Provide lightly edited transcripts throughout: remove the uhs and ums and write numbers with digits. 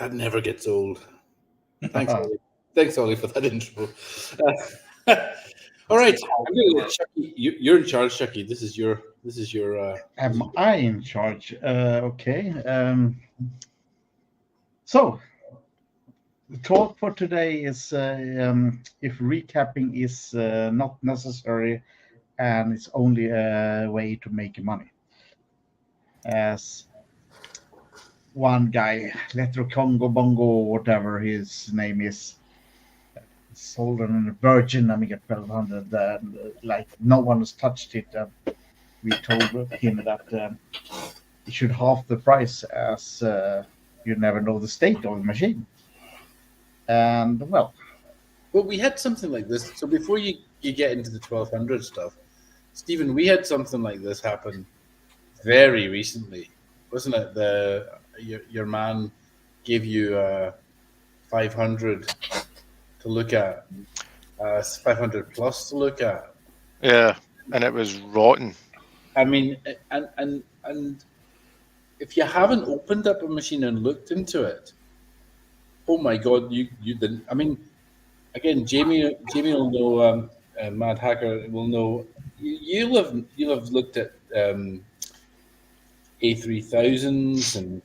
That never gets old. Thanks, Ollie. Thanks, Ollie, for that intro. All right, I'm going to let Chucky. You're in charge, Chucky. This is your. Am I in charge? Okay. So the talk for today is if recapping is not necessary and it's only a way to make money. As one guy, Letro Congo Bongo, whatever his name is, sold on a Virgin Amiga 1200, and like no one has touched it. We told him that it should half the price, as you never know the state of the machine. And well, we had something like this. So before you get into the 1200 stuff, Stephen, we had something like this happen very recently, wasn't it? Your man gave you 500 to look at, 500 plus to look at. Yeah, and it was rotten. I mean, and if you haven't opened up a machine and looked into it, oh my God, you didn't. I mean, again, Jamie will know. Mad Hacker will know. You'll have looked at A3000s and.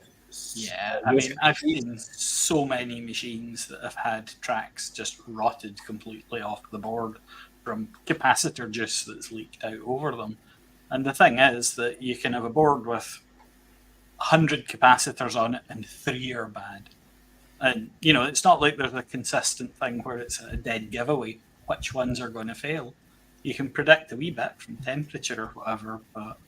Yeah, I mean, I've seen so many machines that have had tracks just rotted completely off the board from capacitor juice that's leaked out over them. And the thing is that you can have a board with 100 capacitors on it and 3 are bad. And, it's not like there's a consistent thing where it's a dead giveaway which ones are going to fail. You can predict a wee bit from temperature or whatever, but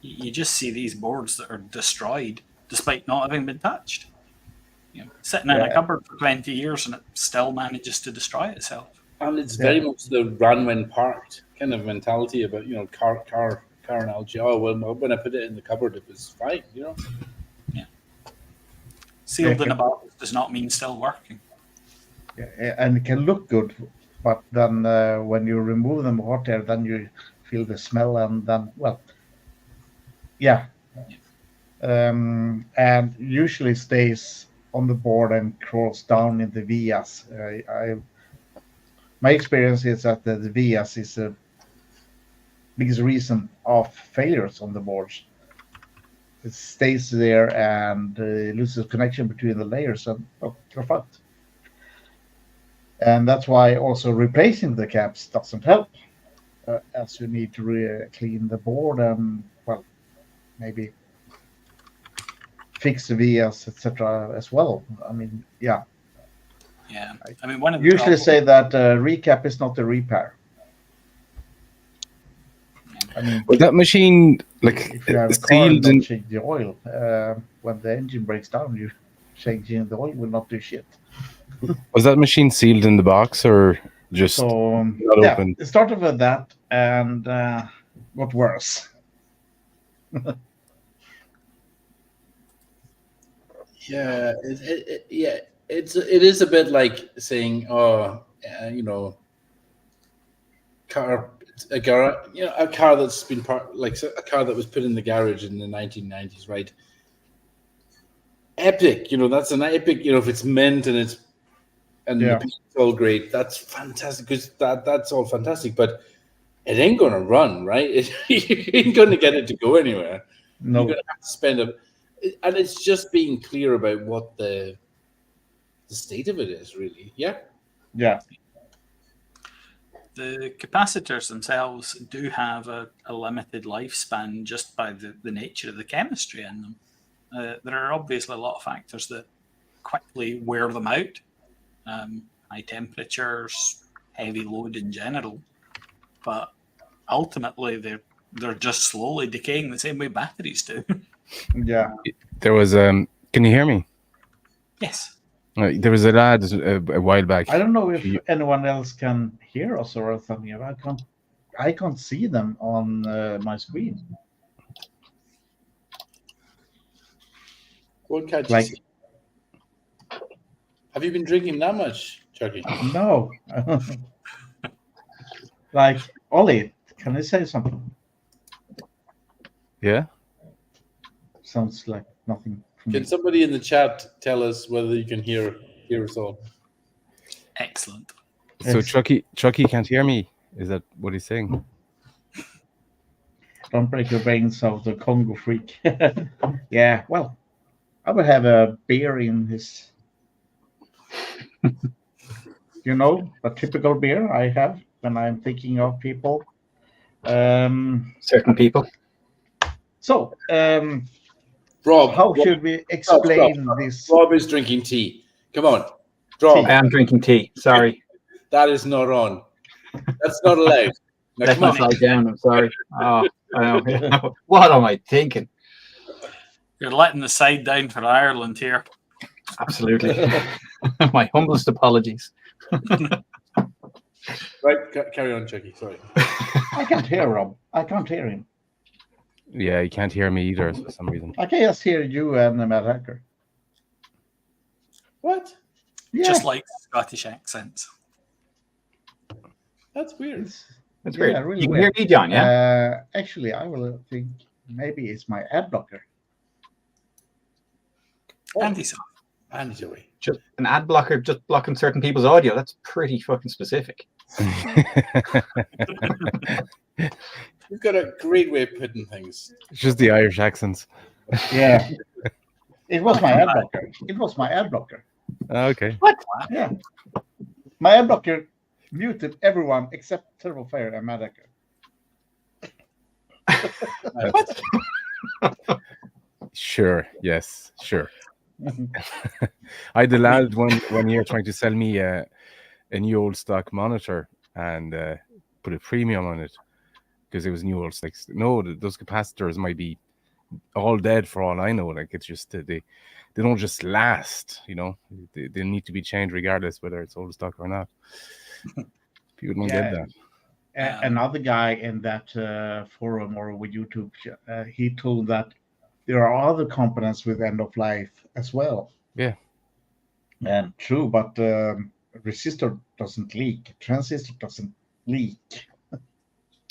you just see these boards that are destroyed despite not having been touched. Sitting in a cupboard for 20 years and it still manages to destroy itself. And it's very much the run when parked kind of mentality about, car analogy. Oh, well, when I put it in the cupboard, it was fine, Yeah. Sealed in a box does not mean still working. Yeah, and it can look good, but then when you remove them hot air, then you feel the smell, and then, and usually stays on the board and crawls down in the vias. My experience is that the vias is the biggest reason of failures on the boards. It stays there and loses connection between the layers and you're fucked. And that's why also replacing the caps doesn't help, as you need to clean the board and, maybe fix the vias, etc. as well. I mean, Yeah. I mean, one of the usually say that recap is not a repair. I mean, was that machine if you have a car and don't change the oil, when the engine breaks down, you changing the oil will not do shit. Was that machine sealed in the box or just not open? It started with that and got worse. Yeah, it is a bit like saying, a car that's been a car that was put in the garage in the 1990s, right? Epic, that's an epic. If it's mint and the paint's all great, that's fantastic because that's all fantastic. But it ain't gonna run, right? You ain't gonna get it to go anywhere. No. You're gonna have to spend and it's just being clear about what the state of it is, really. Yeah. The capacitors themselves do have a limited lifespan just by the nature of the chemistry in them. There are obviously a lot of factors that quickly wear them out. High temperatures, heavy load in general, but ultimately they're just slowly decaying the same way batteries do. Yeah. There was can you hear me? Yes. There was a lad a while back. I don't know if anyone else can hear us or something. I can't see them on my screen. What can't you see? Have you been drinking that much, Chucky? No. Ollie, can I say something? Yeah. Sounds like nothing. Can somebody in the chat tell us whether you can hear us all? Excellent. So Yes. Chucky can't hear me. Is that what he's saying? Don't break the brains of the Congo freak. Yeah, well, I would have a beer in his. A typical beer I have when I'm thinking of people. Certain people. So, Rob, how should we explain this? Rob is drinking tea. Come on, Rob. I am drinking tea. Sorry. That is not on. That's not allowed. Now, Let come me on. slide down. I'm sorry. Oh, I know. What am I thinking? You're letting the side down for Ireland here. Absolutely. My humblest apologies. Right, carry on, Chucky. Sorry. I can't hear Rob. I can't hear him. Yeah, he can't hear me either for some reason. I can just hear you and the Mad Hacker. What? Yeah, Just like Scottish accents. That's weird. That's Yeah, weird. really You can weird. hear me, John, yeah? Actually, I will think maybe it's my ad blocker. Andy saw. And Joey. Just an ad blocker just blocking certain people's audio. That's pretty fucking specific. You've got a great way of putting things. It's just the Irish accents. Yeah, it was my ad blocker. It was my ad blocker. Okay. Yeah, my ad blocker muted everyone except Terrible Fire and Mad Hacker. Sure. Yes. Sure. I had the lad one year trying to sell me a new old stock monitor and put a premium on it because it was new old sticks. No, those capacitors might be all dead for all I know. Like it's just they don't just last. They need to be changed regardless whether it's old stock or not. People don't get that. Another guy in that forum or with YouTube, he told that there are other components with end of life as well. Yeah. And true, but resistor doesn't leak. Transistor doesn't leak.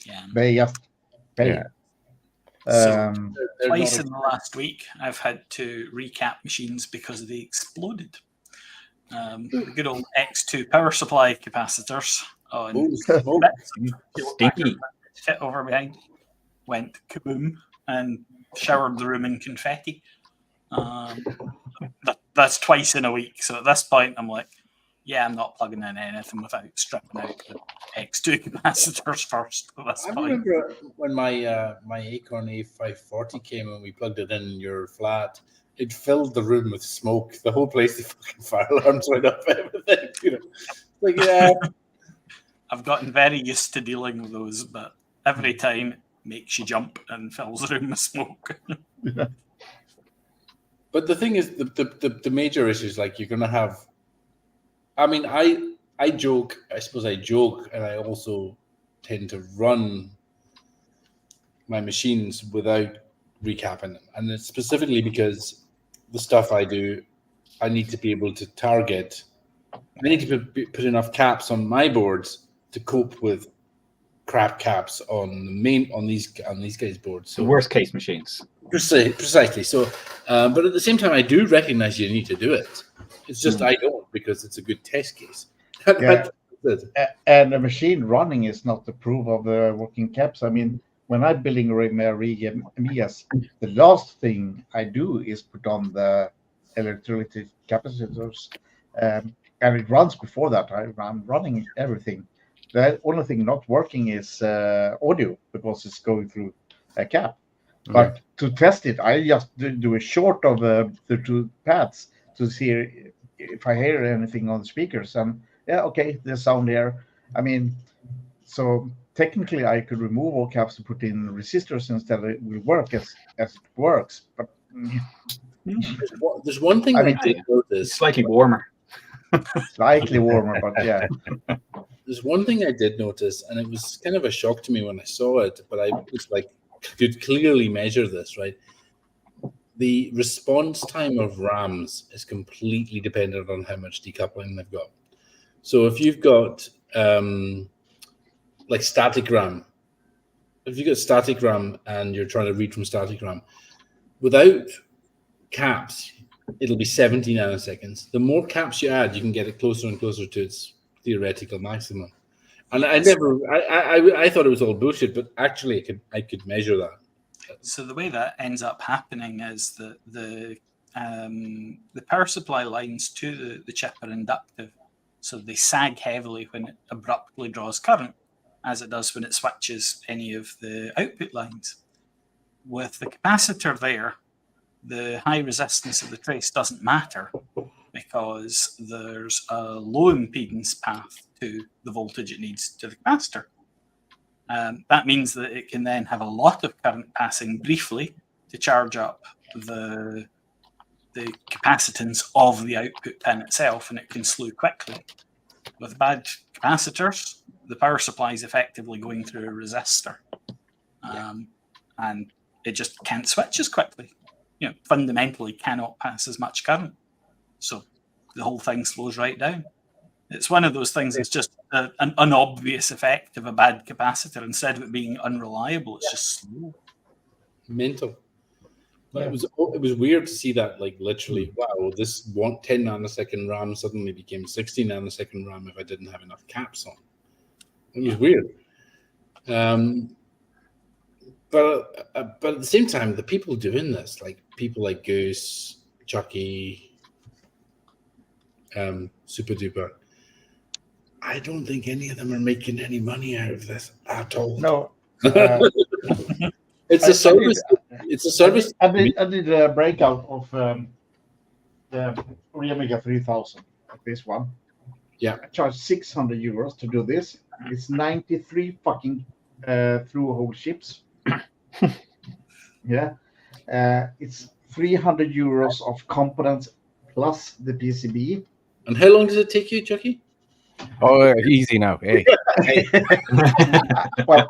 Yeah. They just fail. So twice in the last week, I've had to recap machines because they exploded. The good old X2 power supply capacitors on Stinky. fit over behind went kaboom and showered the room in confetti. That's twice in a week. So at this point, I'm like, yeah, I'm not plugging in anything without stripping out the X2 capacitors first. At this I point. remember when my Acorn A540 came and we plugged it in your flat. It filled the room with smoke. The whole place, the fucking fire alarms went up. Everything, Like, yeah. I've gotten very used to dealing with those, but every time it makes you jump and fills the room with smoke. But the thing is, the major issue is like you're going to have. I mean, I joke. I suppose I joke, and I also tend to run my machines without recapping them, and it's specifically because the stuff I do, I need to be able to target. I need to put enough caps on my boards to cope with crap caps on these guys' boards. So The worst case machines. precisely. So, but at the same time, I do recognize you need to do it. It's just I don't because it's a good test case. Yeah. And the machine running is not the proof of the working caps. I mean, when I'm building Amigas, the last thing I do is put on the electrolytic capacitors, and it runs before that. I'm running everything. The only thing not working is audio because it's going through a cap. Okay. But to test it, I just do a short of the two pads to see if I hear anything on the speakers. And yeah, okay, there's sound here. I mean, so technically I could remove all caps to put in resistors instead. It will work as it works. But there's one thing I did It's notice. slightly warmer. slightly warmer, but yeah. There's one thing I did notice, and it was kind of a shock to me when I saw it, but I was like, could clearly measure this, right? The response time of RAMs is completely dependent on how much decoupling they've got. So if you've got like static RAM, if you've got static RAM and you're trying to read from static RAM, without caps, it'll be 70 nanoseconds. The more caps you add, you can get it closer and closer to its theoretical maximum. And I thought it was all bullshit, but actually I could measure that. So the way that ends up happening is that the power supply lines to the chip are inductive, so they sag heavily when it abruptly draws current, as it does when it switches any of the output lines. With the capacitor there, the high resistance of the trace doesn't matter because there's a low impedance path to the voltage it needs to the capacitor. That means that it can then have a lot of current passing briefly to charge up the capacitance of the output pin itself, and it can slew quickly. With bad capacitors, the power supply is effectively going through a resistor, and it just can't switch as quickly. Fundamentally cannot pass as much current. So the whole thing slows right down. It's one of those things that's just an unobvious effect of a bad capacitor. Instead of it being unreliable, it's just slow. Mental. But it was weird to see that, like, literally, wow, this 10 nanosecond RAM suddenly became 60 nanosecond RAM if I didn't have enough caps on. It was weird. But at the same time, the people doing this, like people like Goose, Chucky, Super Duper, I don't think any of them are making any money out of this at all. No. It's a service. It's a service. I did a breakout of the Omega 3000, like this one. Yeah. I charged 600 euros to do this. It's 93 fucking through-hole chips. Yeah. It's 300 euros of components plus the PCB. And how long does it take you, Chucky? Oh, easy now. Hey. Well,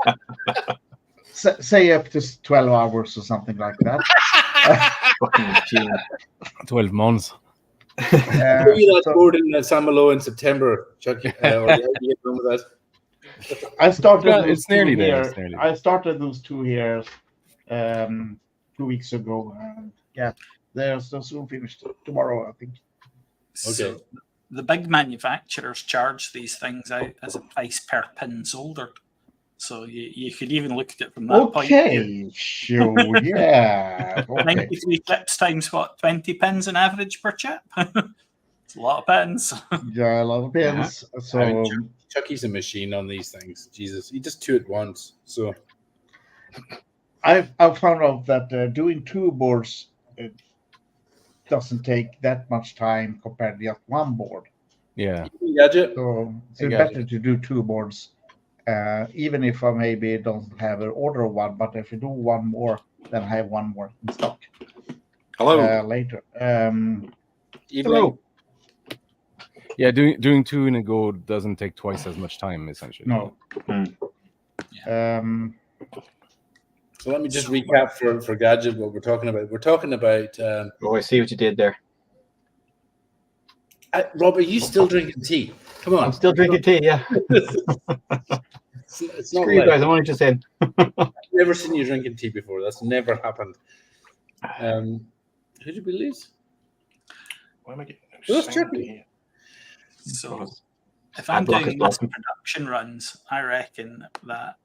say up to 12 hours or something like that. 12 months. Give you that board in San Malo in September, Chucky. You get on with that. I started. Yeah, it's nearly there. It's nearly I started those 2 years 2 weeks ago. They're soon finished tomorrow, I think. Okay. So the big manufacturers charge these things out as a price per pin soldered. So you could even look at it from that point. Okay, sure, yeah. Okay. 93 chips times what? 20 pins on average per chip? It's a lot of pins. Yeah, a lot of pins. So Chucky's a machine on these things. Jesus, he just 2 at once. So I found out that doing 2 boards it doesn't take that much time compared to just 1 board. Yeah. Gadget. So it's better to do 2 boards. Even if I maybe don't have an order of 1, but if you do 1 more, then I have 1 more in stock. Hello. Later. Hello. Yeah, doing 2 in a go doesn't take twice as much time, essentially. No. So let me just recap for Gadget what we're talking about. We're talking about. I see what you did there. Rob, are you still drinking tea? Come on. I'm still drinking tea, yeah. It's not Screw you like, guys, I'm only just in. I've never seen you drinking tea before. That's never happened. Who did we lose? Why am I getting Who's sound Chucky? here? So if I'm doing mass production runs, I reckon that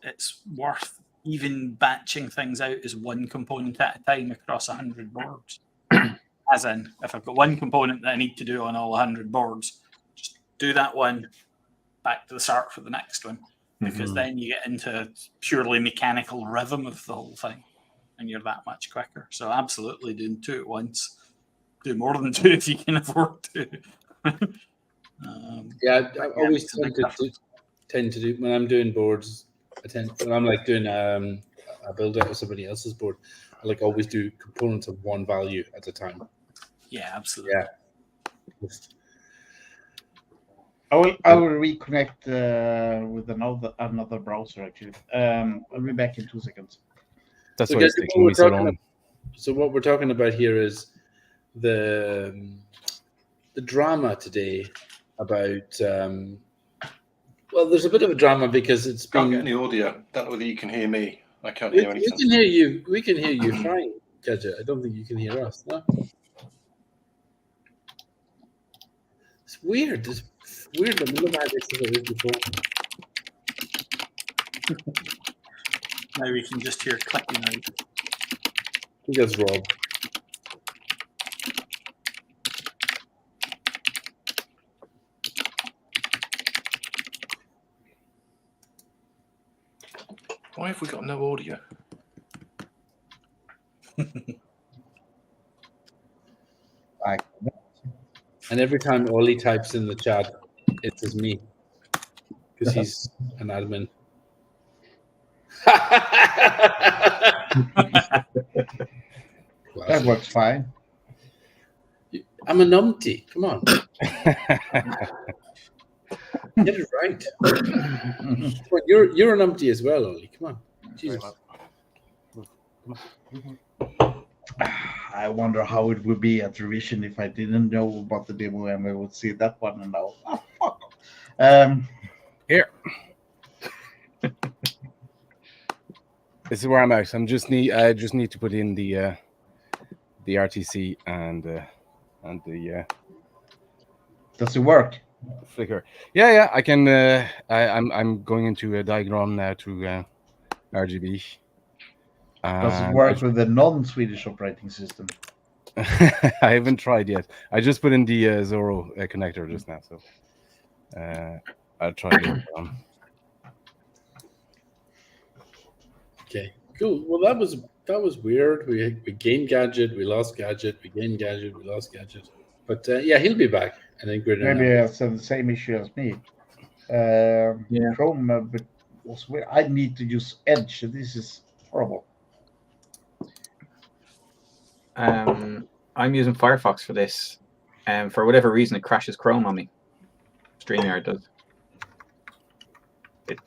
it's worth even batching things out as 1 component at a time across 100 boards. As in, if I've got 1 component that I need to do on all 100 boards, just do that one, back to the start for the next one, because then you get into purely mechanical rhythm of the whole thing, and you're that much quicker. So absolutely doing 2 at once. Do more than 2 if you can afford to. I always tend to do when I'm doing boards. When I'm like doing a build out of somebody else's board, I like always do components of 1 value at a time. Yeah, absolutely. Yeah. I will reconnect with another browser actually. I'll be back in 2 seconds. That's why it's taking me so long. So what we're talking about here is the drama today about there's a bit of a drama because Can't get any audio. Don't know whether you can hear me. I can't hear anything. We can hear you. We can hear you fine. Gadget. I don't think you can hear us. No. It's weird. It's weird that we never had this as it is before. Now we can just hear clicking out. I think that's Rob. Why have we got no audio? And every time Ollie types in the chat, it says me. Because he's an admin. That works fine. I'm a numpty. Come on. Get it right. Well, you're a numpty as well, Ollie. Come on. Jesus. I wonder how it would be at revision if I didn't know about the demo and I would see that one and now. Oh, fuck. Here. This is where I'm at. I just need to put in the RTC and the Does it work? flicker. Yeah, I can. I'm going into a diagram now to RGB. Does it work with the non-Swedish operating system? I haven't tried yet. I just put in the Zorro connector just now, so I'll try it. Okay, cool. Well, that was weird. We gained Gadget, we lost Gadget, we gained Gadget, we lost Gadget. But yeah, he'll be back. I think we're Maybe he has the same issue as me. Chrome but was weird. I need to use Edge. This is horrible. I'm using Firefox for this, and for whatever reason, it crashes Chrome on me. StreamYard does. It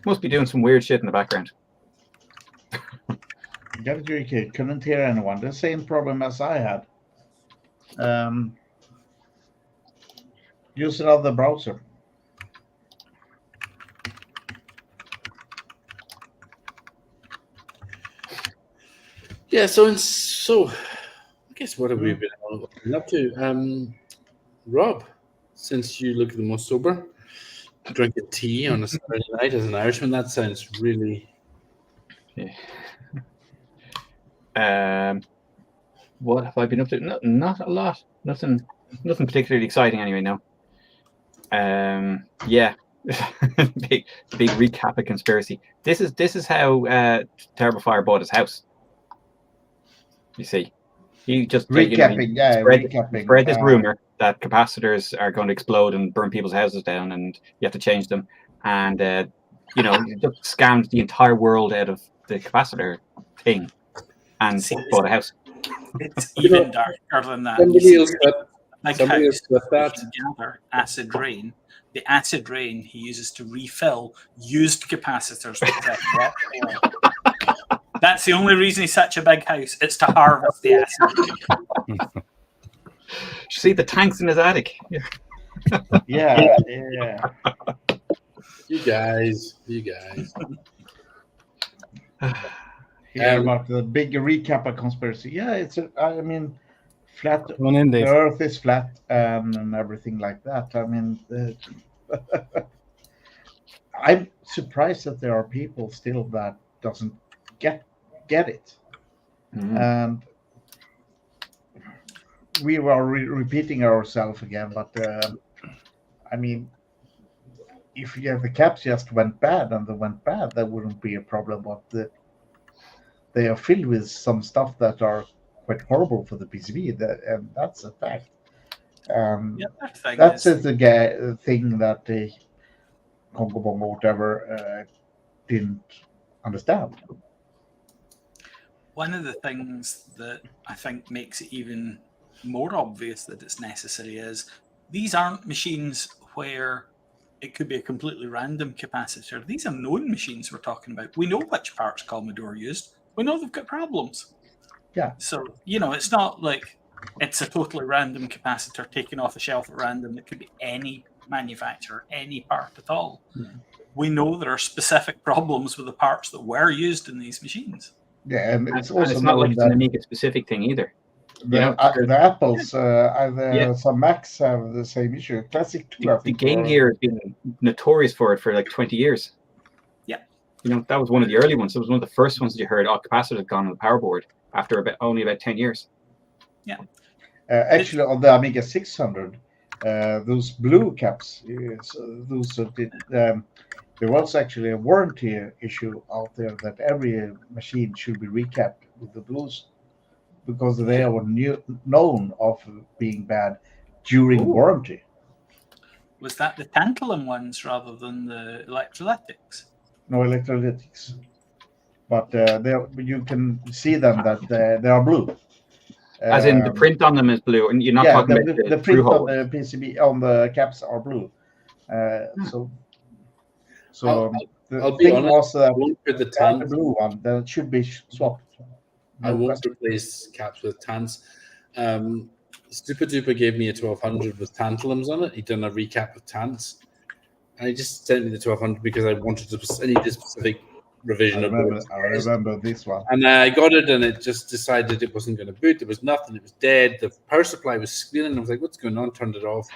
must be doing some weird shit in the background. Couldn't hear anyone. The same problem as I had. Use another browser. Yeah, so I guess what have we been up to? Rob, since you look the most sober, drinking tea on a Saturday night as an Irishman, that sounds really. Yeah. What have I been up to? Not a lot. Nothing particularly exciting anyway. No. Yeah. big recap of conspiracy. This is how Terrible Fire bought his house. You see, he just recapping. Spread this rumor that capacitors are going to explode and burn people's houses down, and you have to change them. And he just scammed the entire world out of the capacitor thing, and bought a house. It's even darker than that. Somebody else got that. Acid rain. The acid rain he uses to refill used capacitors. That's the only reason he's such a big house. It's to harvest the acid rain. See the tanks in his attic. Yeah. You guys. About the big recap of conspiracy. Yeah, flat. Come on in, Dave. The Earth is flat and everything like that. I mean, I'm surprised that there are people still that doesn't get it, and we were repeating ourselves again. But I mean, if the caps just went bad and they went bad, that wouldn't be a problem. But they are filled with some stuff that are quite horrible for the PCB, and that's a fact. That's the thing that the Congo Bongo whatever didn't understand. One of the things that I think makes it even more obvious that it's necessary is these aren't machines where it could be a completely random capacitor. These are known machines we're talking about. We know which parts Commodore used. We know they've got problems. Yeah. So, it's not like it's a totally random capacitor taken off the shelf at random. It could be any manufacturer, any part at all. Mm-hmm. We know there are specific problems with the parts that were used in these machines. Yeah, and it's And also it's not like known it's an that Amiga specific thing either. the Apples, some Macs have the same issue. Classic 2, I The think. Game Gear has been notorious for it for like 20 years. Yeah. That was one of the early ones. It was one of the first ones that you heard, capacitor had gone on the power board after only about 10 years. Yeah. Actually, on the Amiga 600, those blue caps, there was actually a warranty issue out there that every machine should be recapped with the blues because they were known of being bad during warranty. Was that the tantalum ones rather than the electrolytics? No electrolytics, but you can see them that they are blue. As in the print on them is blue, and you're not talking about the print on the PCB on the caps are blue. I'll be honest, I won't put the blue one that should be swapped. I won't replace caps with tans. Super Duper gave me a 1200 with tantalums on it. He'd done a recap with tans. And he just sent me the 1200 because I needed a specific revision. I remember this one. And I got it, and it just decided it wasn't going to boot. There was nothing. It was dead. The power supply was squealing. I was like, what's going on? Turned it off.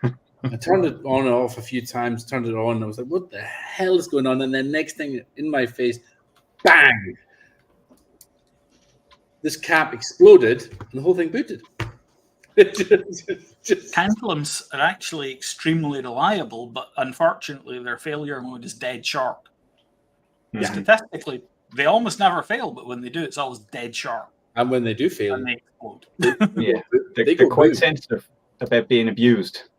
I turned it on and off a few times, turned it on. And I was like, what the hell is going on? And then next thing in my face, bang! This cap exploded, and the whole thing booted. Tantalums are actually extremely reliable, but unfortunately, their failure mode is dead sharp. Yeah. Statistically, they almost never fail, but when they do, it's always dead sharp. And when they do fail, and they explode. They're quite sensitive about being abused.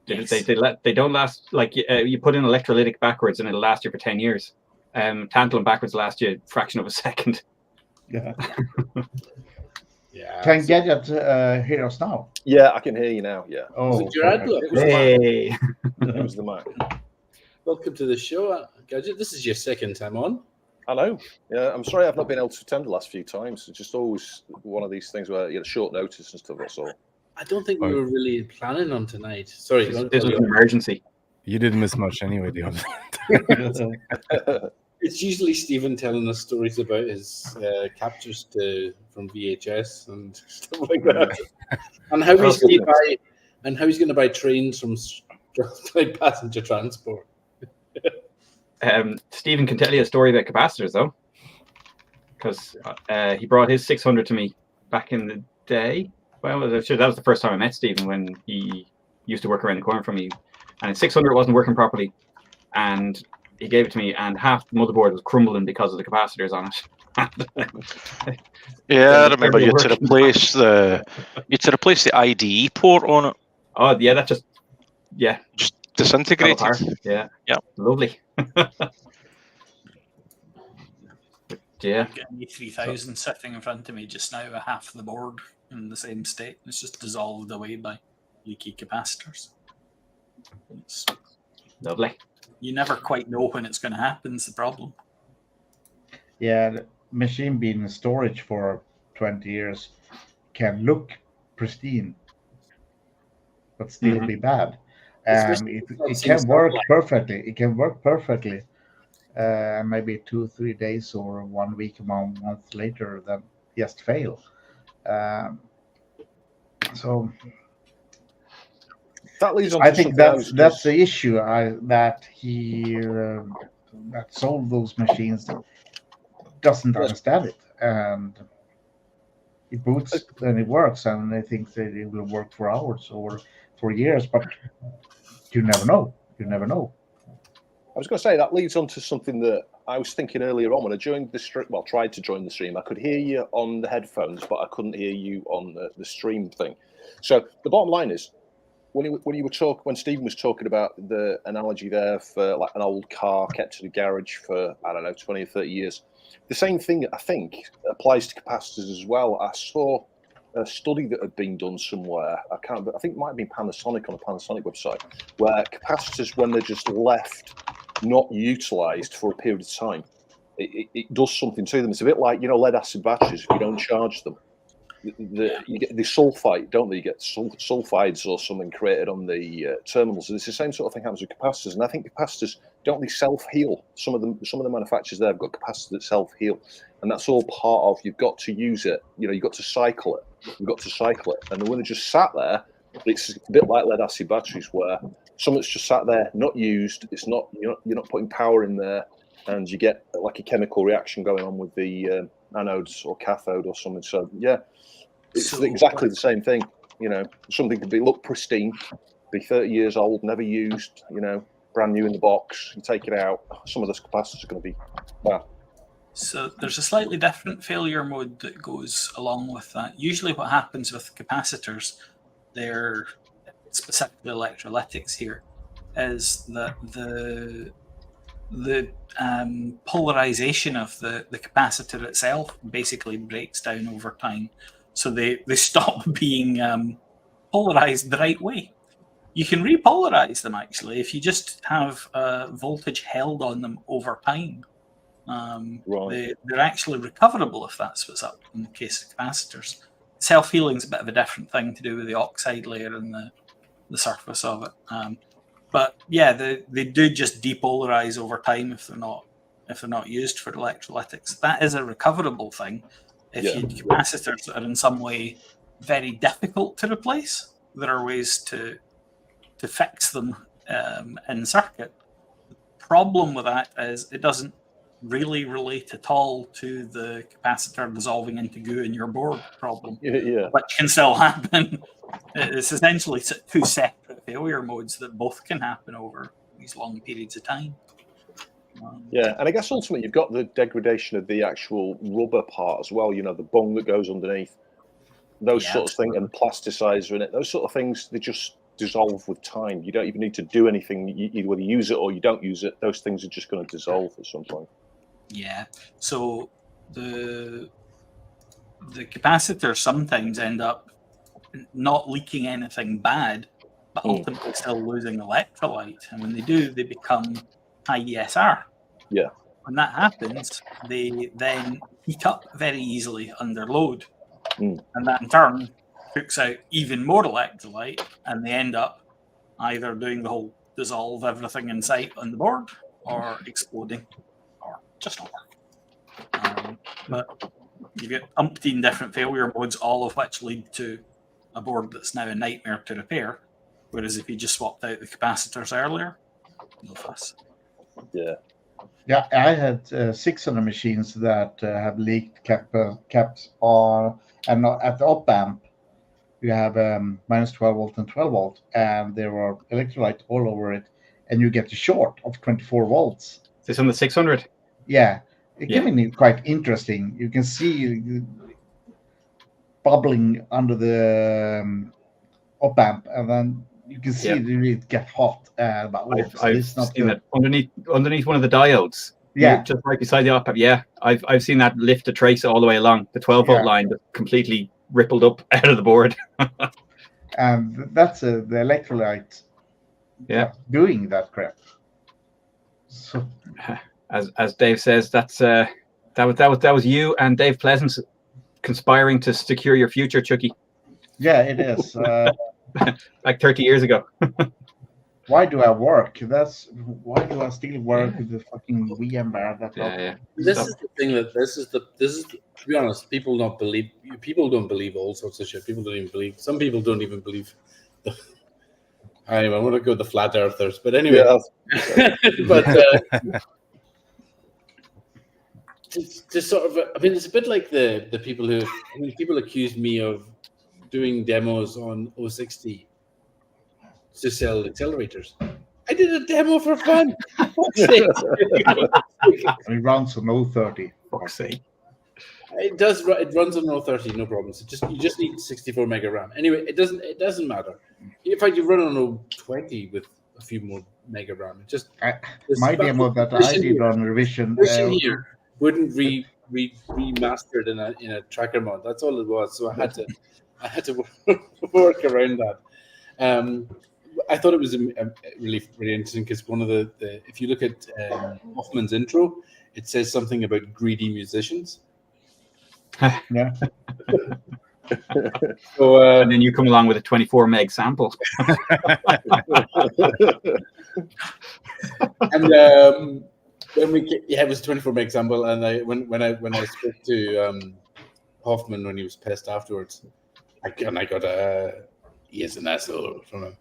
Yes. They don't last like you put in electrolytic backwards, and it'll last you for 10 years. Tantalum backwards lasts you a fraction of a second. Yeah. Yeah. Can Gadget hear us now? Yeah, I can hear you now. Yeah. Oh, it your ad it was hey. It was the Mac. Welcome to the show, Gadget. This is your second time on. I know. Yeah, I'm sorry I've not been able to attend the last few times. It's just always one of these things where you get short notice and stuff. That's all. I don't think we were really planning on tonight. Sorry, this was an emergency. You didn't miss much anyway. The other. It's usually Stephen telling us stories about his captures from VHS and stuff like that, and how he's going to buy trains from passenger transport. Stephen can tell you a story about capacitors though, because he brought his 600 to me back in the day. Well, that was the first time I met Stephen when he used to work around the corner from me, and his 600 wasn't working properly, and he gave it to me, and half the motherboard was crumbling because of the capacitors on it. Yeah, I remember you had to replace the IDE port on it. Oh yeah, that just disintegrated. Yeah, lovely. Yeah, getting me 3000 sitting in front of me just now with half the board in the same state. It's just dissolved away by leaky capacitors. It's lovely. You never quite know when it's going to happen. Is the problem? Yeah, the machine being in storage for 20 years can look pristine, but still be bad. And it can work perfectly. It can work perfectly. Maybe 2-3 days or 1 week, 1 month later, then just fail. So that leads on I think that's the issue. That he that sold those machines doesn't understand it, and it boots and it works, and they think that it will work for hours or for years, but you never know. You never know. I was going to say that leads on to something that I was thinking earlier on when I joined the stream. Well, tried to join the stream. I could hear you on the headphones, but I couldn't hear you on the stream thing. So the bottom line is, when Stephen was talking about the analogy there for like an old car kept in a garage for 20 or 30 years, the same thing I think applies to capacitors as well. I saw a study that had been done somewhere. I think it might have been Panasonic on a Panasonic website, where capacitors, when they're just left not utilized for a period of time, it does something to them. It's a bit like lead acid batteries. If you don't charge them, you get the sulfite, don't they? You get sulfides or something created on the terminals. And it's the same sort of thing happens with capacitors. And I think capacitors, don't they self-heal? Some of the manufacturers there have got capacitors that self-heal, and that's all part of. You've got to use it. You've got to cycle it. And when they're just sat there, it's a bit like lead acid batteries, where something's just sat there, not used. It's not you're not putting power in there, and you get like a chemical reaction going on with the anodes or cathode or something. So yeah, it's exactly the same thing. Something could look pristine, be 30 years old, never used. Brand new in the box. You take it out. Some of those capacitors are going to be bad. So there's a slightly different failure mode that goes along with that. Usually, what happens with capacitors, they're specifically electrolytics here, is that the polarization of the capacitor itself basically breaks down over time. So they stop being polarized the right way. You can repolarize them, actually, if you just have voltage held on them over time. They're actually recoverable if that's what's up in the case of capacitors. Self-healing is a bit of a different thing to do with the oxide layer and the surface of it. But yeah, they do just depolarize over time if they're not used for electrolytics. That is a recoverable thing. If you capacitors are in some way very difficult to replace, there are ways to fix them in circuit. The problem with that is it doesn't really relate at all to the capacitor dissolving into goo in your board problem, which can still happen. It's essentially two separate failure modes that both can happen over these long periods of time. And I guess ultimately you've got the degradation of the actual rubber part as well. The bung that goes underneath, those sort of things, and plasticizer in it. Those sort of things, they just dissolve with time. You don't even need to do anything. You whether use it or you don't use it, those things are just going to dissolve at some point. Yeah. So the capacitors sometimes end up not leaking anything bad, but ultimately still losing electrolyte. And when they do, they become high ESR. Yeah. When that happens, they then heat up very easily under load. And that in turn cooks out even more electrolyte, and they end up either doing the whole dissolve everything in sight on the board, or exploding, or just not working. But you get umpteen different failure modes, all of which lead to a board that's now a nightmare to repair. Whereas if you just swapped out the capacitors earlier, no fuss. Yeah. Yeah, I had 600 machines that have leaked caps on, and at the op amp, you have minus 12 volt and 12 volt, and there are electrolyte all over it, and you get a short of 24 volts. Is this on the 600? Yeah, it can be quite interesting. You can see bubbling under the op amp, and then you can see it get hot. I've seen it underneath one of the diodes. Yeah, just right beside the op amp. Yeah, I've seen that lift a trace all the way along the 12 volt line, that completely rippled up out of the board. And that's the electrolyte. Doing that crap. So, as Dave says, that was you and Dave Pleasance conspiring to secure your future, Chucky. Yeah, it is. Like 30 years ago. Why do I work? Why do I still work with the fucking VMware? This is the thing to be honest, people don't believe all sorts of shit. Some people don't even believe I want to go with the flat earthers, but anyway. It's just sort of it's a bit like the people people accuse me of doing demos on 060 to sell accelerators. I did a demo for fun. It runs on 030. Fuck's sake. It does. It runs on 030, no problem. So you just need 64 mega RAM. Anyway, it doesn't matter. In fact, you run on 020 with a few more mega RAM. It just my demo that I did on revision here wouldn't remastered in a tracker mod. That's all it was. So I had to work around that. I thought it was really interesting because one of the if you look at Hoffman's intro, it says something about greedy musicians. Yeah. So, And then you come along with a 24 meg sample. and when it was a 24 meg sample, and when I spoke to Hoffman when he was pissed afterwards, I got he is an asshole from him.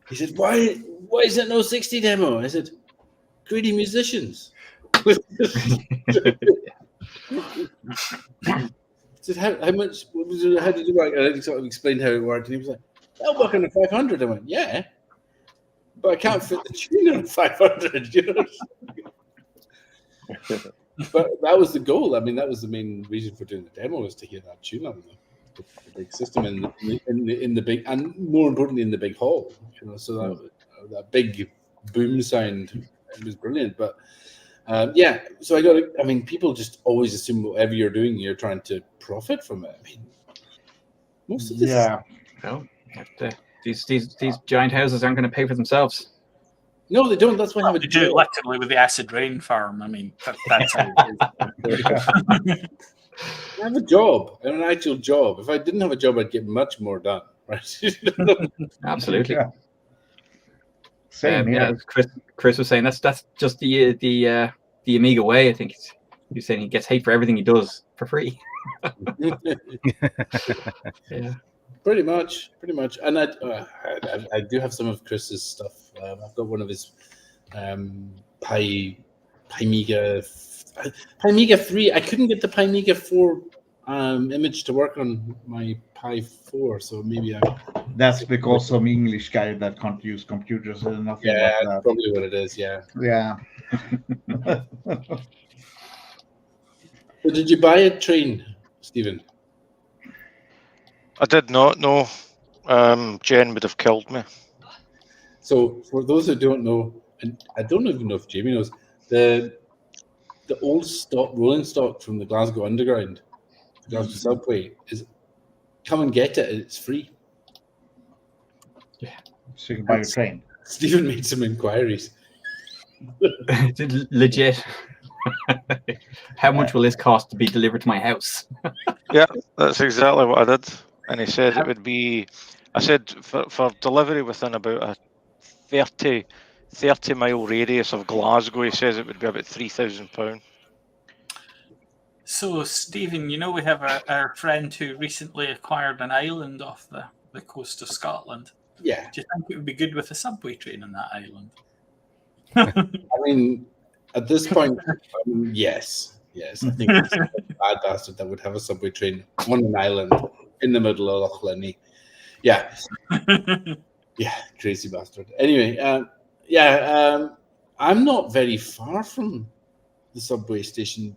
He said, "Why is it no 60 demo?" I said, "Greedy musicians." I said, "How much? How did it work?" And I sort of explained how it worked, and he was like, "I'll work on a 500." I went, "Yeah, but I can't fit the tune on a 500." You know. But that was the goal. I mean, that was the main reason for doing the demo, was to hear that tune on the big system in the big, and more importantly, in the big hall. You know, so that big boom sound, it was brilliant. But yeah, so I mean, people just always assume whatever you're doing, you're trying to profit from it. I mean, most of this. Yeah. No, these giant houses aren't going to pay for themselves. No, they don't. That's why I have a They do it literally with the acid rain farm. I mean, that's how it is. I have a job, an actual job. If I didn't have a job, I'd get much more done. Right? Absolutely. Yeah. Same here. Yeah, Chris was saying that's just the Amiga way. I think he's saying he gets hate for everything he does for free. Yeah. Pretty much, and I do have some of Chris's stuff. I've got one of his Pymiga 3. I couldn't get the Pymiga 4 image to work on my Pi 4, so maybe That's because some English guy that can't use computers and nothing yeah, like that's that. probably what it is. Yeah. Yeah. So did you buy a train, Stephen? I did not know. Jen would have killed me. So for those who don't know, and I don't even know if Jamie knows, the old rolling stock from the Glasgow Underground, the Glasgow subway, is come and get it. It's free. Yeah. So you can buy a train. Stephen made some inquiries. Legit. How much will this cost to be delivered to my house? Yeah, that's exactly what I did. And he said it would be, I said for delivery within about a 30 mile radius of Glasgow, he says it would be about £3,000. So, Stephen, you know we have our friend who recently acquired an island off the coast of Scotland. Yeah. Do you think it would be good with a subway train on that island? I mean, at this point, yes. I think it's a bad bastard that would have a subway train on an island in the middle of Loch Lenny. Yeah. Yeah, crazy bastard. Anyway, I'm not very far from the subway station,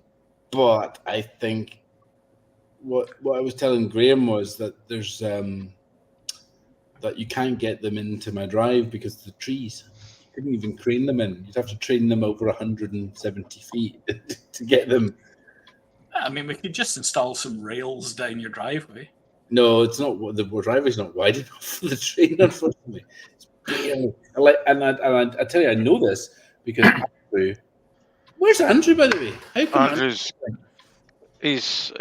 but I think what I was telling Graham was that there's that you can't get them into my drive because of the trees. You couldn't even crane them in. You'd have to train them over 170 feet to get them. I mean, we could just install some rails down your driveway. No, it's not. The driveway's not wide enough for the train, unfortunately. It's barely. I tell you, I know this because Andrew. Where's Andrew, by the way? How come Andrew's he's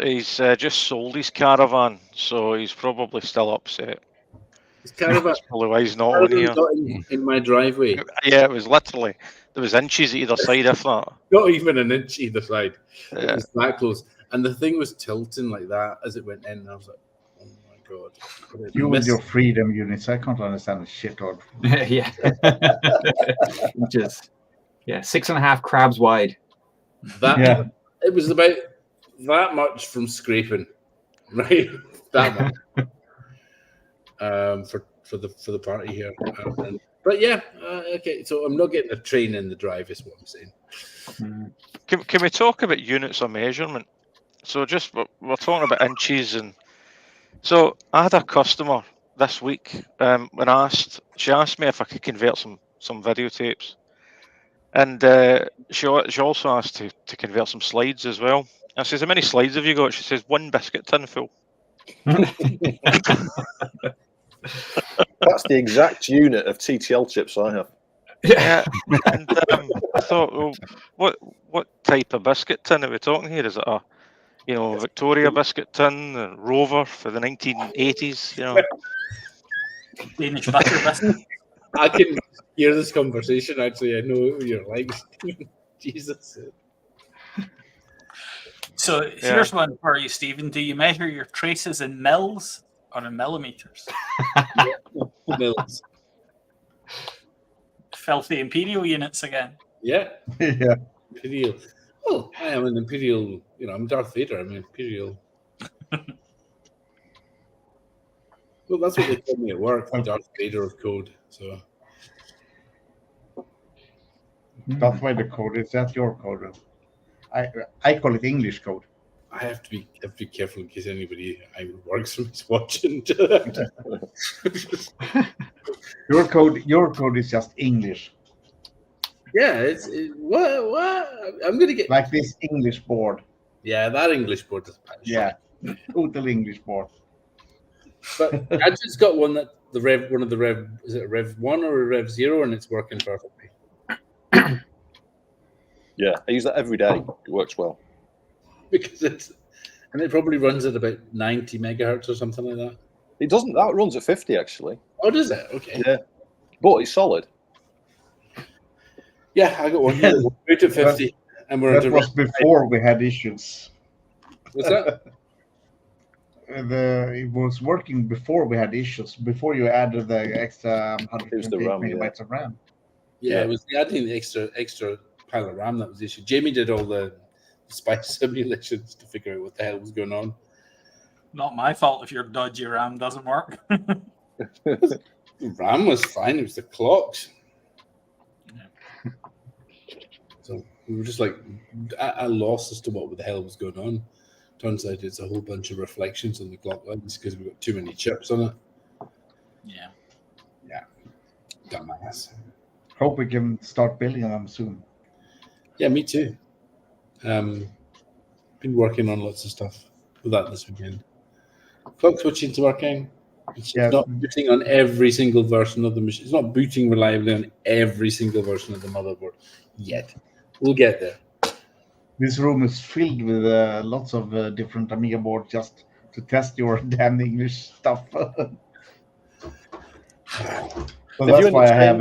just sold his caravan, so he's probably still upset. His caravan? That's probably why he's not on here. Not in my driveway. Yeah, it was literally, there was inches either side, if not. Not even an inch either side. Yeah. It was that close, and the thing was tilting like that as it went in. And I was like, "Oh my god!" You with your freedom units, I can't understand the shit of. Yeah. Just 6.5 crabs wide. That it was about that much from scraping, right? That much. For the party here, but yeah, okay. So I'm not getting a train in the drive, is what I'm saying. Can we talk about units of measurement? So just we're talking about inches, and so I had a customer this week when she asked me if I could convert some videotapes, and she also asked to convert some slides as well. I says, "How many slides have you got?" She says, "1 biscuit tin full." That's the exact unit of TTL chips I have. Yeah, and I thought, well, what type of biscuit tin are we talking here? Is it you know, Victoria biscuit tin, and Rover for the 1980s. You know, Danish butter biscuit. I can hear this conversation. Actually, I know who you're like. Jesus. So here's one for you, Stephen. Do you measure your traces in mils or in millimeters? Mills. Filthy imperial units again. Yeah, Yeah. Imperial. Oh, I am an Imperial. You know, I'm Darth Vader. I'm an Imperial. Well, that's what they call me at work, the Darth Vader of code. So That's why the code is that your code. I call it English code. I have to be careful in case anybody I works from is watching. Your code is just English. Yeah, what? I'm gonna get Like this English board. Yeah, that English board is bad. Yeah. Total English board. But I just got one that one of the Rev, is it a Rev 1 or a Rev 0, and it's working perfectly. Yeah, I use that every day. It works well. Because it probably runs at about 90 megahertz or something like that. It doesn't. That runs at 50 actually. Oh, does it? Okay. Yeah, but it's solid. Yeah, I got one. Yeah. We're to 50, and we're That into was before we had issues. What's that? It was working before we had issues. Before you added the extra It was the 128 RAM, megabytes of RAM. Yeah, it was adding the extra pile of RAM that was the issue. Jamie did all the spice simulations to figure out what the hell was going on. Not my fault if your dodgy RAM doesn't work. The RAM was fine. It was the clocks. So we were just like at a loss as to what the hell was going on. Turns out it's a whole bunch of reflections on the clock lines because we've got too many chips on it. Yeah. Dumbass. Hope we can start building them soon. Yeah, me too. Been working on lots of stuff with that this weekend. Clock switching's working. It's not booting on every single version of the machine. It's not booting reliably on every single version of the motherboard yet. We'll get there. This room is filled with lots of different Amiga boards just to test your damn English stuff. So that's why I have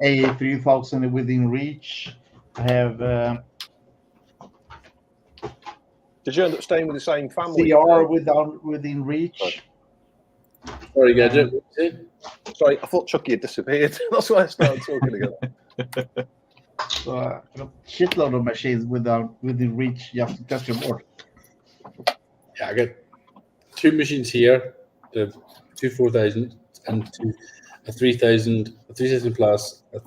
A3000 within reach. I have Did you end up staying with the same family? CR within reach. Sorry, Gadget. Sorry, I thought Chucky had disappeared. That's why I started talking again. So a shitload of machines within reach just to test your board. Yeah, I got two machines here, the two 4000 and a 3000, a 3000 plus, a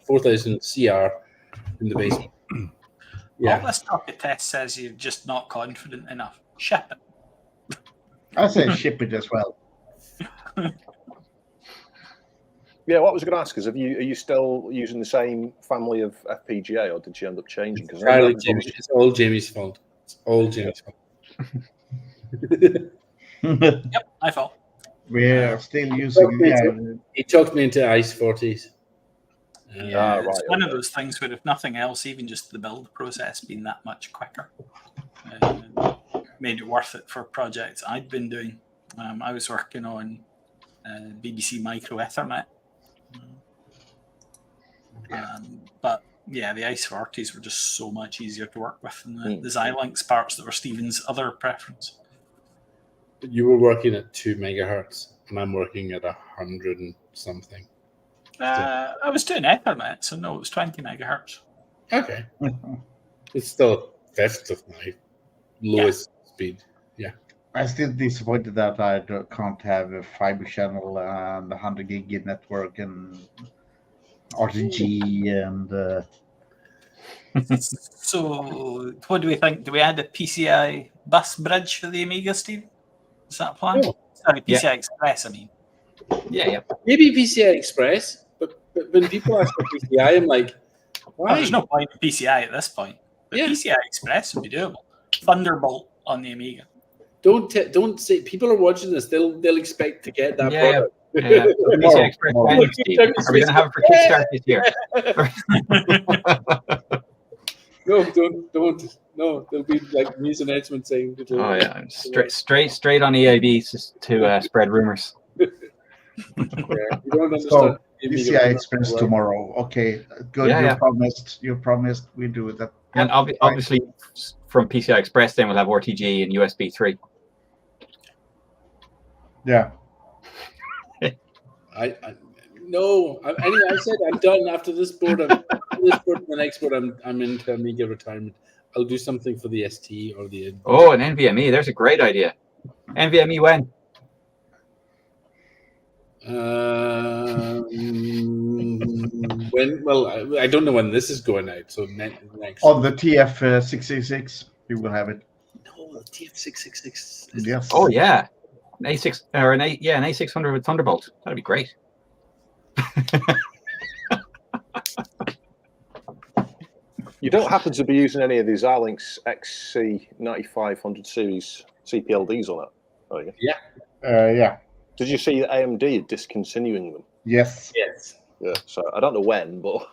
4000 CR in the basement. Yeah. All this talk of test says you're just not confident enough. Ship it. I say ship it as well. Yeah, what I was going to ask is, are you still using the same family of FPGA, or did you end up changing? Because it's all Jamie's fault. It's all Jamie's fault. Yep, I thought. We're still using. He talked me into ICE 40s. Yeah, it's one of those things where if nothing else, even just the build process being that much quicker made it worth it for projects I'd been doing. I was working on BBC Micro Ethernet. But yeah, the ICE 40s were just so much easier to work with than the Xilinx parts that were Stephen's other preference. You were working at 2 megahertz, and I'm working at 100 and something. I was doing Ethernet, so no, it was 20 megahertz. Okay. It's still a fifth of my lowest speed. Yeah. I'm still disappointed that I can't have a fiber channel and 100 gig network and RTG and. So, what do we think? Do we add a PCI bus bridge for the Amiga, Steve? Is that a plan? Oh. Sorry, PCI Express, I mean. Yeah. Maybe PCI Express, but when people ask for PCI, I'm like, why? Well, there's no point in PCI at this point. But PCI Express would be doable. Thunderbolt on the Amiga. Don't say people are watching this. They'll expect to get that product. Yeah. PCI Express. Are we going to have it for Kickstarter this year? No, don't. No, there'll be like news announcements saying. Oh yeah, straight on EAB to spread rumors. Yeah, you don't understand. So PCI Express tomorrow. Okay, good. Yeah, you yeah. promised. You promised we do that. And obviously, from PCI Express, then we'll have RTG and USB 3. Yeah. Anyway, I said I'm done after this board. The next board, I'm into Amiga retirement. I'll do something for the ST or the. Oh, an NVMe. There's a great idea. NVMe when? When? Well, I don't know when this is going out. So next. On the TF666, you will have it. No, the TF666. Yes. Oh yeah, an A6 or an A600 with Thunderbolt. That'd be great. You don't happen to be using any of these Xilinx XC9500 series CPLDs on it, are you? Yeah. Yeah. Did you see that AMD are discontinuing them? Yes. Yes. Yeah. So I don't know when, but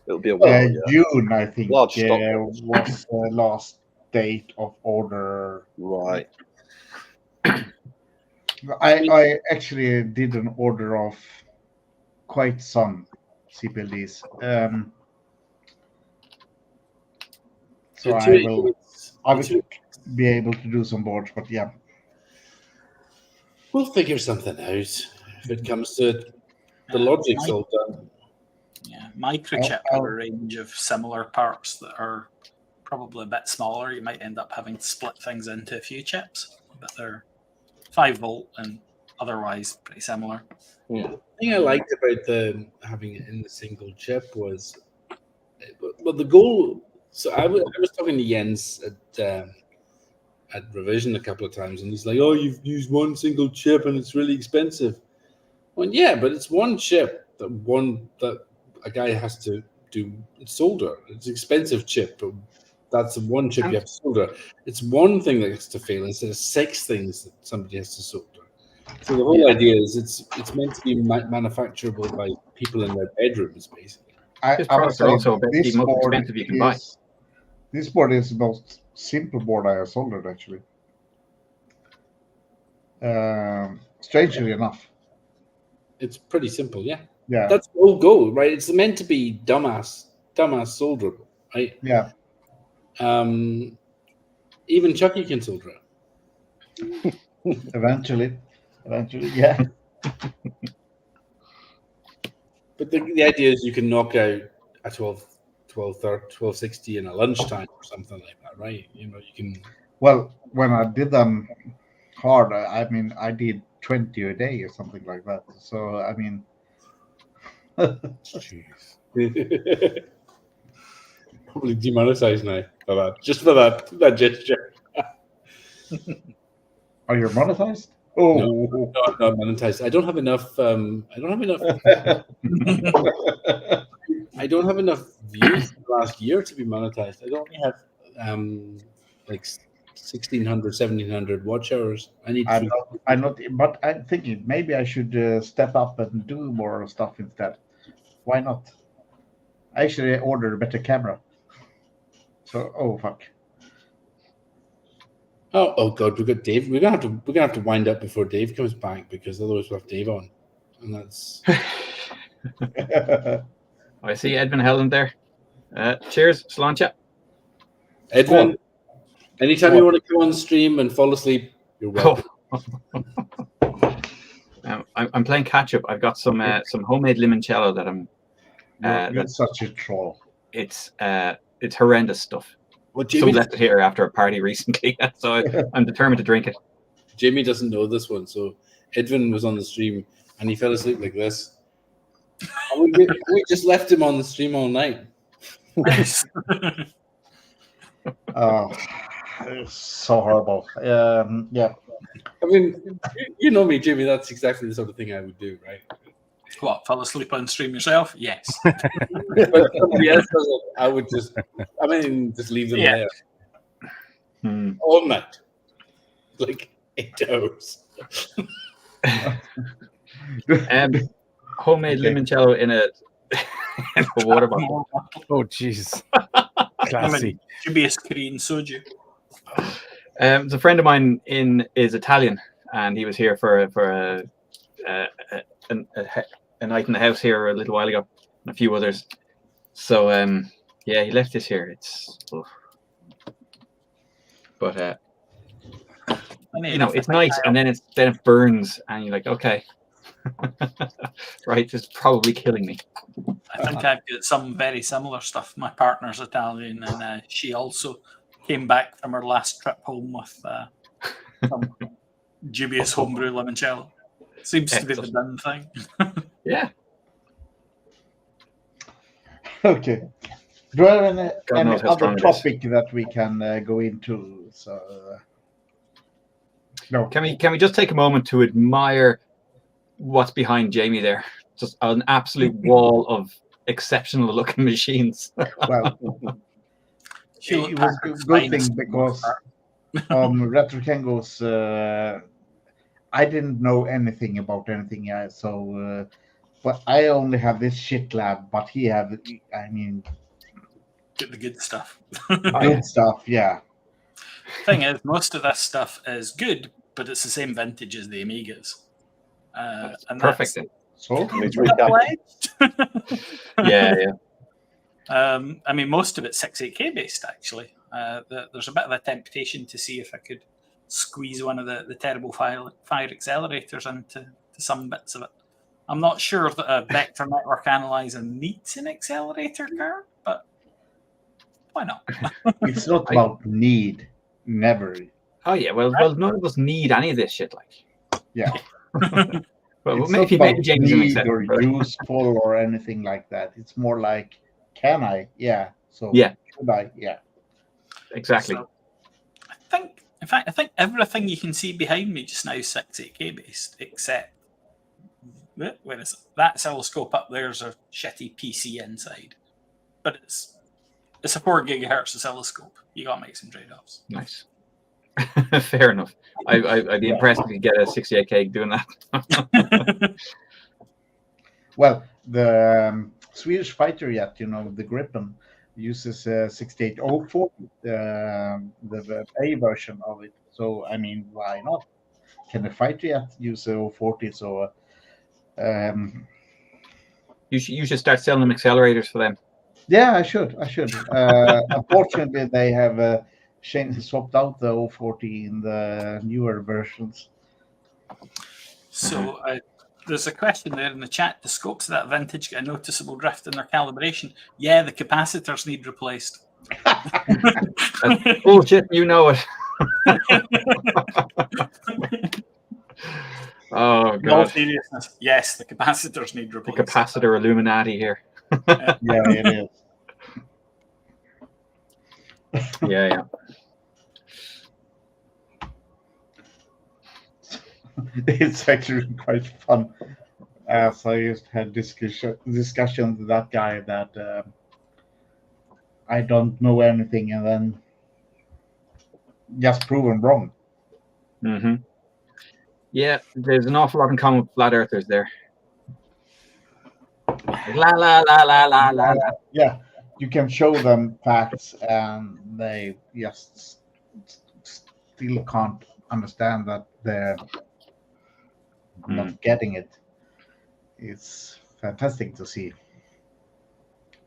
it'll be a while. Yeah. June, I think, Large stock. was the last date of order. Right. I actually did an order of quite some CPLDs. So I will be able to do some boards, but yeah. We'll figure something out if it comes to it. The logic's all done. Yeah, Microchip have a range of similar parts that are probably a bit smaller. You might end up having to split things into a few chips, but they're 5 volt and otherwise pretty similar. Yeah. The thing I liked about having it in the single chip was, well, the goal. So I was talking to Jens at Revision a couple of times, and he's like, "Oh, you've used one single chip, and it's really expensive." Well, yeah, but it's one chip that a guy has to do solder. It's an expensive chip, but that's one chip you have to solder. It's one thing that has to fail instead of 6 things that somebody has to solder. So the whole idea is it's meant to be manufacturable by people in their bedrooms, basically. This products are also the most expensive you can buy. This board is the most simple board I have soldered, actually. Strangely enough. It's pretty simple, yeah. Yeah. That's the whole goal, right? It's meant to be dumbass solderable, right? Yeah. Even Chucky can solder it. Eventually, yeah. But the idea is you can knock out a 1260 in a lunchtime or something like that, right? You can. Well, when I did them hard, I mean, I did 20 a day or something like that. So, I mean. Jeez. Probably demonetized now for that. Just for that gesture. Are you monetized? Oh, no, I'm not monetized. I don't have enough. I don't have enough views last year to be monetized. I only have like 1,600, 1,700 watch hours. I'm not. But I'm thinking maybe I should step up and do more stuff instead. Why not? I actually ordered a better camera. So, oh fuck. Oh God, we got Dave. We're gonna have to wind up before Dave comes back because otherwise we'll have Dave on, and that's. I see Edwin Helen there. Cheers, Sláinte. Edwin, anytime you want to come on stream and fall asleep, you're welcome. I'm playing catch up. I've got some homemade limoncello that I'm. That's such a troll. It's horrendous stuff. Someone left it here after a party recently, so I'm determined to drink it. Jamie doesn't know this one, so Edwin was on the stream and he fell asleep like this. And we just left him on the stream all night. Oh, it's so horrible. Yeah. I mean, you know me, Jamie. That's exactly the sort of thing I would do, right? What, fall asleep on stream yourself? Yes. But somebody else does it, I would just leave them there all night, like 8 hours. Homemade limoncello in a water bottle. Oh, jeez. Classy. Dubious Korean soju. A friend of mine is Italian, and he was here for a night in the house here a little while ago, and a few others. So yeah, he left this here. It's, but it's nice, and then it burns, and you're like, okay, right, this is probably killing me. I think I've got some very similar stuff. My partner's Italian, and she also came back from her last trip home with some dubious homebrew limoncello. Seems to be the done thing. Yeah. Okay. Do I have any knows how other strong it is. topic that we can go into? So, no. Can we just take a moment to admire what's behind Jamie there? Just an absolute wall of exceptional looking machines. Well, it was a good thing because Retro Kengo's, I didn't know anything about anything else, so but I only have this shit lab, but he have, I mean, Get the good stuff. good stuff, yeah. Thing is, most of this stuff is good, but it's the same vintage as the Amigas. And Perfect. So Yeah. I mean, most of it's 68K based, actually. There's a bit of a temptation to see if I could squeeze one of the terrible fire accelerators into some bits of it. I'm not sure that a vector network analyzer needs an accelerator card, but why not? It's not about need, never. Oh yeah, well, none of us need any of this shit, like. Yeah. Well, It's maybe not about James need or useful or anything like that. It's more like, can I? Yeah. So yeah, should I? Yeah. Exactly. So, I think everything you can see behind me just now is 68K based, except where is it? That oscilloscope up there's a shitty PC inside, but it's a 4 gigahertz oscilloscope. You gotta make some trade-offs. Nice. Fair enough. I'd be impressed if you get a 68K doing that. Well, the Swedish fighter jet, the Gripen, uses 6804, the A version of it. So, I mean, why not? Can the fighter jet use 040? So, you should start selling them accelerators for them. Yeah, I should. Unfortunately, they have swapped out the 040 in the newer versions. So there's a question there in the chat. The scopes of that vintage get a noticeable drift in their calibration. Yeah, the capacitors need replaced. That's bullshit, you know it. Oh god. No seriousness. Yes, the capacitors need replaced. The capacitor Illuminati here. Yeah, it is. Yeah. It's actually quite fun. As I just had discussion with that guy that I don't know anything, and then just proven wrong. Mm-hmm. Yeah, there's an awful lot in common with flat earthers there. La la la la la la. Yeah, you can show them facts, and they just still can't understand that they're not getting it. It's fantastic to see.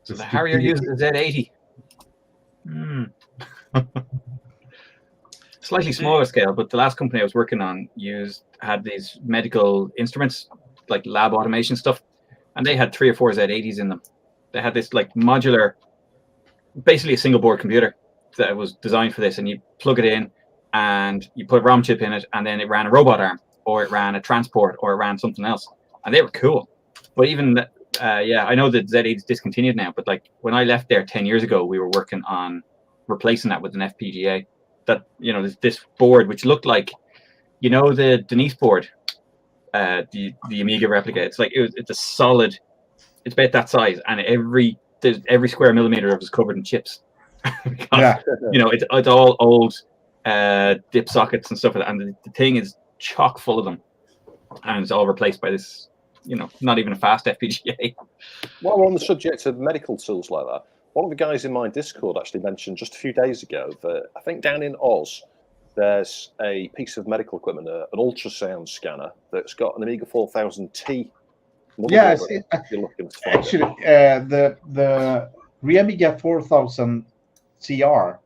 So the Harrier uses a Z80. Slightly smaller scale, but the last company I was working on had these medical instruments, like lab automation stuff, and they had 3 or 4 Z80s in them. They had this like modular, basically a single board computer that was designed for this, and you plug it in and you put a ROM chip in it, and then it ran a robot arm, or it ran a transport, or it ran something else, and they were cool. But even I know that Z8's discontinued now, but like when I left there 10 years ago, we were working on replacing that with an FPGA. That this board, which looked like, the Denise board, the Amiga replica. It's like it's a solid. It's about that size, and every square millimeter of it is covered in chips. Because, yeah, it's all old dip sockets and stuff like that, and the thing is chock full of them, and it's all replaced by this, not even a fast FPGA. While we're on the subject of medical tools like that, One of the guys in my Discord actually mentioned just a few days ago that I think down in Oz, there's a piece of medical equipment, an ultrasound scanner that's got an Amiga 4000T. Yeah, I see. If you're looking to find Actually, the Amiga 4000 CR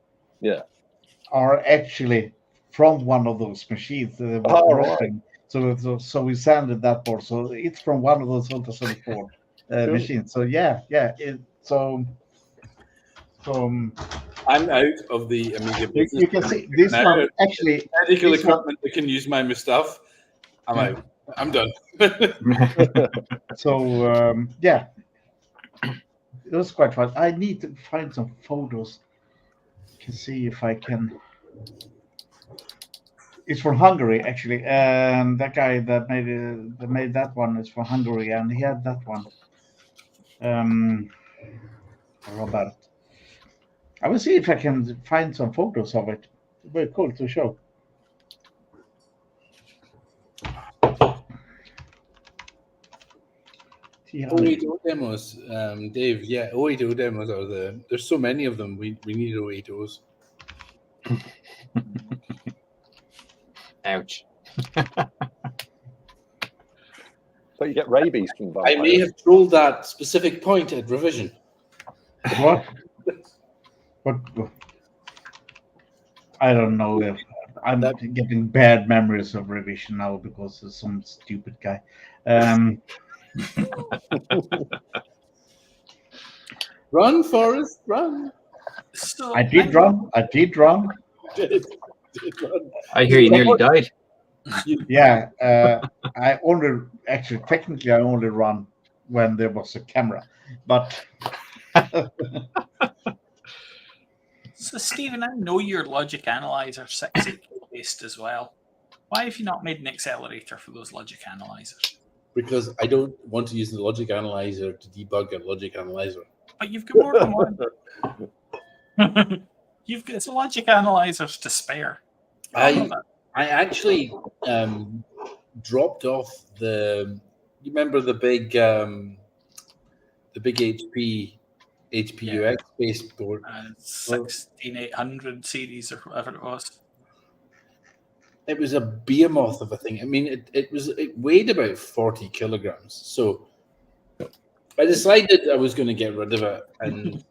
are actually from one of those machines. Right. So we sanded that board. So it's from one of those ultrasonic board machines. So I'm out of the Amiga business. you can see this Now, one actually. medical this one- equipment that can use my stuff. I'm out. I'm done. So it was quite fun. I need to find some photos. Can see if I can. It's from Hungary actually, and that guy that made that one is from Hungary, and he had that one. Robert. I will see if I can find some photos of it. Very cool to show. O80 demos, Dave. Yeah, O80 demos are there's so many of them. We need O80s. Ouch. But you get rabies from I may have trolled that specific point at revision. What? What? I don't know if I'm getting bad memories of revision now because of some stupid guy. Run, Forrest, run. So I did run. I hear you nearly died. Yeah, I only run when there was a camera, but So, Stephen, I know your logic analyzer 6 based as well. Why have you not made an accelerator for those logic analyzers? Because I don't want to use the logic analyzer to debug a logic analyzer. But you've got more than one. You've got some logic analyzers to spare. I actually dropped off the. You remember the big HPUX based board, 16800 series or whatever it was. It was a behemoth of a thing. I mean, it weighed about 40 kilograms. So I decided I was going to get rid of it, and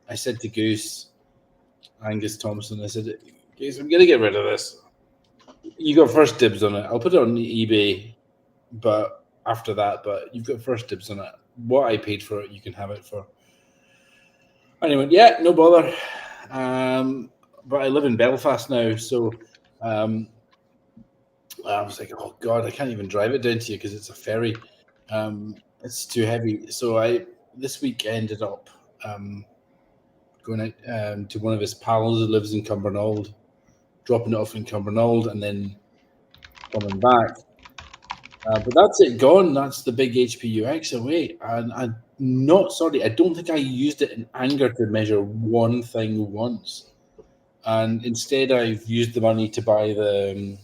I said to Angus Thompson, I said, Goose, I'm going to get rid of this. You got first dibs on it. I'll put it on eBay, but after that, you've got first dibs on it. What I paid for it, you can have it for. And he went, yeah, no bother. But I live in Belfast now, so I was like, oh God, I can't even drive it down to you because it's a ferry. It's too heavy. So this week I ended up going out to one of his pals who lives in Cumbernauld, dropping it off in Cumbernauld, and then coming back. But that's it gone. That's the big HPUX away. And I'm not sorry. I don't think I used it in anger to measure one thing once. And instead, I've used the money to buy the.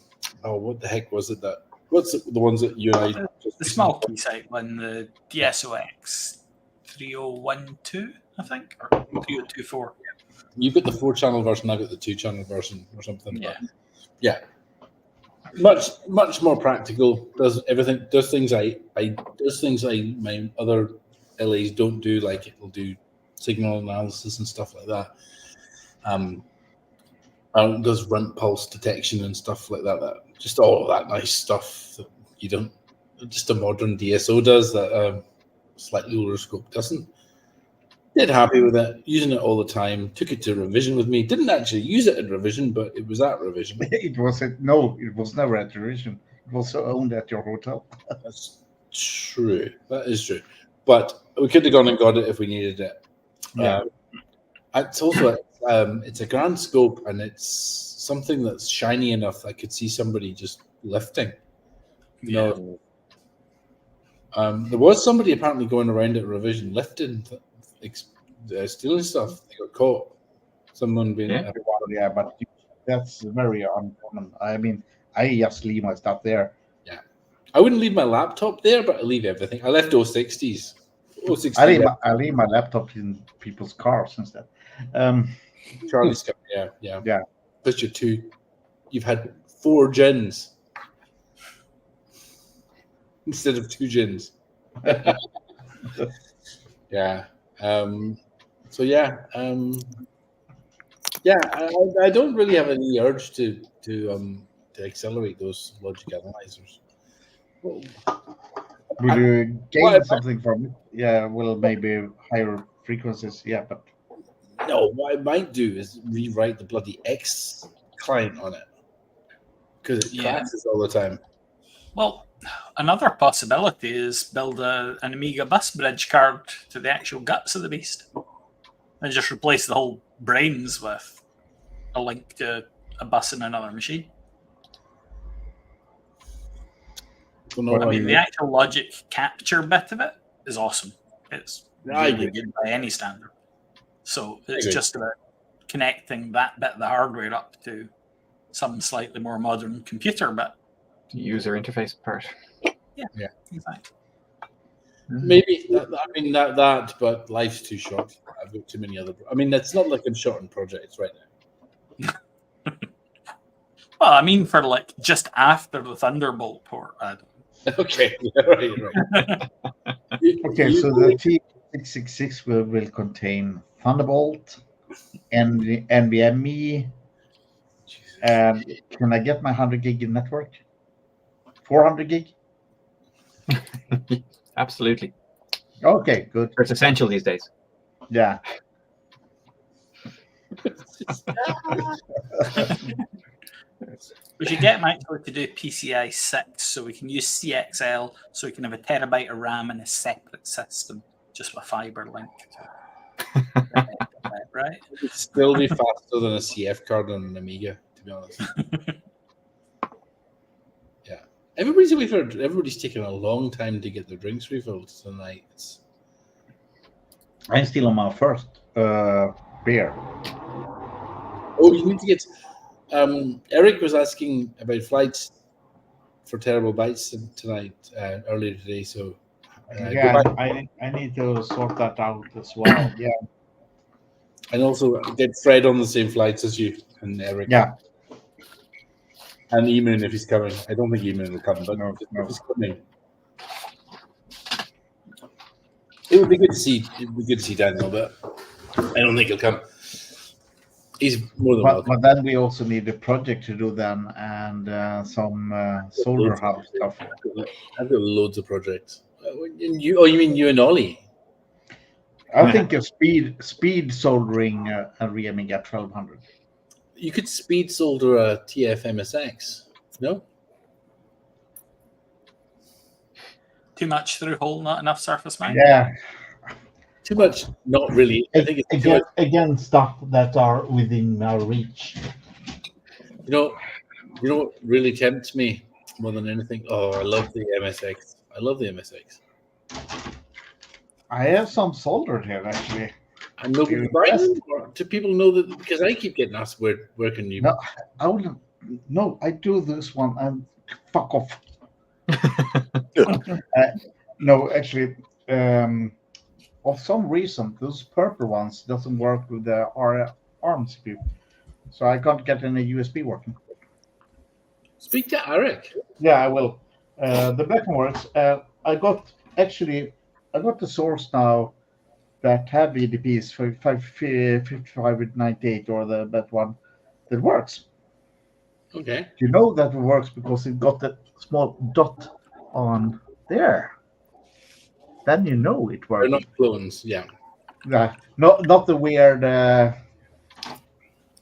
What the heck was it? What's the ones that you and I? The small Keysight one, the DSOX 3012, I think, or 3024. You've got the 4-channel version. I've got the 2-channel version or something. Yeah. But yeah. Much more practical. Does everything. Does things my other LAs don't do. Like it will do signal analysis and stuff like that. Does runt pulse detection and stuff like that. Just all of that nice stuff that you don't. Just a modern DSO does that. Slightly older scope doesn't. Did happy with it, using it all the time. Took it to revision with me. Didn't actually use it at revision, but it was at revision. It was never at revision. It was owned at your hotel. That's true. That is true. But we could have gone and got it if we needed it. Yeah. It's also it's a grand scope, and it's something that's shiny enough I could see somebody just lifting. You know, there was somebody apparently going around at revision lifting. Stealing stuff. They got caught. Someone being but that's very uncommon. I mean, I just leave my stuff there. Yeah, I wouldn't leave my laptop there, but I leave everything. I left 060s I leave my laptop in people's cars instead. Charlie's car, yeah. Yeah. Plus you've had 4 gens instead of 2 gens. Yeah. So yeah. I don't really have any urge to accelerate those logic analyzers. Will you gain something from it? Yeah, well, maybe higher frequencies. Yeah, but no, what I might do is rewrite the bloody X client on it because it crashes all the time. Well, another possibility is build an Amiga bus bridge card to the actual guts of the beast and just replace the whole brains with a link to a bus in another machine. I mean, the actual logic capture bit of it is awesome. It's really good by any standard. So it's just about connecting that bit of the hardware up to some slightly more modern computer bit. The user interface part. Yeah, exactly. Maybe that, but life's too short. I've got too many other. I mean, it's not like I'm short on projects right now. Well, I mean, for like just after the Thunderbolt port. Okay, right. Okay, so the T666 will contain Thunderbolt and NVMe. And can I get my 100 gig network? 400 gig? Absolutely. Okay, good. It's essential these days. Yeah. We should get him actually to do PCI 6 so we can use CXL so we can have a terabyte of RAM in a separate system just with fiber link. Right? It'd still be faster than a CF card on an Amiga, to be honest. Yeah. Everybody's taking a long time to get their drinks refilled tonight. I'm still on my first beer. Oh, you need to get... Eric was asking about flights for Terrible Bites tonight, earlier today. So I need to sort that out as well. Yeah, and also get Fred on the same flights as you and Eric. Yeah, and Eamon if he's coming. I don't think Eamon will come, but no. if he's coming, it would be good to see. It would be good to see Daniel, but I don't think he'll come. He's more than welcome. But then we also need a project to do then and some solar hub stuff. I've got loads of projects. You mean you and Ollie? I think of speed soldering a Amiga 1200. You could speed solder a TF-MSX, no? Too much through hole, not enough surface mount? Yeah. Too much, not really. I think it's again stuff that are within our reach. You know what really tempts me more than anything? Oh, I love the MSX. I love the MSX. I have some soldered here actually. And nobody buys them? Or do people know that? Because I keep getting asked where can you? No, I wouldn't. No, I do this one and fuck off. No, actually, for some reason, those purple ones doesn't work with the ARM CPU, so I can't get any USB working. Speak to Eric. Yeah, I will. The black one works. I got the source now that have EDPs for 55 with 98 or that one that works. Okay. You know that it works because it got that small dot on there. Then you know it works. They're not clones, yeah. Not the weird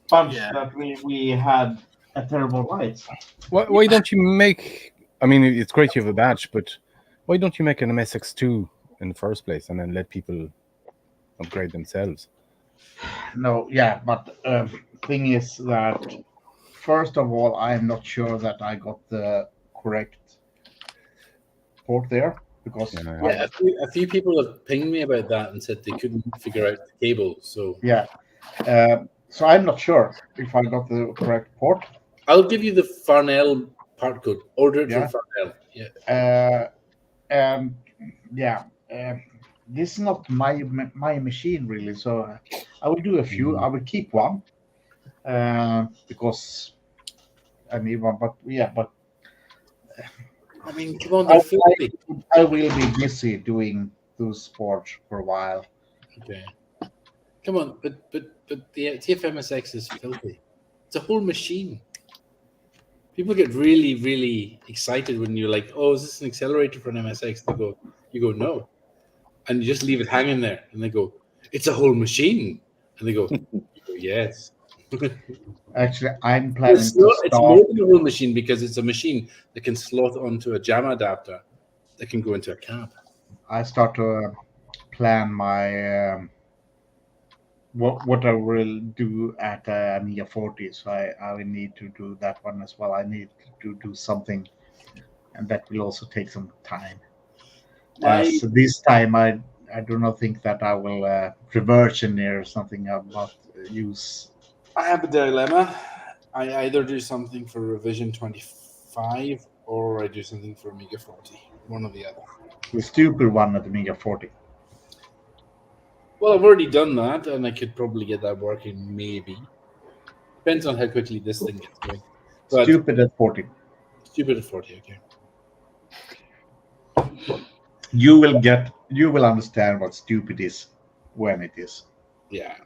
bunch that we had at Terrible Bites. Why don't you make? I mean, it's great you have a batch, but why don't you make an MSX2 in the first place and then let people upgrade themselves? No, yeah, but thing is that first of all, I'm not sure that I got the correct port there because a few people have pinged me about that and said they couldn't figure out the cable. So so I'm not sure if I got the correct port. I'll give you the Farnell part code. Order it from Farnell. this is not my machine really. So I will do a few. I will keep one because I need one. But I mean, come on, they're filthy. I will be busy doing those sports for a while. Okay. Come on, but the TFMSX is filthy. It's a whole machine. People get really, really excited when you're like, "Oh, is this an accelerator for an MSX?" You go, "No," and you just leave it hanging there, and they go, "It's a whole machine," and they go, "Yes." Actually, I'm planning It's to more start. than a whole machine because it's a machine that can slot onto a jam adapter that can go into a cab. I start to plan my what I will do at Amiga 40. So I will need to do that one as well. I need to do something, and that will also take some time. So this time I do not think that I will reverse engineer or something about use. I have a dilemma. I either do something for revision 25 or I do something for Amiga 40. One or the other. The stupid one at Amiga 40. Well, I've already done that, and I could probably get that working, maybe. Depends on how quickly this thing gets going. But Stupid at 40. Stupid at 40, okay. You will understand what stupid is when it is. Yeah.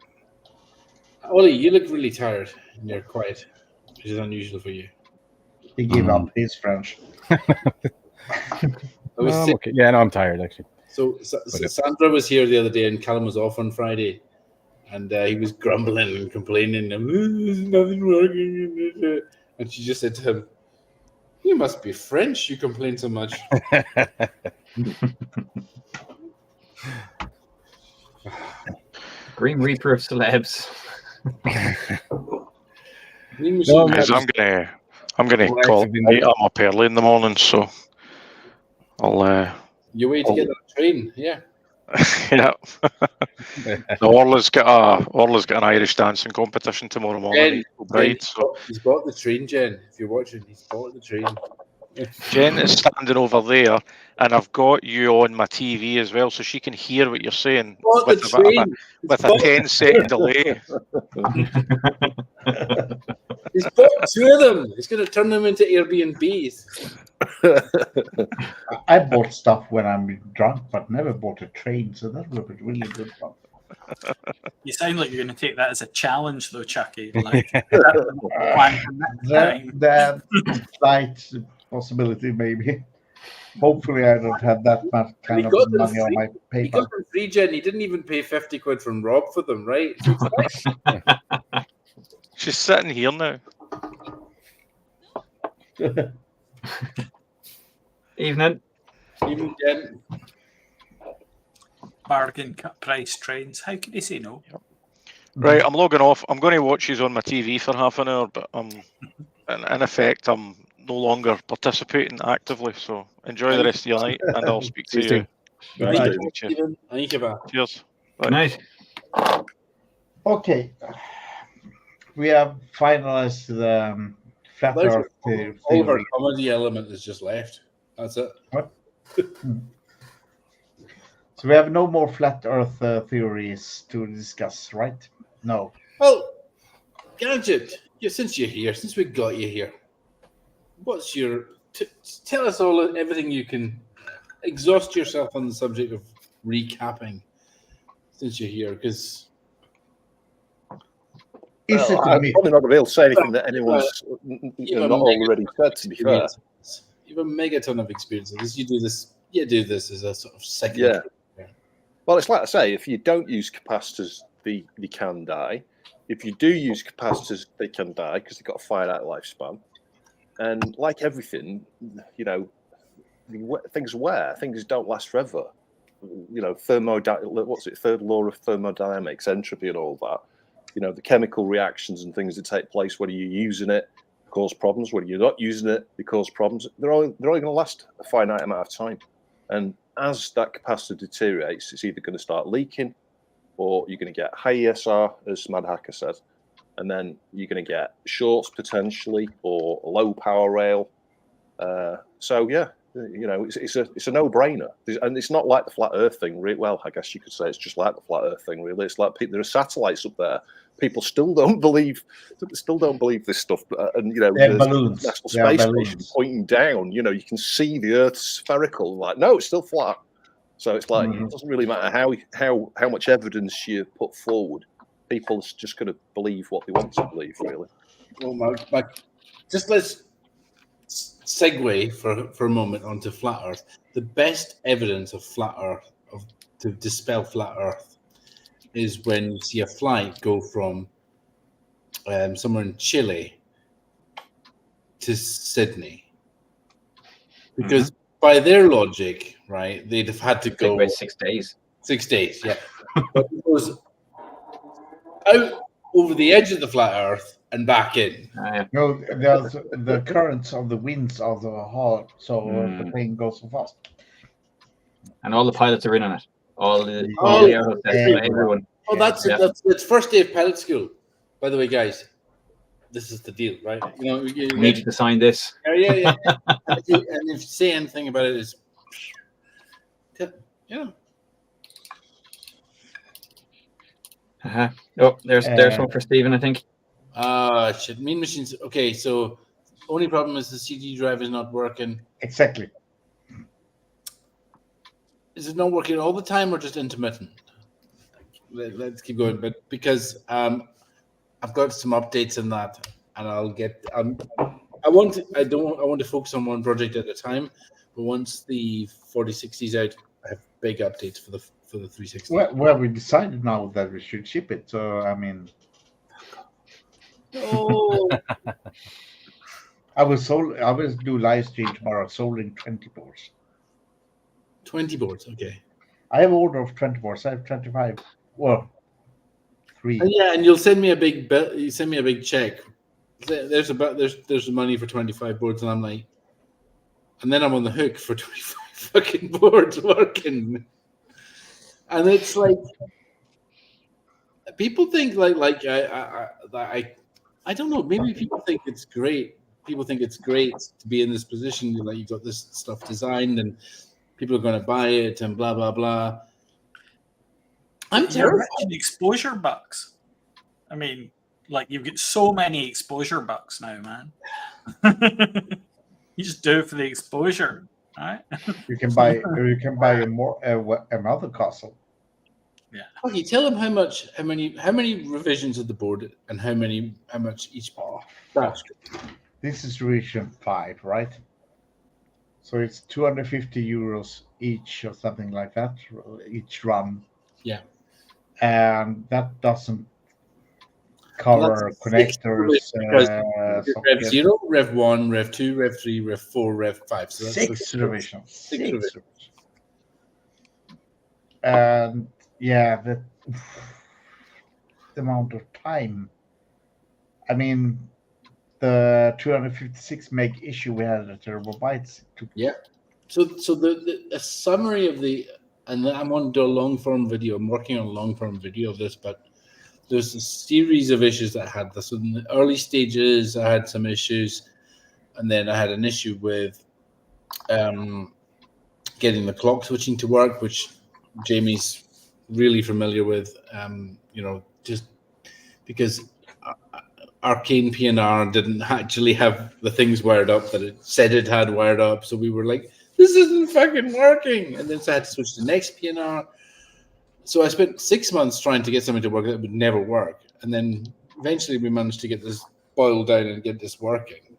Ollie, you look really tired and you're quiet, which is unusual for you. He gave up his French. Okay. Yeah, no, I'm tired actually. So Sandra was here the other day, and Callum was off on Friday, and he was grumbling and complaining, and there's nothing working. And she just said to him, "You must be French. You complain so much." Green Reaper of celebs. I'm gonna call it. I'm up early in the morning, so I'll. You wait to get on the train, yeah. Yeah. Orla's got an Irish dancing competition tomorrow morning. He's bought the train, Jen. If you're watching, he's bought the train. Jen is standing over there, and I've got you on my TV as well, so she can hear what you're saying with a 10-second delay. He's bought two of them. He's going to turn them into Airbnbs. I bought stuff when I'm drunk, but never bought a train, so that would be really good fun. You sound like you're going to take that as a challenge, though, Chucky. Like, that slight possibility, maybe. Hopefully, I don't have that much kind of money on my PayPal. He got them free, Jen. He didn't even pay 50 quid from Rob for them, right? So it's fine. She's sitting here now. Evening, Jen. Bargain cut price trains. How can you say no? Right, I'm logging off. I'm going to watch you on my TV for half an hour, but in effect, I'm no longer participating actively. So enjoy the rest of your night, and I'll speak to you. Cheers. Good night. Okay. We have finalized the flat Earth theory. All of our comedy element is just left. That's it. What? So we have no more flat Earth theories to discuss, right? No. Well, Gadget, since you're here, since we got you here, what's your... tell us everything you can. Exhaust yourself on the subject of recapping since you're here, because... I'm probably not going to be able to say anything that anyone's not already said, to be fair. You have a megaton of experience in this. You do this as a sort of second. Yeah. Well, it's like I say, if you don't use capacitors, they can die. If you do use capacitors, they can die because they've got a finite lifespan. And like everything, things wear. Things don't last forever. Third law of thermodynamics, entropy and all that. The chemical reactions and things that take place when you're using it cause problems. When you're not using it, they cause problems. They're only going to last a finite amount of time. And as that capacitor deteriorates, it's either going to start leaking, or you're going to get high ESR, as Mad Hacker said, and then you're going to get shorts potentially, or low power rail. So yeah, You know, it's a no-brainer, and it's not like the flat Earth thing. Well, I guess you could say it's just like the flat Earth thing. Really, it's like there are satellites up there. People still don't believe this stuff, and you know, They're the balloons. National They are Space balloons. Station pointing down. You know, you can see the Earth spherical. Like, no, it's still flat. So it's like it doesn't really matter how much evidence you put forward. People's just going to believe what they want to believe, really. Well, Mark, just let's segue for a moment onto flat Earth. The best evidence of flat Earth, to dispel flat Earth, is when you see a flight go from somewhere in Chile to Sydney, because by their logic, right, they'd have had to Take go about 6 days. 6 days, yeah. But it goes out over the edge of the flat Earth and back in. No, there's the currents of the winds of the hard, so the plane goes so fast. And all the pilots are in on it. All the air hostesses, everyone. Oh, that's first day of pilot school. By the way, guys, this is the deal, right? You know, you need to sign this. Yeah. And if you say anything about it, it's Oh, there's one for Stephen, I think. Shit. Mean Machines. Okay, so only problem is the CD drive is not working. Exactly. Is it not working all the time or just intermittent? Let's keep going, but because I've got some updates on that, and I'll get. I want to focus on one project at a time, but once the 4060 is out, I have big updates for the 360. Well, we decided now that we should ship it. So I mean, I will do live stream tomorrow, soldering 20 boards. 20 boards, okay. I have an order of 20 boards. I have 25. Well, 3. And you'll send me a big bill. You send me a big check. There's money for 25 boards, and I'm like, and then I'm on the hook for 25 fucking boards working. And it's like, people think I don't know. Maybe people think it's great. People think it's great to be in this position. Like, you've got this stuff designed, and people are going to buy it, and blah blah blah. I'm terrified. Exposure bucks. I mean, like, you've got so many exposure bucks now, man. You just do it for the exposure, right? You can buy another castle. Yeah. Okay, tell them how many revisions of the board and how much each bar. This is revision 5, right? So it's 250 euros each or something like that, each run. Yeah. And that doesn't cover connectors. Rev 0, Rev 1, Rev 2, Rev 3, Rev 4, Rev 5. So that's 6 revisions. 6 revisions. And yeah, the amount of time. I mean, the 256 meg issue we had at Turbobytes. Yeah. So the summary of and I'm on to a long form video. I'm working on a long form video of this, but there's a series of issues that I had. So in the early stages, I had some issues, and then I had an issue with getting the clock switching to work, which Jamie's really familiar with. Just because Arcane PNR didn't actually have the things wired up that it said it had wired up, so we were like, this isn't fucking working. And then so I had to switch to the next PNR. So I spent 6 months trying to get something to work that would never work. And then eventually we managed to get this boiled down and get this working.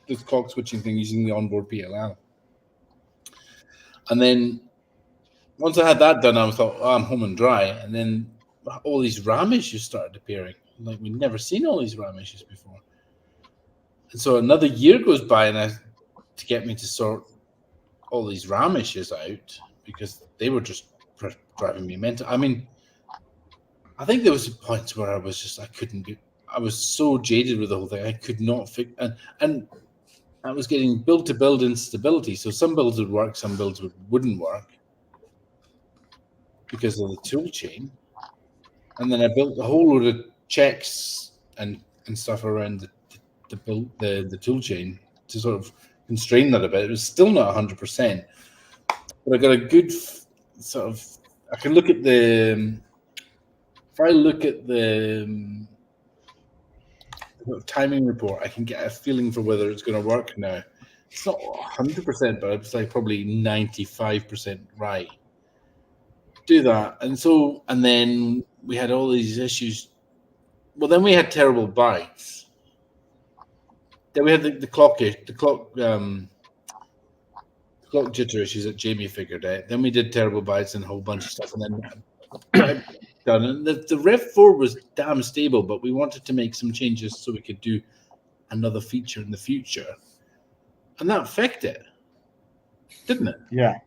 This clock switching thing using the onboard PLL. And then once I had that done, I thought, I'm home and dry. And then all these RAM issues started appearing. Like, we'd never seen all these RAM issues before. And so another year goes by to get me to sort all these RAM issues out, because they were just driving me mental. I mean, I think there was points where I was so jaded with the whole thing. I could not fix, and I was getting build to build instability. So some builds would work, some builds wouldn't work because of the tool chain. And then I built a whole load of checks and stuff around the tool chain to sort of constrain that a bit. It was still not 100%, but I got a good sort of. I can look at the. If I look at the timing report, I can get a feeling for whether it's going to work now. It's not 100%, but it's like probably 95% right. Do that, and then we had all these issues. Well, then we had terrible bites. Then we had the clock jitter issues that Jamie figured out. Then we did terrible bites and a whole bunch of stuff, and then done. And the Rev 4 was damn stable, but we wanted to make some changes so we could do another feature in the future, and that affected it, didn't it? Yeah.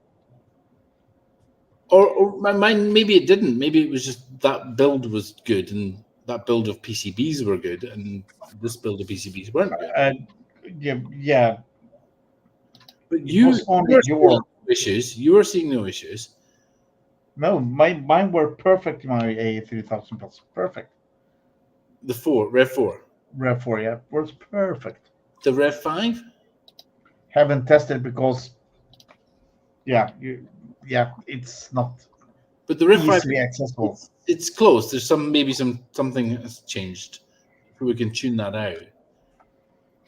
Or mine, maybe it didn't. Maybe it was just that build was good, and that build of PCBs were good, and this build of PCBs weren't good. Yeah. But you was only were your- seeing no issues. You were seeing no issues. No, mine were perfect. My A3000 Plus, perfect. The Rev 4. Rev 4, yeah, was perfect. The Rev 5? Haven't tested because, it's not But the Rev 5 easily accessible. it's close. There's something has changed. We can tune that out.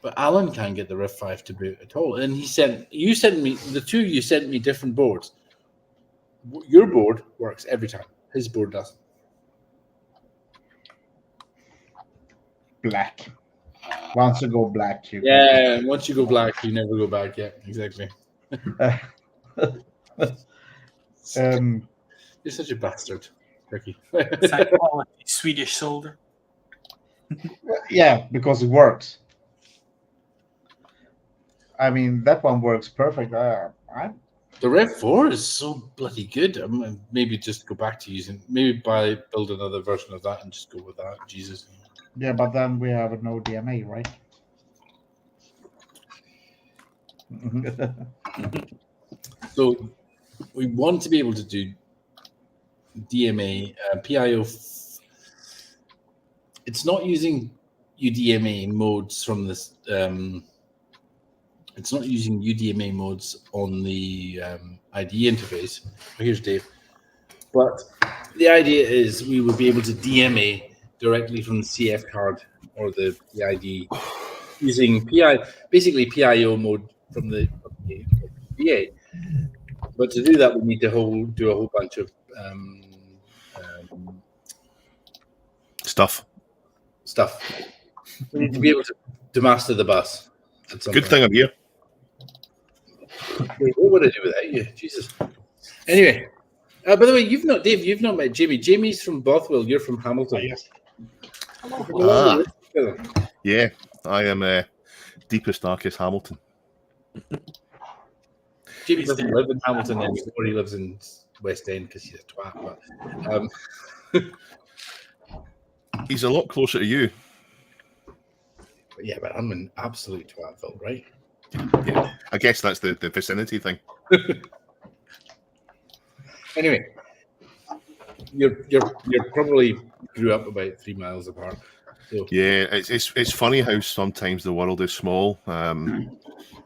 But Alan can't get the Rev 5 to boot at all. And you sent me the two of you sent me different boards. Your board works every time. His board doesn't. Black. Once you go black, you once you go black, you never go back. Yeah, exactly. You're such a bastard, Ricky. It's like quality Swedish solder. Yeah, because it works. I mean, that one works perfect. The Rev 4 is so bloody good. I mean, maybe just go back to build another version of that and just go with that. Jesus. Yeah, but then we have no DMA, right? So we want to be able to do DMA, PIO. It's not using UDMA modes from this. It's not using UDMA modes on the IDE interface. Here's Dave. But the idea is we would be able to DMA directly from the CF card or the IDE using basically PIO mode from the VA. But to do that, we need to do a whole bunch of stuff. We need to be able to master the bus. Good thing I'm here. Wait, what would I do without you? Jesus. Anyway, by the way, you've not met Jamie. Jamie's from Bothwell. You're from Hamilton. Yes. Yeah, I am deepest, darkest Hamilton. Jamie doesn't live in Hamilton anymore. He lives in West End because he's a twat. But, he's a lot closer to you. Yeah, but I'm an absolute twatville, right? Yeah, I guess that's the vicinity thing. Anyway, you're probably grew up about 3 miles apart. So. Yeah, it's funny how sometimes the world is small.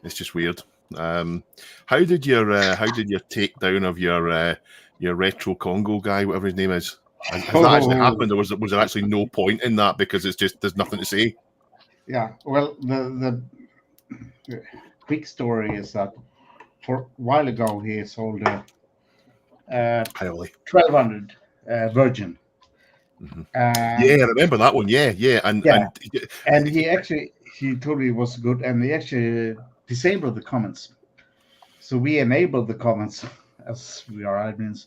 It's just weird. How did your takedown of your retro Congo guy, whatever his name is, has that actually happened, or was there actually no point in that because it's just there's nothing to say? Yeah, well, the quick story is that for a while ago he sold a 1200 Virgin. Mm-hmm. Yeah, I remember that one. Yeah, and he told me it was good, and he actually disabled the comments. So we enabled the comments as we are admins,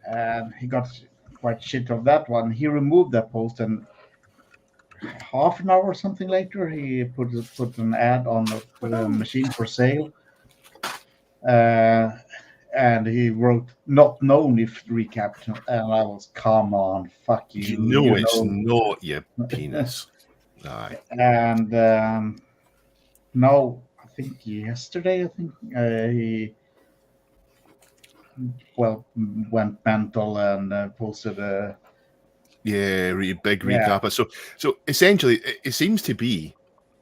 and he got quite shit of that one. He removed that post, and half an hour or something later, he put an ad on the machine for sale. And he wrote, "Not known if recapped," and I was, "Come on, fuck you." It's not your penis. Aye. And no, I think yesterday, he went mental and posted a big recap. So essentially, it seems to be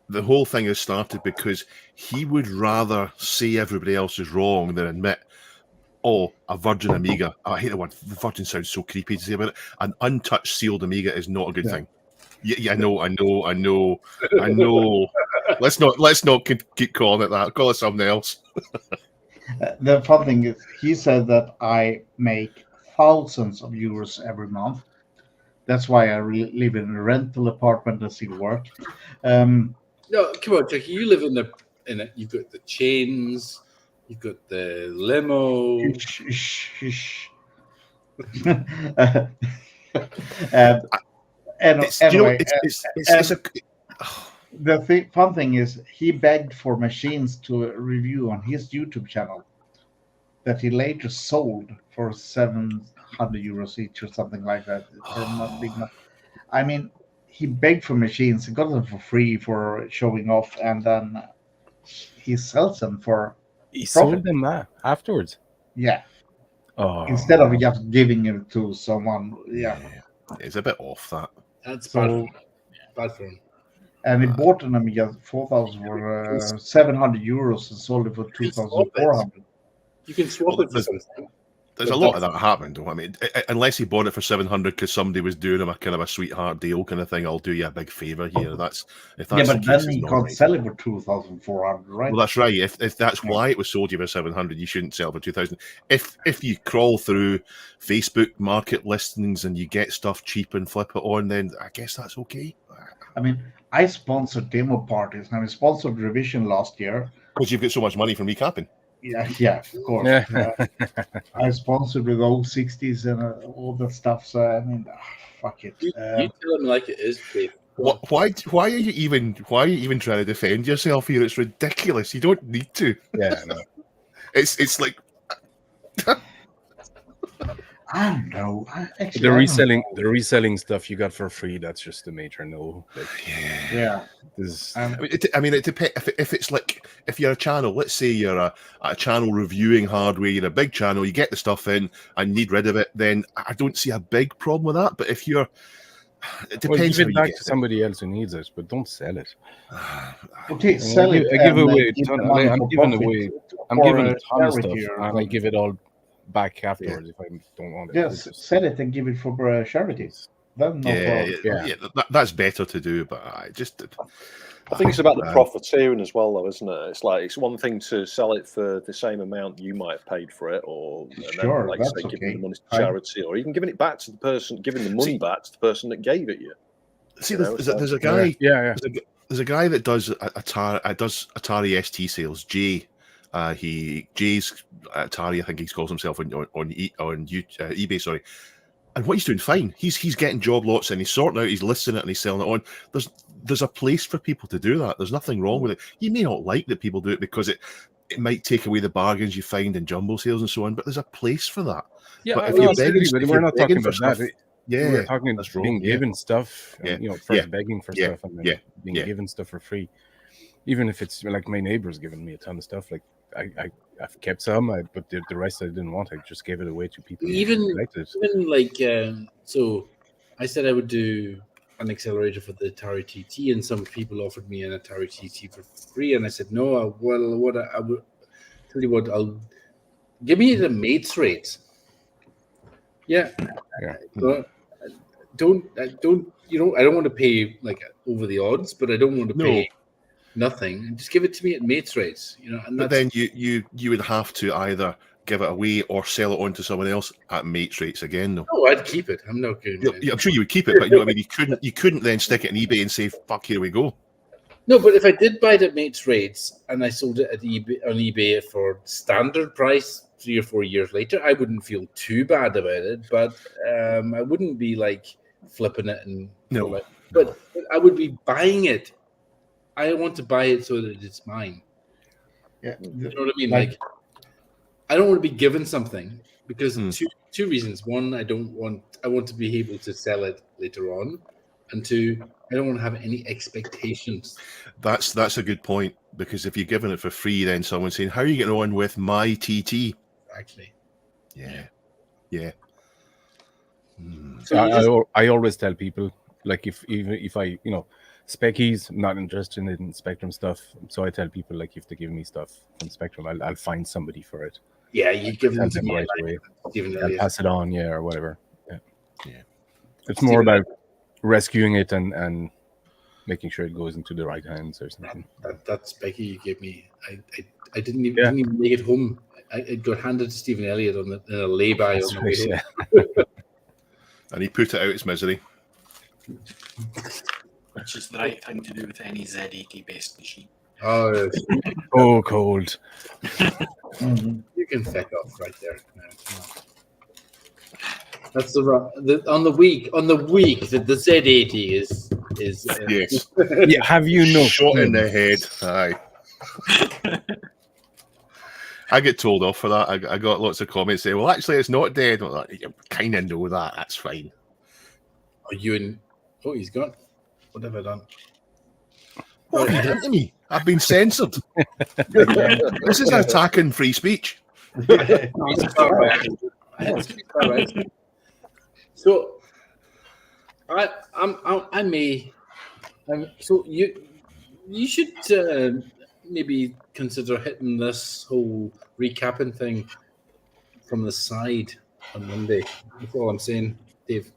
the whole thing has started because he would rather say everybody else is wrong than admit, oh, a Virgin Amiga. I hate the word. Virgin sounds so creepy to say about it. An untouched sealed Amiga is not a good thing. Yeah, I know. Let's not keep calling it that. Call it something else. The fun thing is, he said that I make thousands of euros every month. That's why I live in a rental apartment and still work. No, come on, Jackie. You live in it. You've got the chains. You've got the limo. The fun thing is, he begged for machines to review on his YouTube channel that he later sold for 700 euros each or something like that. I mean, he begged for machines, he got them for free for showing off, and then he sells them for He profit. sold them afterwards. Yeah. Oh. Instead of just giving it to someone. Yeah. It's a bit off that. That's bad for him. And he bought an Amiga 4000 for 700 euros and sold it for 2,400. You can swap it for something. There's a lot of that happened, though. I mean, unless he bought it for 700 because somebody was doing him a kind of a sweetheart deal kind of thing. I'll do you a big favor here. But then he can't sell it for 2,400, right? Well, that's right. If that's why it was sold you for 700, you shouldn't sell it for 2,000. If you crawl through Facebook market listings and you get stuff cheap and flip it on, then I guess that's okay. I mean, I sponsored demo parties, and I sponsored Revision last year. Because you've got so much money from recapping. Yeah, of course. I sponsored with 060s and all that stuff. So I mean, fuck it. You tell him like it is, Dave. Why are you even trying to defend yourself here? It's ridiculous. You don't need to. Yeah, no. It's like I don't know. The reselling stuff you got for free, that's just a major no. Yeah. I mean, it depends. If it's like, if you're a channel, let's say you're a channel reviewing hardware, you're a big channel, you get the stuff in and need rid of it, then I don't see a big problem with that. But if you're, it depends. Give it back to somebody else who needs it, but don't sell it. Okay, sell it. I'm giving a ton of stuff, and I give it all back afterwards if I don't want it. Yes, sell it and give it for charities. That's better to do, but I think it's about the profiteering as well, though, isn't it? It's like, it's one thing to sell it for the same amount you might have paid for it, or sure, then, like say, giving the money to charity, or even giving it back to the person, giving the money back to the person that gave it you. See, there's a guy. There's a guy that does Atari ST sales. Jay's Atari, I think he calls himself on eBay. Sorry. And what he's doing, fine. He's getting job lots and he's sorting out, he's listing it and he's selling it on. There's a place for people to do that. There's nothing wrong with it. You may not like that people do it because it might take away the bargains you find in jumbo sales and so on, but there's a place for that. Yeah, but we're not talking about stuff, that. Yeah, we're talking about being given stuff. First begging for stuff and then being given stuff for free. Even if it's like my neighbor's given me a ton of stuff, like I've kept some, but the rest I didn't want. I just gave it away to people. Even like so, I said I would do an accelerator for the Atari TT, and some people offered me an Atari TT for free, and I said no. I would tell you what, I'll give me the mates rate. Yeah. Don't I don't want to pay like over the odds, but I don't want to pay nothing. Just give it to me at mates rates, but then you would have to either give it away or sell it on to someone else at mates rates again, though. No, I'd keep it. I'm not kidding. I'm sure you would keep it, but I mean, you couldn't then stick it on eBay and say, "Fuck, here we go." No, but if I did buy it at mates rates and I sold it on eBay for standard price 3 or 4 years later, I wouldn't feel too bad about it. But I wouldn't be like flipping it but I would be buying it. I want to buy it so that it's mine. Yeah, you know what I mean. Like I don't want to be given something because two reasons. One, I want to be able to sell it later on, and two, I don't want to have any expectations. That's a good point, because if you're giving it for free, then someone's saying, "How are you getting on with my TT?" Exactly. Yeah. So I always tell people, Like if I Speckies, I'm not interested in Spectrum stuff. So I tell people, like, if they give me stuff from Spectrum, I'll find somebody for it. Yeah, you give them to Tell them me right away. Stephen I'll Elliott. pass it on, or whatever. Yeah. It's Stephen more about rescuing it and making sure it goes into the right hands or something. That's Becky you gave me. I didn't even make it home. It got handed to Stephen Elliott in a lay-by on the way home. Yeah. And he put it out its misery. Which is the right thing to do with any Z80 based machine. Oh, Oh, cold. you can feck off right there. No, come on. That's on the week that the Z80 is Yes. Yeah, have you no Shot in shame? the head. Aye. I get told off for that. I got lots of comments saying, well, actually, it's not dead. I'm like, you kind of know that. That's fine. Oh, he's gone. What have I done? What have you done to me? I've been censored. This is attacking free speech. So, I may. So you should maybe consider hitting this whole recapping thing from the side on Monday. That's all I'm saying, Dave.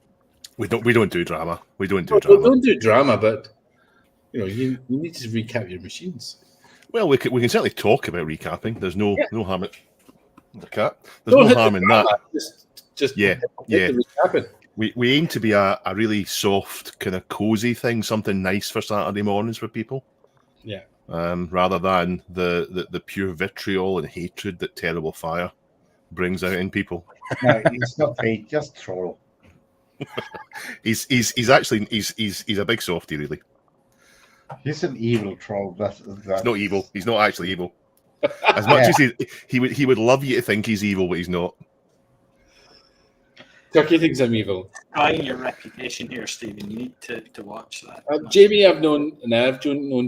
We don't do drama. We don't do Well, drama. don't do drama, but you need to recap your machines. Well, we can certainly talk about recapping. There's no harm in the cat. There's Don't no hit harm the in drama, that. Just Yeah, hit the recapping. We aim to be a really soft, kind of cozy thing, something nice for Saturday mornings for people. Yeah. Rather than the pure vitriol and hatred that Terrible Fire brings out in people. No, it's not hate, just troll. He's a big softie, really. He's an evil troll. He's not evil. He's not actually evil. As much as he would love you to think he's evil, but he's not. Turkey thinks I'm evil. Trying your reputation here, Stephen. You need to watch that. Jamie, I've known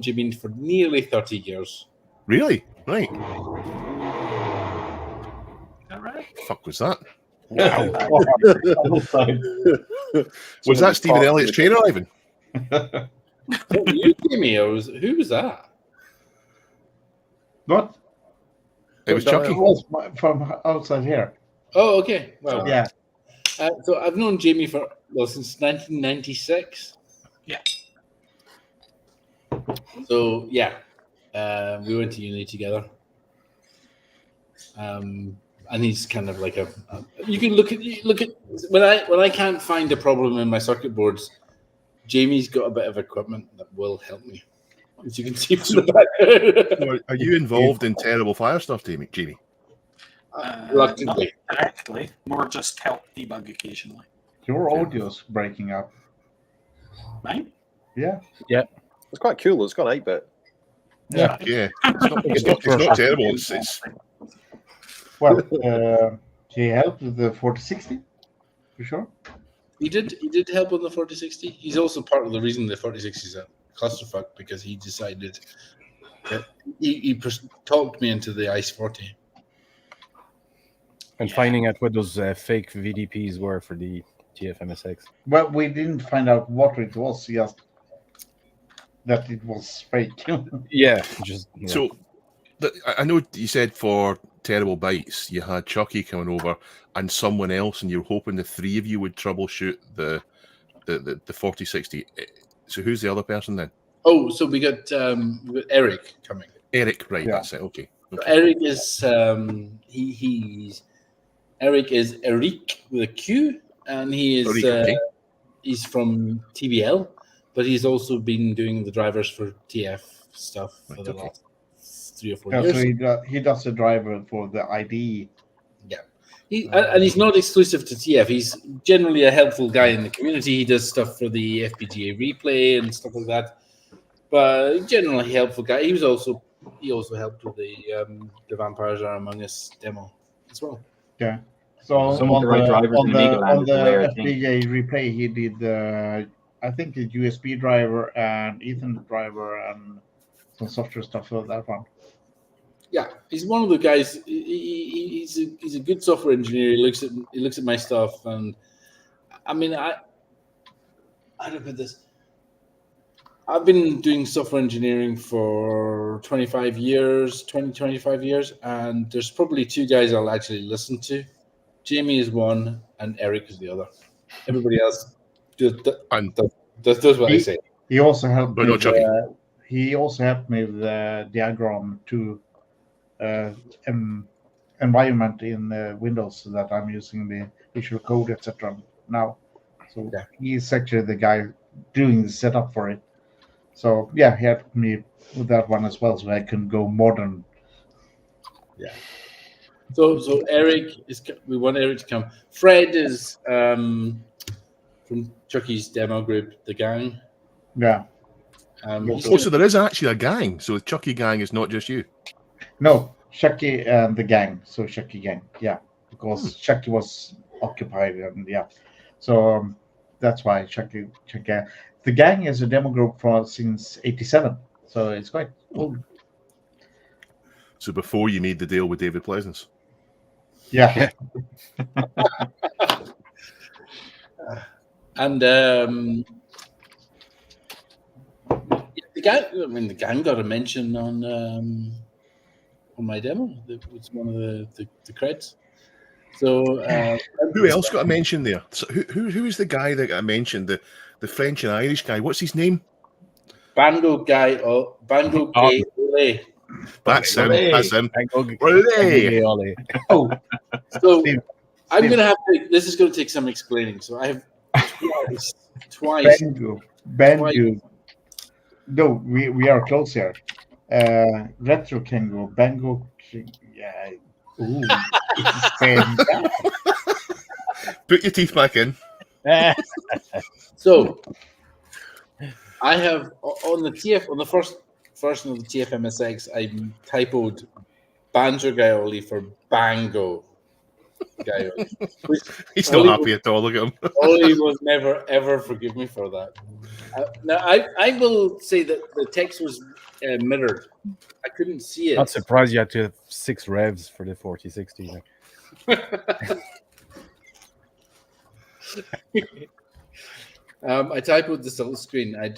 Jamie for nearly 30 years. Really? Right. Is that right? Fuck was that? Wow. Was that Stephen Elliott's trainer, Ivan? You, Jamie, or who was that? What? It was Chucky. It was from outside here. Oh, okay. Well, Yeah. So I've known Jamie since 1996. Yeah. So yeah, we went to uni together. And he's kind of like you can look at when I can't find a problem in my circuit boards, Jamie's got a bit of equipment that will help me, as you can see from the back. Are you involved in Terrible Fire stuff, Jamie? Reluctantly. Not directly, more just help debug occasionally. Your audio's breaking up. Right? Yeah. It's quite cool. It's got 8-bit. Yeah. It's not terrible. It's Well, he helped with the 4060, for sure. He did help on the 4060. He's also part of the reason the 4060 is a clusterfuck, because he decided that he talked me into the ICE 40. And finding out what those fake VDPs were for the TFMSX. Well, we didn't find out what it was, just that it was fake. Yeah. So I know you said for Terrible Bites you had Chucky coming over and someone else, and you're hoping the three of you would troubleshoot the 4060. So who's the other person then? Oh, so we got Eric coming. Eric, right? Yeah. That's it. Okay. So Eric is Eric is Eric with a Q, and he is Eric, okay. He's from TBL, but he's also been doing the drivers for TF stuff for the last 3 or 4 years. So he does the driver for the IDE. Yeah, and he's not exclusive to TF. He's generally a helpful guy in the community. He does stuff for the FPGA replay and stuff like that. But generally helpful guy. He also helped with the Vampires Are Among Us demo as well. Yeah. So Some of the right drivers in Amiga land on is the rare the thing. FPGA replay, he did I think the USB driver and Ethernet driver and some software stuff for that one. Yeah, he's one of the guys. He's a good software engineer. He looks at my stuff, and I mean, how do I put this? I've been doing software engineering for 25 years, and there's probably two guys I'll actually listen to. Jamie is one, and Eric is the other. Everybody else does what I say. He also helped But me. not Chucky. He also helped me with the diagram to environment in Windows that I'm using the Visual Code, etc. now. So Yeah. he's actually the guy doing the setup for it. So yeah, he helped me with that one as well, so I can go modern. Yeah. So Eric we want Eric to come. Fred is from Chucky's demo group, the gang. Yeah. So there is actually a gang. So the Chucky gang is not just you. No, Chucky and the gang. So Chucky gang, yeah, because Chucky was occupied, and yeah, so that's why Chucky. The gang is a demo group since '87, so it's quite old. So before you made the deal with David Pleasance. Yeah. And the gang. I mean, the gang got a mention on my demo. It was one of the creds. So who else got a mention there? So who is the guy that I mentioned? The French and Irish guy. What's his name? Bango guy or Bango Gay Ole. That's him. That's him. Ole. Oh, so I'm gonna have to. This is gonna take some explaining. So I have twice. Bango. No, we are close here. Retro Kango, Bango. Yeah. Ooh, it's the same guy. Put your teeth back in. So I have on the first version of the TFMSX, I typoed Banjo Gaioli for Bango Gaioli. He's not happy at all. Look at him. Ollie will never ever forgive me for that. Now I will say that the text was mirrored. I couldn't see it. Not surprised you had to have 6 revs for the 4060. I typoed the silk screen. I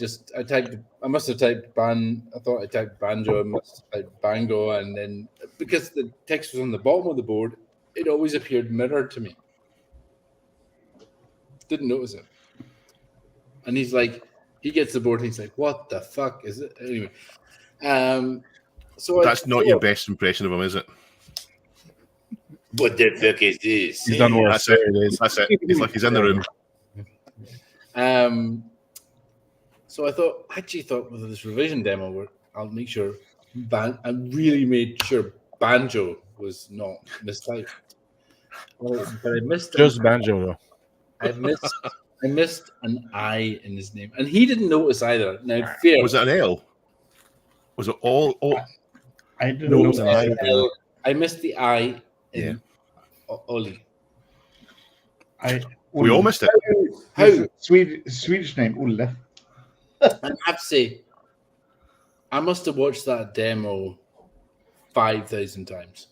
must have typed I thought I typed banjo. I must have typed bango, and then because the text was on the bottom of the board, it always appeared mirrored to me. Didn't notice it. And he gets the board and he's like, "What the fuck is it?" Anyway, so that's not your best impression of him, is it? What the fuck is this? He's done worse. That's it. He's like he's in the room. So I actually thought with this revision demo, I'll make sure I really made sure banjo was not mistyped. But I missed just banjo though. I missed an I in his name, and he didn't notice either. Now, was it an L? Was it all? I didn't know an I. I missed the I in Oli. We all missed it. How? Swedish name, Olle. I have to say, I must have watched that demo 5,000 times.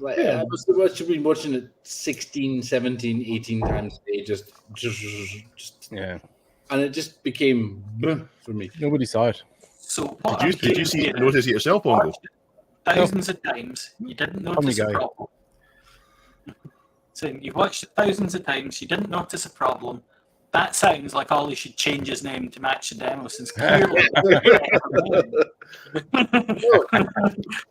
I must have been watching it 16, 17, 18 times a day. Just yeah. And it just became for me. Nobody saw it. So did you notice it yourself, Bongo? Thousands of times. You didn't notice a problem. So you watched it thousands of times. You didn't notice a problem. That sounds like Ollie should change his name to match the demo, since clearly.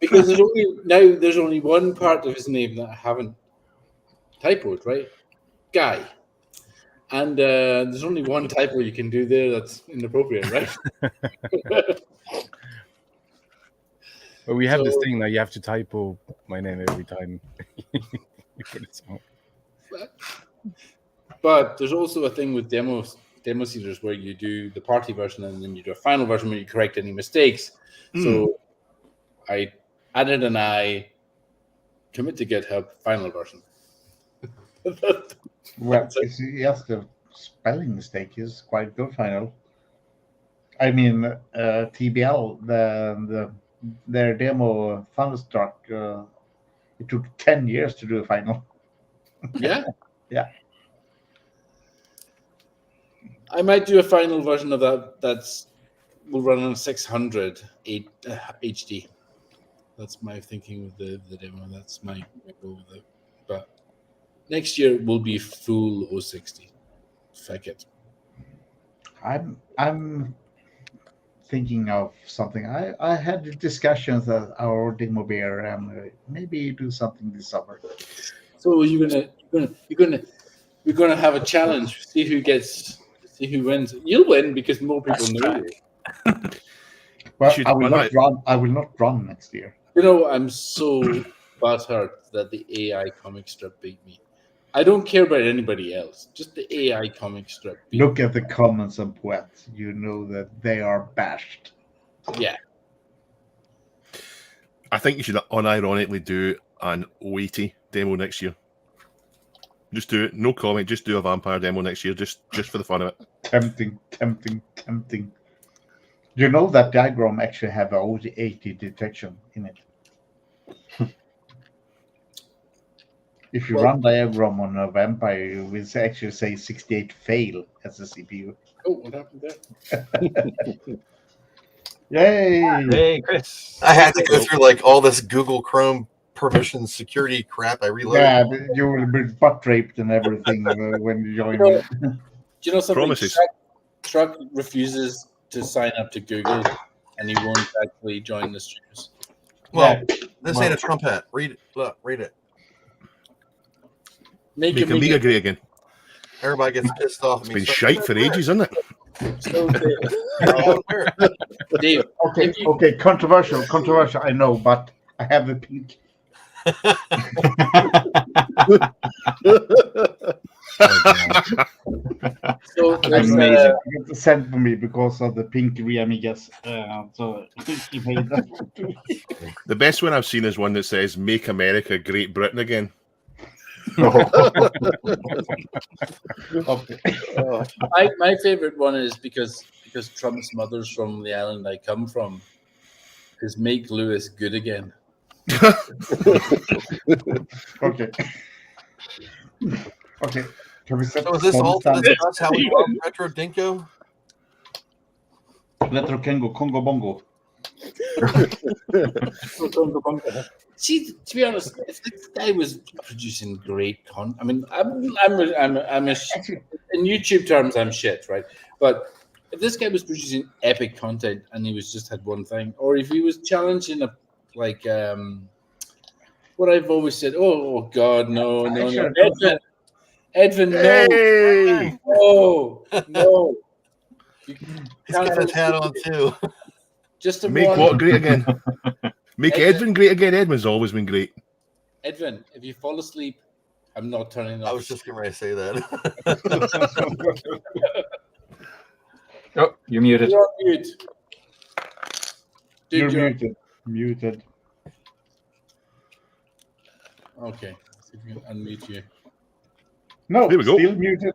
Because there's only one part of his name that I haven't typoed, right? Guy. And there's only one typo you can do there that's inappropriate, right? But we have this thing that you have to typo my name every time you put it on. But there's also a thing with demo seeders where you do the party version and then you do a final version where you correct any mistakes. So I added an I, commit to GitHub, final version. Well, yes, the spelling mistake is quite good. Final. I mean, TBL, their demo Thunderstruck, it took 10 years to do a final. Yeah. Yeah. I might do a final version of that. Will run on 600 HD. That's my thinking with the demo. That's my goal with it. But next year will be full 060. Fuck it. I'm thinking of something. I had discussions at our demo beer and maybe do something this summer. So you're gonna have a challenge. See who wins. You'll win because more people know you. Well, I will not run. I will not run next year. You know, I'm so butthurt that the AI comic strip beat me. I don't care about anybody else. Just the AI comic strip. Look at the comments on Poet. You know that they are bashed. Yeah. I think you should unironically do an 080 demo next year. Just do it. No comment. Just do a vampire demo next year, just for the fun of it. Tempting. You know that diagram actually have a 80 detection in it. If you run diagram on a vampire, you will actually say 68 fail as a CPU. Oh, what happened there? Yay! Hey, Chris. I had to go through like all this Google Chrome permission security crap. I reloaded. Yeah, but you will be butt raped and everything when you join. Do you know something? Promises. Truck refuses to sign up to Google, and he won't actually join the streams. Well, this ain't a Trump hat. Read it. Look, read it. Make Amiga great again. Everybody gets pissed off. It's been shite for ages, isn't it? So, Dave, Okay, controversial. I know, but I have a pink. So Amazing. It's sent for me because of the pink Amigas. So he made that. The best one I've seen is one that says "Make America Great Britain Again." Okay. My favorite one is because Trump's mother's from the island I come from. Is "Make Lewis Good Again." Okay. Can we set So is this all to discuss how we love Retro Dinko? Retro Kengo Congo Bongo? See, to be honest, if this guy was producing great content, I mean, in YouTube terms, I'm shit, right? But if this guy was producing epic content and he just had one thing, or if he was challenging what I've always said, oh God, no, Edwin, no, Hey! no. He's got his hat on too. Just Make what great again? Make Edwin great again. Edwin's always been great. Edwin, if you fall asleep, I'm not turning off. I was just getting ready to say that. Oh, you're muted. You're on mute. Dude, You're muted. Okay, see if we can unmute you. No, There we go. still muted.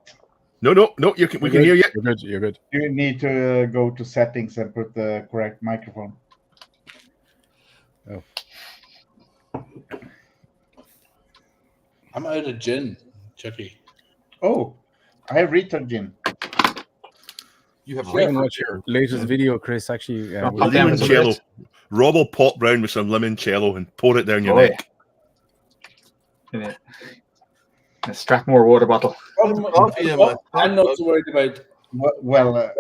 No, we can hear you. You're good. You need to go to settings and put the correct microphone. Oh. I'm out of gin, Chucky. Oh, I have returned gin. You have You can watch your latest video, Chris. Actually, Oh, with- damn it. Limoncello. Rob will pop round with some limoncello and pour it down your Oh, neck. A Strathmore water bottle. coffee in my I'm not so worried about. Well,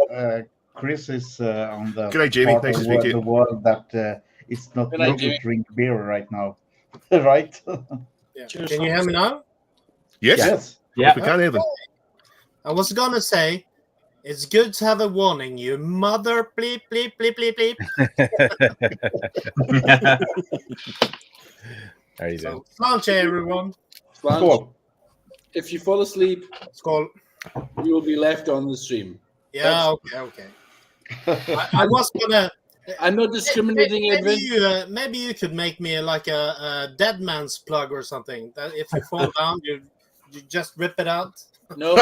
Chris is on the Good night, Jamie. part Nice of to speak to the you. world that it's not Good night, legal Jamie. to drink beer right now, right? Yeah. Can you hear me now? Yes, Yes. Yeah. we can hear them. I was gonna say, it's good to have a warning. You mother bleep bleep bleep bleep bleep. There you So, go. sláinte, everyone. Slange, Cool. if you fall asleep, Skål. you will be left on the stream. Yeah, okay. I was gonna. I'm not discriminating, Edwin. Maybe you could make me like a dead man's plug or something. That if you fall down, you just rip it out. No,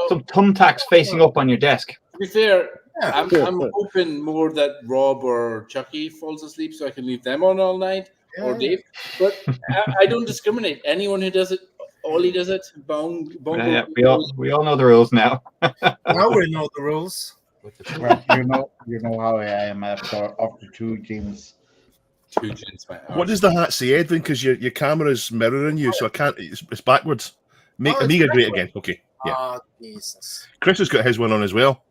Some thumbtacks facing up on your desk. to be fair, Yeah. I'm hoping more that Rob or Chucky falls asleep so I can leave them on all night, or Yeah. Dave. But I don't discriminate. Anyone who does it, Ollie does it. Bongo. Yeah, we all know the rules now. Now we know the rules. Well, you know how I am after 2 gyms. 2 gins, man. What does the hat say, Edwin? Because your camera's mirroring you, so I can't. It's backwards. Make it's Amiga great backwards. again. Okay. Yeah. Ah, Jesus. Chris has got his one on as well.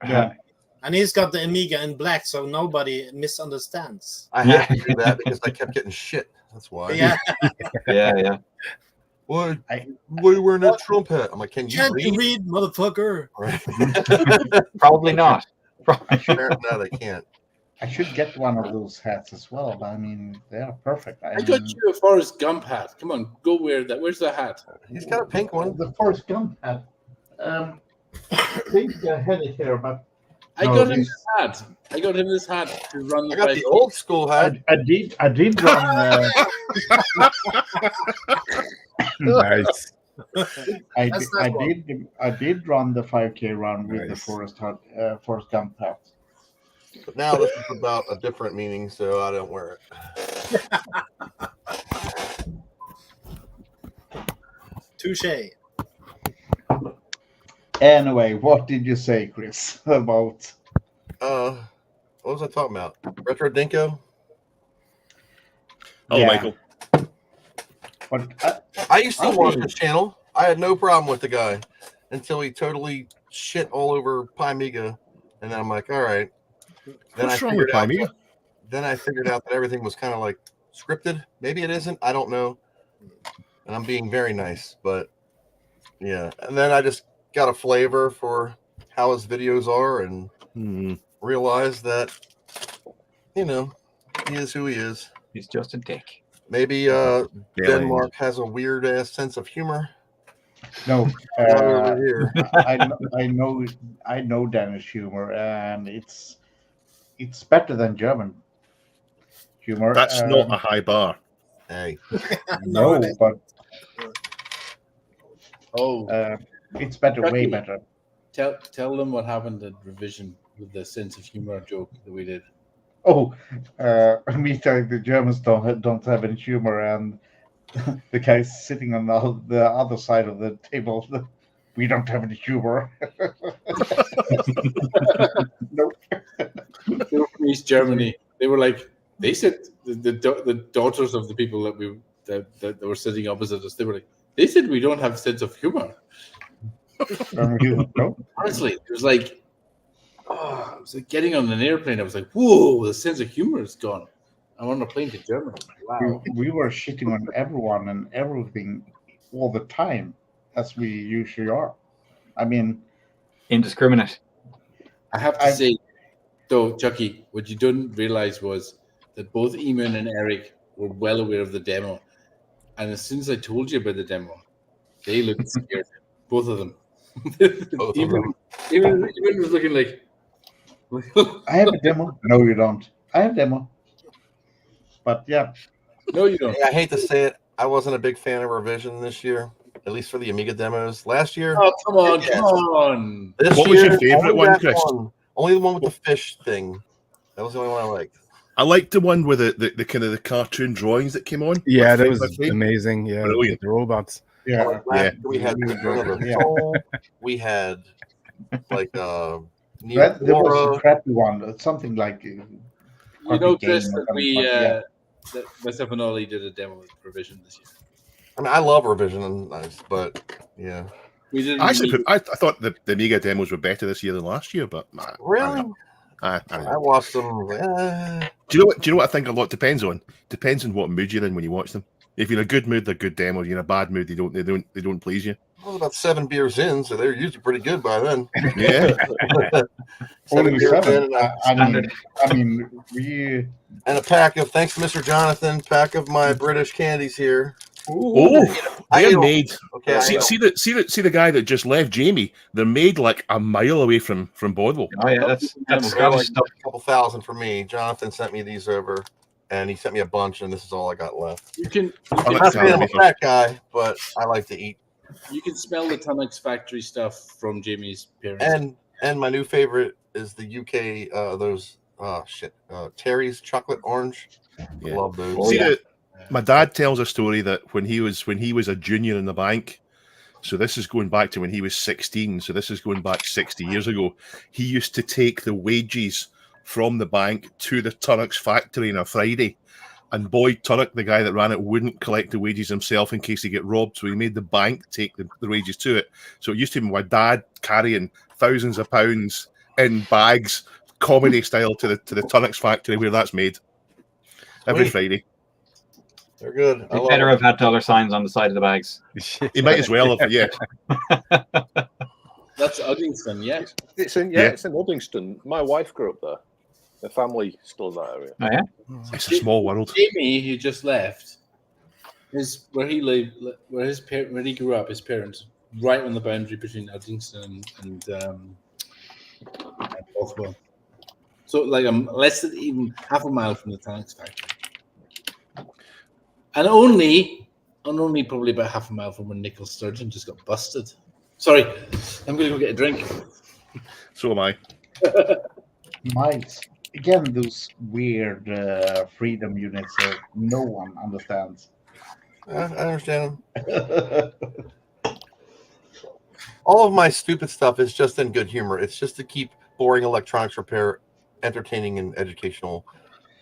Yeah. And he's got the Amiga in black, so nobody misunderstands. I had to do that because I kept getting shit. That's why. Yeah. Yeah. Why are you wearing that Trump hat? I'm like, can you Can't read? you read, motherfucker? Right. Probably not. No, they can't. I should get one of those hats as well. I mean, they are perfect. I got you a Forrest Gump hat. Come on, go wear that. Where's the hat? He's got a pink one. The Forrest Gump hat. I think I had it here, but I got him this hat. I got him this hat to run the. I got the old school hat. I did run. Nice. I did run the 5K run with the Forrest Gump hat. But now this is about a different meaning, so I don't wear it. Touche. Anyway, what did you say, Chris, about? What was I talking about? Retro Dinko? Oh, Yeah. Michael. But I used to watch his channel. I had no problem with the guy until he totally shit all over Pymiga. And then I'm like, all right. Then What's wrong with Pymiga? Then I figured out that everything was kind of like scripted. Maybe it isn't. I don't know. And I'm being very nice, but yeah. And then I just got a flavor for how his videos are and realized that, you know, he is who he is. He's just a dick. Maybe Denmark has a weird ass sense of humor. no, Over here. I know Danish humor, and it's better than German humor. That's not a high bar. Hey. No, but Oh, it's better, way Chucky. better. tell them what happened at revision with the sense of humor joke that we did. Oh, me telling the Germans don't have any humor, and the guys sitting on the other side of the table, we don't have any humor. Nope. They were from East Germany. They were like, they said the daughters of the people that were sitting opposite us. They were like, they said we don't have sense of humor. No? Honestly, it was like, I was like getting on an airplane. I was like, whoa, the sense of humor is gone. I'm on a plane to Germany. Wow. We were shitting on everyone and everything all the time, as we usually are. I mean, Indiscriminate. I have to say, though, Chucky, what you didn't realize was that both Eamon and Eric were well aware of the demo. And as soon as I told you about the demo, they looked scared. Both of them. Even was looking like, I have a demo. No, you don't. I have a demo. But yeah. No, you don't. I hate to say it. I wasn't a big fan of Revision this year, at least for the Amiga demos. Last year. Oh, come on. This What year, was your favorite only one, that Chris? Only the one with the fish thing. That was the only one I liked. I liked the one with the kind of the cartoon drawings that came on. Yeah, With that Fake was by Fake. amazing. Yeah, Brilliant. the robots. Yeah. Last year we had Soul. We had like There was a crappy one. Something like You know, Chris, game or that we, something, yeah. that myself and Ollie did a demo with Provision this year. I mean, I love Revision, but yeah. We didn't. Actually, I thought the Amiga demos were better this year than last year, but Really? I watched them. Do you know what I think a lot depends on? Depends on what mood you're in when you watch them. If you're in a good mood, they're good demos. You're in a bad mood, they don't please you. I was about 7 beers in, so they're usually pretty good by then. Yeah. Only beers 7. in, I mean, we. And a pack of, thanks to Mr. Jonathan, pack of my British candies here. Oh, they're made. Okay, see the guy that just left, Jamie. They're made like a mile away from Bodwell. Oh yeah, that's like Scottish stuff. a couple thousand for me. Jonathan sent me these over, and he sent me a bunch, and this is all I got left. I'm not saying I'm a fat guy, but I like to eat. You can smell the Tunnux factory stuff from Jamie's parents. And my new favorite is the UK Terry's chocolate orange. Yeah. Love those. My dad tells a story that when he was a junior in the bank, so this is going back to when he was 16, so this is going back 60 years ago, he used to take the wages from the bank to the Tunnocks factory on a Friday. And Boyd Turnock, the guy that ran it, wouldn't collect the wages himself in case he get robbed. So he made the bank take the wages to it. So it used to be my dad carrying thousands of pounds in bags, comedy style, to the Tunnocks factory where that's made every Sweet. Friday. They're good. I You love better them. have had dollar signs on the side of the bags. He might as well have, yeah. That's Uddingston, yeah. It's in it's in Uddingston. My wife grew up there. The family still in that area. Oh, yeah? It's a small world. Jamie, who just left, where he lived, where he grew up. His parents right on the boundary between Uddingston and Bothwell. So like less than even half a mile from the Tunnocks factory, and only probably about half a mile from where Nicholas Sturgeon just got busted. Sorry, I'm going to go get a drink. So am I. Mice. Again, those weird freedom units that no one understands. I understand them. All of my stupid stuff is just in good humor. It's just to keep boring electronics repair entertaining and educational.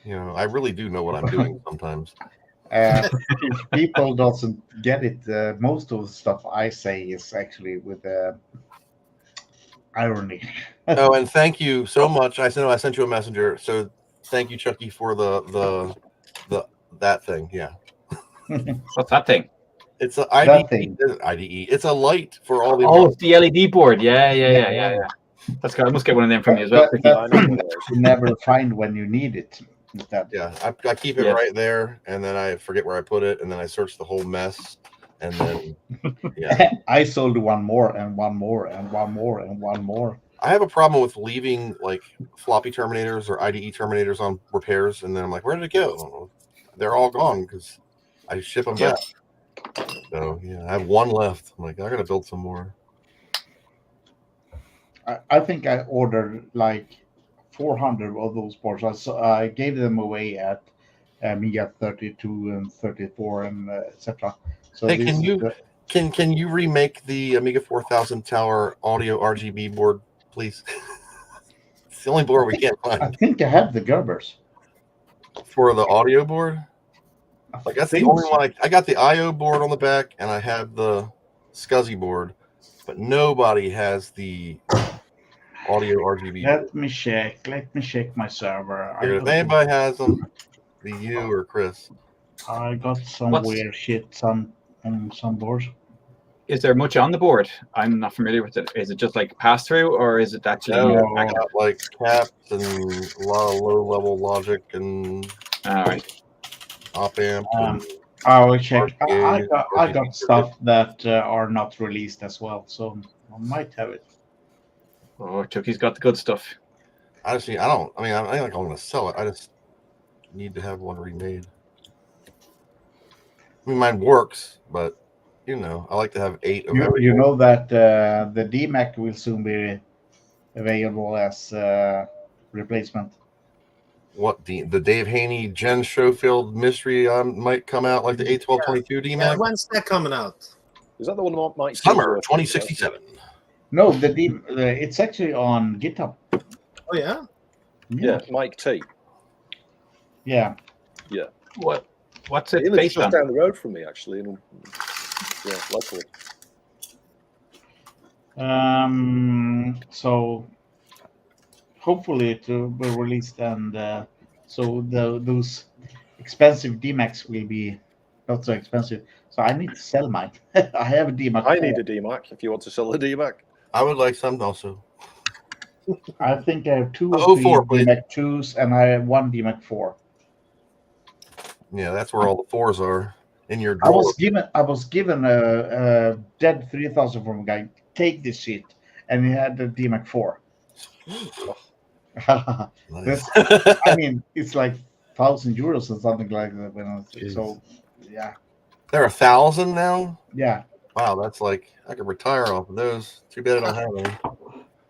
You know, I really do know what I'm doing sometimes. If people doesn't get it, most of the stuff I say is actually with irony. Oh, and thank you so much. I sent you a messenger. So thank you, Chucky, for the that thing. Yeah. What's that thing? It's an That IDE. thing. IDE. It's a light for all the. Oh, it's the LED board. Yeah. That's good. I must get one of them from you as well. You never find when you need it. Yeah, I keep it right there, and then I forget where I put it, and then I search the whole mess, and then I sold one more and one more and one more and one more. I have a problem with leaving like floppy terminators or IDE terminators on repairs, and then I'm like, where did it go? They're all gone because I ship them back. So yeah, I have one left. I'm like, I gotta build some more. I think I ordered like 400 of those boards. I gave them away at Amiga 32 and 34 and etc. So hey, can you remake the Amiga 4000 Tower audio RGB board, please? It's the only board we can't find. I think I have the Gerbers For the audio board. Like that's the only one. I got the IO board on the back, and I have the SCSI board, but nobody has the audio RGB. Let me check my server. If anybody has them, be you or Chris. I got some weird shit on some boards. Is there much on the board? I'm not familiar with it. Is it just like pass through, or is it actually? No, I got like caps and a lot of low level logic and all right. Op amp. I will check. I got stuff that are not released as well, so I might have it. Oh, Chucky's got the good stuff. I think I'm going to sell it. I just need to have one remade. I mean, mine works, but you know, I like to have 8 of everything. You know that the DMAC will soon be available as replacement. What the Dave Haney Jen Schofield mystery might come out like the 81222 DMAC? Yeah, when's that coming out? Is that the one that might Summer 2067? No, it's actually on GitHub. Oh yeah. Yeah, Mike T. Yeah. Yeah. What's it He lives based just on? down the road from me, actually. Yeah, locally. So hopefully it will be released, and so those expensive DMACs will be not so expensive. So I need to sell mine. I have a DMAC. I need a DMAC if you want to sell a DMAC. I would like some also. I think I have 2 or 3 04, please. DMAC 2s, and I have 1 DMAC 4. Yeah, that's where all the 4s are in your I drawer. was given a dead 3000 from a guy. Take this shit, and he had the DMAC 4. Nice. I mean, it's like €1,000 or something like that. So, yeah. They're 1,000 now. Yeah. Wow, that's like I could retire off of those. Too bad I don't have any.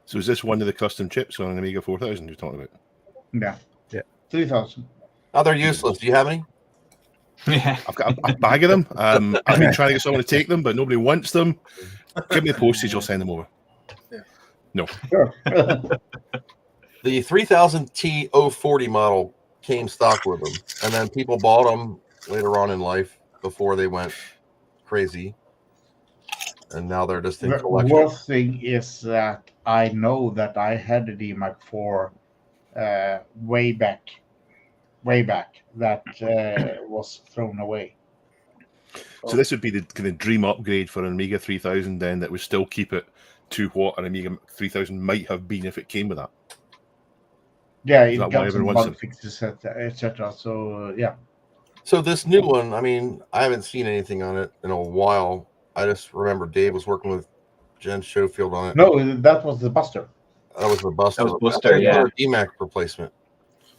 So is this one of the custom chips on an Amiga 4000 you're talking about? Yeah. 3,000. Oh, they're useless. Do you have any? Yeah. I've got a bag of them. I've been trying to get someone to take them, but nobody wants them. Give me the postage, I'll send them over. Yeah. No. Sure. The 3000 T040 model came stock with them, and then people bought them later on in life before they went crazy, and now they're just in The collection. worst thing is that I know that I had a DMAC 4 way back, that was thrown away. So this would be the kind of dream upgrade for an Amiga 3000 then, that would still keep it to what an Amiga 3000 might have been if it came with that. Yeah, Is it that why got some everyone wants bug them? fixes, etc. So yeah. So this new one, I mean, I haven't seen anything on it in a while. I just remember Dave was working with Jen Schofield on it. No, that was the Buster. That was the Buster. That was Buster, yeah. A DMAC replacement.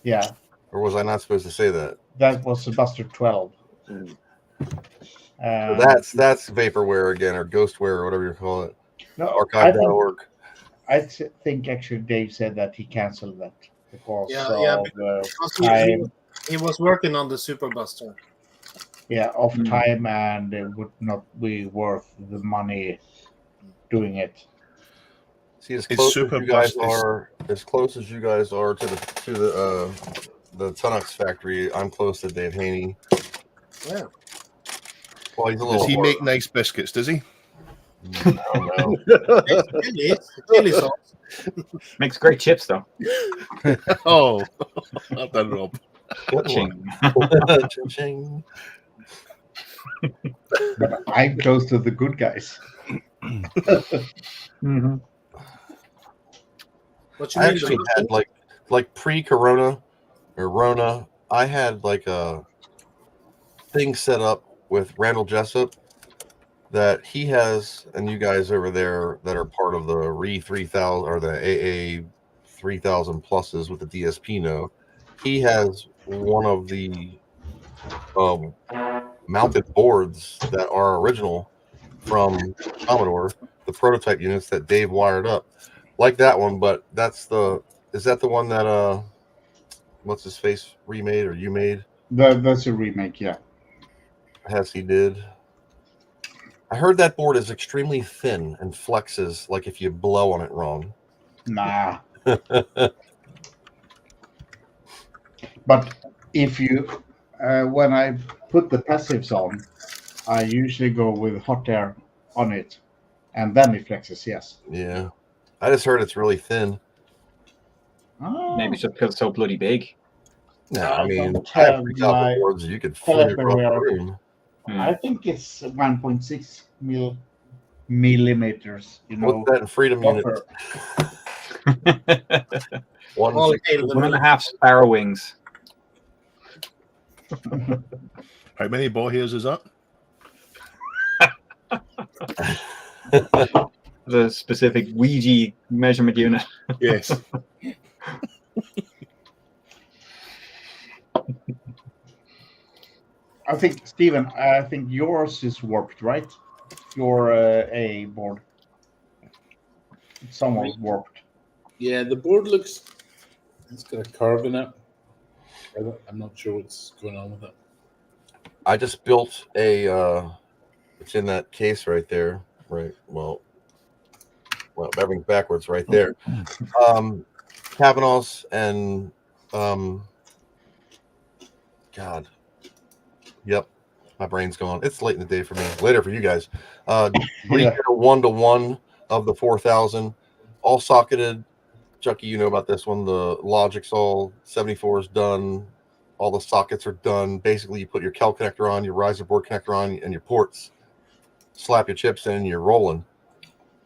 Yeah, Or was I not supposed to say that? that was the Buster 12. So that's vaporware again, or ghostware, or whatever you call it. No, Archive.org. I think actually Dave said that he canceled that because because he was working on the Super Buster. of time, and it would not be worth the money doing it. See, as close as you guys are to the Tunnock's factory, I'm close to Dave Haney. Yeah. Well, he's a little. Does he make nice biscuits? Does he? I don't know. Chili sauce. Makes great chips, though. Oh, well done, Rob. Ching. Ching. But I'm close to the good guys. Mm-hmm. What you I mean? actually had like pre-Corona or Rona, I had like a thing set up with Randall Jessup that he has, and you guys over there that are part of the RE 3000 or the AA 3000 pluses with the DSP know, he has one of the mounted boards that are original from Commodore, the prototype units that Dave wired up, like that one. But is that the one that what's his face remade or you made? That's a remake, yeah. He did. I heard that board is extremely thin and flexes like if you blow on it wrong. Nah. But if you, when I put the passives on, I usually go with hot air on it, and then it flexes. Yes. Yeah, I just heard it's really thin. Oh. Maybe it's just because it's so bloody big. No, I mean, don't I have have 3,000 my boards you could fling across the room. I think it's 1.6 millimeters. You know, what's that in freedom units? One and a half sparrow wings. How many ball hairs is that? The specific Ouija measurement unit. Yes. I think, Stephen, I think yours is warped, right? Your A board. It's somewhat warped. Yeah, the board looks. It's got a curve in it. I'm not sure what's going on with it. I just built a. It's in that case right there. Right. Well, everything's backwards right there. Kavanaugh's and God. Yep, my brain's gone. It's late in the day for me. Later for you guys. Redid a 1-to-1 of the 4000, all socketed. Chucky, you know about this one. The logic's all 74 is done. All the sockets are done. Basically, you put your Kel connector on, your riser board connector on, and your ports. Slap your chips in, and you're rolling.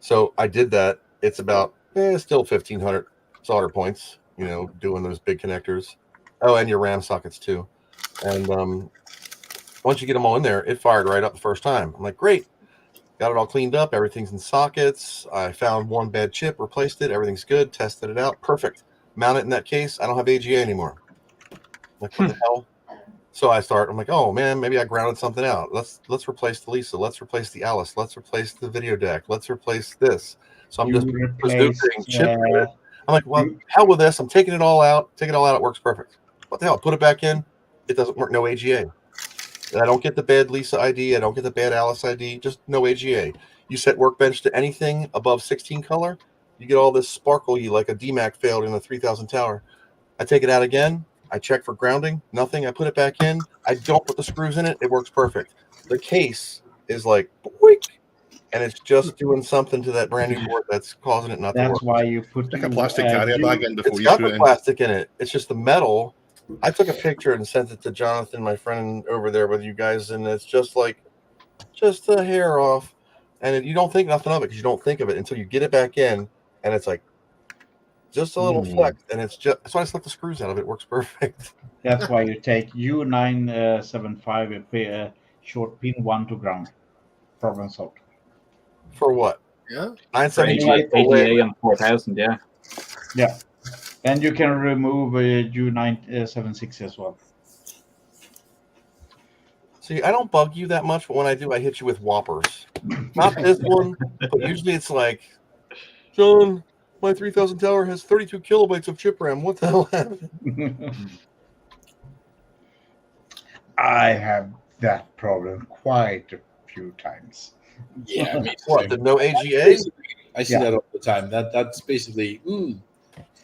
So I did that. It's about still 1,500 solder points. You know, doing those big connectors. Oh, and your RAM sockets too. And once you get them all in there, it fired right up the first time. I'm like, great. Got it all cleaned up. Everything's in sockets. I found one bad chip, replaced it. Everything's good. Tested it out. Perfect. Mount it in that case. I don't have AGA anymore. I'm like, what the hell? So I'm like, oh man, maybe I grounded something out. Let's replace the Lisa. Let's replace the Alice. Let's replace the video deck. Let's replace this. So I'm just bazooking chip. I'm like, well, hell with this. I'm taking it all out. Take it all out. It works perfect. What the hell? Put it back in. It doesn't work. No AGA. And I don't get the bad Lisa ID. I don't get the bad Alice ID. Just no AGA. You set Workbench to anything above 16 color, you get all this sparkle you like a DMAC failed in a 3000 tower. I take it out again. I check for grounding. Nothing. I put it back in. I don't put the screws in it. It works perfect. The case is like, boink, and it's just doing something to that brand new board that's causing it not to work. That's why you put Stick a plastic carrier bag in before It's you got screw the it in. plastic in it. It's just the metal. I took a picture and sent it to Jonathan, my friend over there with you guys, and it's just like, just the hair off. And you don't think nothing of it because you don't think of it until you get it back in, and it's like just a little flex, and it's just that's why I slipped the screws out of it. It works perfect. That's why you take U975 short pin 1 to ground. Problem solved. For what? Yeah. 975 AGA on 4000, yeah. Yeah. And you can remove U976 as well. See, I don't bug you that much, but when I do, I hit you with whoppers. Not this one, but usually it's like, John, my 3000 tower has 32 kilobytes of chip RAM. What the hell happened? I have that problem quite a few times. Yeah, me too. What, the no AGA? I see that all the time. That's basically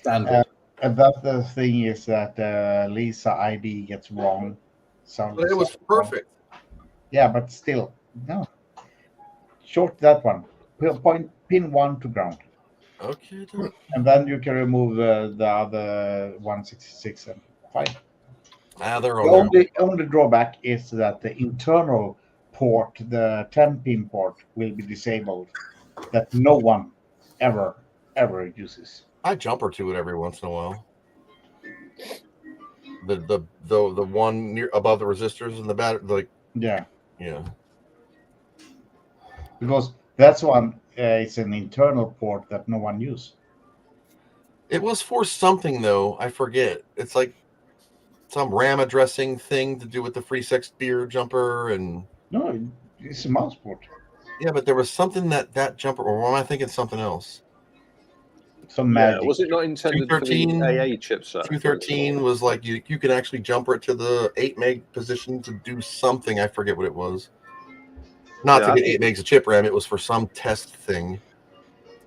standard. And that the thing is that Lisa ID gets wrong. But it was perfect. Yeah, but still, no. Short that one. Pin 1 to ground. Okay. And then you can remove the other 166 and fine. They're The only drawback is that the internal port, the 10-pin port, will be disabled. That no one ever uses. I jumper to it every once in a while. The one near above the resistors and the battery, like yeah. Because that's one. It's an internal port that no one uses. It was for something though. I forget. It's like some RAM addressing thing to do with the free sex beer jumper and no, it's a mouse port. Yeah, but there was something that jumper, or am I thinking something else? Some magic. Was it not intended for the AA chipset? 213 was like you could actually jumper it to the 8 meg position to do something. I forget what it was. Not to get 8 megs of chip RAM. It was for some test thing.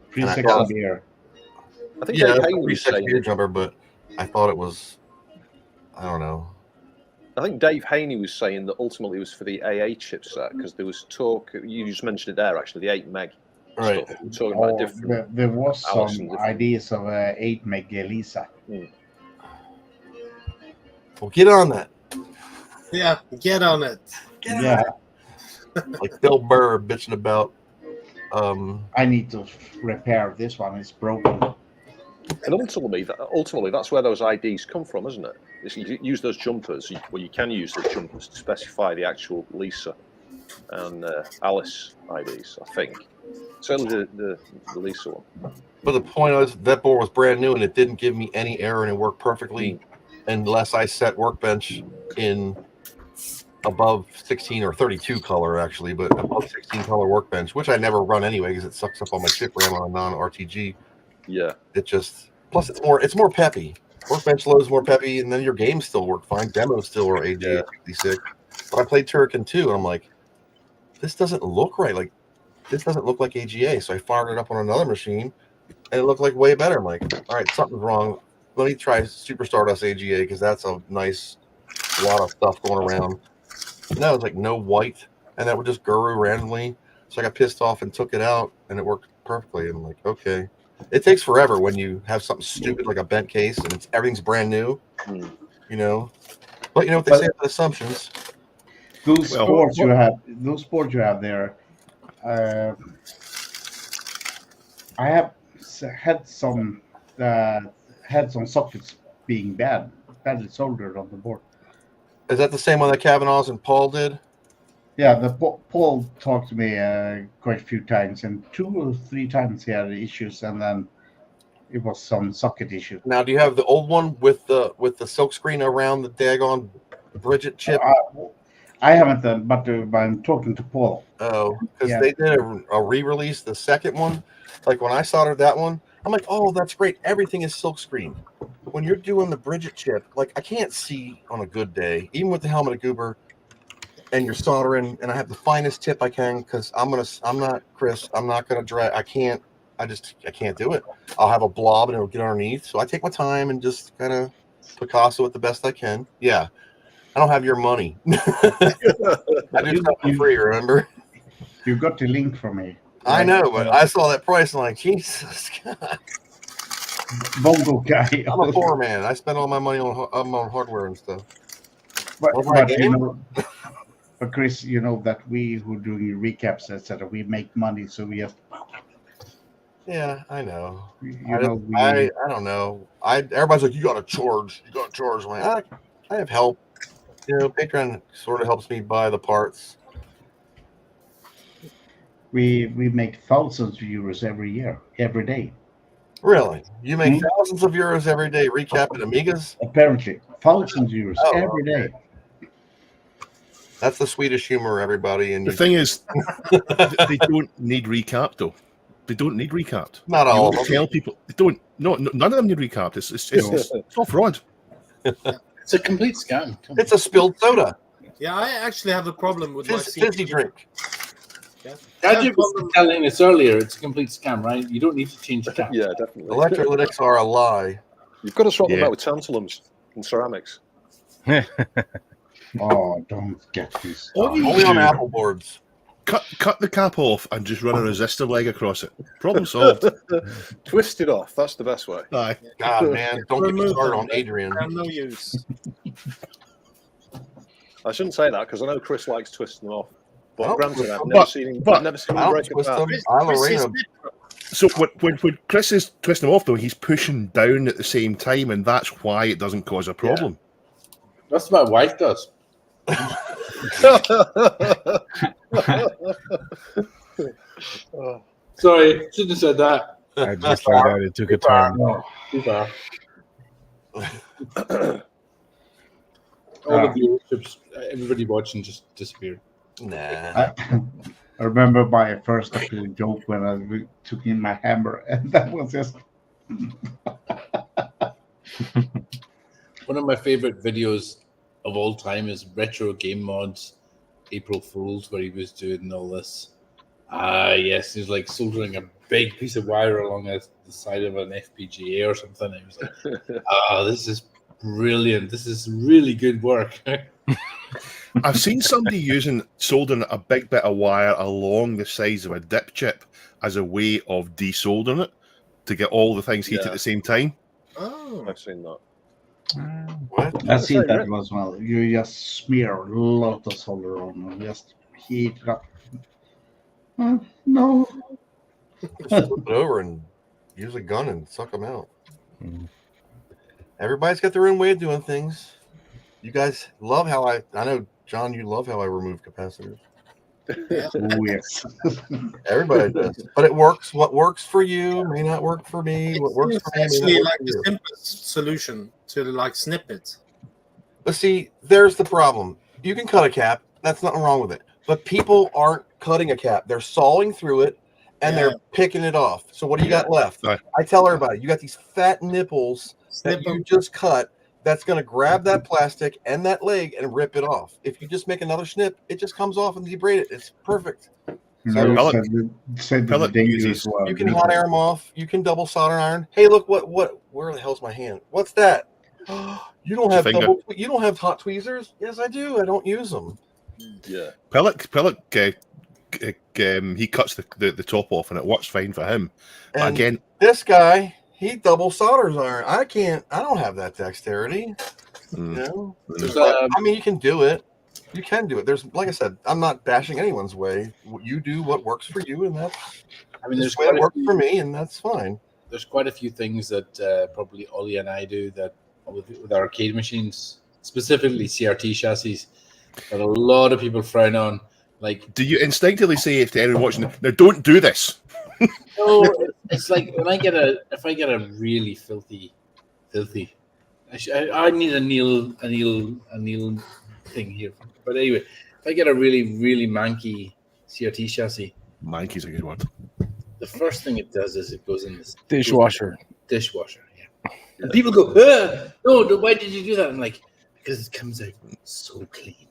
Free sex beer. I think Dave Haney was saying beer jumper, but I thought it was. I don't know. I think Dave Haney was saying that ultimately it was for the AA chipset because there was talk. You just mentioned it there, actually, the 8 meg. Right. Stuff. We're talking about different. There was some ideas of 8 meg Lisa. Well, get on that. Yeah, get on it. Like Bill Burr bitching about. I need to repair this one. It's broken. And ultimately, that's where those IDs come from, isn't it? You use those jumpers, you can use those jumpers to specify the actual Lisa and Alice IDs, I think. Certainly the Lisa one. But the point is, that board was brand new and it didn't give me any error and it worked perfectly unless I set Workbench in above 16 or 32 color, actually, but above 16 color Workbench, which I never run anyway because it sucks up all my chip RAM on a non-RTG. Yeah. It just, plus it's more peppy. Workbench load is more peppy, and then your games still work fine. Demos still are AGA 66. But I played Turrican 2, and I'm like, this doesn't look right. Like, this doesn't look like AGA. So I fired it up on another machine, and it looked like way better. I'm like, all right, something's wrong. Let me try Super Stardust AGA because that's a nice lot of stuff going around. No, it's like no white, and that would just guru randomly. So I got pissed off and took it out, and it worked perfectly. And I'm like, okay. It takes forever when you have something stupid like a bent case and everything's brand new, you know. But you know what they say about assumptions. Those sports you have there. I have had some sockets being badly soldered on the board. Is that the same one that Kavanaugh's and Paul did? Yeah, Paul talked to me quite a few times, and 2 or 3 times he had issues, and then it was some socket issue. Now, do you have the old one with the silk screen around the daggone Bridget chip? I haven't done, but I'm talking to Paul. Oh, because they did a re-release, the second one. Like when I soldered that one, I'm like, oh, that's great. Everything is silk screen. When you're doing the Bridget chip, like I can't see on a good day, even with the helmet of Goober. and you're soldering, and I have the finest tip I can because I'm not Chris. I'm not gonna drag. I can't do it. I'll have a blob and it'll get underneath. So I take my time and just kind of Picasso it the best I can. Yeah. I don't have your money. I do stuff for free, remember? You got the link from me. I know, but I saw that price and I'm like, Jesus God. Bongo guy. I'm a poor man. I spend all my money on hardware and stuff. But Chris, you know that we who doing recaps, etc., we make money, so we have. Yeah, I know. I don't know. Everybody's like, you gotta charge. I'm like, I have help. You know, Patreon sort of helps me buy the parts. We make thousands of euros every day. Really? You make thousands of euros every day recapping Amigas? Apparently, thousands of euros every day. That's the Swedish humor, everybody. And the thing is, they don't need recap though. They don't need recapped. Not all of them. Tell people they don't. No, none of them need recapped. It's all fraud. It's a complete scam. It's a spilled soda. Yeah, I actually have a problem with my fizzy drink. Gadget was telling us earlier, it's a complete scam, right? You don't need to change the cap. Yeah, definitely. Electrolytics are a lie. You've got to swap them out with tantalums and ceramics. Oh, don't get this. Only on Apple boards. Cut the cap off and just run a resistor leg across it. Problem solved. Twist it off. That's the best way. Aye. God, man, don't get me started on Adrian. No use. I shouldn't say that because I know Chris likes twisting them off. But granted, I've never seen him break a cap. So when Chris is twisting them off, though, he's pushing down at the same time, and that's why it doesn't cause a problem. Yeah. That's what my wife does. Sorry, shouldn't have said that. I just like that. It took a turn. Too far. All the viewerships, everybody watching just disappeared. Nah. I remember my first joke when I took in my hammer, and that was just. One of my favorite videos of all time is Retro Game Mods April Fools, where he was doing all this. Yes, he was like soldering a big piece of wire along the side of an FPGA or something. It was like, this is brilliant. This is really good work. I've seen somebody soldering a big bit of wire along the size of a dip chip as a way of desoldering it to get all the things heat at the same time. Oh, I've seen that. What? I've seen that as well. You just smear a lot of solder on and just heat it up. No. Just flip it over and use a gun and suck them out. Everybody's got their own way of doing things. You guys love how I know, John, you love how I remove capacitors. Oh, yes. Everybody does. But it works. What works for you may not work for me. What works for me may actually not work like for the you. simplest solution to like snip it. But see, there's the problem. You can cut a cap. That's nothing wrong with it. But people aren't cutting a cap. They're sawing through it and they're picking it off. So what do you got left? Right. I tell everybody, you got these fat nipples that you just cut. That's going to grab that plastic and that leg and rip it off. If you just make another snip, it just comes off and debride it. It's perfect. Pellet uses, you can hot air them off. You can double solder iron. Hey, look where the hell's my hand? What's that? You don't have you don't have hot tweezers? Yes, I do. I don't use them. Yeah. Pellet he cuts the top off and it works fine for him. But And again, this guy, he double solders iron. I don't have that dexterity. You know? I mean, you can do it. You can do it. There's, like I said, I'm not bashing anyone's way. You do what works for you, and that's there's what works for me, and that's fine. There's quite a few things that probably Ollie and I do that with arcade machines, specifically CRT chassis, that a lot of people frown on. Like, do you instinctively say to anyone watching, "Now, don't do this"? No, it's like when if I get a really filthy. I need a Neil thing here. But anyway, if I get a really, really manky CRT chassis, manky's a good word. The first thing it does is it goes in this dishwasher. Yeah. And people go, no, why did you do that? I'm like, because it comes out so clean.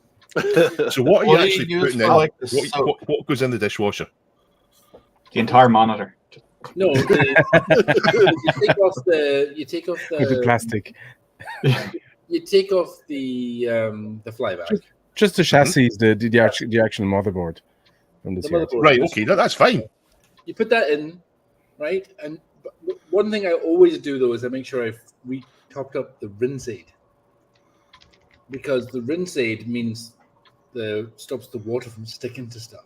So what are you What do you actually use putting for, in? like, the soap? What goes in the dishwasher? The entire monitor. No, you take off With the the plastic. you take off the flyback. Just the chassis, the actual motherboard from this The year. motherboard. Right. Okay. That's fine. You put that in, right? And one thing I always do though is I make sure I've topped up the rinse aid, because the rinse aid means stops the water from sticking to stuff.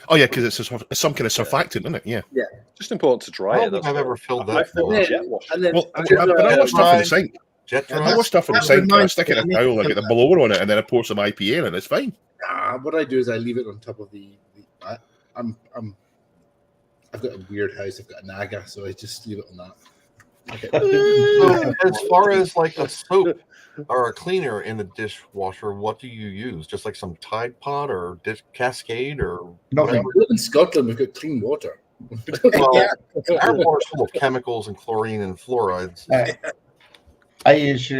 Oh yeah, because it's some kind of surfactant, isn't it? Yeah. Yeah. Just important to I dry don't it. think that's I've all. ever filled I've that. filled full. it, jet wash. And then Well, but I wash stuff in the sink. Jet And I dry. wash stuff in the that sink. I reminds stick it in me, a towel, I get the blower on it, and then I pour some IPA in it. It's fine. What I do is I leave it on top of I've got a weird house. I've got a Naga, so I just leave it on that. Okay. So as far as like a soap or a cleaner in the dishwasher, what do you use? Just like some Tide Pod or dish Cascade or Nothing. We live in Scotland. We've got clean water. Well, our water's full of chemicals and chlorine and fluorides. I use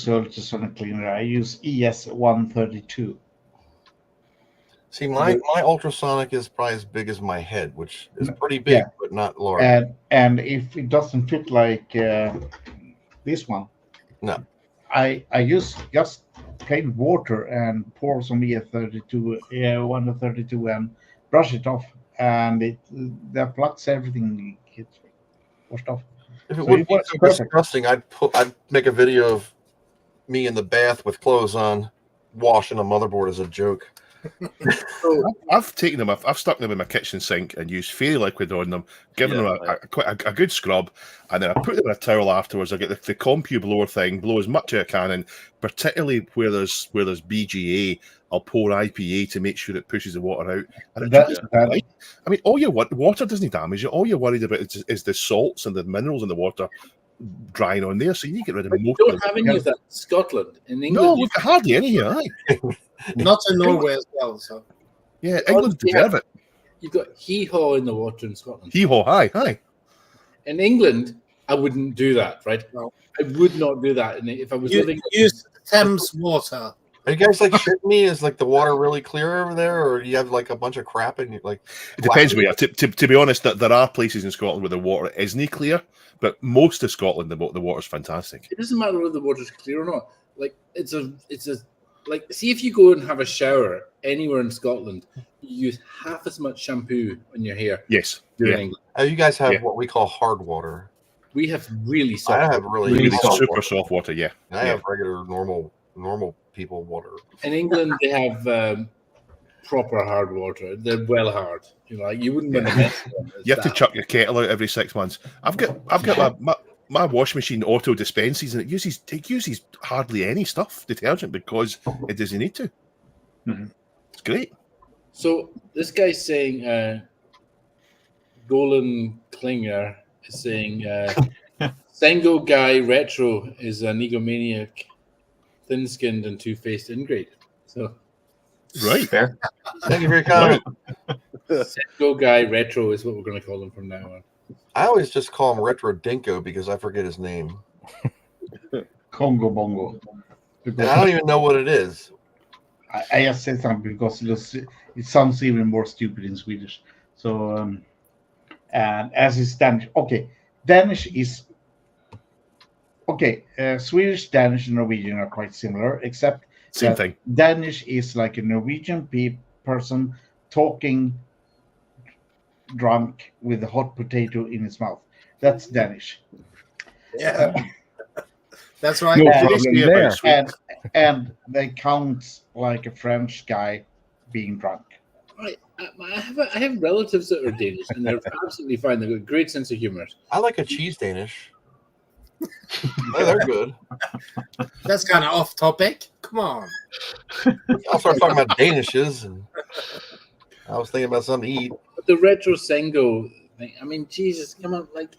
ultrasonic cleaner. I use ES132. See, my ultrasonic is probably as big as my head, which is pretty big, Yeah. but not large. And if it doesn't fit like this one, No. I use just plain water and pour some ES132 and brush it off, and that flux everything gets washed off. If it So wouldn't it be works so perfect. disgusting, I'd make a video of me in the bath with clothes on, washing a motherboard as a joke. I've taken them. I've stuck them in my kitchen sink and used fairy liquid on them, given them a good scrub, and then I put them in a towel afterwards. I get the ComPu blower thing, blow as much as I can, and particularly where there's BGA, I'll pour IPA to make sure it pushes the water out. And it dries right. I mean, all water doesn't damage you. All you're worried about is the salts and the minerals in the water drying on there. So you need to get rid of But you most don't of have any of that in Scotland. In England, No, we've got hardly any here. Aye. Not in Norway as well. So Yeah, England deserve it. You've got hee-haw in the water in Scotland. Hee-haw, aye. In England, I wouldn't do that, right? No. I would not do that. And if I was you living, use Thames water. Are you guys like shitting me? Is like the water really clear over there, or do you have like a bunch of crap and you like? It depends where you are. To be honest, there are places in Scotland where the water isn't clear, but most of Scotland, the water's fantastic. it doesn't matter whether the water's clear or not. Like it's a like, see if you go and have a shower anywhere in Scotland, you use half as much shampoo on your hair. Yes. During Yeah. England. You guys have what we call hard water. We have really soft. I have really Super water. soft water, yeah. I have regular normal people water. In England, they have proper hard water. They're well hard. You know, like you wouldn't want to mess with them. It's You have to that. chuck your kettle out every 6 months. I've got my wash machine auto dispenses, and it uses hardly any detergent because it doesn't need to. Mm-hmm. It's great. So this guy's saying, Golan Klinger is saying, Sengo Guy Retro is an egomaniac, thin-skinned and two-faced ingrate. So Right. Fair. Thank you for your comment. Sengo Guy Retro is what we're going to call him from now on. I always just call him Retro Dinko because I forget his name. Congo Bongo. And I don't even know what it is. I just said something because it sounds even more stupid in Swedish. So, and as is Danish. Okay, Danish is okay. Swedish, Danish, and Norwegian are quite similar, except Same that thing. Danish is like a Norwegian person talking drunk with a hot potato in his mouth. That's Danish. Yeah, that's right. No And- problem there. And they count like a French guy being drunk. I have relatives that are Danish, and they're absolutely fine. They've got a great sense of humor. I like a cheese Danish. Oh, they're good. That's kind of off topic. Come on. I'll start talking about Danishes, and I was thinking about something to eat. But the retro Sengo thing, I mean, Jesus, come on, like,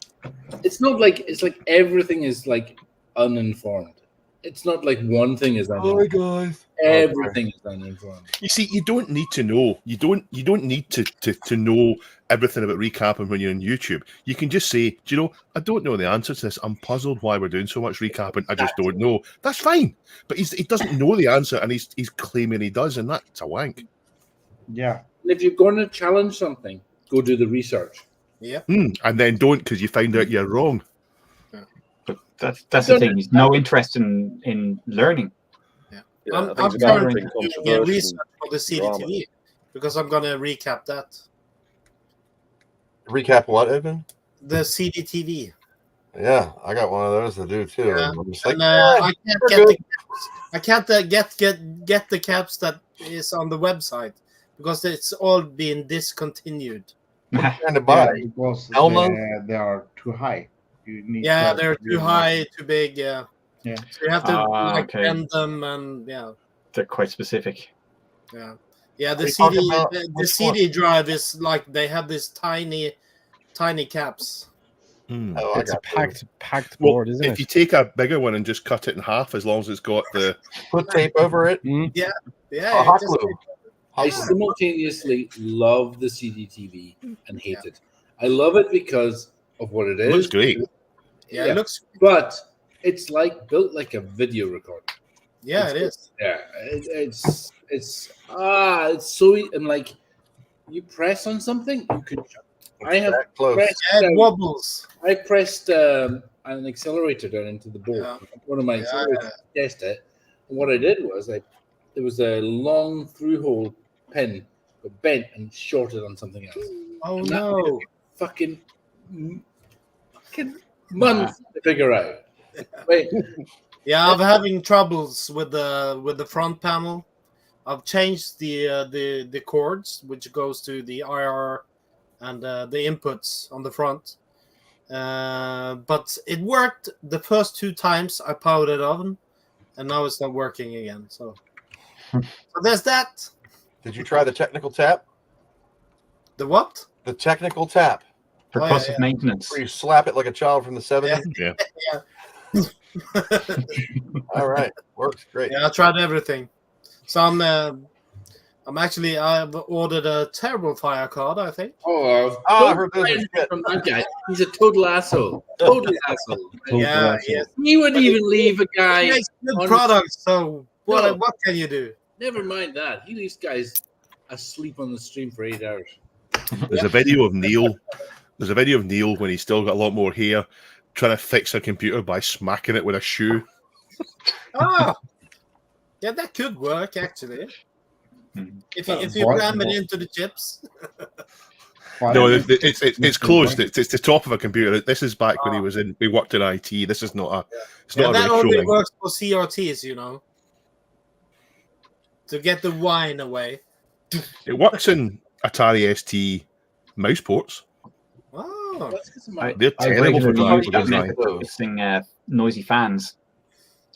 it's not like it's like everything is like uninformed. it's not like one thing is done. Hi guys. Everything is done in front. You see, you don't need to know. You don't need to know everything about recapping when you're on YouTube. You can just say, do you know, I don't know the answer to this. I'm puzzled why we're doing so much recapping. I just don't know. That's fine. But he doesn't know the answer, and he's claiming he does, and that's a wank. Yeah. And if you're going to challenge something, go do the research. Yep. And then don't, because you find out you're wrong. But that's the thing. He's no interest in learning. Yeah, I I'm think it's about currently everything doing controversial research for the CDTV because I'm going to recap that. Recap what, Edmund? The CDTV. Yeah, I got one of those to do too. Yeah. I'm just like, And I can't we're get good. the caps. I can't get the caps that is on the website because it's all being discontinued. Trying to buy. Yeah, because Elmo? they are too high. You need Yeah, to- they're too high, too big. Yeah. Yeah. So you have to Okay. bend them, and yeah, They're quite specific. yeah, yeah. The Are you talking CD, about the which CD drive is like they have this tiny caps. Oh, I It's a got you. packed Well, board, isn't if it? you take a bigger one and just cut it in half, as long as it's got the Put tape over it. Yeah, Oh, hot just- glue. I simultaneously love the CDTV and hate it. I love it because of what it It is. looks great. yeah, it looks. But it's like built like a video recorder. Yeah, it is. Yeah, it's so and like you press on something, you can. I have That close. pressed. Yeah, it wobbles. I pressed an accelerator down into the board. Yeah. One of my accelerators to test it. And what I did was there was a long through hole pin that bent and shorted on something else. Oh And that no! fucking months to figure out. Wait, Yeah, I'm having troubles with the front panel. I've changed the cords, which goes to the IR and the inputs on the front. But it worked the first 2 times I powered it on, and now it's not working again. So there's that. Did you try the technical tap? The what? The technical tap, Percussive maintenance. where you slap it like a child from the 70s. Yeah. All right, works great. Yeah, I tried everything. So I've ordered a terrible fire card, I think. oh, I heard those are shit. from that guy. He's a total asshole. Total asshole. Yeah, yes. He would even leave a He guy. makes good on- products, so No. what can you do? Never mind that. He leaves guys asleep on the stream for 8 hours. There's a video of Neil. There's a video of Neil when he's still got a lot more hair, trying to fix a computer by smacking it with a shoe. Oh, yeah, that could work actually. If you What- ram it what- into the chips. No, it's closed. It's the top of a computer. This is back when we worked in IT. This is not a. It's Yeah, not a that retro only thing. works for CRTs, you know. To get the wine away. It works in Atari ST mouse ports. Oh, That's 'cause of my- They're I terrible for regularly driving use design. Fixing noisy fans.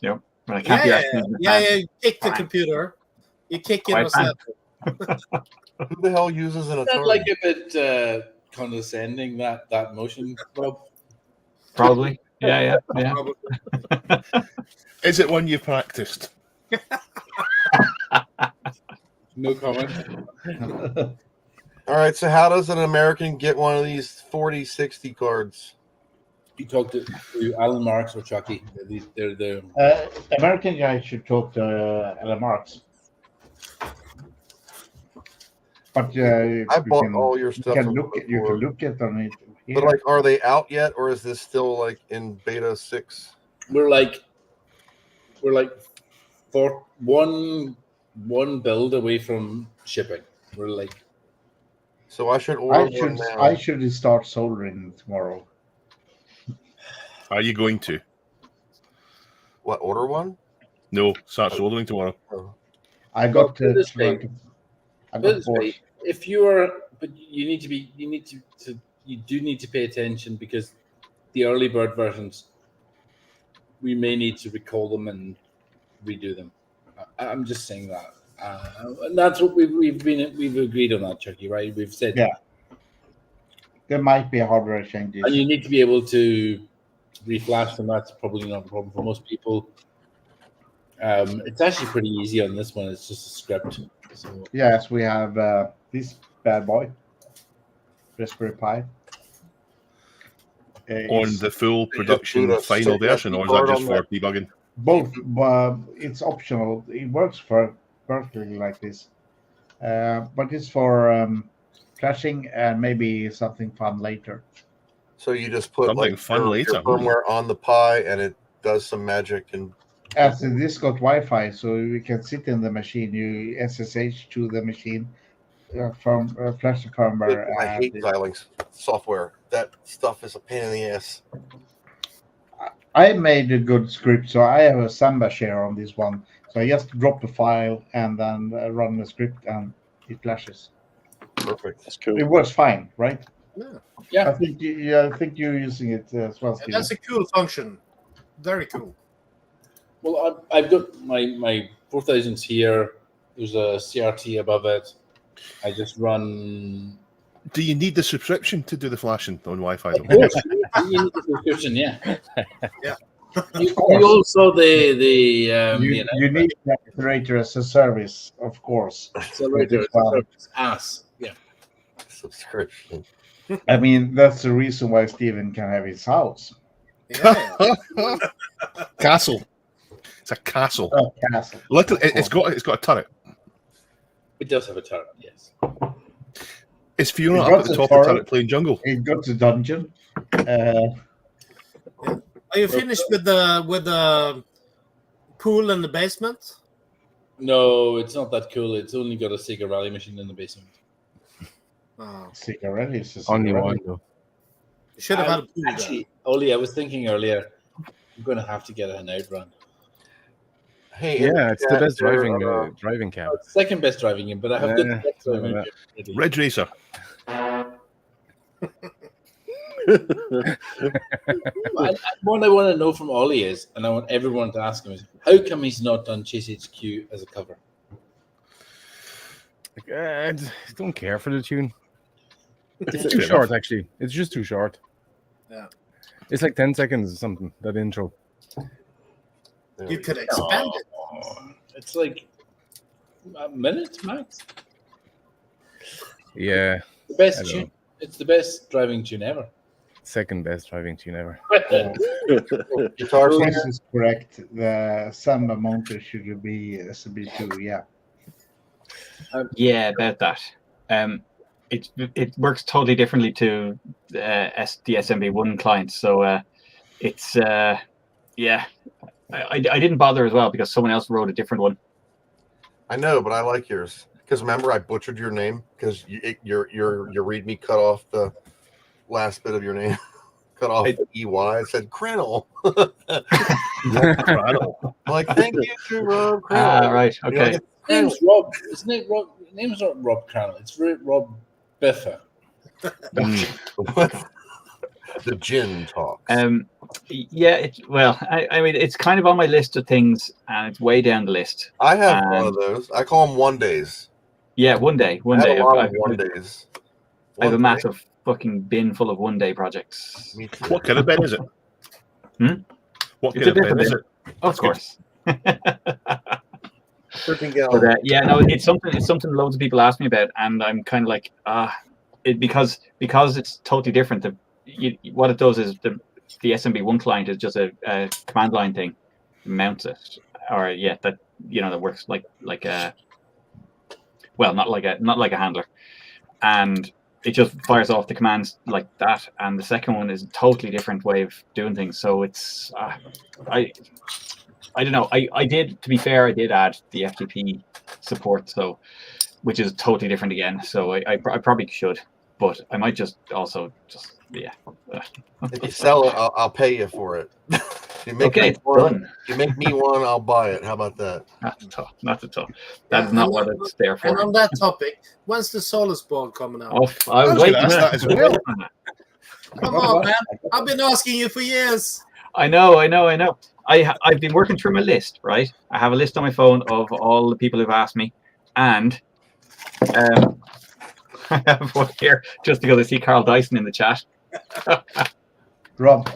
You know, when I yeah, can't be yeah, acting in the yeah, fan. You kick the Fine. computer. You kick it Quiet or fan. slap. Who the hell uses an Is that Atari? like a bit condescending that motion, Rob? Probably. Yeah. Is it one you practiced? No comment. All right, so how does an American get one of these 4060 cards? You talked to Alan Marks or Chucky. They're the American guy should talk to Alan Marks. But I bought all your you stuff. can from look at before. on it. Here. But like, are they out yet, or is this still like in beta 6? we're like for one build away from shipping. We're like So I should order one now. I should start soldering tomorrow. Are you going to? What, order one? No, start soldering tomorrow. I got Well, this way- I got this bored. way, if you are, but you do need to pay attention because the early bird versions, we may need to recall them and redo them. I'm just saying that, and that's what we've agreed on that, Chucky, right? We've said, Yeah. There might be hardware changes. and you need to be able to reflash them. That's probably not a problem for most people. It's actually pretty easy on this one. It's just a script. So Yes, we have this bad boy, Raspberry Pi. On the full You just production boot a final stick version, SD or is that card just on for that. debugging? both, it's optional. It works for perfectly like this, but it's for flashing and maybe something fun later. So you just put Something like fun your later. firmware on the Pi, and it does some magic. And As this got Wi-Fi, so you can sit in the machine. You SSH to the machine from flash the firmware. I hate Xilinx software. That stuff is a pain in the ass. I made a good script, so I have a Samba share on this one. So I just drop a file and then run the script, and it flashes. Perfect. That's cool. It works fine, right? Yeah. I think you're using it as well, Steve. That's a cool function. Very cool. well, I've got my 4000s here. There's a CRT above it. I just run. Do you need the subscription to do the flashing on Wi-Fi? Of course, you need the subscription. Yeah. Yeah. You also the You need the accelerator as a service, of course. accelerator ass. Yeah. Subscription. I mean, that's the reason why Steven can have his house. Yeah. Castle. It's a castle. Oh, castle. Literally, it's got a turret. It does have a turret. Yes. Is Fiona It up got at the the top of the turret. turret playing jungle? It got the dungeon. Are you finished with the pool in the basement? No, it's not that cool. It's only got a Sega Rally machine in the basement. Oh, Cigarette is Only one though. you should have had a pool there. Actually, Oli, I was thinking earlier, I'm going to have to get an outrun. Hey, Yeah, it's the best there, driving cab. It's second best driving game, but I have got Yeah, the best driving yeah. game ready. Red Racer. What I want to know from Ollie is, and I want everyone to ask him, is how come he's not done Chase HQ as a cover? I don't care for the tune. It's Fair too enough. short, actually. It's just too short. Yeah. It's like 10 seconds or something, that intro. there You we could go. expand it. It's like a minute max. Yeah, The I best don't tune. know. It's the best driving tune ever. Second best driving tune ever. Guitar This singer. is correct. The Samba mounter should be SB2. Yeah. Yeah, about that. It works totally differently to the SMB1 client. So it's yeah. I didn't bother as well because someone else wrote a different one. I know, but I like yours because remember I butchered your name because your README cut off the last bit of your name, cut off EY. I said Crannel. Crannel. I'm like, thank you to Rob Crannel. Right. You know, Okay. Name's Rob. Isn't it Rob? Name's not Rob Crannel. It's Rob Biffa. the gin talks. Yeah. I mean, it's kind of on my list of things, and it's way down the list. I have one of those. I call them one days. Yeah, one day. I have a lot of one I days. have a One day. massive fucking bin full of one day projects. Me too. What kind of bin is it? What It's kind a of bin different is bin. it? Of course. 13 gallon. But yeah, no, it's something loads of people ask me about, and I'm kind of like, because it's totally different. What it does is the SMB1 client is just a command line thing, mounts it, or that works like a, well, not like a handler, and it just fires off the commands like that. And the second one is a totally different way of doing things. So it's I don't know. I did, to be fair, I did add the FTP support, so which is totally different again. So I probably should, but I might just yeah. If you sell it, I'll pay you for it. You make Okay, me one, done. you make me one, I'll buy it. How about that? Not at all. That's not what it's there And for. on that topic, when's the Solus board coming out? Oh, I was was waiting. gonna ask that as well. Come on, man! I've been asking you for years. I know. I've been working through my list, right? I have a list on my phone of all the people who've asked me, and I have one here just because I see Carl Dyson in the chat. Rob,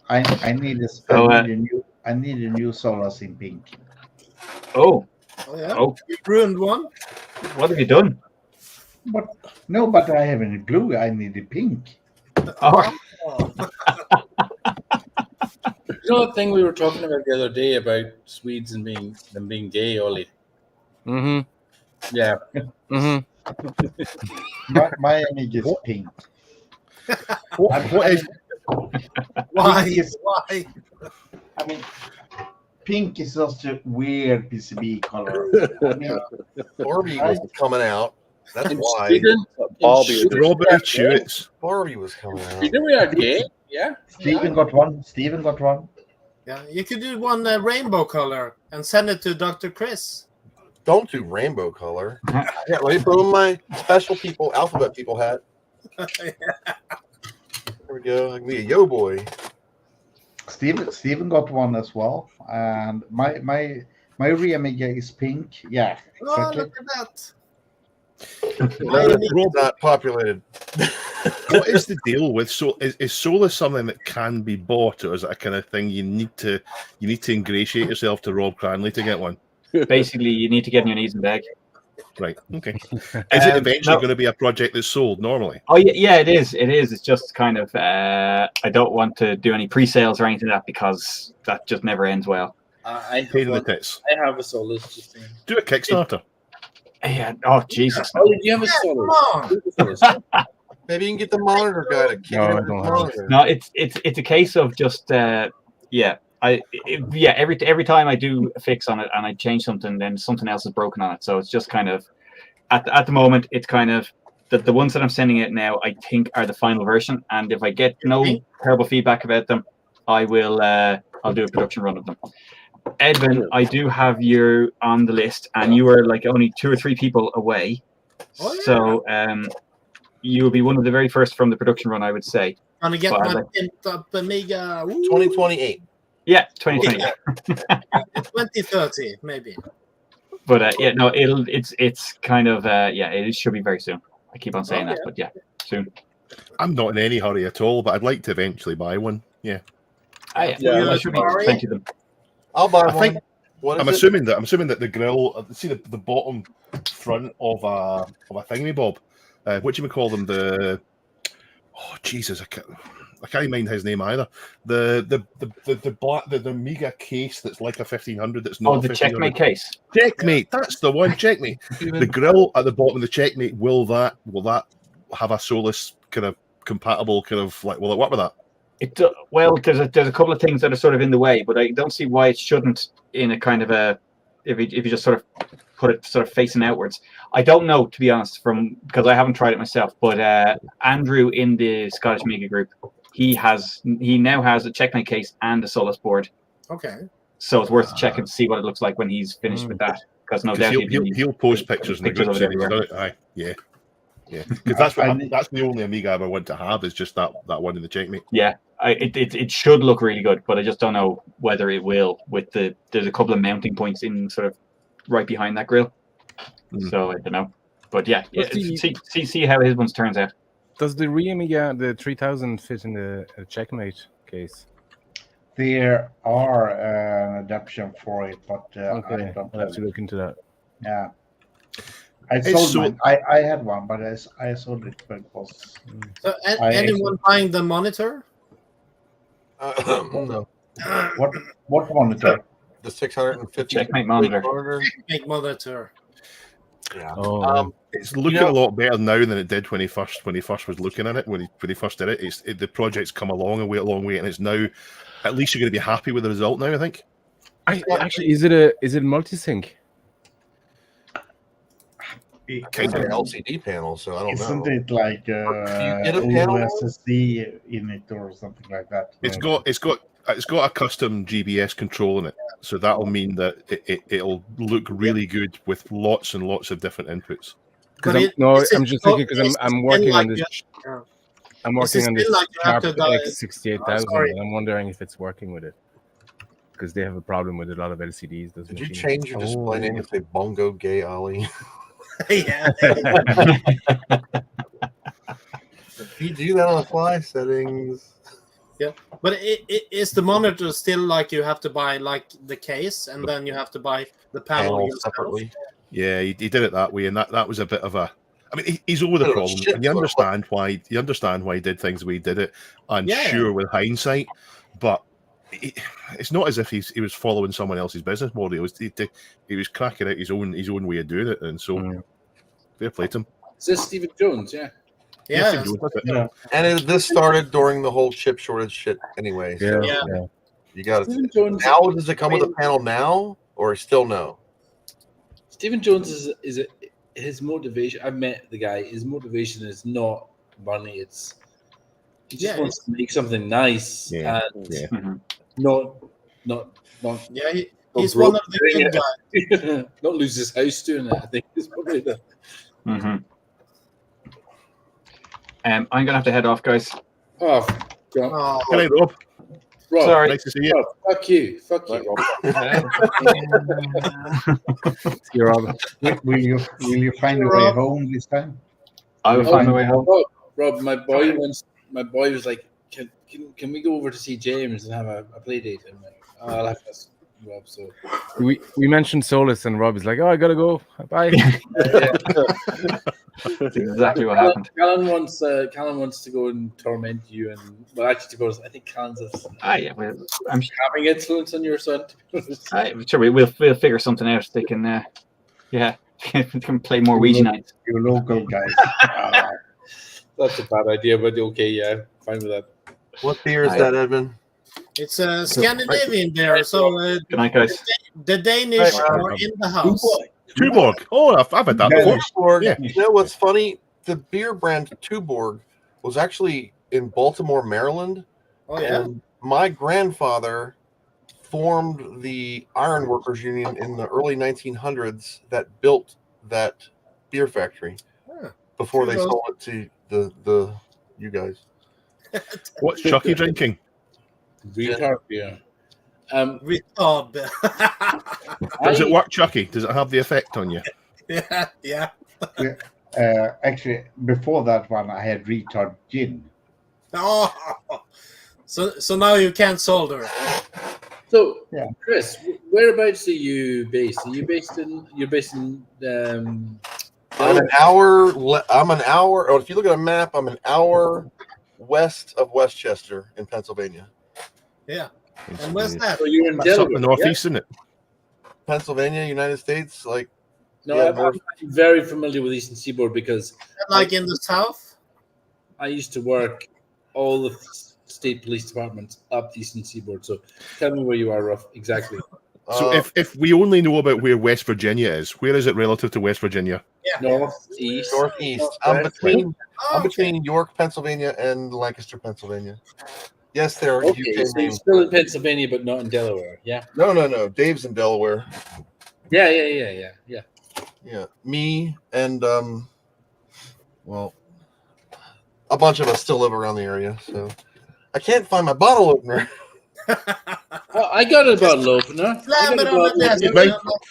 I need a spend I need a new Solas in pink. Oh, Oh yeah, oh, you ruined one. what have you done? But no, but I have any blue. I need a pink. Oh, Oh. You know the thing we were talking about the other day about Swedes and them being gay, Ollie? Mm-hmm. Yeah. Mm-hmm. My Amiga is pink. What is Why? Pink is, Why? I mean, pink is just a weird PCB color. I mean, Barbie was coming out. That's In why. Sweden, Barbie Sweden, Robert we are Hewitt's? Barbie was coming out. Sweden, we are gay. Yeah. Steven got one. Steven got one. Yeah, you could do one rainbow color and send it to Dr. Chris. Don't do rainbow color. Yeah, let me put on my special people, alphabet people hat. There we go. I can be a yo boy. Steven got one as well. And my Re Amiga is pink. Yeah, Oh, exactly. look at that. Rob not populated. What is the deal with is Solus something that can be bought, or is it a kind of thing you need to ingratiate yourself to Rob Cranley to get one? basically, you need to get on your knees and beg. Right. Okay. Is it eventually no. going to be a project that's sold normally? Oh yeah, it is. It is. It's just kind of. I don't want to do any pre-sales or anything like that because that just never ends well. I Pain in the have one. tits. I have a Solus. Just saying. Do a Kickstarter. Yeah. Oh Jesus. Ollie, do you have a Solus? Do a Solus. Maybe you can get the monitor guy to kick No, it I with the don't have monitor. No, it's a case of just every time I do a fix on it and I change something, then something else is broken on it. So it's just kind of at the moment it's kind of the ones that I'm sending it now I think are the final version, and if I get no terrible feedback about them, I will I'll do a production run of them. Edwin, I do have you on the list, and you are like only 2 or 3 people away. Oh, yeah. So you will be one of the very first from the production run, I would say. Gonna get But my like- pent up Amiga. Woo. 2028. Yeah, 2020. 2030, maybe. But yeah, no, it's kind of it should be very soon. I keep on saying that, but yeah, soon. I'm not in any hurry at all, but I'd like to eventually buy one. Yeah. Yeah, Yeah, there should be plenty of them. I'll buy I one. think What is I'm it? assuming that the grill, see the bottom front of a thingy bob. What do you call them? Jesus, I can't mind his name either. The black the Amiga case that's like a 1500 that's not. Oh, the 1500. Checkmate case. Checkmate, that's the one. Checkmate. The grill at the bottom of the Checkmate, will that have a Solus kind of compatible kind of like? Will it work with that? Well, there's a couple of things that are sort of in the way, but I don't see why it shouldn't. In a kind of a if you just sort of put it sort of facing outwards. I don't know, to be honest, because I haven't tried it myself. But Andrew in the Scottish Amiga group, he now has a Checkmate case and a Solus board. Okay. So it's worth checking to see what it looks like when he's finished with that. Because no doubt he'll post pictures in the group of it saying he's everywhere. done it. Aye, yeah. Because that's the only Amiga I ever want to have is just that one in the Checkmate. Yeah, it should look really good, but I just don't know whether it will. There's a couple of mounting points in sort of right behind that grill, so I don't know. But yeah, see how his ones turns out. Does the Re Amiga, the 3000, fit in the Checkmate case? There are an adaptation for it, but Okay, I don't I'll have to look into that. Yeah. I sold mine. I had one, but I sold it because. So, anyone buying the monitor? No. What monitor? The 650 Checkmate monitor. Checkmate monitor. Yeah. Oh, It's looking a lot better now than it did when he first was looking at it. When he first did it, the project's come a long way, and it's now at least you're going to be happy with the result now. I think. actually, is it multi-sync? Kind of an LCD panel, so I don't Isn't know. it like you get a panel? SSD in it or something like that? It's got a custom GBS control in it, so that'll mean that it'll look really good with lots and lots of different inputs. I'm just thinking because I'm working on this. I'm working on this Sharp X68000, and I'm wondering if it's working with it because they have a problem with a lot of LCDs. Did you change your display name to say Bongo Gay Ollie? Yeah. If you do that on the fly settings. But is the monitor still like you have to buy like the case and then you have to buy the panel Panel yourself? separately. Yeah, he did it that way, and that was a bit of a. I mean, he's over the Bit of a problem, shit and you show. understand why. You understand why he did things the way he did it. I'm Yeah. sure with hindsight, but it's not as if he was following someone else's business model. He was cracking out his own way of doing it, and so fair play to him. Is this Stephen Jones? Yeah. Yeah, Yeah. Steve Jones, that's it. And this started during the whole chip shortage shit anyway. So Yeah. you got Stephen it. Jones. Now, does it come with a panel now, or still no? Stephen Jones is his motivation. I've met the guy. His motivation is not money. It's he just wants to make something nice and not. Yeah, he's one of the good guys. Not lose his house doing it. I think is probably the. I'm gonna have to head off, guys. Oh, God. Oh, Good night, Rob. Rob, Sorry. Nice to see you. Rob, fuck you. Fuck you. You're Rob. Will you find your way home this time? I will find my way home. Rob, my boy was like, can we go over to see James and have a play date? I'm like, I'll have to Rob. So We mentioned Solus, and Rob is like, "Oh, I gotta go. Bye." That's exactly what happened. Callan wants to go and torment you, and well, actually, to go. I think Callan's Yeah, well, I'm having influence on your son. sure we'll figure something out. They can, they can play more Ouija nights. Your local guys. That's a bad idea, but okay, yeah, fine with that. What beer is that, Edmund? it's a Scandinavian beer, so Good night, guys. the Danish are in the house. Tuborg. Oh, I've had that before. Tuborg. Yeah. You know what's funny? The beer brand Tuborg was actually in Baltimore, Maryland. Oh yeah. And my grandfather formed the Iron Workers Union in the early 1900s that built that beer factory before they sold it to the you guys. What's Chucky drinking? Retard beer. Retard. Does it work, Chucky? Does it have the effect on you? Yeah. Actually, before that one, I had retard gin. Oh, so now you can't solder. So, Chris, whereabouts are you based? Are you based in? You're based in. I'm an hour. Or if you look at a map, I'm an hour west of Westchester in Pennsylvania. Yeah. And where's that? So you're in That's up Delaware. the northeast, isn't it? Pennsylvania, United States. Like, No, yeah, I'm very familiar with Eastern Seaboard because Like in the south? I used to work all the state police departments up the Eastern Seaboard. So tell me where you are, Ruff, exactly. So if we only know about where West Virginia is, where is it relative to West Virginia? Northeast. Northeast. I'm between York, Pennsylvania, and Lancaster, Pennsylvania. Yes, there are Okay, UK so you're names. still in Pennsylvania, but not in Delaware. Yeah. No. Dave's in Delaware. Yeah. Yeah. Me and well, a bunch of us still live around the area, so I can't find my bottle opener. Oh, I got a bottle opener. Slam it on the desk.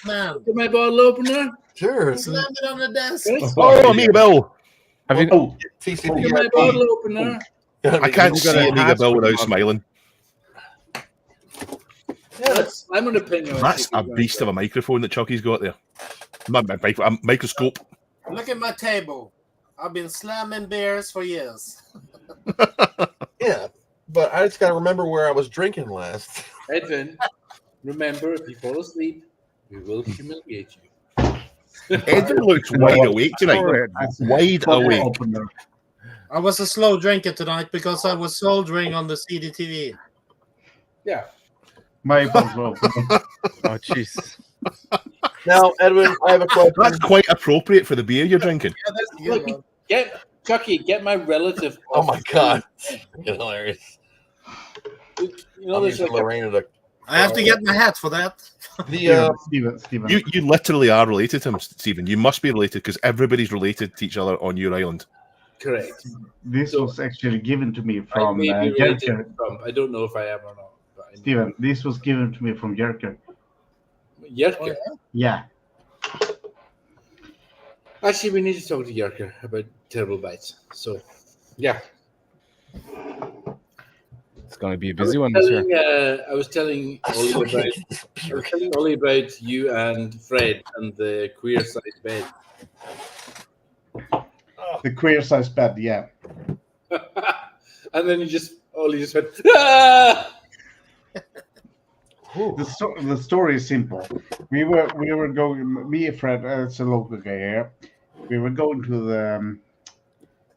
Man. Get my bottle opener. Sure. Slam it on the desk. Oh, Amiga Bill. Have you? Get my bottle opener. I can't see Amiga Bill without smiling. Yeah, I'm going to ping you. That's a beast of a microphone that Chucky's got there. A microscope. Look at my table. I've been slamming beers for years. Yeah, but I just got to remember where I was drinking last. Edwin, remember, if you fall asleep, we will humiliate you. Edwin looks wide awake tonight. Wide awake. I was a slow drinker tonight because I was soldering on the CDTV. Yeah. My bottle opener. Oh, jeez. Now, Edwin, I have a question. That's quite appropriate for the beer you're drinking. Yeah, that's Chucky, get my relative. Oh my God, hilarious! You know, there's like Lorena. I have to get my hat for that. Stephen. You literally are related to him, Stephen. You must be related because everybody's related to each other on your island. Correct. This was actually given to me I from may be related Jerker. to Trump. I don't know if I am or not. But I know. Stephen, this was given to me from Jerker. Yerker. Yeah. Actually, we need to talk to Yerker about terrible bites. So, yeah. It's going to be a busy one this year. I was telling Ollie about you and Fred and the queer side bed. The queer size bed, yeah. And then Ollie just went, ah! The story is simple. We were going. Me and Fred, it's a local guy here. We were going to the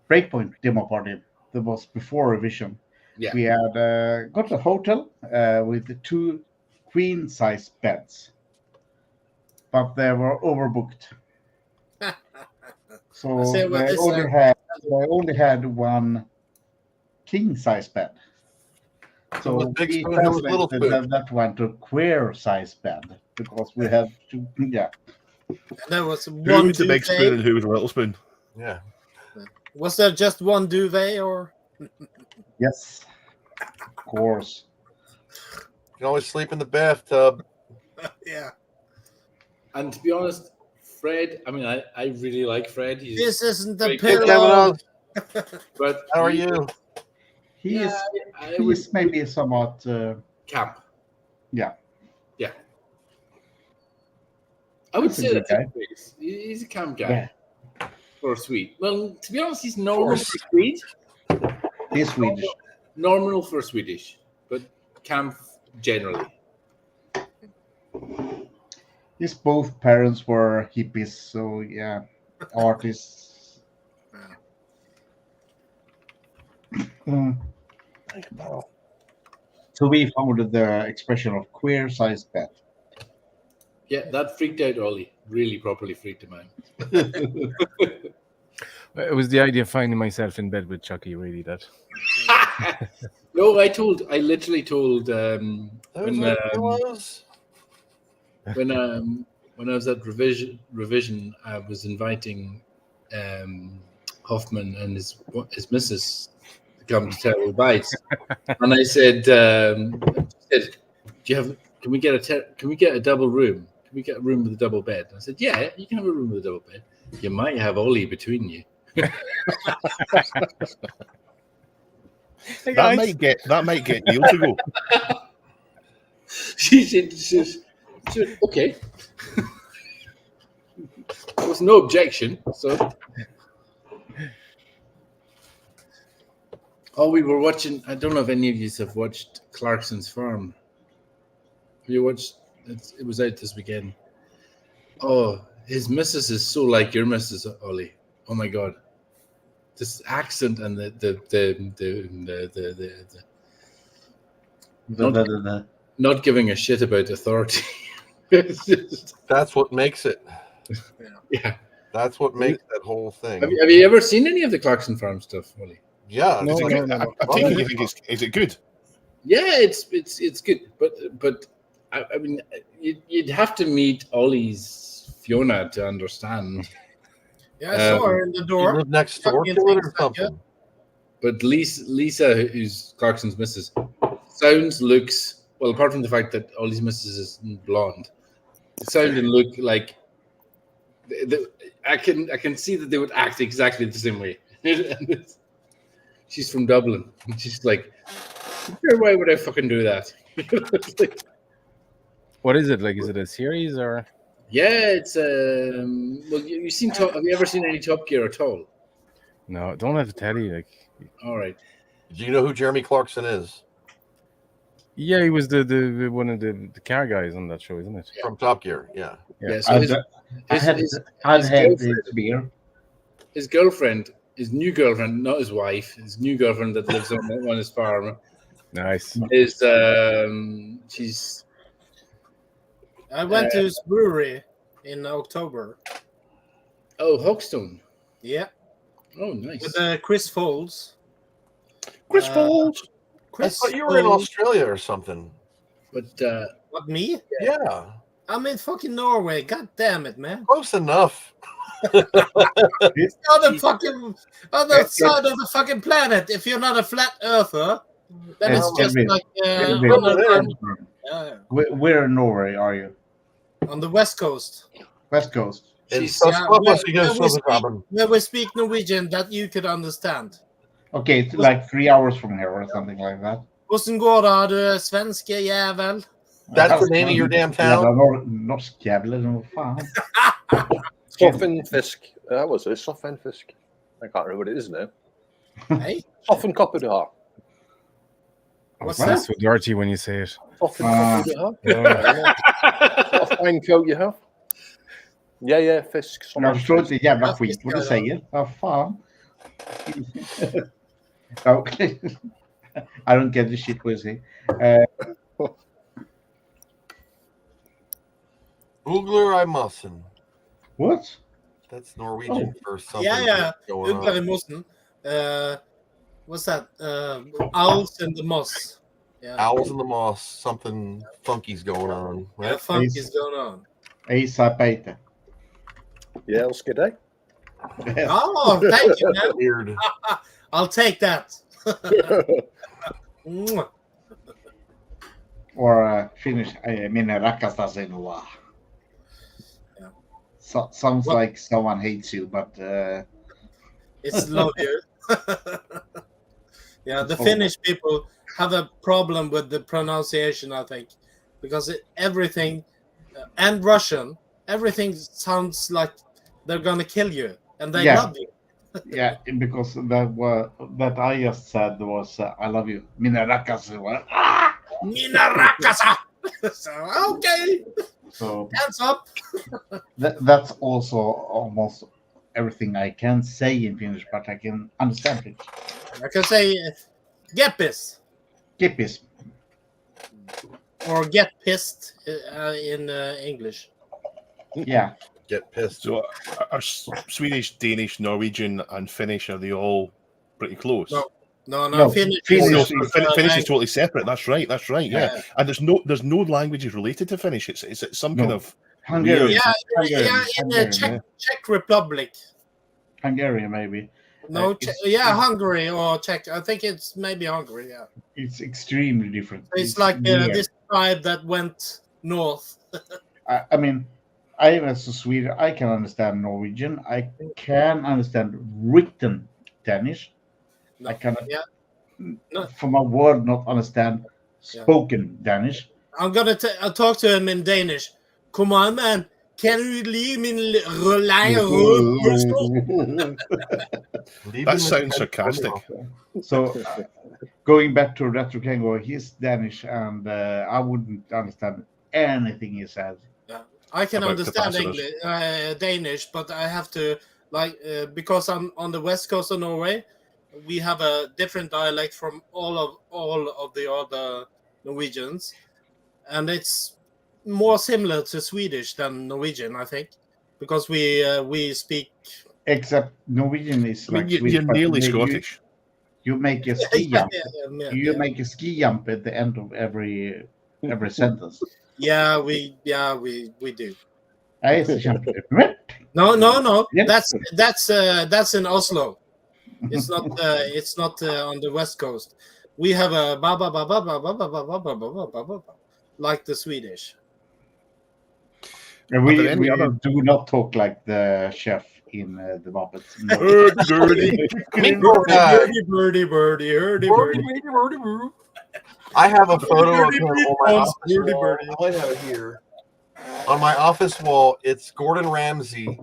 Breakpoint demo party. That was before revision. Yeah. We had got a hotel with the 2 queen size beds, but they were overbooked. So say what they this only had 1 king size bed. So was big we spoon, who was little translated spoon? that one to queer size bed because we had to, yeah. And there was Who one was the big spoon duvet. and who was the little spoon? Yeah. Was there just one duvet, or Yes, of course. You can always sleep in the bathtub. yeah? And to be honest, Fred, I mean, I really like Fred. He's This isn't the Great. Hey, Kevin pillow. Oz, but how are you? He Yeah, is I he would is maybe somewhat camp. yeah. I would That's a say good that's his face. He's a camp guy Yeah. for Swede. Well, to be honest, he's normal for Swede. He's Swedish. Normal for Swedish, but camp generally. His both parents were hippies, so yeah, artists. Mm. So we founded the expression of queer size bed. Yeah, that freaked out Ollie. Really properly freaked him out. It was the idea of finding myself in bed with Chucky, really. That. No, I literally told Those when are pillows. when I was at revision, I was inviting Hoffman and his missus to come to Terrible Bites, and I said, "Do you have? Can we get a double room? Can we get a room with a double bed?" And I said, "Yeah, you can have a room with a double bed. You might have Ollie between you." That might get Neil to go. She said, okay. There was no objection. So, we were watching. I don't know if any of you have watched Clarkson's Farm. Have you watched? It was out this weekend. Oh, his missus is so like your missus, Ollie. Oh my god, this accent and not giving a shit about authority. That's what makes it. Yeah. That's what makes that whole thing. Have you ever seen any of the Clarkson Farm stuff, Ollie? Yeah. I'm taking you think is it good? Yeah, it's good, but I mean, you'd have to meet Ollie's Fiona to understand. Yeah, I saw her in the You door. live next door to it or something. But Lisa, who's Clarkson's missus, looks well. Apart from the fact that Ollie's missus is blonde, sound and look like I can see that they would act exactly the same way. She's from Dublin. And she's like, why would I fucking do that? What is it like? Is it a series or? Yeah, it's well, you've seen have you ever seen any Top Gear at all? No, don't have to tell you. Like, all right. Do you know who Jeremy Clarkson is? Yeah, he was the one of the car guys on that show, isn't it? From Top Gear, yeah. Yeah. So his girlfriend, his new girlfriend, not his wife, his new girlfriend that lives on his farm. Nice. Is she's. I went to his brewery in October. Oh, Hawkstone. Yeah. Oh, nice. With Chris Folds. Chris Folds. I thought you were in Australia or something. But what, me? Yeah. I'm in fucking Norway. God damn it, man. Close enough. It's on the fucking other side of the fucking planet. If you're not a flat earther, then it's just like where in Norway are you? On the west coast. West Coast. Where we speak Norwegian that you could understand. Okay, it's like 3 hours from here or something like that. Hvordan går det, du svenske jævel? That's the name of your damn town? Jävla norsk jävel eller vad fan. Soften fisk. That was it. Soften fisk. I can't remember what it is now. Hey, Soften copper de har. what's It sounds that? so dirty when you say it. Soften copper de har. What a fine coat you have. Yeah, fisk. Jag förstår inte jävla skit vad du säger. Vad fan. Okay. I don't get the shit what you say. Ugler I mustn't. What? That's Norwegian for something Yeah. going Ugler i on. mossen. What's that? Owls in the moss. Yeah. Owls in the moss. Something funky's going on. Yeah, Right? funk is going on. Asa Peter. Yeah, skidday. Oh, thank you, man. Weird. I'll take that. Mwah. Or Finnish. Mina rakastas inua. Yeah. So, sounds Well- like someone hates you, but It's love you. Yeah, the Oh. Finnish people have a problem with the pronunciation, I think, because everything and Russian, everything sounds like they're gonna kill you, and they Yeah. love you. yeah, because that I just said was I love you. Mina rakas. Mina rakasa. So, okay, So hands up. that's also almost everything I can say in Finnish, but I can understand it. I can say "geppis" Kippis. or "get pissed" in English. Yeah. Get pissed. So are Swedish, Danish, Norwegian, and Finnish, are they all pretty close? No. No, Finnish. Finnish Oh, no, is, Finnish is totally separate. That's right. Yeah. And there's no languages related to Finnish. It's some kind No. of Hungarian. weird- yeah, in the Czech Republic. Hungarian maybe. No, it's- Hungary or Czech. I think it's maybe Hungary. Yeah, It's extremely different. it's like weird. this tribe that went north. I mean, I as a Swede, I can understand Norwegian. I can understand written Danish. No, I cannot, yeah. No. from a word, not understand spoken Danish. I'm gonna I'll talk to him in Danish. Come on, man. Can you leave me That sounds sarcastic. So, going back to Retro Kango, he's Danish, and I wouldn't understand anything he said. I can About understand capacitors. Danish, but I have to because I'm on the west coast of Norway. We have a different dialect from all of the other Norwegians, and it's more similar to Swedish than Norwegian, I think, because we speak. Except Norwegian is I mean, like you're Swedish, but nearly you- Scottish. You make a ski jump. You yeah. make a ski jump at the end of every sentence. Yeah, we do. Nej, så kämpar No. Yeah. That's in Oslo. It's not on the west coast. We have a ba ba ba ba ba ba ba ba ba ba ba ba ba like the Swedish. We there any other- do not talk like the chef in the Muppets. No. Birdie, birdie. I have a photo of him on my office Birdie, wall. birdie. I might have it here. On my office wall, it's Gordon Ramsay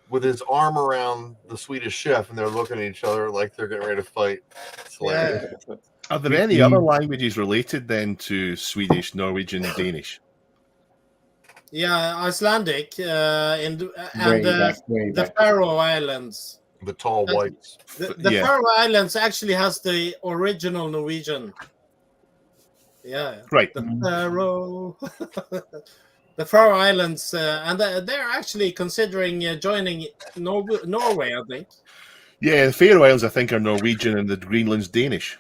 with his arm around the Swedish chef, and they're looking at each other like they're getting ready to fight. It's hilarious. Are there any other languages related then to Swedish, Norwegian, Danish? Yeah, Icelandic and Way the back. Faroe Islands. The tall whites. The Yeah. Faroe Islands actually has the original Norwegian. Yeah, Right. the Faroe. The Faroe Islands, and they're actually considering joining Norway, I think. Yeah, the Faroe Islands, I think, are Norwegian, and the Greenland's Danish.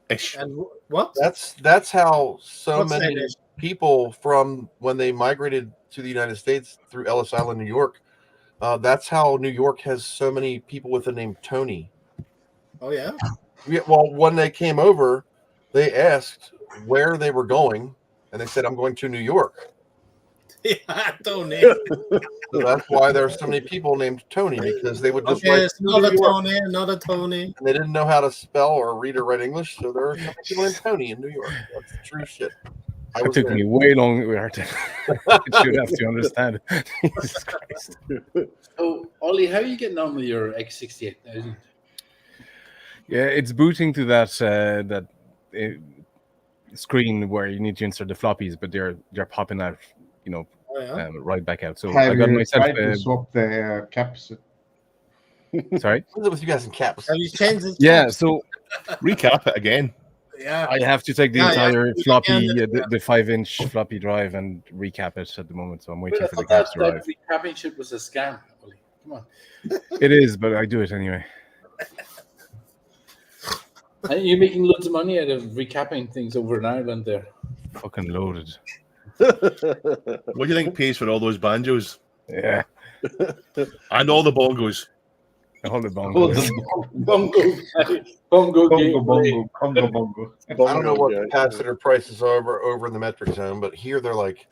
Ish. And what? That's how so What's many Danish? people from when they migrated to the United States through Ellis Island, New York. That's how New York has so many people with the name Tony. Oh yeah. Yeah, well, when they came over, they asked where they were going, and they said, "I'm going to New York." Yeah, Tony. So that's why there's so many people named Tony, because they would just Okay, write it's not New a York, Tony, not a Tony. and they didn't know how to spell or read or write English. So there are so many people named Tony in New York. That's true shit. I It was took there. me way longer to it should have to understand. Jesus Christ. So, Ollie, how are you getting on with your X68000? Yeah, it's booting to that screen where you need to insert the floppies, but they're popping out, Oh, yeah? right back out. So Have I got you myself. tried to swap the caps? Sorry. What's up with you guys in caps? Have you changed the Yeah. caps? So Recap it again. Yeah. I have to take the Yeah, entire yeah. floppy, Yeah. the 5-inch floppy drive, and recap it at the moment. So I'm waiting I for the thought caps to arrive. that recapping shit was a scam, Ollie. Come on. It is, but I do it anyway. And you're making loads of money out of recapping things over in Ireland there. Fucking loaded. What do you think pays for all those banjos? Yeah. And all the bongos. All the Bongo, bongos. Bongo bongo. I don't know what capacitor prices are over in the metric zone, but here they're like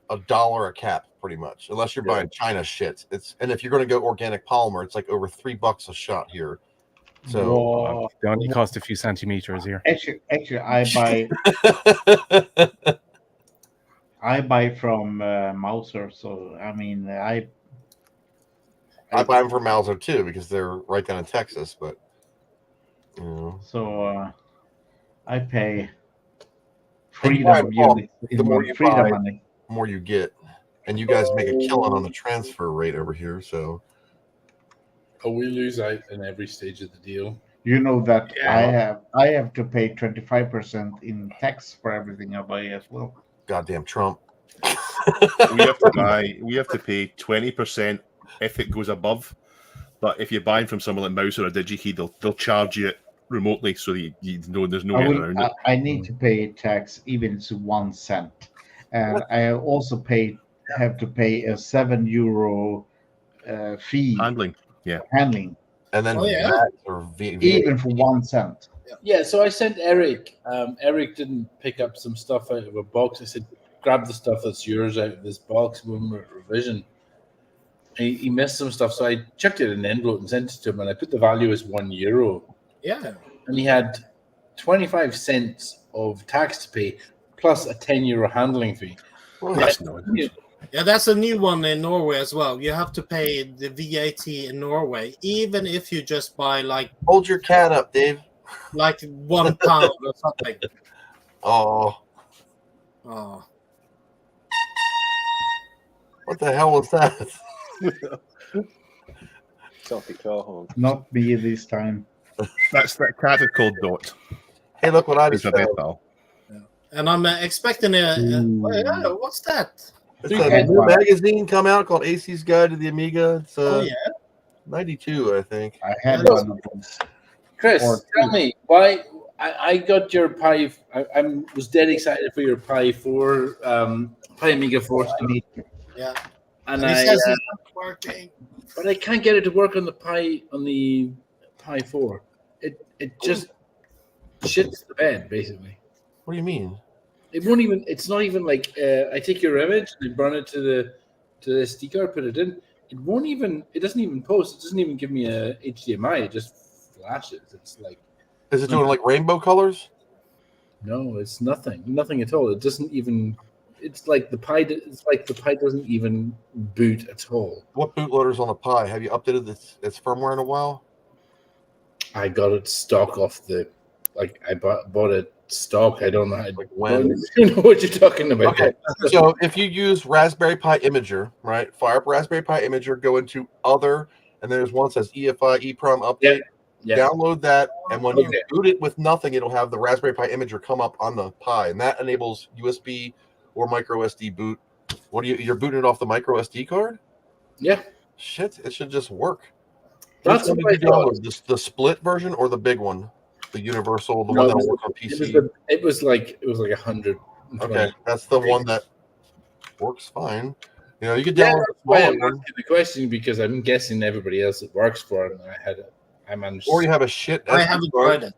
$1 a cap, pretty much. Unless you're buying China shit. And if you're going to go organic polymer, it's like over $3 a shot here. So They only cost a few centimeters here. Actually, I buy from Mauser, so I mean, I buy them from Mauser too because they're right down in Texas. But so I pay And you freedom buy it all. units The in more you freedom buy, money. the more you get, and you guys make a killing on the transfer rate over here. So Oh, we lose out in every stage of the deal. You know that Yeah. I have to pay 25% in tax for everything I buy as well. goddamn Trump. We have to pay 20% if it goes above. But if you're buying from someone like Mouse or a DigiKey, they'll charge you it remotely, so that you know there's no getting around it. I need to pay tax even to 1 cent, and I also have to pay a €7 fee Handling. And then Oh, yeah. VAT or VAT. even for 1 cent. Yeah, so I sent Eric. Eric didn't pick up some stuff out of a box. I said, grab the stuff that's yours out of this box when we're at revision. He missed some stuff, so I chucked it in an envelope and sent it to him, and I put the value as €1. Yeah. And he had 25 cents of tax to pay, plus a €10 handling fee. Well, That's nonsense. Yeah, that's a new one in Norway as well. You have to pay the VAT in Norway, even if you just buy like hold your cat up, Dave. £1 or something. Oh, Oh, what the hell was that? Selfie car horn. Not me this time. That's that cat is called Dot. Hey, look what I It's just a found. bit pal. and I'm expecting what's that? It's a new magazine come out called AC's Guide to the Amiga. It's Oh yeah, 92, I think. I had one of those. Chris, Or- tell me why I got your Pi. I was dead excited for your Pi 4, Pi Amiga 4 stuff, yeah. and And he I says it's not working. but I can't get it to work on the Pi 4. It just shits the bed basically. What do you mean? It won't even. It's not even like I take your image and I burn it to the SD card, put it in. It won't even. It doesn't even post. It doesn't even give me a HDMI. It just flashes. It's like Is it doing like rainbow colors? no, it's nothing. Nothing at all. It doesn't even. It's like the Pi. It's like the Pi doesn't even boot at all. What bootloader's on the Pi? Have you updated its firmware in a while? I got it stock off the. Like I bought it stock. I don't know. I Like when? don't know what you're talking about. Okay, so if you use Raspberry Pi Imager, right? Fire up Raspberry Pi Imager, go into Other, and there's one that says EFI EEPROM Update. Yeah. Download that, and when Okay. you boot it with nothing, it'll have the Raspberry Pi Imager come up on the Pi, and that enables USB or micro SD boot. What you're booting it off the micro SD card? Yeah. Shit, it should just work. That's Which one what I did you thought. download? The split version or the big one? The universal, the No, one that it was- will work on It was, PC. it was like 100. Okay, that's the one that works fine. You know, you could Yeah, download that's the why smaller I'm one, asking the question because I'm guessing everybody else it works for, and I managed. or you have a shit. I SD haven't card. tried it.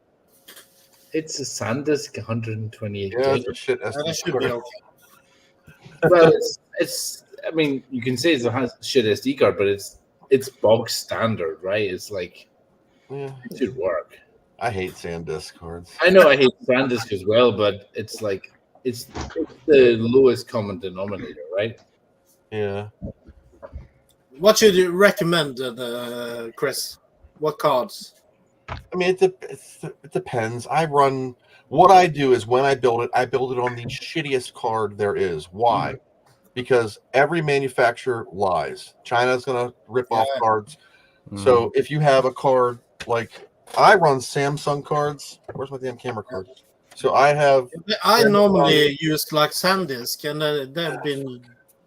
It's a SanDisk 128 Yeah, gig. it's a shit That SD should be card. okay. Well, it's. I mean, you can say it's a shit SD card, but it's bog standard, right? It's like Yeah. it should work. I hate SanDisk cards. I know I hate SanDisk as well, but it's like it's the lowest common denominator, right? Yeah. What should you recommend, Chris? What cards? I mean, it depends. What I do is when I build it on the shittiest card there is. Why? Because every manufacturer lies. China's going to rip off cards. So if you have a card like I run Samsung cards. Where's my damn camera card? So I normally use like SanDisk, and they've been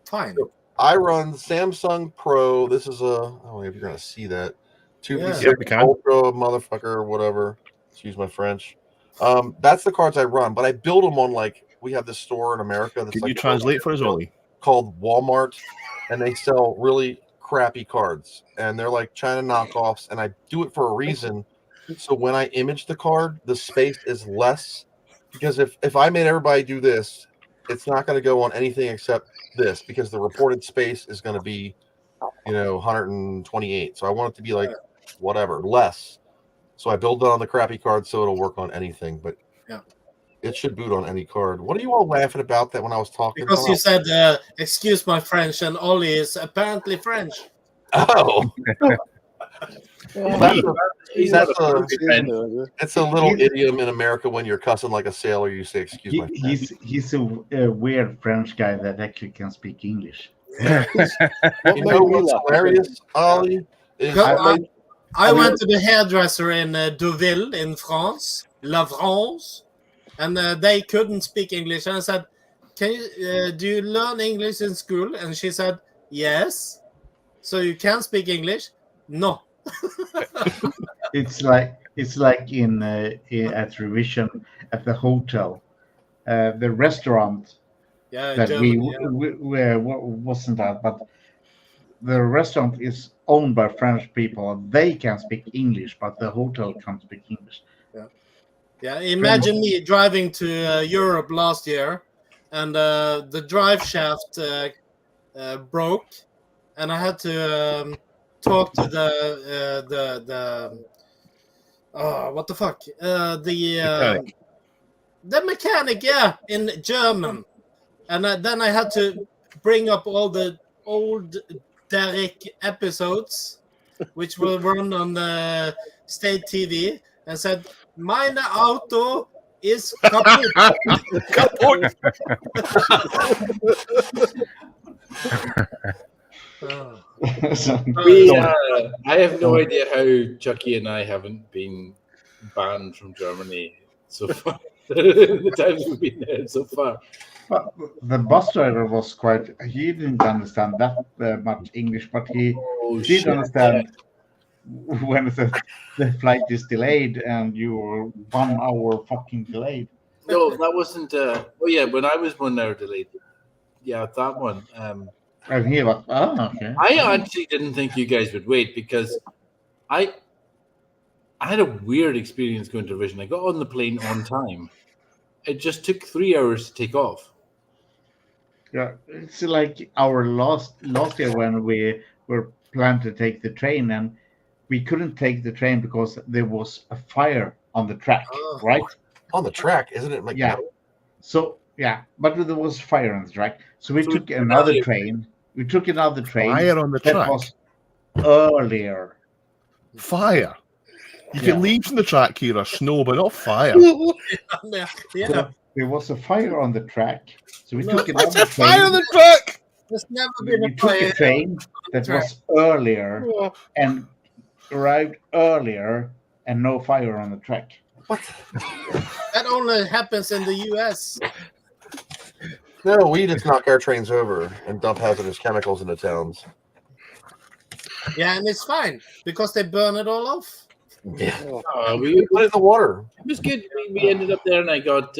fine. I run Samsung Pro. This is I don't know if you're going to see that. 2V6 Ultra motherfucker, whatever. Excuse my French. That's the cards I run, but I build them on we have this store in America. That's Can you translate for us, Ollie? Called Walmart, and they sell really crappy cards, and they're like China knockoffs. And I do it for a reason. So when I image the card, the space is less, because if I made everybody do this, it's not going to go on anything except this, because the reported space is going to be 128. So I want it to be like whatever less. So I build it on the crappy card so it'll work on anything, but it should boot on any card. What are you all laughing about that when I was talking? Because you said, excuse my French, and Ollie is apparently French. Oh. It's a little idiom in America when you're cussing like a sailor. You say, excuse my French. He's a weird French guy that actually can speak English. You know what's hilarious, Ollie? I went to the hairdresser in Deauville in France, La France, and they couldn't speak English. And I said, "Can you do you learn English in school?" And she said, "Yes." So you can speak English? No. It's like in at revision at the hotel, the restaurant. That wasn't that, but the restaurant is owned by French people. They can speak English, but the hotel can't speak English. Yeah. Imagine me driving to Europe last year, and the drive shaft broke, and I had to talk to the what the fuck the mechanic, in German. And then I had to bring up all the old Derek episodes, which will run on the state TV, and said, "Meine Auto is kaputt." Kaputt. I have no idea how Chucky and I haven't been banned from Germany so far. The times we've been there so far. But the bus driver was he didn't understand that much English, but he did understand when the flight is delayed and you're 1 hour fucking delayed. No, that wasn't. When I was 1 hour delayed. Yeah, that one. And he was, okay. I actually didn't think you guys would wait, because I had a weird experience going to Vision. I got on the plane on time. It just took 3 hours to take off. Yeah, it's like our last year when we were planned to take the train, and we couldn't take the train because there was a fire on the track, right? On the track, isn't it? Like So but there was fire on the track. So we took another train. We took another train. Fire on the that track. was earlier. Fire. You can leave from the track here or snow, but not fire. Yeah. There was a fire on the track. So we took another What's a train. fire on the track? There's never been We a took fire a train that was earlier and arrived earlier, and no fire on the track. What? That only happens in the US. No, we just knock our trains over and dump hazardous chemicals into towns. Yeah, and it's fine because they burn it all off. Yeah. We put it in the water. It was good. We ended up there, and I got.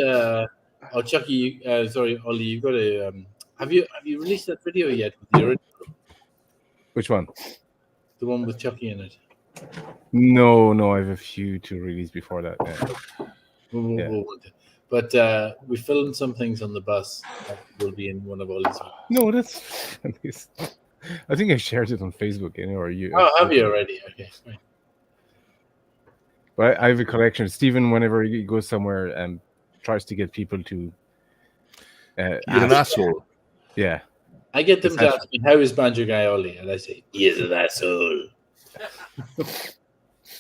Chucky, sorry, Ollie, you got a. Have you released that video yet with the original? Which one? The one with Chucky in it. No, I have a few to release before that. But we filmed some things on the bus that will be in one of Ollie's. No, that's. I think I shared it on Facebook, or you. Oh, have you already? Okay, fine. But I have a collection. Stephen, whenever he goes somewhere and tries to get people to. You're an asshole. Yeah. I get them to ask me, how is Banjo Guy Ollie? And I say, he is an asshole.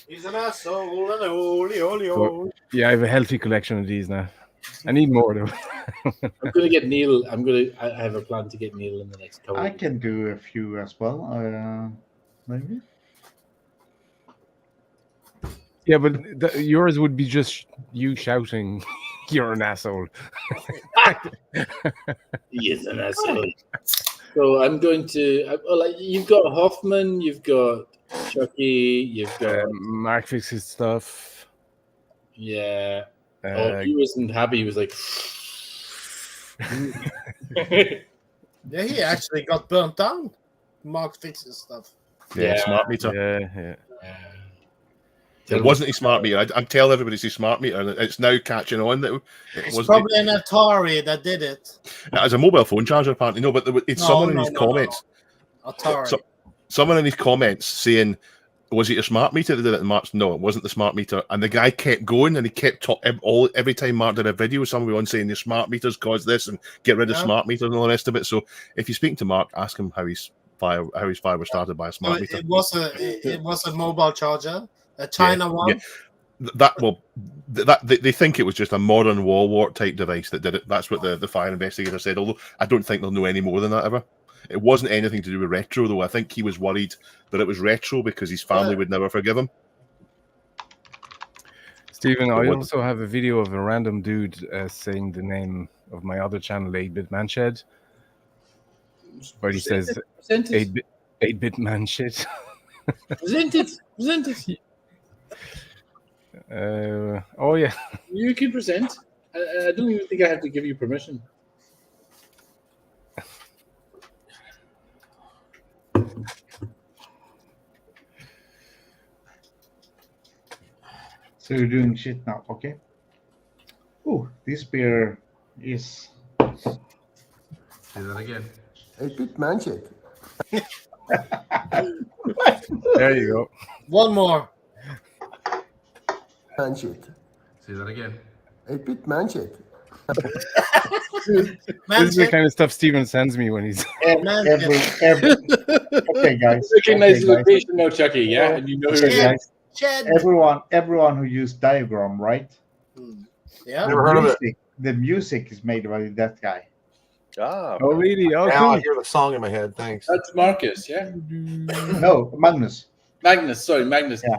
He's an asshole and Ollie. Yeah, I have a healthy collection of these now. I need more though. I'm gonna get Neil. I have a plan to get Neil in the next couple. I can do a few as well. Maybe. Yeah, but yours would be just you shouting, "You're an asshole." He is an asshole. So I'm going to. You've got Hoffman. You've got Chucky. You've got Mark fixes stuff. Yeah. He wasn't happy. He was like. Yeah, he actually got burnt down. Mark fixes stuff. Yeah, smart meter. Yeah. It wasn't a smart meter. I'm telling everybody it's a smart meter, and it's now catching on that It's probably an Atari that did it. As a mobile phone charger, apparently. No, but it's someone in his comments. Atari. Someone in his comments saying, "Was it a smart meter that did it?" And Mark's, no, it wasn't the smart meter. And the guy kept going, and he kept every time Mark did a video, somebody on saying the smart meters caused this, and get rid of smart meters and all the rest of it. So if you're speaking to Mark, ask him how his fire was started by a smart meter. It was a mobile charger. A China one. Yeah. They think it was just a modern wall wart type device that did it. That's what the fire investigator said. Although I don't think they'll know any more than that ever. It wasn't anything to do with retro, though. I think he was worried that it was retro because his family would never forgive him. Stephen, I also have a video of a random dude saying the name of my other channel, 8-Bit Man Shed, where he says 8-Bit Man Shit. Present it. Oh yeah, you can present. I don't even think I have to give you permission. So you're doing shit now, okay? Oh, this beer is. Say that again. 8-Bit Man Shit. There you go. One more. Man shit. Say that again. 8-Bit Man shit. This is the kind of stuff Steven sends me when he's. Every okay, guys. Recognize the location now, Chucky. Yeah, and you know who it is. Everyone who used diagram, right? Yeah. Never heard of it. The music is made by that guy. Ah. Oh, really? Oh, now cool. I hear the song in my head. Thanks. That's Marcus, yeah? No, Magnus. Magnus. Yeah.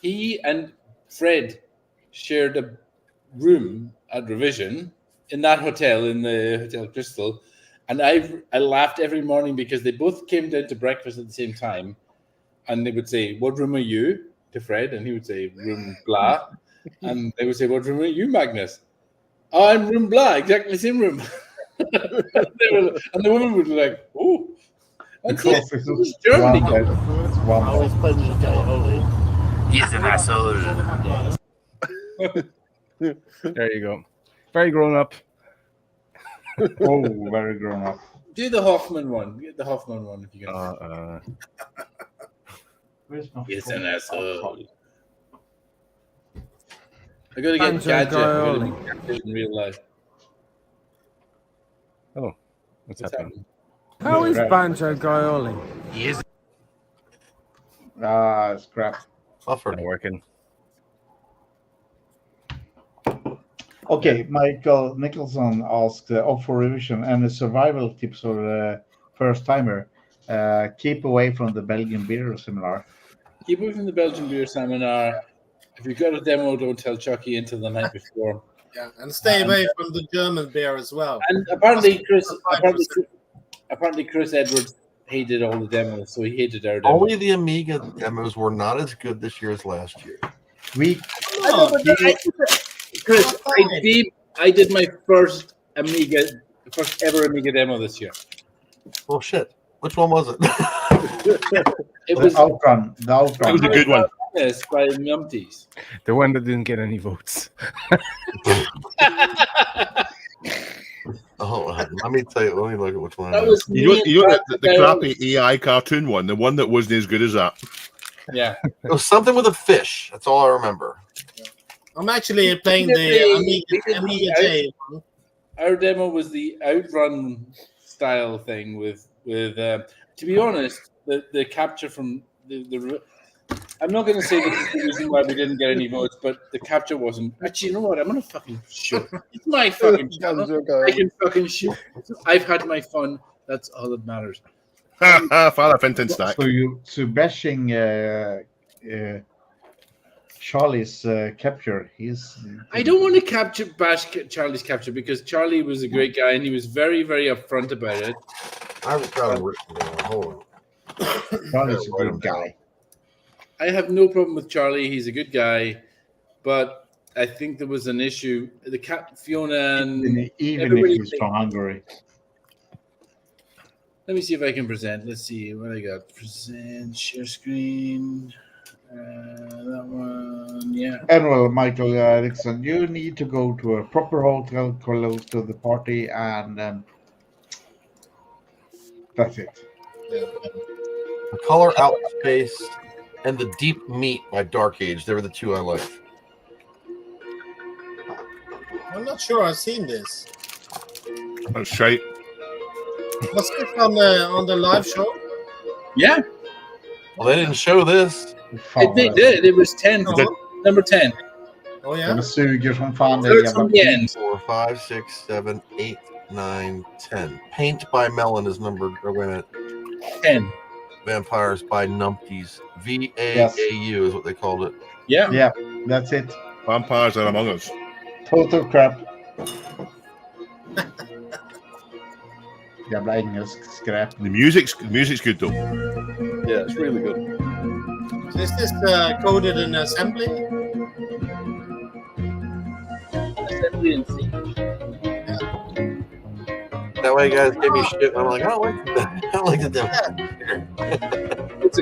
He and Fred shared a room at Revision in that hotel, in the Hotel Crystal. And I laughed every morning because they both came down to breakfast at the same time. And they would say, "What room are you?" to Fred. And he would say, "Room blah." And they would say, "What room are you, Magnus?" "Oh, I'm room blah, exactly the same room." And the woman would be like, "Oh, that's it. Germany." He's an asshole. There you go. Very grown up. Oh, very grown up. Do the Hoffman one. Get the Hoffman one if you can. He's an asshole. I gotta get gadget in real life. Oh, what's happening? How is Banjo Guy Ollie? He is. It's crap. Not working. Okay, Michael Nicholson asked, for revision and the survival tips for the first timer. Keep away from the Belgian beer seminar. Keep away from the Belgian beer seminar. If you've got a demo, don't tell Chucky until the night before. Yeah, and stay away from the German beer as well. And apparently Chris Edwards hated all the demos, so he hated our demos. Only the Amiga demos were not as good this year as last year. Chris, I did my first ever Amiga demo this year. Well, shit. Which one was it? It was Outrun. It was a good one. Yes, by numpties. The one that didn't get any votes. Oh, let me tell you. Let me look at which one. That it was is. me. You know and the crappy AI cartoon one, the one that wasn't as good as that. Yeah. It was something with a fish. That's all I remember. I'm actually playing We the did the Amiga J. Our demo was the outrun style thing with to be honest, the capture from the I'm not going to say this is the reason why we didn't get any votes, but the capture wasn't. Actually, you know what? I'm going to fucking shoot. It's my fucking channel. I can fucking shoot. I've had my fun. That's all that matters. Father Fenton stack. So bashing Charlie's capture. I don't want to bash Charlie's capture because Charlie was a great guy and he was very, very upfront about it. I've got him written down. Hold on. Charlie's a good guy. I have no problem with Charlie. He's a good guy, but I think there was an issue. The cat Fiona and even if he's from Hungary. Let me see if I can present. Let's see what I got. Present, share screen. That one, yeah. Anyway, Michael Erickson, you need to go to a proper hotel close to the party, and that's it. The Color Out Space and The Deep Meat by Dark Age. They were the two I liked. I'm not sure I've seen this. That's right. Was this on the live show? Yeah. Well, they didn't show this. They did. It was 10. Number 10. Oh, yeah? Den suger som fan. Third from the end. 4, 5, 6, 7, 8, 9, 10. Paint by Melon is numbered. Or wait a minute. 10. Vampires by Numpties. VAAU is what they called it. Yeah. Yeah, that's it. Vampires are among us. Total crap. Jävla engelsk skräp. The music's good though. Yeah, it's really good. So is this coded in assembly? Assembly and C. That way, you guys give me shit. And I'm like, I don't like that. I don't like the demo. It's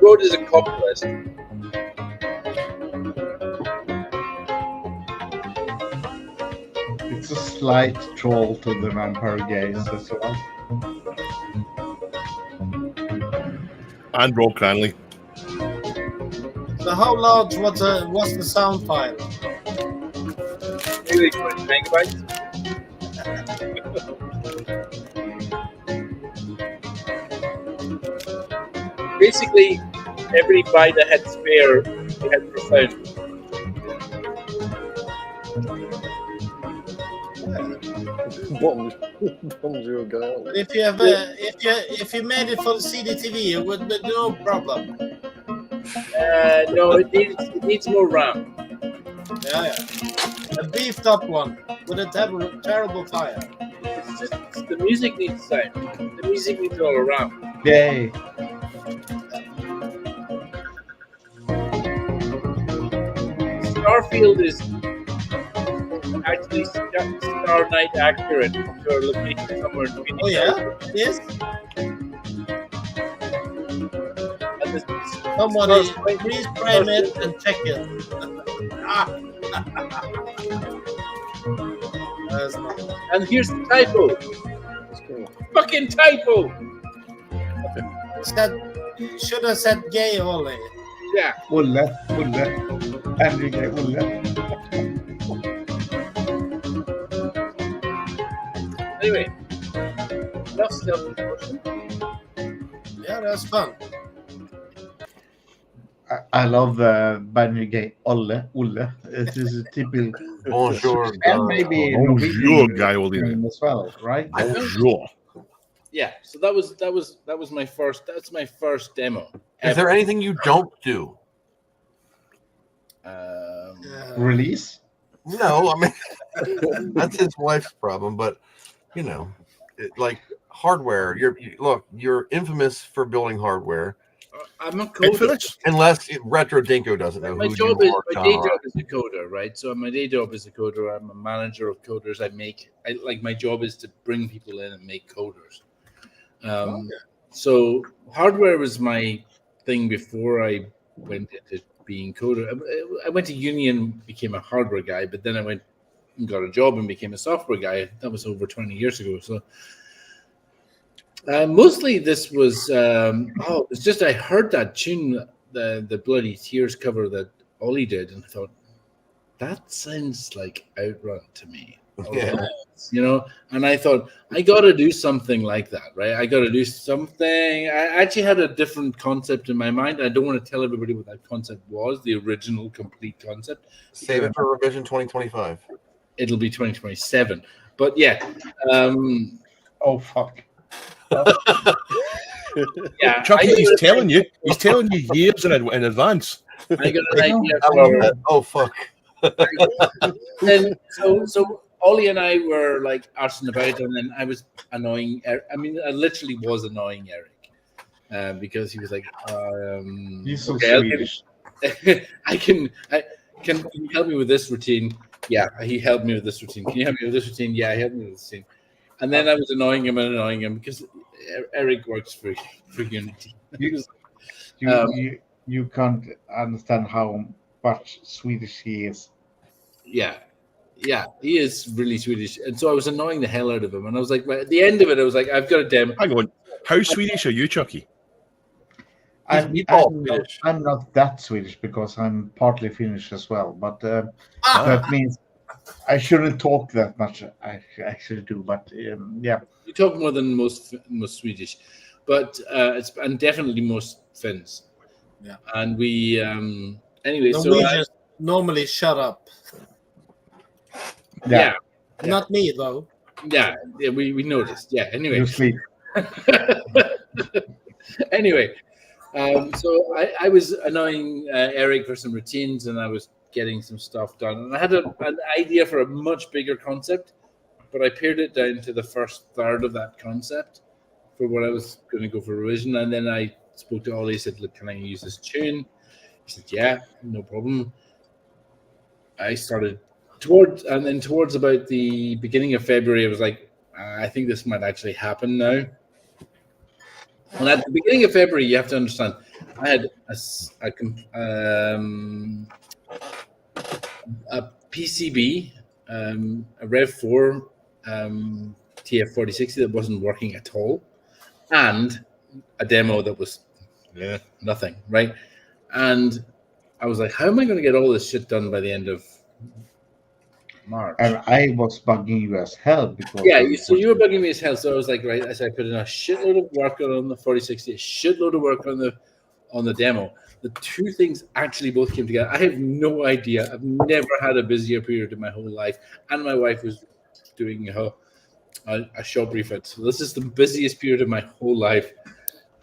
Road is a cop list. It's a slight troll to the vampire gays as well. And Rob Cranley. So how large was the sound file? Maybe 20 megabytes. Basically, every byte I had spare, we had profound. Bonjour, girl. But if you made it for the CDTV, it would be no problem. No, it needs more RAM. Yeah. A beefed up one with a terrible fire. It's just the music needs sound. The music needs all around. Yay. Starfield is actually Star Night accurate to our location somewhere in Phoenix. Oh yeah, yes. Somebody please frame it and check it. And here's the typo. Fucking typo. Should have said gay Ollie. Yeah. Olle. Henry Gay Olle. Anyway, enough self-promotion. Yeah, that's fun. I love Henry Gay Olle. It is a typical. Bonjour, and maybe Bonjour, guy name as well, right? Bonjour. Yeah, so that was my first. That's my first demo. Is there anything you don't do? Release? No, I mean that's his wife's problem. But you know, like hardware. You're infamous for building hardware. I'm a coder. Unless Retro Dinko doesn't know My who job you is are. my day job is a coder, right? So my day job is a coder. I'm a manager of coders. My job is to bring people in and make coders. So hardware was my thing before I went into being coder. I went to uni and became a hardware guy, but then I went and got a job and became a software guy. That was over 20 years ago. So mostly this was it's just I heard that tune, the Bloody Tears cover that Ollie did, and I thought that sounds like Outrun to me. Yeah. You know, and I thought I got to do something like that, right? I got to do something. I actually had a different concept in my mind. I don't want to tell everybody what that concept was, the original complete concept. Save it for revision 2025. It'll be 2027. But yeah. Oh, fuck. Yeah, Chucky, he's telling you years in advance. I got an idea. I love that. Oh, fuck. And so Ollie and I were like arsing about, and then I was annoying Eric. I mean, I literally was annoying Eric because he was like, He's so okay, Swedish. can you help me with this routine? Yeah, he helped me with this routine. Can you help me with this routine? Yeah, he helped me with this routine. And then I was annoying him because Eric works for Unity. You can't understand how much Swedish he is. Yeah, he is really Swedish. And so I was annoying the hell out of him. And I was like, at the end of it, I was like, I've got a demo. Hang on. How Swedish are you, Chucky? I'm not that Swedish because I'm partly Finnish as well. But that means I shouldn't talk that much. I actually do. But yeah. You talk more than most Swedish. But and definitely most Finns. Yeah. And we, anyway, Norwegians normally shut up. Yeah. Not me, though. Yeah, we noticed. Yeah, anyway. You sleep. Anyway, so I was annoying Eric for some routines, and I was getting some stuff done. And I had an idea for a much bigger concept, but I pared it down to the first third of that concept for what I was going to go for revision. And then I spoke to Ollie, said, look, can I use this tune? He said, yeah, no problem. I started towards about the beginning of February, I was like, I think this might actually happen now. And at the beginning of February, you have to understand, I had a PCB, a Rev 4 TF4060 that wasn't working at all, and a demo that was nothing, right? And I was like, how am I going to get all this shit done by the end of March? And I was bugging you as hell because so you were bugging me as hell. So I was like, right, I put in a shitload of work on the 4060, a shitload of work on the demo. The two things actually both came together. I have no idea. I've never had a busier period in my whole life, and my wife was doing a shop refit. So this is the busiest period of my whole life,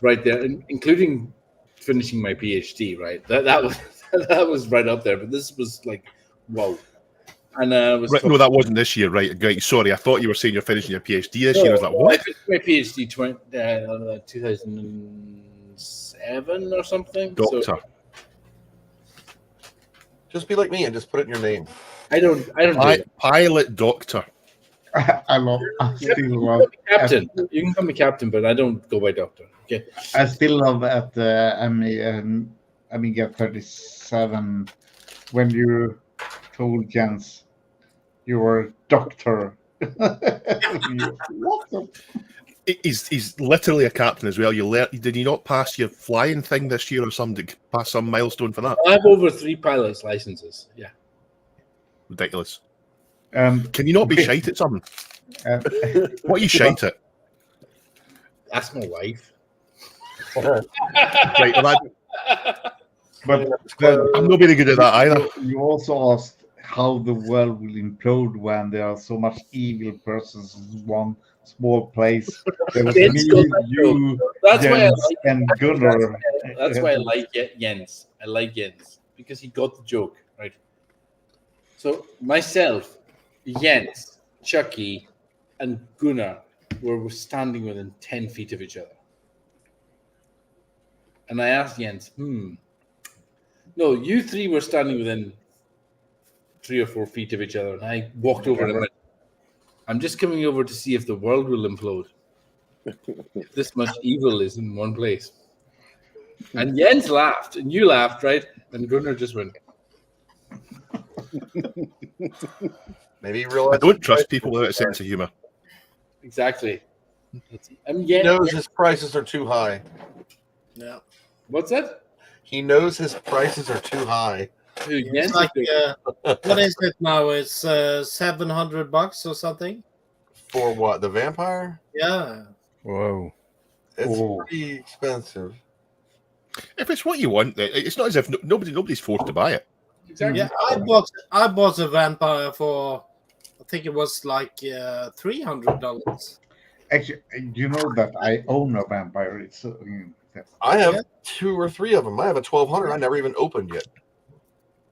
right there, including finishing my PhD. Right, that was right up there. But this was like, whoa. And right, no, that wasn't this year, right? Great. Sorry, I thought you were saying you're finishing your PhD this year. I was like, what? I finished my PhD 2007 or something. Doctor. So, Just be like me and just put it in your name. I don't do it. Pilot doctor. I still love Captain. You can call me Captain, but I don't go by doctor. Okay. I still love at Amiga 37 when you told Jens you were doctor. What the? He's literally a captain as well. Did you not pass your flying thing this year or something? Pass some milestone for that? I have over 3 pilot's licenses. Yeah. Ridiculous. Can you not be shite at something? What are you shite at? That's my wife. Right, well, But I'm not very good at that either. You also asked how the world will implode when there are so much evil persons in one small place. There was me, you, Jens, and Gunnar. That's why I like Jens. I like Jens because he got the joke, right? So myself, Jens, Chucky, and Gunnar were standing within 10 feet of each other. And I asked Jens, no, you three were standing within 3 or 4 feet of each other. And I walked over and went, I'm just coming over to see if the world will implode. If this much evil is in one place. And Jens laughed, and you laughed, right? And Gunnar just went. Maybe he I realized don't trust people without a sense of humor. Exactly. He knows his prices are too high. Yeah. What's that? He knows his prices are too high. It's like, what is it now? It's $700 or something. For what? The vampire? Yeah. Whoa. It's pretty expensive. If it's what you want, it's not as if nobody's forced to buy it. Exactly. Yeah, I bought a vampire for, I think it was like $300. Actually, you know that I own a vampire. It's I have 2 or 3 of them. I have a 1200 I never even opened yet.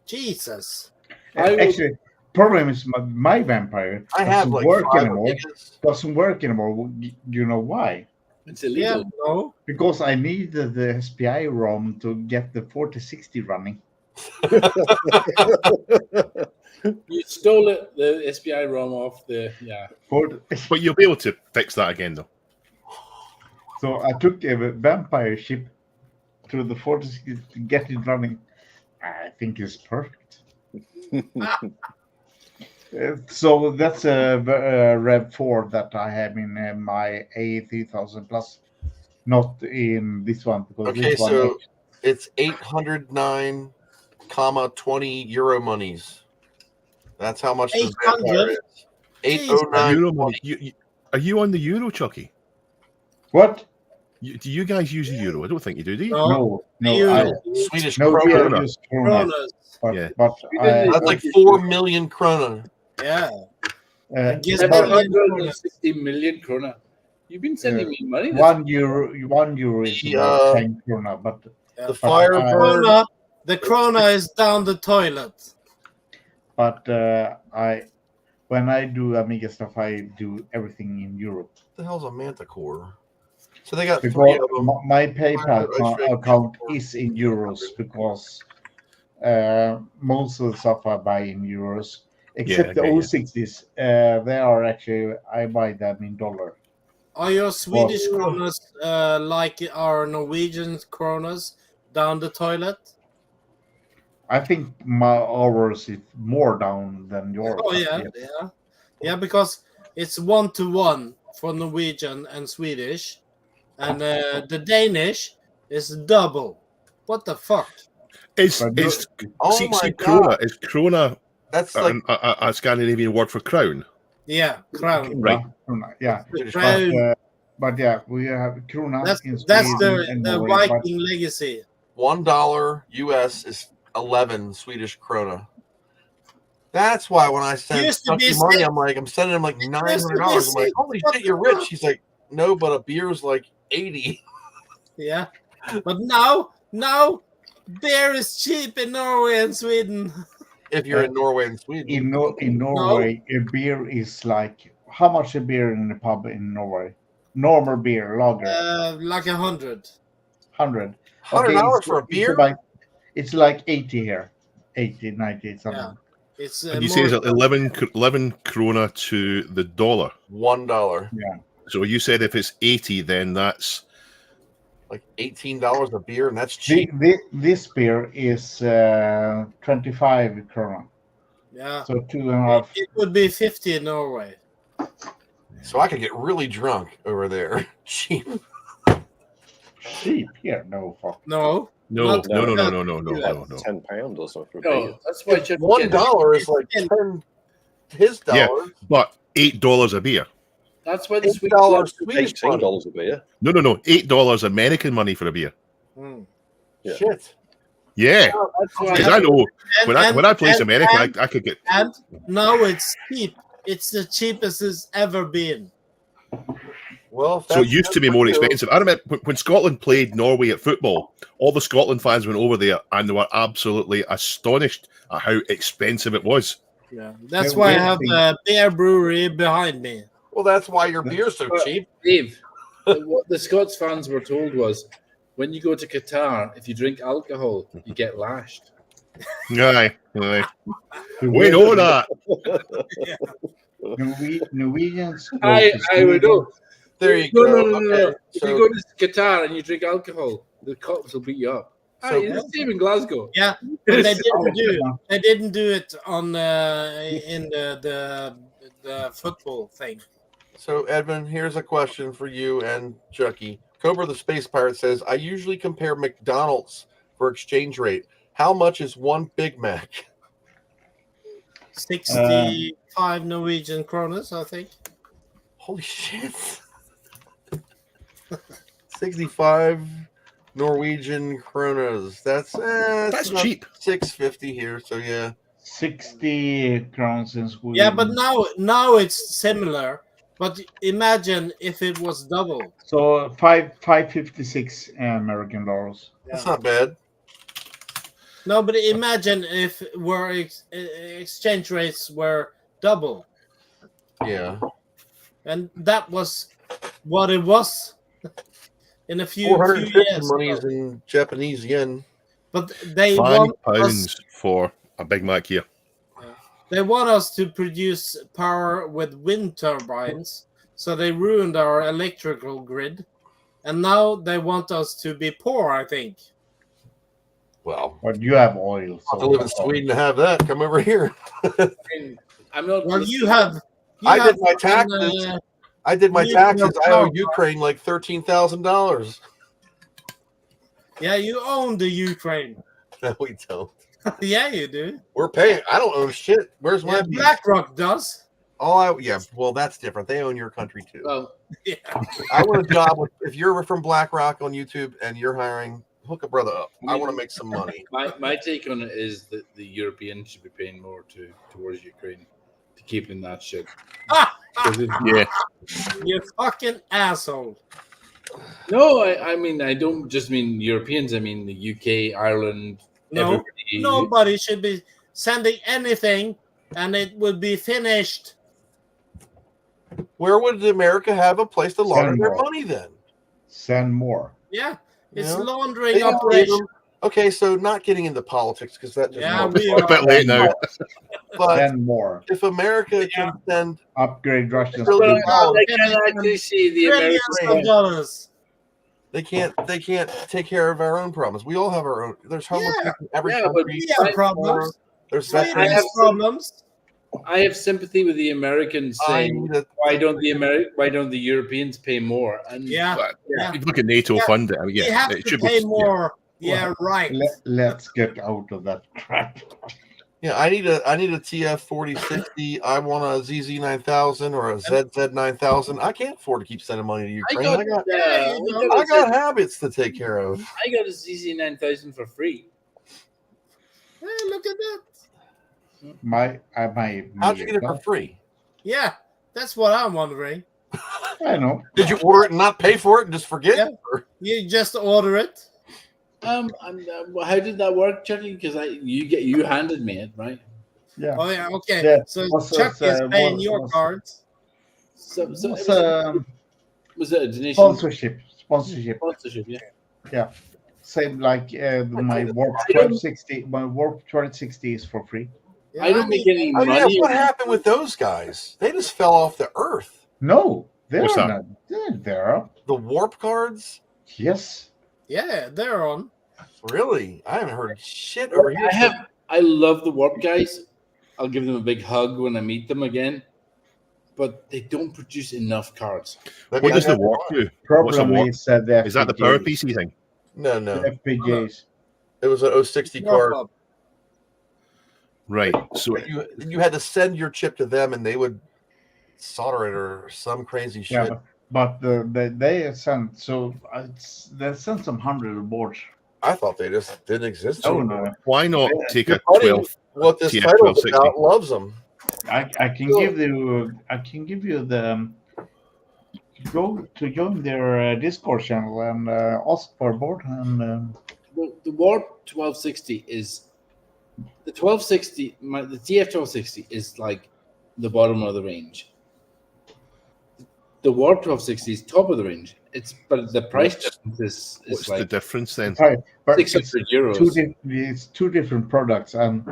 Jesus. Actually, problem is my vampire I have like work 5 anymore. Amigas. Doesn't work anymore. You know why? It's illegal. Yeah, no. Because I need the SPI ROM to get the 4060 running. You stole it, the SPI ROM off the But you'll be able to fix that again, though. So I took a vampire ship to the 4060 to get it running. I think it's perfect. So that's a Rev 4 that I have in my A3000 Plus, not in this one. Because Okay, this one so it's 809,20 euro monies. That's how much the vampire is. 809. Euro money. Are you on the euro, Chucky? What? Do you guys use the euro? I don't think you do. Do you? No. Swedish no, we krona. use kronas. Yeah. But That's like 4 million krona. Yeah. Guess 760 million krona. You've been sending me money. This €1 is about 10 krona, but the Firebird. The krona is down the toilet. But when I do Amiga stuff, I do everything in Europe. What the hell's a Manticore? So they got 3 Because of them. my PayPal account is in euros because most of the stuff I buy in euros, except the 060s. They are actually, I buy them in dollar. Are your Swedish kronas like our Norwegian kronas down the toilet? I think ours is more down than yours. Oh yeah, because it's 1-to-1 for Norwegian and Swedish, and the Danish is double. What the fuck? Krona is krona. That's like a Scandinavian word for crown. Yeah, crown. Right. Yeah. Crown. But yeah, we have krona. That's in the Norway, Viking legacy. $1 US is 11 Swedish krona. That's why when I send Chucky money, I'm sending him like $900. I'm like, holy shit, you're rich. He's like, no, but a beer's like 80. Yeah, but now beer is cheap in Norway and Sweden. If you're in Norway and Sweden. In Norway, a beer is like, how much a beer in the pub in Norway? Normal beer, lager. Like 100. 100. $100 for a beer? It's like 80 here. 80, 90, something. Yeah. It's And you say it's 11 krona to the dollar. $1. Yeah. So you said if it's 80, then that's like $18 a beer, and that's cheap. This beer is 25 krona. Yeah. So 2.5. It would be 50 in Norway. So I could get really drunk over there. Cheap. Cheap here? No, fuck. No. No. £10 or something for a beer. That's why $1 is like 10 his dollars. Yeah, but $8 a beer. That's why the $8 Swedish $18 a beer. No. $8 American money for a beer. Yeah. Shit. Yeah, because I know when I place America, I could get. And now it's cheap. It's the cheapest it's ever been. Well, So it used to be more expensive. I remember when Scotland played Norway at football, all the Scotland fans went over there and they were absolutely astonished at how expensive it was. Yeah, that's why I have the beer brewery behind me. Well, that's why your beer's so cheap. Dave, what the Scots fans were told was, when you go to Qatar, if you drink alcohol, you get lashed. Aye. We know that. Norwegians. I would know. There you go. No. Okay, If you go to Qatar and you drink alcohol, the cops will beat you up. So, it's the same in Glasgow. Yeah, but they didn't do it on in the football thing. So, Edmund, here's a question for you and Chucky. Cobra the Space Pirate says, I usually compare McDonald's for exchange rate. How much is one Big Mac? 65 Norwegian kroners, I think. Holy shit. 65 Norwegian kronas. That's cheap. 650 here, so yeah. 60 crowns in Sweden. Yeah, but now it's similar. But imagine if it was double. So 556 American dollars. That's not bad. No, but imagine if exchange rates were double. Yeah. And that was what it was in a few 450 years. money is in Japanese yen. But they £5 want us, for a Big Mac here. they want us to produce power with wind turbines, so they ruined our electrical grid, and now they want us to be poor, I think. Well, but you have oil. So to live in Sweden to have that, come over here. I'm not. Well, you have. I did my taxes. I did my taxes. I owe Ukraine like $13,000. Yeah, you own the Ukraine. No, we don't. Yeah, you do. We're paying. I don't own shit. Where's my BlackRock does? Well, that's different. They own your country too. Well, yeah. I want a job. If you're from BlackRock on YouTube and you're hiring, hook a brother up. I want to make some money. My take on it is that the Europeans should be paying more towards Ukraine to keep in that shit. Yeah. You fucking asshole. No, I mean, I don't just mean Europeans. I mean the UK, Ireland. No, nobody should be sending anything, and it would be finished. Where would America have a place to launder their money then? Send more. Yeah, it's You know? laundering operation. Okay, so not getting into politics because that just a bit late now. But Send more. if America can send Upgrade Russian. $1 I can actually see the American dollars. They can't take care of our own problems. We all have our own. There's homeless people in every but country. We have problems. There's I veterans. have problems. I have sympathy with the Americans saying, why don't the Europeans pay more? And If you look at NATO funding, I mean, We have it to should pay be more. Yeah, right. Let's get out of that crap. Yeah, I need a TF 4060. I want a ZZ 9000 or a ZZ 9000. I can't afford to keep sending money to Ukraine. I got habits to take care of. I got a ZZ 9000 for free. Hey, look at that. How'd you get it for free? Yeah, that's what I'm wondering. I know. Did you order it and not pay for it and just forget? Yeah. You just order it. How did that work, Chucky? Because you handed me it, right? Yeah. Oh yeah. Okay. Yeah. So Also, Chuck is paying your cards. Was it a donation? Sponsorship. Sponsorship, yeah. Yeah. Same like my Warp 1260. My Warp 1260 is for free. I don't make any money. Yeah, what happened with those guys? They just fell off the earth. No, they're What's that? not. They're there. The warp cards? Yes. Yeah, they're on. Really? I haven't heard shit over here. I love the warp guys. I'll give them a big hug when I meet them again. But they don't produce enough cards. What does the warp do? What's the Problem warp? is the Is that the power PC thing? No. FPGAs. It was an 060 card. Right. So you had to send your chip to them and they would solder it or some crazy shit. Yeah, but they sent they sent some 100 boards. I thought they just didn't exist. Oh, anymore. no. why not take a Buddy, 12? what this TF title's 1260? about loves them. I can give you the go to join their Discord channel and ask for a board and The warp 1260 is the 1260. The TF 1260 is like the bottom of the range. The warp 1260 is top of the range. But the price difference is What's like the difference then? right, but it's €600. it's two different products, and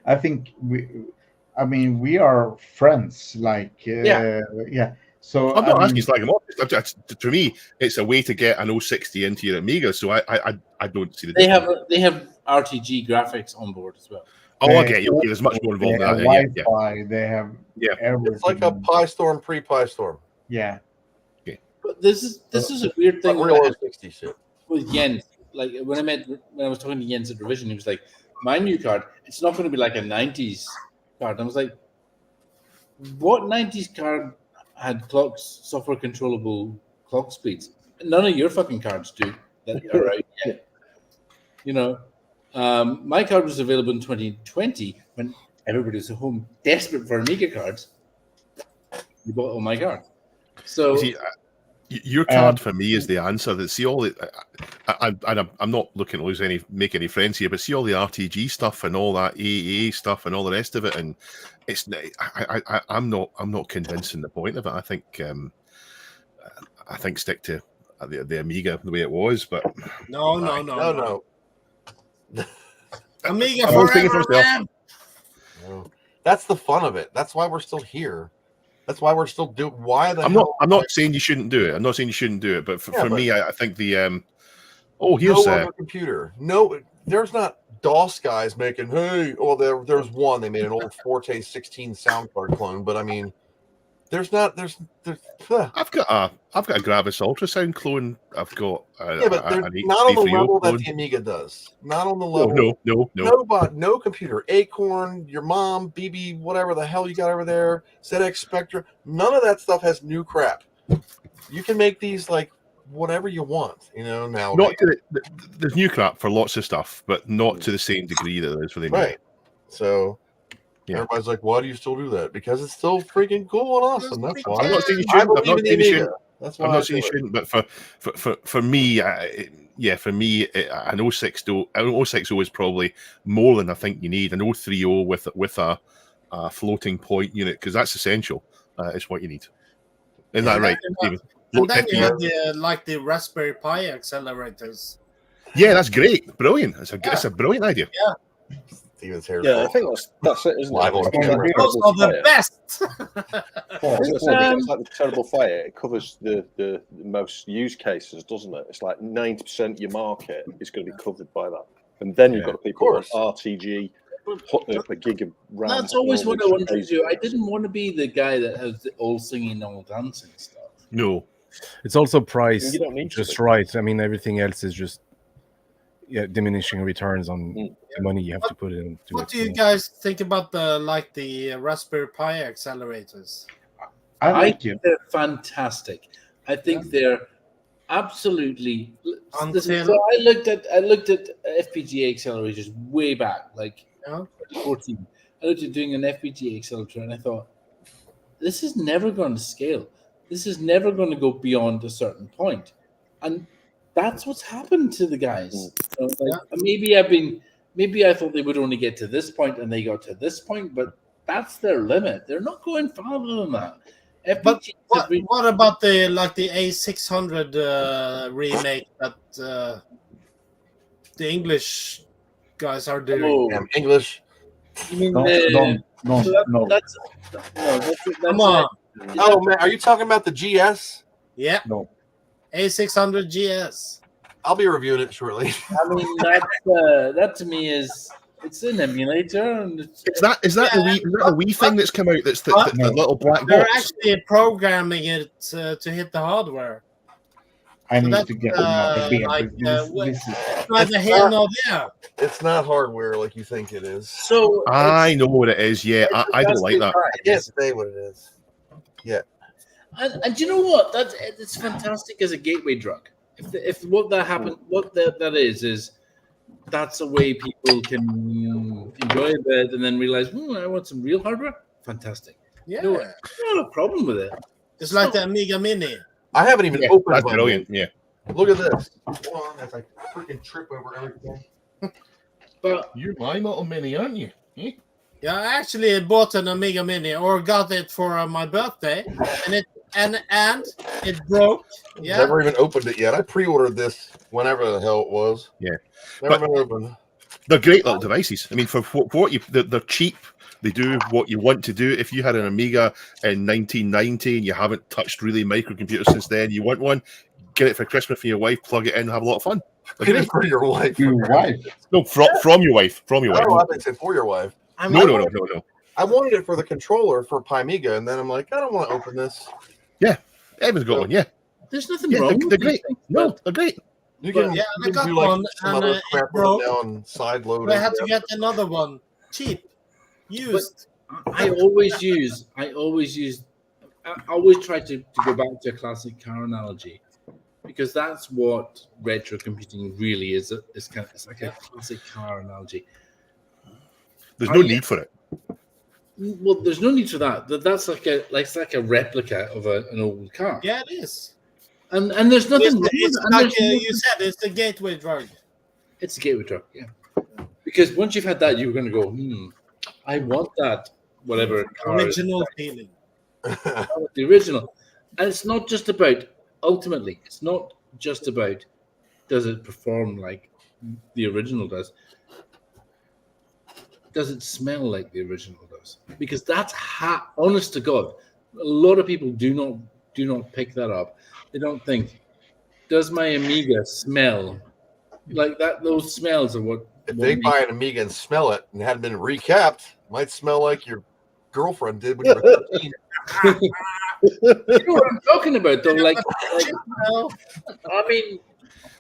I think we are friends. Like So I'm not I asking you mean, to slag them off. To me, it's a way to get an 060 into your Amiga. So I don't see the They difference. have RTG graphics on board as well. Oh, I get you. Okay, there's much more they involved in have that. Yeah, Wi-Fi. They have yeah. everything. It's like a Pi Storm pre-Pi Storm. Yeah. But this is a weird thing But real with 060 shit. Jens. Like when I was talking to Jens at Revision, he was like, "My new card, it's not going to be like a '90s card." And I was like, "What '90s card had software controllable clock speeds? None of your fucking cards do that are out yet." You know, my card was available in 2020 when everybody was at home desperate for Amiga cards. You bought all my cards. So You see, your card for me is the answer. That see all the, I'm not looking to make any friends here, but see all the RTG stuff and all that AAA stuff and all the rest of it, and it's I'm not convincing the point of it. I think stick to the Amiga the way it was, but No. Amiga I'm always speaking forever, for myself. man. No. That's the fun of it. That's why we're still here. That's why we're still doing. Why the I'm hell? not. I'm not saying you shouldn't do it. I'm not saying you shouldn't do it. But for me, I think the here's no other computer. No, there's not DOS guys making. Hey, there's one. They made an old Forte 16 sound card clone. But I mean, there's not. There's. I've got a Gravis ultrasound clone. I've got but they're not on the level that the Amiga does. Not on the level. No. No computer. Acorn, your mom, BB, whatever the hell you got over there, ZX Spectra. None of that stuff has new crap. You can make these like whatever you want. Now. Not to there's new crap for lots of stuff, but not to the same degree that there is for the Amiga. Right. So. Yeah. Everybody's like, why do you still do that? Because it's still freaking cool and awesome. That's why. I'm not saying you shouldn't. I'm not saying you shouldn't. But for me, for me, an 060 is probably more than I think you need. An 030 with a floating point unit, because that's essential. It's what you need. Isn't that right, Stephen? And then you have the Raspberry Pi accelerators. Yeah, that's great. Brilliant. It's a brilliant idea. Yeah. Steven's hair. Yeah, I think that's it, isn't it? Those are the best. It's like the Terrible Fire. It covers the most use cases, doesn't it? It's like 90% of your market is going to be covered by that. And then you've got the people with RTG, putting up a gig of RAM. That's always what I wanted to do. I didn't want to be the guy that has the all singing, all dancing stuff. No. It's also priced You don't need just right. I mean, everything else is just diminishing returns on the money you have to put in. What do you guys think about the Raspberry Pi accelerators? I think they're fantastic. I think they're absolutely. So I looked at FPGA accelerators way back, like 2014. I looked at doing an FPGA accelerator, and I thought, this is never going to scale. This is never going to go beyond a certain point, and that's what's happened to the guys. So maybe I thought they would only get to this point, and they got to this point, but that's their limit. They're not going farther than that. But what about the A600 remake that the English guys are doing? English. You mean no. That's come on. Oh man, are you talking about the GS? Yeah. No. A600 GS. I'll be reviewing it shortly. I mean, that to me is it's an emulator. And is that the Wii thing that's come out? That's the little black box. They're actually programming it to hit the hardware. I need to get It's not hardware like you think it is. So I know what it is. Yeah, I don't like that. I can't say what it is. Yeah. And you know what? It's fantastic as a gateway drug. If what that happened, what that is that's a way people can enjoy it and then realize, I want some real hardware. Fantastic. Yeah. No, not a problem with it. It's like the Amiga Mini. I haven't even opened that's one. Brilliant. Yeah. Look at this. Hold on, as I freaking trip over everything. But you're my little mini, aren't you? Eh? Yeah, I actually bought an Amiga Mini or got it for my birthday, and it broke. Yeah. Never even opened it yet. I pre-ordered this whenever the hell it was. Yeah. Never been opened. They're great little devices. I mean, for what they're cheap. They do what you want to do. If you had an Amiga in 1990 and you haven't touched really microcomputers since then, you want one, get it for Christmas for your wife, plug it in, and have a lot of fun. Get it for your wife. Your wife? No, from your wife. From your wife. Oh, I think it's for your wife. I mean, No. I wanted it for the controller for Pymiga, and then I'm like, I don't want to open this. Yeah, Evan's got one. Yeah, There's nothing yeah, wrong. they're with great. these things, No, but they're great. You But can, yeah, you I can got do like one, some and other it crap with broke. it now and side loading. I had to get another one, cheap, used. I always try to go back to a classic car analogy, because that's what retro computing really is. It's like a classic car analogy. There's no need for it. Well, there's no need for that. That's like a replica of an old car. Yeah, it is. And there's nothing wrong with It's it. And like there's nothing- you said, it's the gateway drug. It's a gateway drug, yeah. Because once you've had that, you're going to go, I want that, whatever car is. Original feeling. The original. And it's not just about, ultimately, it's not just about does it perform like the original does. Does it smell like the original does? Because that's honest to God, a lot of people do not pick that up. They don't think, does my Amiga smell like that? Those smells are what. If they buy an Amiga and smell it and hadn't been recapped, it might smell like your girlfriend did when you were 13. You know what I'm talking about, though. Like I mean,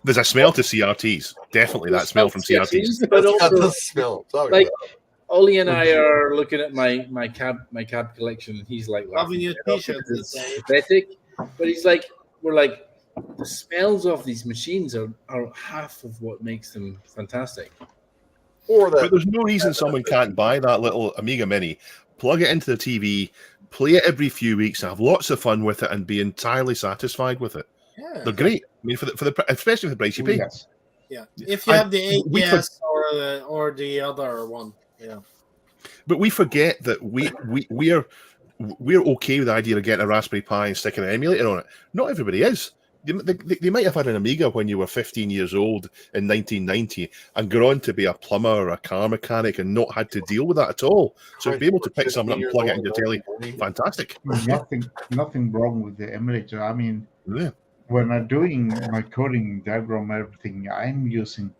There's a smell to CRTs. Definitely that smell from CRTs. but That's got also the smell. Sorry like about Ollie and I are looking at my cab collection, and he's like Loving your t-shirt. It's pathetic, but he's like, we're like, the smells of these machines are half of what makes them fantastic. Or But that there's no reason someone can't buy that little Amiga Mini, plug it into the TV, play it every few weeks, and have lots of fun with it, and be entirely satisfied with it. Yeah. They're great. I mean, especially for the price you pay. Yes. Yeah. If you I- have the we AES or the other one. Yeah. But we forget that we're okay with the idea of getting a Raspberry Pi and sticking an emulator on it. Not everybody is. They might have had an Amiga when you were 15 years old in 1990 and gone on to be a plumber or a car mechanic and not had to deal with that at all. So to be able to pick something up and plug it into your telly, fantastic. Nothing wrong with the emulator. I mean, Yeah. when I'm doing my coding diagram, everything, I'm using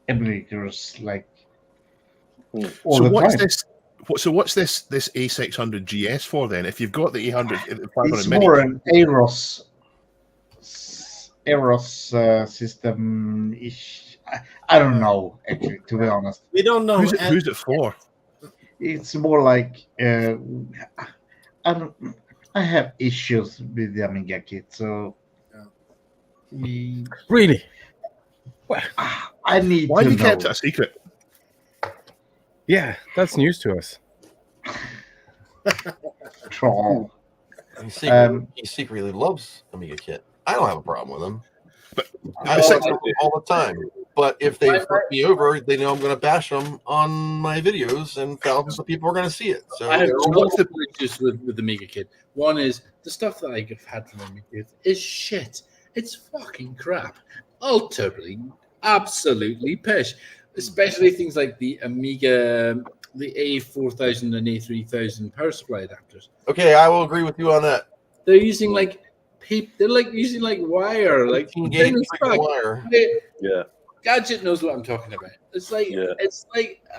emulators like all So the what's time. this? What's this A600 GS for then? If you've got the 800, 500 It's mini, more an Eros system ish. I don't know actually, to be honest. We don't know. who's it for? It's more like I have issues with the Amiga kit, so Really? I need Why to have you know. kept it a secret? Yeah, that's news to us. Troll. he secretly loves Amiga Kit. I don't have a problem with them. But I it's say like- all the time. But if they fuck me over, they know I'm going to bash them on my videos, and thousands of people are going to see it. So I have what's multiple issues with the Amiga Kit. One is the stuff that I have had from Amiga Kit is shit. It's fucking crap. Ultimately, absolutely pish. Especially things like the Amiga, the A4000 and A3000 power supply adapters. okay, I will agree with you on that. They're using like they're like using like wire, like 15 gauge things freaking back. wire. Yeah. Gadget knows what I'm talking about. It's like Yeah.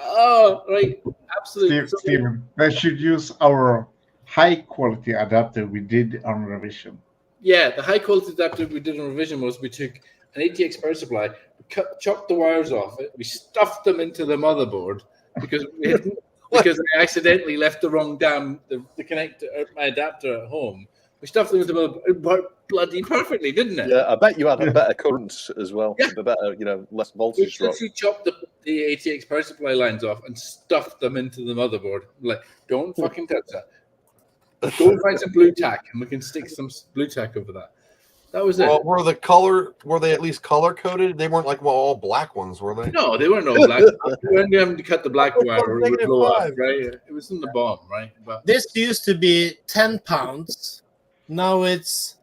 oh right, absolutely. Steven, they should use our high quality adapter we did on revision. Yeah, the high quality adapter we did on revision was we took an ATX power supply, we chopped the wires off it, we stuffed them into the motherboard because I accidentally left the wrong the connector, my adapter at home. We stuffed them into the motherboard. It worked bloody perfectly, didn't it? Yeah, I bet you had a better current as well. Yeah. The better, less We voltage drop. literally chopped the ATX power supply lines off and stuffed them into the motherboard. Like, don't fucking touch that. Go and find some blue tack, and we can stick some blue tack over that. That was it. Well, were they at least color coded? They weren't like all black ones, were they? No, they weren't all black. We weren't having to cut the black wire or it would Negative blow up, 5. right? It was in the bottom, right? But This used to be £10. Now it's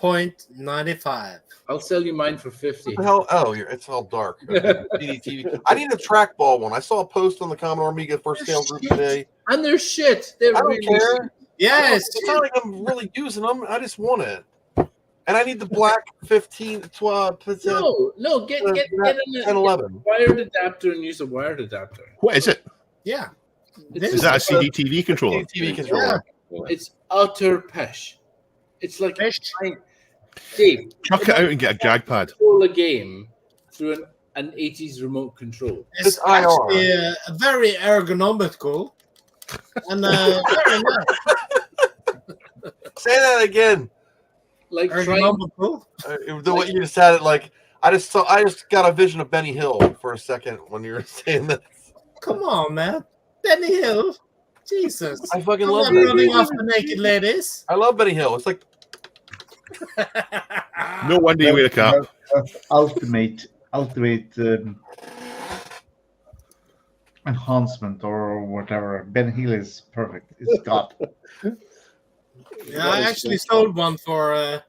0.95. I'll sell you mine for 50. What the hell? Oh, it's all dark. Okay. CDTV. I need a trackball one. I saw a post on the Commodore Amiga first sale group today. And they're shit. They're I don't really care. shit. Yes. It's not like I'm really using them. I just want it. And I need the black 15, 12. No, get an 11. wired adapter and use a wired adapter. What is it? Yeah. Is that a CDTV controller? CDTV controller. It's utter pish. It's like Dave, Chuck it out and get a jag pad. control a game through an 80s remote control. It's actually very ergonomical and very nice. Say that again. Like ergonomical. The way you just said it, like I just got a vision of Benny Hill for a second when you were saying that. Come on, man, Benny Hill. Jesus, I fucking I'm love not Benny running Hill. off the naked ladies. I love Benny Hill. It's like No wonder you wear a cap. That's ultimate enhancement or whatever. Ben Hill is perfect. It's God. Yeah, I actually sold one for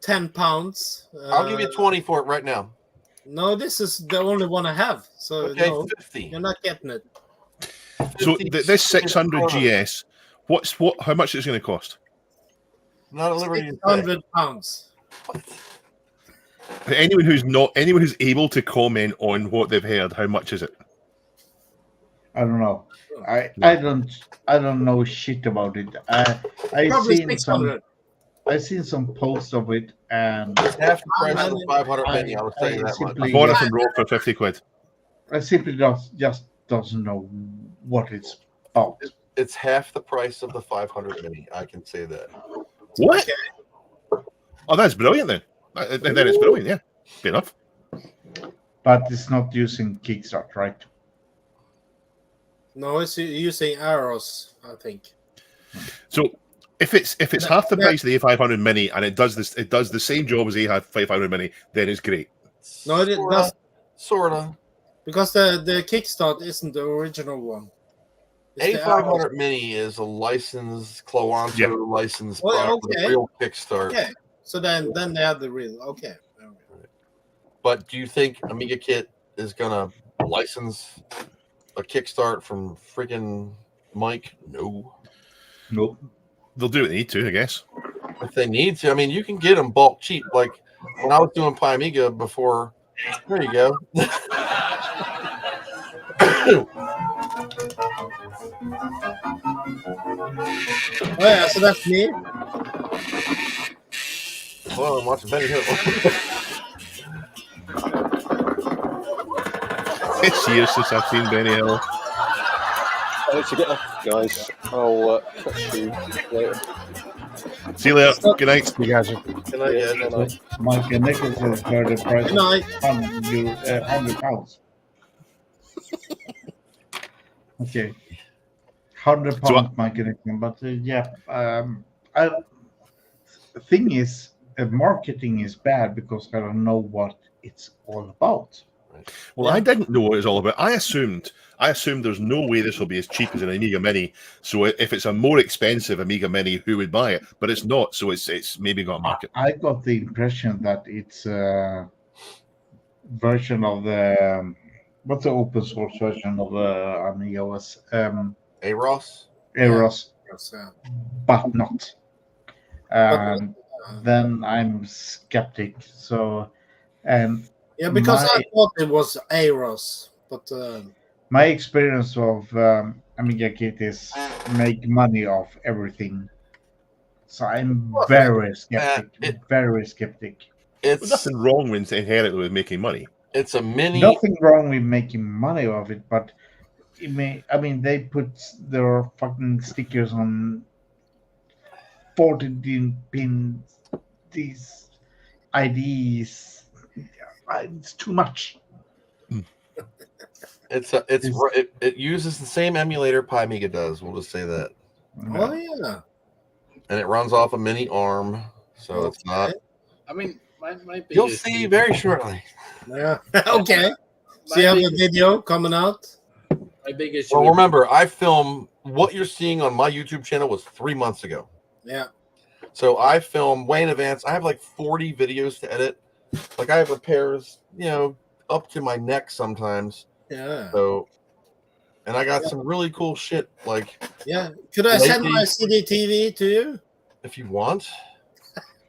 £10. I'll give you 20 for it right now. No, this is the only one I have. So Okay, no, 50. you're not getting it. So this 600 GS, how much is it going to cost? Not a liberty. To say. £600. Anyone who's able to comment on what they've heard, how much is it? I don't know. I don't know shit about it. I've Probably seen 600. I've seen some posts of it, and It's half the price of the 500 mini. I was saying that much. I bought it from Rogue for 50 quid. I simply just doesn't know what it's about. It's half the price of the 500 mini. I can say that. What? Oh, that's brilliant then. Then it's brilliant, yeah. Fair enough. But it's not using Kickstart, right? No, it's using arrows, I think. So if it's half the price of the A500 Mini and it does the same job as the A500 Mini, then it's great. No, it does. Sorta. Because the Kickstart isn't the original one. It's the A500 arrows. Mini is a licensed Cloanto Yeah. licensed Well, product with okay. a real Kickstart. Okay. So then they have the real. Okay. But do you think Amiga Kit is gonna license a Kickstart from freaking Mike? No. Nope. They'll do what they need to, I guess. If they need to, I mean, you can get them bulk cheap. Like when I was doing Pi Amiga before. There you go. Oh yeah, so that's me. Well, I'm watching Benny Hill. It's years since I've seen Benny Hill. I need to get off, guys. I'll catch you later. See you later. Good night. You guys. Good night, Yeah, guys. good night. Mike and Nichols has heard the price Good night. of £100. Okay. £100, So, Mike and Nichols. But yeah, the thing is, marketing is bad because I don't know what it's all about. Well, I didn't know what it was all about. I assumed there's no way this will be as cheap as an Amiga Mini. So if it's a more expensive Amiga Mini, who would buy it? But it's not. So it's maybe got a market. I got the impression that it's a version of the what's the open source version of the Amiga OS? A-Ross? Eros, Yes, yeah. but not. Then I'm skeptic. So, and Yeah, because I My- thought it was Aros, but my experience of Amiga Kit is make money off everything. So I'm very skeptic. Very skeptic. There's It's nothing wrong with inherently with making money. it's a mini. Nothing wrong with making money off it, but they put their fucking stickers on 14-pin these IDs. It's too much. It uses the same emulator Pi Amiga does. We'll just say that, oh yeah, and it runs off a mini ARM, so it's not. I mean, my You'll biggest- see very shortly. yeah. Okay. So you have a video coming out. My biggest. Well, remember, I filmed what you're seeing on my YouTube channel was 3 months ago. Yeah. So I film way in advance. I have like 40 videos to edit. Like I have repairs, up to my neck sometimes. Yeah. So, and I got some really cool shit. Like, Yeah. Could I send my lately- CDTV to you? if you want,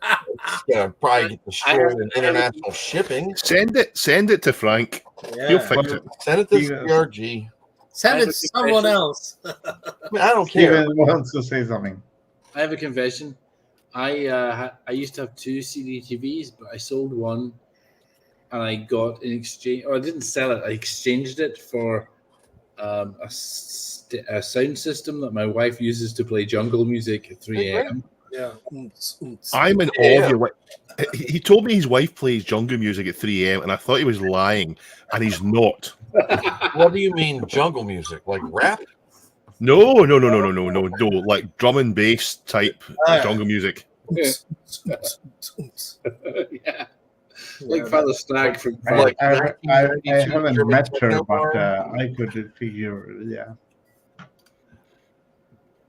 it's gonna probably get destroyed in international shipping. Send it to Frank. He'll Yeah. fix it. Send it to CRG. Send it to someone else. I mean, I don't care. Steven wants to say something. I have a confession. I used to have 2 CDTVs, but I sold one, and I got in exchange. Or I didn't sell it. I exchanged it for a sound system that my wife uses to play jungle music at 3 a.m. Yeah. I'm in awe of your. He told me his wife plays jungle music at 3 a.m. and I thought he was lying, and he's not. What do you mean jungle music? Like rap? No. Like drum and bass type jungle music. Yeah. Like Father Stag from Like I haven't 1992 met her, techno but bar? I could figure, yeah.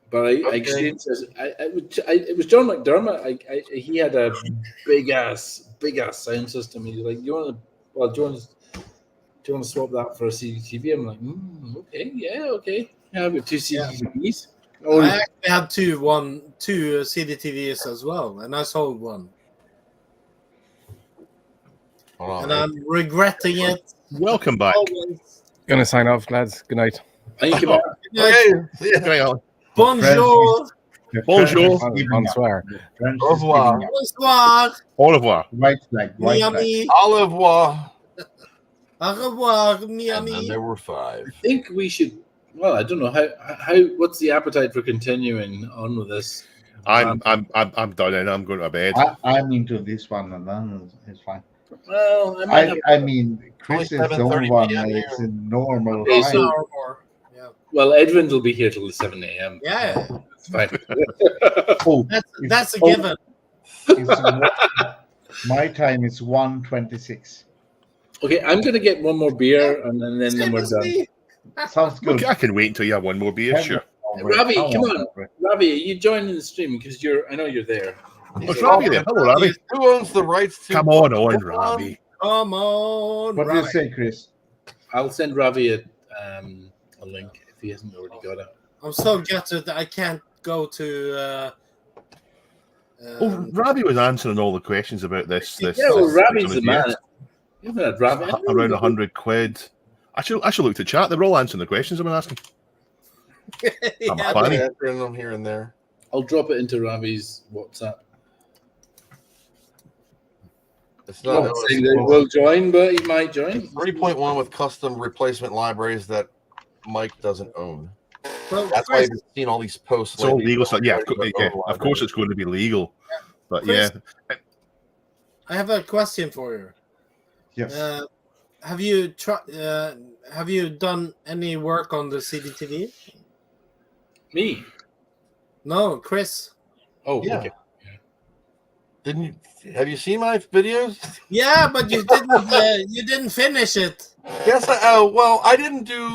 But I exchanged. It was John McDermott. He had a big ass sound system. He's like, do you want to swap that for a CDTV? I'm like, okay. Yeah, I've got 2 CDTVs. I actually had two CDTVs as well, and I sold one. And I'm regretting it. Welcome back. Always. Gonna sign off, lads. Good night. Thank you. Okay. Bonjour. Bonjour. Bonsoir. Au revoir. Bonsoir. Au revoir. White flag. White flag. Miami. Au revoir. Au revoir, And then Miami. there were 5. I think we should. Well, I don't know how. What's the appetite for continuing on with this? I'm done and I'm going to bed. I'm into this one, and then it's fine. Well, I mean, Chris is the 7:30 only one PM that's here. in normal Okay, time. so- Or more. Yeah. Well, Edwin will be here till 7 a.m. Yeah. It's fine. Oh, That's a oh, given. my time is 1:26. Okay, I'm gonna get one more beer and then Same we're as done. me. Sounds good. Okay, I can wait until you have one more beer, sure. Ravi, come on. Ravi, are you joining the stream? Because I know you're there. What's Ravi there? Hello, Ravi. Who owns the rights to? Come on, Ravi. Come on. What do you Ravi. say, Chris? I'll send Ravi a link if he hasn't already got it. I'm so gutted that I can't go to. Ravi was answering all the questions about this. Yeah, well, Ravi's the man. Yes. You haven't had Ravi. Around 100 quid. I should look to chat. They're all answering the questions I've been asking. I'm Yeah, funny. Answering them here and there. I'll drop it into Ravi's WhatsApp. It's not. Not saying that he will join, but he might join. 3.1 with custom replacement libraries that Mike doesn't own. Well, That's why Chris, you've seen all these posts. It's all lately. legal stuff. Yeah, Everybody's got of course it's going to be legal. But Chris, yeah. I have a question for you. Yes. Have you have you done any work on the CDTV? Me? No, Chris. Oh, Yeah. okay. Didn't you? Have you seen my videos? Yeah, but you didn't finish it. Yes. I didn't do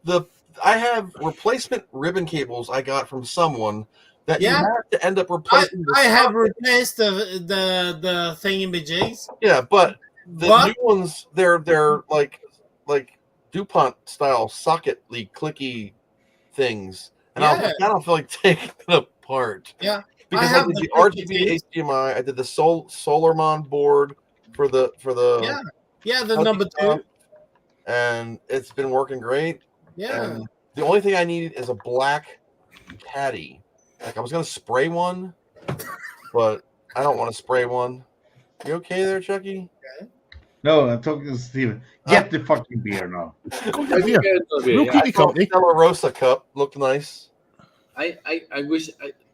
the. I have replacement ribbon cables I got from someone that you Yeah. have to end up replacing. the I have socket. replaced the thingamajigs. Yeah, but the But- new ones they're like DuPont style socket clicky things, and I was like, I don't feel like taking it apart. Yeah, because I have did the the RGB 50. HDMI. I did the Solarmon board for the the number 2. and it's been working great. Yeah. And the only thing I needed is a black caddy. Like I was gonna spray one, but I don't want to spray one. You okay there, Chucky? No, I'm talking to Steven. Get the fucking beer now. Go get beer. We'll keep I you thought company. Stella Rosa cup looked nice. I wish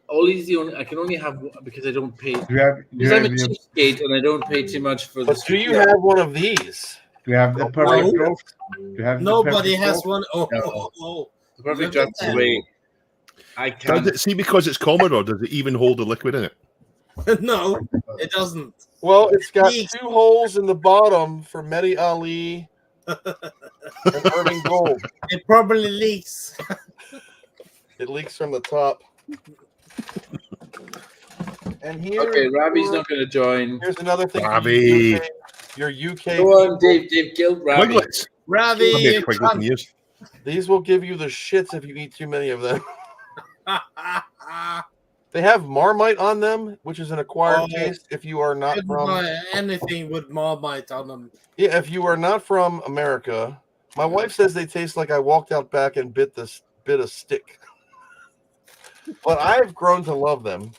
Ollie's the only. I can only have one because I don't pay. Do you have, Because I'm a cheapskate and I don't pay too much for But this. do you have one of these? do you have the perfect draft? Do you have the Nobody perfect has draft? one. Oh, No. oh, oh. The perfect Look at draft's that. away. I Does can't. it, see, because it's Commodore, does it even hold the liquid in it? No, it doesn't. Well, it's got Leaks. 2 holes in the bottom for Mehdi Ali and Irving Gold. It probably leaks. It leaks from the top. And here, Okay, Ravi's not going to join. Here's another thing. Ravi. Your UK. Go on, Dave. Dave killed Ravi. Quiglets. Ravi, Quiglets and years. These will give you the shits if you eat too many of them. They have Marmite on them, which is an acquired taste if you are not from anything with Marmite on them. Yeah, if you are not from America. My wife says they taste like I walked out back and bit a stick. But I've grown to love them.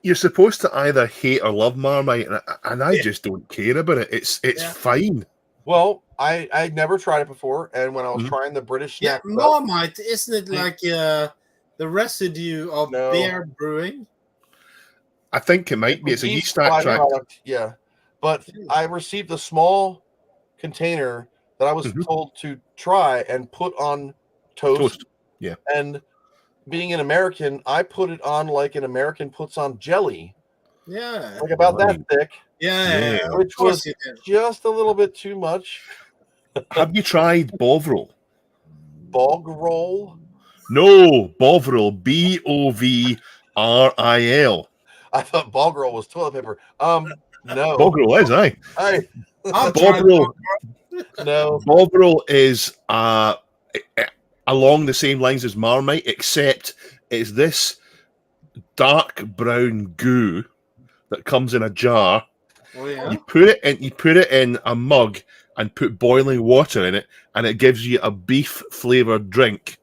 You're supposed to either hate or love Marmite, and I just don't care about it. It's fine. Well, I never tried it before, and when I was trying the British snack stuff, Marmite, isn't it like the residue of beer brewing? I think it might be. It's a yeast extract. Yeah, but I received a small container that I was told to try and put on toast. Yeah, and being an American, I put it on like an American puts on jelly. Yeah, like about that thick. Yeah, which was just a little bit too much. Have you tried Bovril? Bog roll? No, Bovril. Bovril. I thought bog roll was toilet paper. No. Bovril is, aye. Bovril. No. Bovril is along the same lines as Marmite, except it's this dark brown goo that comes in a jar. Oh, yeah. You put it in a mug and put boiling water in it, and it gives you a beef flavored drink.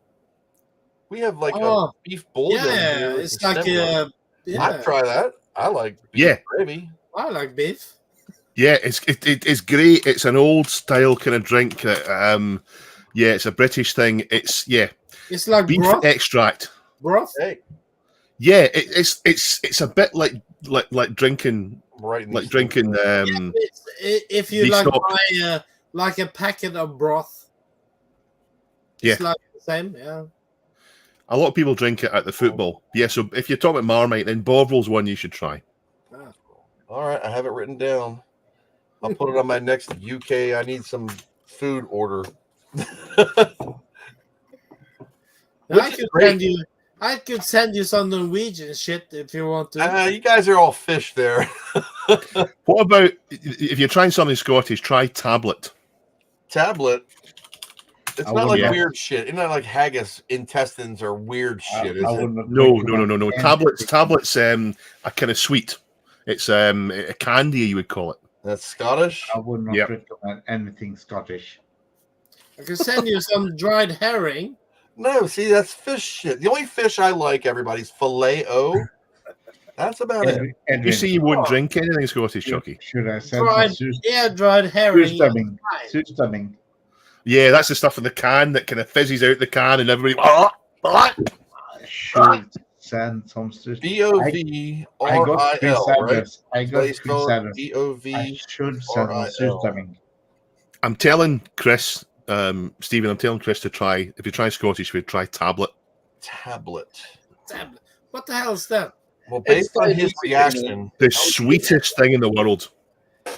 We have like a beef bouillon. Yeah, it's like I'd try that. I like beef gravy. I like beef. Yeah, it's great. It's an old style kind of drink. It's a British thing. It's like beef broth. extract. Broth. Hey. Yeah, it's a bit like drinking. Right. Like drinking. If you buy like a packet of broth. It's like the same. Yeah. A lot of people drink it at the football. Yeah, so if you're talking about Marmite, then Bovril's one you should try. All right, I have it written down. I'll put it on my next UK. I need some food order. I could send you some Norwegian shit if you want to. You guys are all fish there. What about if you're trying something Scottish? Try tablet. Tablet. It's not like weird shit. It's not like haggis intestines or weird shit. Is it? No. Tablets. A kind of sweet. It's a candy, you would call it. That's Scottish. I would not recommend anything Scottish. I can send you some dried herring. No, see, that's fish shit. The only fish I like, everybody's filet-o. That's about it. You see, you wouldn't drink anything Scottish, Chucky. Should I send dried herring. Sustamming. Yeah, that's the stuff in the can that kind of fizzes out the can, and everybody. Should send some B-O-V-R-I-L, right? I got B-O-V. B-O-V. I should send sustamming. I'm telling Chris, Stephen, I'm telling Chris to try. If you try Scottish food, try tablet. Tablet. What the hell is that? Well, based on his reaction, the sweetest thing in the world.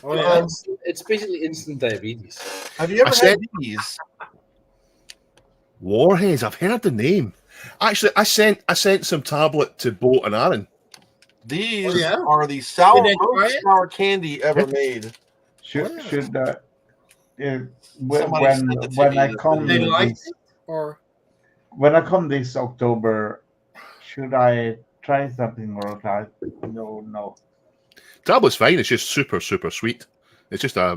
Oh, yeah. It's basically instant diabetes. Have you ever had these? Warheads. I've heard the name. Actually, I sent some tablet to Bo and Aaron. These are the most sour candy ever made. When I come this October, should I try something or not? No. Tablet's fine. It's just super, super sweet. It's just It's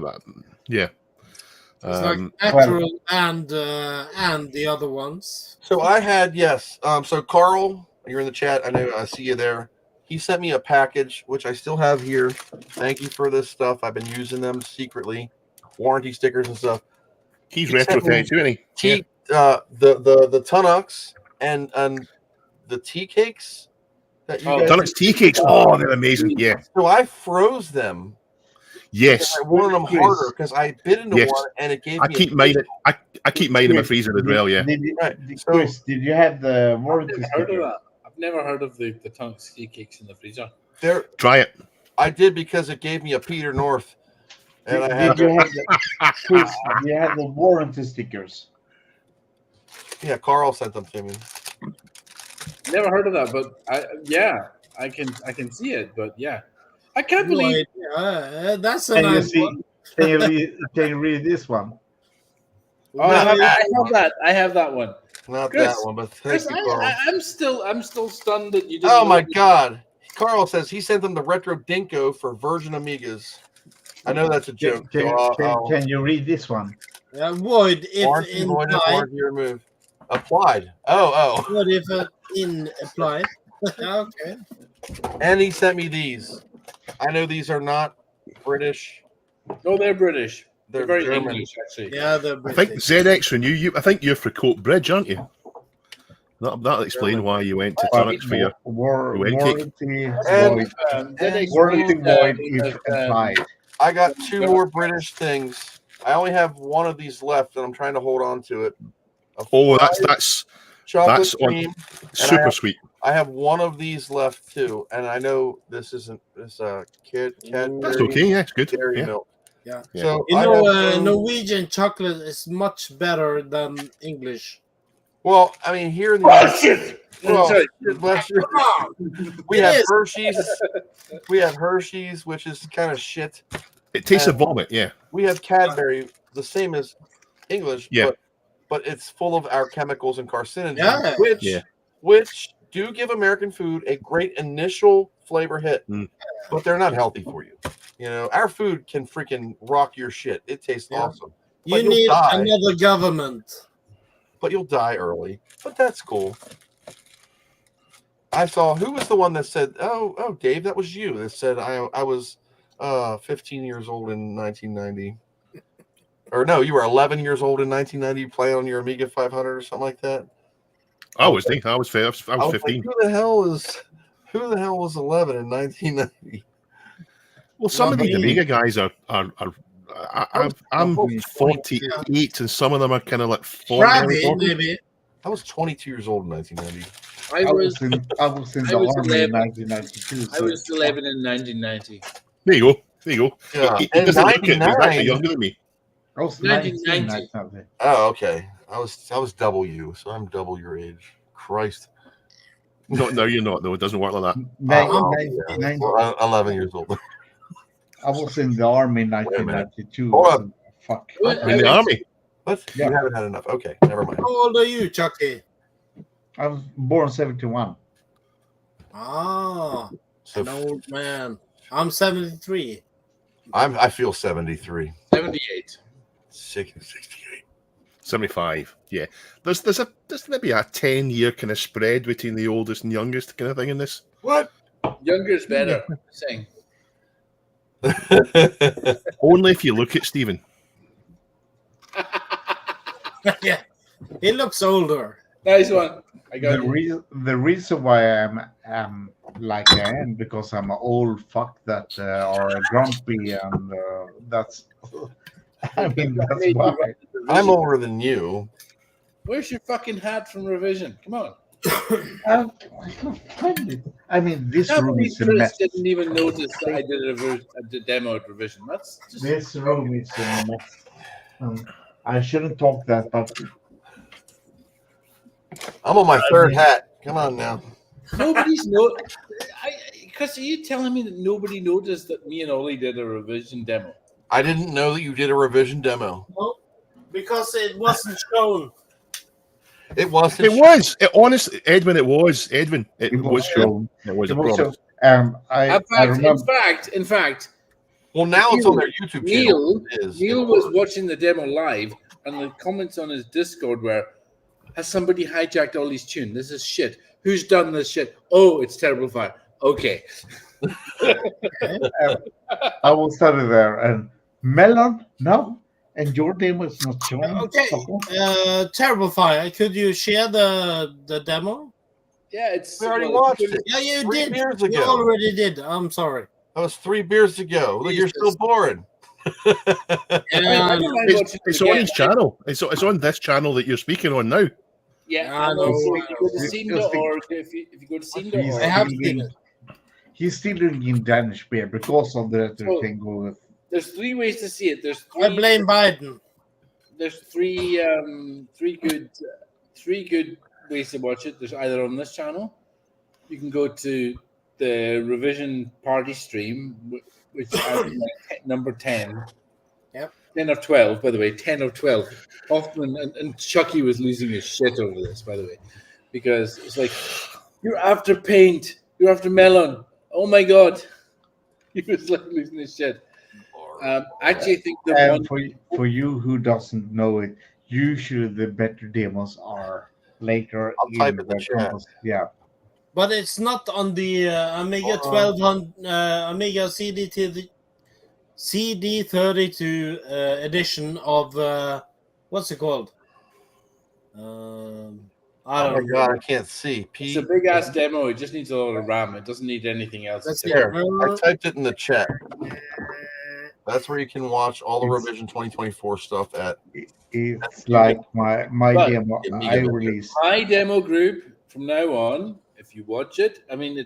like natural and the other ones. So I had so Carl, you're in the chat. I know I see you there. He sent me a package which I still have here. Thank you for this stuff. I've been using them secretly, warranty stickers and stuff. He's retro 32, isn't he? The Tunnocks and the tea cakes that you guys. Tunnocks tea cakes. Oh, they're amazing. Yeah. So I froze them. Yes. I wanted them harder because I bit into one and it gave me. I keep mine in my freezer as well. Yeah. Chris, did you have the warranty? I've never heard of the Tunnocks tea cakes in the freezer. Try it. I did because it gave me a Peter North. And did you have the warranty stickers? Yeah, Carl sent them to me. Never heard of that, but I can see it, but yeah, I can't believe. That's a Can you nice see? one. Can you read this one? Oh, I have that. I have that one. Not Chris, that one, but thank Chris, you, Carl. I'm still stunned that you didn't. Oh my know- God! Carl says he sent them the Retro Dinko for Virgin Amigas. I know that's a joke. Can you read this one? Void if Warranty void if implied. warranty removed. Applied. Oh. What if in applied? Okay. And he sent me these. I know these are not British. No, they're British. They're very German. English, actually. Yeah, they're I British. think ZX when you I think you're for Cope Bridge, aren't you? That'll explain why you went to Tunnocks for your wedding cake. Warranty void if applied. I got 2 more British things. I only have one of these left, and I'm trying to hold on to it. Oh, that's chocolate cream. Super sweet. I have one of these left too, and I know this isn't this Cadbury. That's okay. Yeah, it's good. Dairy Yeah. milk. Yeah. So you know, Norwegian chocolate is much better than English. Well, I mean, here in the bless you. We have Hershey's. We have Hershey's, which is kind of shit. It tastes of vomit. Yeah. We have Cadbury, the same as English. Yeah. But it's full of our chemicals and carcinogens, Yeah. which do give American food a great initial flavor hit, but they're not healthy for you. You know, our food can freaking rock your shit. It tastes awesome. You need another government. But you'll die early. But that's cool. I saw, who was the one that said, oh, Dave, that was you, that said I was 15 years old in 1990. Or no, you were 11 years old in 1990 playing on your Amiga 500 or something like that. I was 15. Like, who the hell was 11 in 1990? Well, some of these Amiga guys are I'm 48, and some of them are kind of like 40. Maybe. I was 22 years old in 1990. I was in the army in 1992. I was 11 in 1990. There you go. Yeah. He doesn't look it. He's actually younger than me. I was 1990. Oh, okay. I was double you, so I'm double your age. Christ. No, you're not, though. It doesn't work like that. Well, 11 years old. I was in the army in 1992. Hold on. Fuck. In the army? What? You haven't had enough. Okay, never mind. How old are you, Chucky? I was born 71. Ah, So an old man. I'm 73. I feel 73. 78. 68. 75. Yeah. There's maybe a 10-year kind of spread between the oldest and youngest kind of thing in this. What? Younger is better. Saying. Only if you look at Stephen. Yeah, he looks older. Nice one. I got the reason why I'm like I am because I'm an old fuck that are grumpy and that's. I mean that's why. I'm older than you. Where's your fucking hat from revision? Come on. I can't find it. I mean, this room is a Chris mess. didn't even notice that I did a demo at revision. That's just... This room is a mess. I shouldn't talk that, but I'm on my third hat. Come on now. Nobody's because are you telling me that nobody noticed that me and Ollie did a revision demo? I didn't know that you did a revision demo. No, because it wasn't shown. It wasn't. It was. Honestly, Edwin, it was. Edwin, it was shown. It was a problem. In fact. Well, now it's on their YouTube channel. Neil was watching the demo live, and the comments on his Discord were, "Has somebody hijacked Ollie's tune? This is shit. Who's done this shit? Oh, it's Terrible Fire. Okay." I will study there and Melon, no, and your demo is not shown. Okay, Terrible Fire. Could you share the demo? Yeah, it's. We already watched it. Yeah, you 3 did. beers You ago. already did. I'm sorry. That was 3 beers ago. Look, you're still boring. It's on his channel. It's on this channel that you're speaking on now. Yeah, and also if you go to scene.org, if you go to scene.org, I have seen it. He's still drinking Danish beer because of the thing going. There's 3 ways to see it. I blame Biden. There's three good ways to watch it. There's either on this channel, you can go to the revision party stream, which I was like number 10. Yep. 10 of 12, by the way. 10 of 12. Hoffman and Chucky was losing his shit over this, by the way, because it's like, you're after paint, you're after melon. Oh my god, he was like losing his shit. Actually, I think the And one for you who doesn't know it, usually the better demos are later I'll type in the the chat. combos. Yeah. But it's not on the Amiga 1200 Amiga CD32 edition of what's it called? I Oh don't my know. god, I can't see. it's a big ass demo. It just needs a lot of RAM. It doesn't need anything else. Let's see. There, I typed it in the chat. That's where you can watch all the Revision 2024 stuff at. It's like my But demo I released. My demo group from now on, if you watch it, I mean,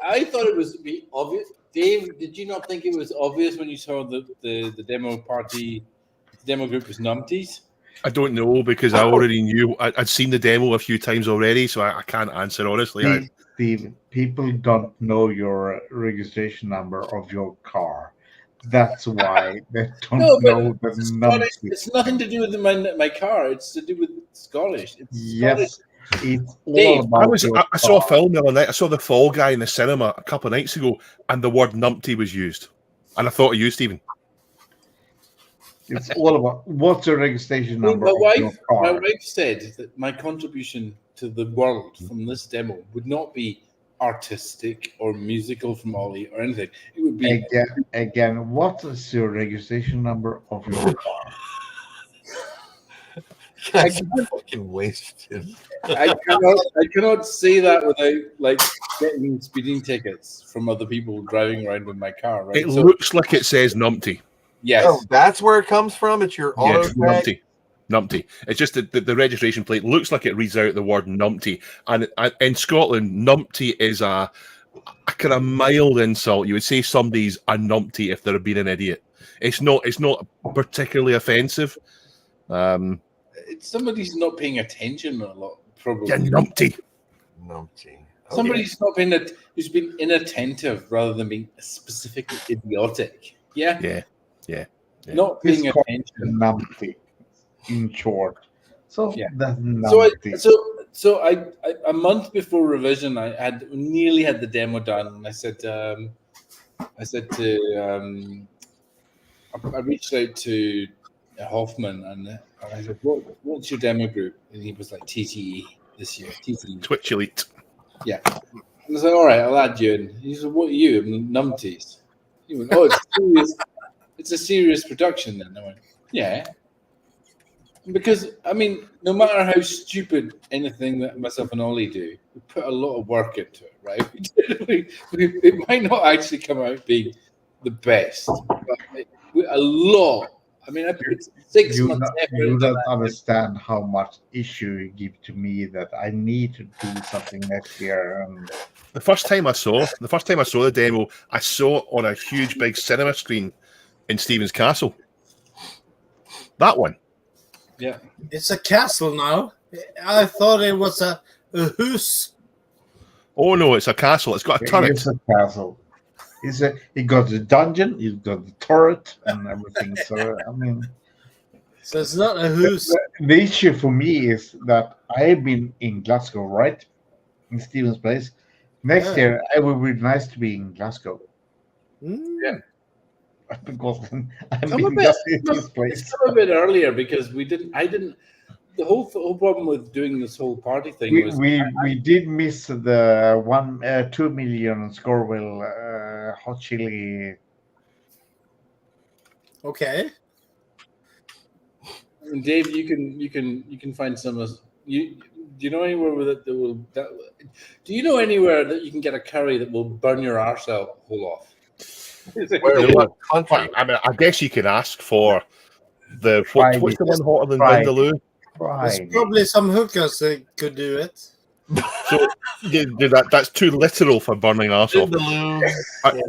I thought it was be obvious. Dave, did you not think it was obvious when you saw the demo party? The demo group was numpties. I don't know because I already knew. I'd seen the demo a few times already, so I can't answer honestly. Steve, people don't know your registration number of your car. That's why they don't know the numbers. It's nothing to do with my car. It's to do with Scottish. It's Yes, it's all Dave, about I saw a film the other night. I saw The Fall Guy in the cinema a couple of nights ago, and the word numpty was used. And I thought of you, Stephen. It's all about what's the registration number My of your car. wife said that my contribution to the world from this demo would not be artistic or musical from Ollie or anything. It would be again. What is your registration number of your car? That's fucking wasted. I cannot say that without like getting speeding tickets from other people driving around with my car. Right? It looks like it says numpty. Yes. Oh, that's where it comes from. It's your auto tag. Numpty. It's just that the registration plate looks like it reads out the word numpty, and in Scotland, numpty is a kind of mild insult. You would say somebody's a numpty if they're being an idiot. It's not particularly offensive. It's somebody's not paying attention a lot, probably. Yeah, numpty. Numpty. Somebody's not being who's been inattentive rather than being specifically idiotic. Yeah. Not paying attention. Numpty, in short. So yeah. That's numpty. So I a month before revision, I had nearly had the demo done, and I said to I reached out to Hoffman and I said, "What's your demo group?" And he was like, "TTE this year, TTE." Twitch Elite. Yeah. And I was like, "All right, I'll add you." And he said, "What are you?" I'm numpties. He went, "Oh, it's serious. It's a serious production." Then I went, "Yeah." Because I mean, no matter how stupid anything that myself and Ollie do, we put a lot of work into it, right? It might not actually come out being the best, but a lot. I mean, I put 6 months effort. You don't understand how much issue you give to me that I need to do something next year. And the first time I saw the demo, I saw it on a huge big cinema screen in Stephen's Castle. That one. Yeah. It's a castle now. I thought it was a house. Oh no, it's a castle. It's got a turret. It's a castle. It got the dungeon, it got the turret and everything. So I mean, so it's not a house. The issue for me is that I've been in Glasgow, right? In Stephen's place. Next year, it would be nice to be in Glasgow. Yeah. Because I'm come in this place. It's come a bit earlier because the whole problem with doing this whole party thing we did miss the 2 million Scoville hot chili. Okay. And Dave, you can find some of you. Do you know anywhere with it do you know anywhere that you can get a curry that will burn your arsehole off? I mean, I guess you could ask for what's the one hotter than Vindaloo? There's probably some hookers that could do it. So that's too literal for burning arsehole.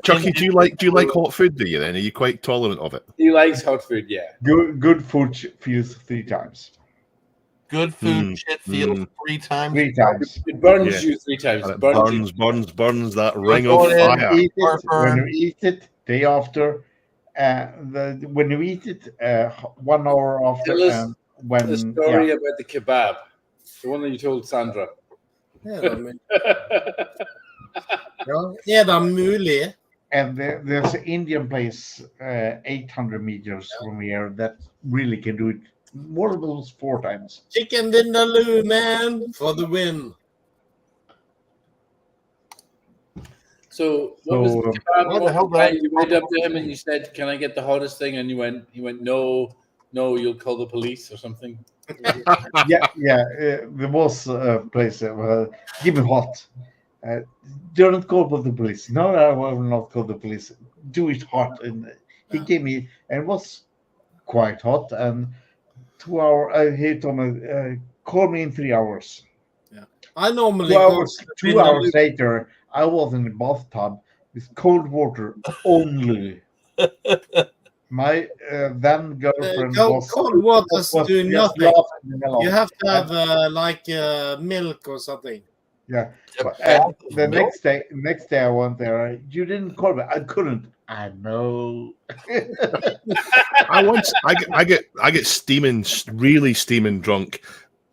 Chucky, do you like hot food? Do you then? Are you quite tolerant of it? He likes hot food, yeah. Good food feels 3 times. Good food, shit feels 3 times. 3 times. It burns Yeah. you 3 times. And It it burns, burns that Don't ring go of in, fire. Eat it, heartburn. when you eat it, day after, when you eat it, 1 hour after, Tell us and when the story about the kebab, the one that you told Sandra. Er det mulig? and there's an Indian place 800 meters from here that really can do it more than 4 times. Chicken vindaloo, man, for the win. So what was the So, kebab? What the hell did I- You went up to him and you said, "Can I get the hottest thing?" And he went, "No, you'll call the police or something." yeah, there was a place give me hot. Don't call for the police. No, I will not call the police. Do it hot. And he gave me, and it was quite hot. And 2 hours, he told me, call me in 3 hours. I normally 2 go hours, to the 2 hours vindaloo. later, I was in the bathtub with cold water only. My then girlfriend was Cold water's doing just nothing. laughing along. You have to have like milk or something. Yeah. A But, bath of the milk? next day I went there. You didn't call me. I couldn't. I know. I get steaming, really steaming drunk,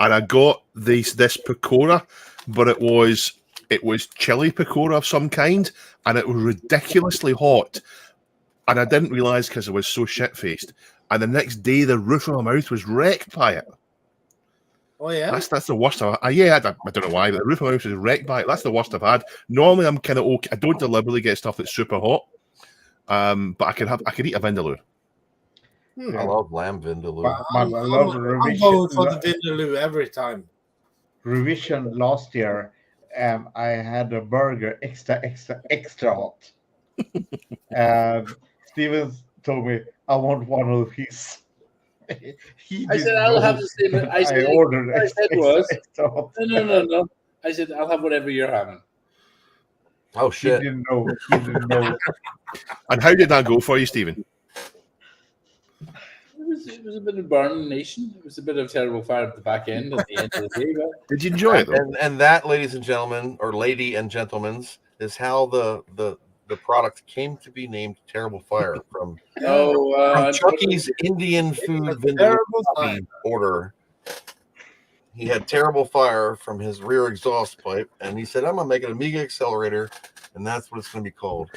and I got this pakora, but it was chili pakora of some kind, and it was ridiculously hot, and I didn't realize because I was so shit faced. And the next day, the roof of my mouth was wrecked by it. Oh yeah. That's the worst. I don't know why, but the roof of my mouth was wrecked by it. That's the worst I've had. Normally, I'm kind of okay. I don't deliberately get stuff that's super hot, but I could eat a vindaloo. I love lamb vindaloo. But I love I'm revision. going for the vindaloo every time. Revision last year. I had a burger extra hot. Steven told me I want one of these. I said I'll have the same. I said ordered what I said was extra hot. no. I said I'll have whatever you're having. Oh He shit! didn't know. He didn't know. And how did that go for you, Stephen? It was a bit of burning nation. It was a bit of terrible fire at the back end at the end of the day. But Did you enjoy it though? And that, ladies and gentlemen, or lady and gentlemen, is how the product came to be named Terrible Fire from Chucky's Indian food vindaloo order. He had terrible fire from his rear exhaust pipe, and he said, "I'm gonna make an Amiga accelerator, and that's what it's gonna be called."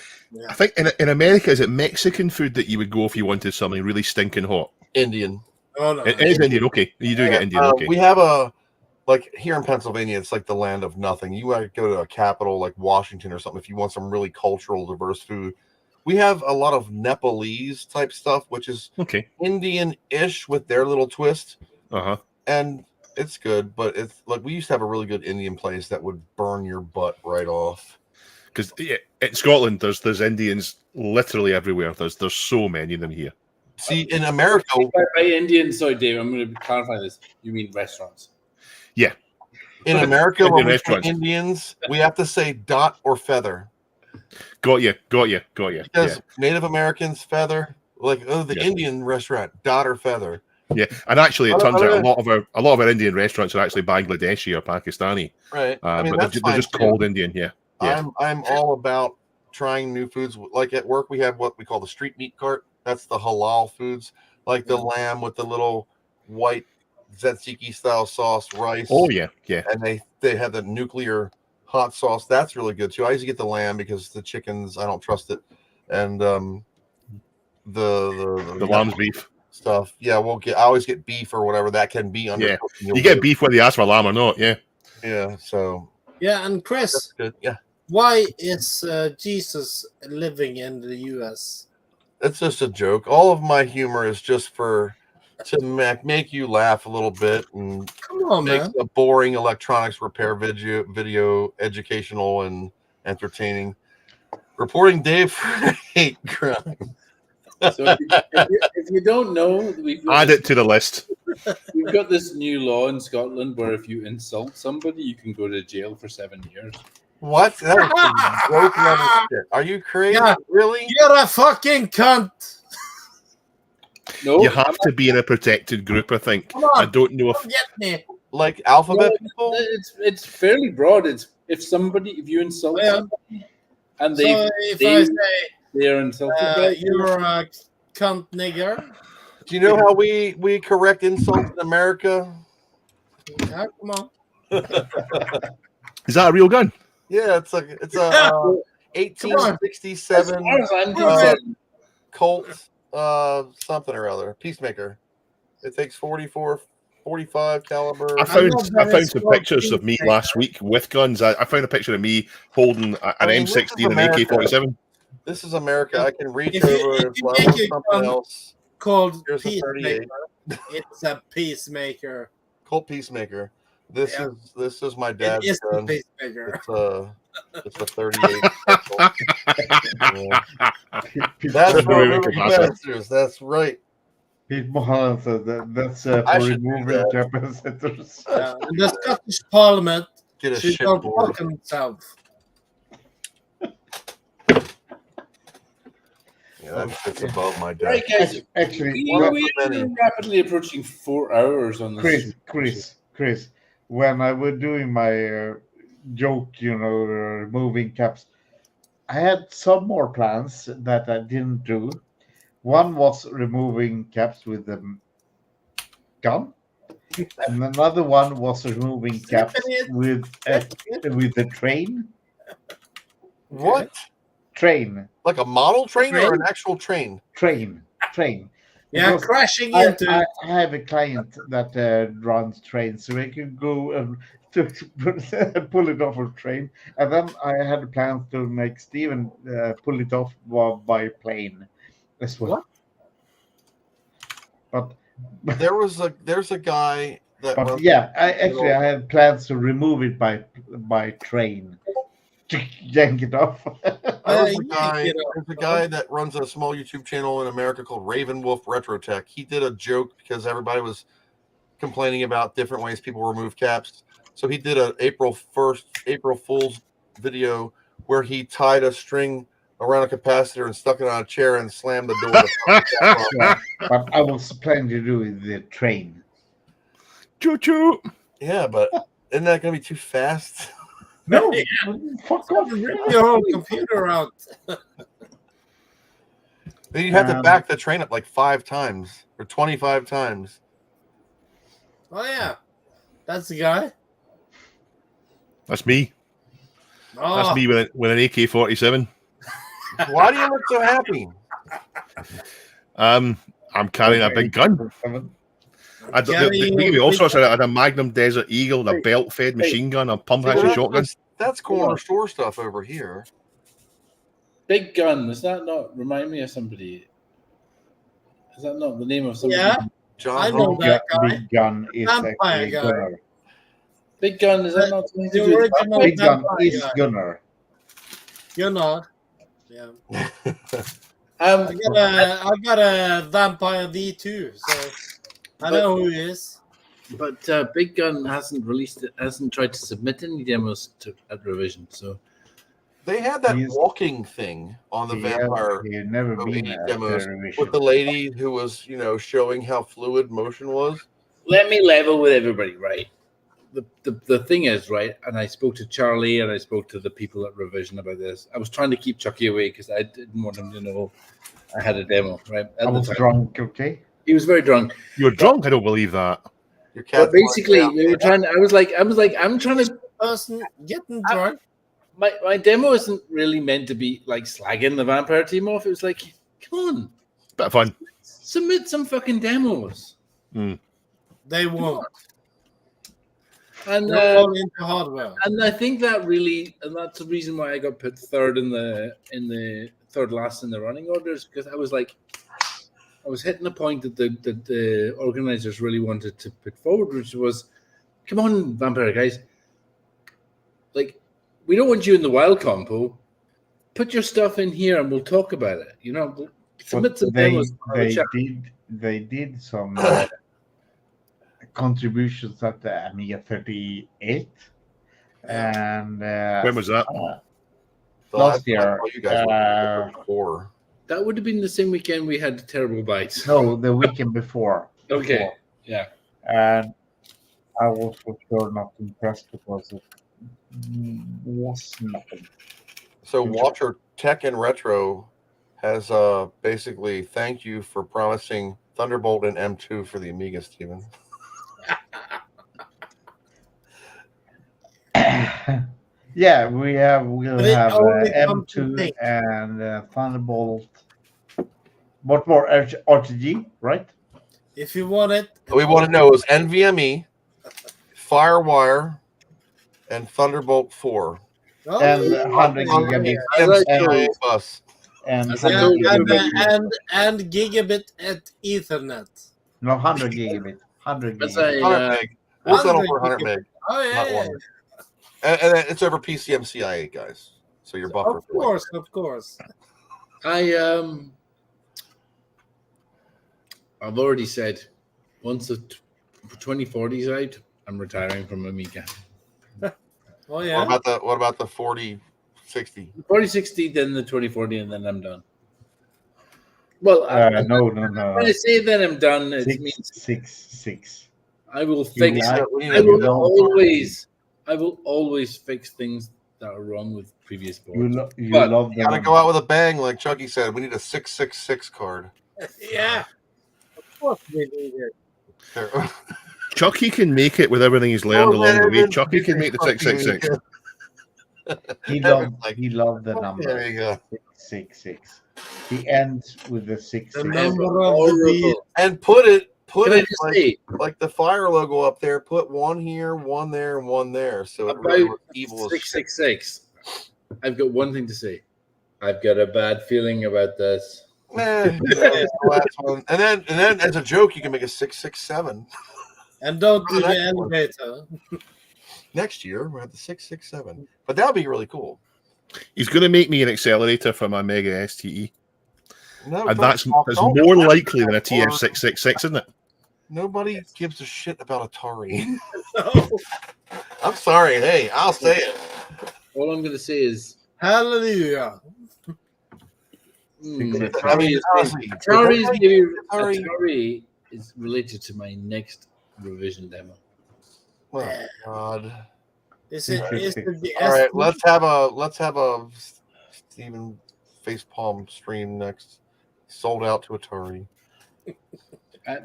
I think in America, is it Mexican food that you would go if you wanted something really stinking hot? Indian. Oh no. It is Indian. Okay, you do get Indian. Okay. We have like here in Pennsylvania, it's like the land of nothing. You might go to a capital like Washington or something if you want some really cultural, diverse food. We have a lot of Nepalese type stuff, which is Indian-ish with their little twist. And it's good, but it's like we used to have a really good Indian place that would burn your butt right off. Because in Scotland, there's Indians literally everywhere. There's so many of them here. See, in America, by Indian, sorry, Dave, I'm going to clarify this. You mean restaurants? Yeah. In America, when we say restaurants. Indians, we have to say dot or feather. Got you. Because Native Americans feather, like the Indian restaurant, dot or feather. Yeah, and actually, it turns out a lot of our Indian restaurants are actually Bangladeshi or Pakistani. Right. I mean, but they're just called Indian. Yeah. I'm all about trying new foods. Like at work, we have what we call the street meat cart. That's the halal foods, like the lamb with the little white tzatziki style sauce, rice. Oh yeah. And they have the nuclear hot sauce. That's really good too. I usually get the lamb because the chickens, I don't trust it, and the lamb's beef stuff. Yeah, I always get beef or whatever that can be under. Yeah, you get beef whether you ask for lamb or not. Yeah. Yeah. So. Yeah, and Chris. That's good. Yeah. Why is Jesus living in the U.S.? It's just a joke. All of my humor is just to make you laugh a little bit and make a boring electronics repair video educational and entertaining. Reporting Dave for hate crime. So if you don't know, add it to the list. We've got this new law in Scotland where if you insult somebody, you can go to jail for 7 years. What? That was a joke level shit. Are you crazy? Yeah. Really? You're a fucking cunt. No, You have to be in a protected group, I think. Come on. I don't know if Don't get me. Like alphabet No, people? it's fairly broad. It's if you insult Yeah. somebody and So they if I say they're insulted by it, you're a cunt nigger, Do you know how we correct insults in America? yeah, come on. is that a real gun? Yeah, it's a Yeah. 1867 as far as I'm concerned, Colt something or other Peacemaker. It takes 45 caliber. I found love that it's some called pictures of me Peacemaker. last week with guns. I found a picture of me holding an mean, this is M16 and America. AK-47. This is America. I can reach If you- over if if you I make want it something gun- else. Called Here's a 38. Peacemaker. It's a peacemaker. Colt Peacemaker. This Yeah. is my It dad's is the gun. peacemaker. It's a 38. Yeah. That's That's for very movie capacity. capacitors. That's right. Pete Mohan said that's I for should do removing that. capacitors. And the Scottish Parliament Get a should shit go board. fuck himself. Yeah, that fits above my right, desk. guys, Actually, we are rapidly approaching 4 hours on this. Chris, when I was doing my joke, removing caps, I had some more plans that I didn't do. One was removing caps with the gun, and another one was removing caps with the train. What? Train. Like a model train or Train? an actual train? Train. Yeah, Because crashing I into. have a client that runs trains, so I can go and pull it off a train. And then I had a plan to make Steven pull it off by plane as well. What? But There's a guy that but runs yeah, I had plans to remove it by train, to yank it off. There's you a guy, get up, there's a guy that runs a small YouTube channel in America called Raven Wolf Retrotech. He did a joke because everybody was complaining about different ways people remove caps. So he did a April Fool's video where he tied a string around a capacitor and stuck it on a chair and slammed the door. Yeah, but I was planning to do it the train. Choo-choo. Yeah, but isn't that going to be too fast? No, fuck off. Rip your whole computer out. Then you have to back the train up like 5 times or 25 times. Oh yeah, that's the guy. That's me. Oh, That's me with an AK-47. Why do you look so happy? I'm carrying a big gun. They give me all sorts. I had a Magnum Desert Eagle, a belt-fed machine gun, a pump-action shotgun. That's corner store stuff over here. Big gun. Does that not remind me of somebody? Is that not the name of somebody? yeah. John I know that guy. Big gun is Vampire actually guy. Gunner. Big gun. Is that not something to The do with original Big gun vampire is guy. Gunner. You're not. Yeah. Um, I got a vampire V2, so I know who he is. but Big Gun hasn't tried to submit any demos at revision. So They had that He's- walking thing on the vampire He never been OE at demos the revision. with the lady who was, showing how fluid motion was. let me level with everybody, right? The thing is, right, and I spoke to Charlie and I spoke to the people at revision about this. I was trying to keep Chucky away because I didn't want him to know I had a demo, right? I At the was time. drunk, okay? He was very drunk. You're drunk? I don't believe that. Your But cat's basically, lying down. we were trying. I was like, I'm trying to. Person getting drunk. My demo isn't really meant to be like slagging the vampire team off. It was like, come on, Bit of fun. submit some fucking demos. They won't. And They're all into hardware. and I think that really, and that's the reason why I got put third in the third last in the running orders, because I was like, I was hitting a point that the organizers really wanted to put forward, which was, come on, vampire guys, like, we don't want you in the wild compo. Put your stuff in here and we'll talk about it. Submit some demos. They did some contributions at the Amiga 38, and When was that? The last year, time you guys were core. That would have been the same weekend we had terrible bites. No, the weekend before. Okay. Yeah. And I was for sure not impressed because it was nothing. So Watcher Tech and Retro has basically thanked you for promising Thunderbolt and M2 for the Amiga, Steven. Yeah, we'll But it have only comes to M2 think. and Thunderbolt. What more? RTG, right? If you want it, We want to know is NVMe, FireWire, and Thunderbolt 4. oh, And yeah. 100 gigabit CIA bus. and As I 100 told you, gigabit. and gigabit at Ethernet. No, 100 gigabit. 100 As gigabit. 100 meg. We'll settle for 100 meg. Oh Not yeah, one. And then it's over PCM CIA, guys. So your buffer. of course. I've already said once the 2040 is out, I'm retiring from Amiga. Oh yeah. What about the 4060? 4060, then the 2040, and then I'm done. Well, No. when I say that I'm done, it means 6. I will fix. I will always fix things that are wrong with previous boards. You gotta go out with a bang, like Chucky said. We need a 666 card. Yeah. Of course we need it. Chucky can make it with everything he's learned along the way. Chucky can make the 666. He loved the number. There you go. 666. He ends with the 6. The number of the beat. And put it say, like the fire logo up there. Put one here, one there, and one there. So it really looks evil as 666. I've got one thing to say. I've got a bad feeling about this. Man, the last one. And then as a joke, you can make a 667. And don't do the next one. elevator. Next year we'll have the 667. But that would be really cool. He's going to make me an accelerator for my Mega STE. No, And that's more likely than a TF666, isn't it? Nobody gives a shit about Atari. I'm sorry. Hey, I'll say it. All I'm going to say is hallelujah. Atari is related to my next revision demo. Oh God. Is it the All right, let's have a Steven facepalm stream next. Sold out to Atari.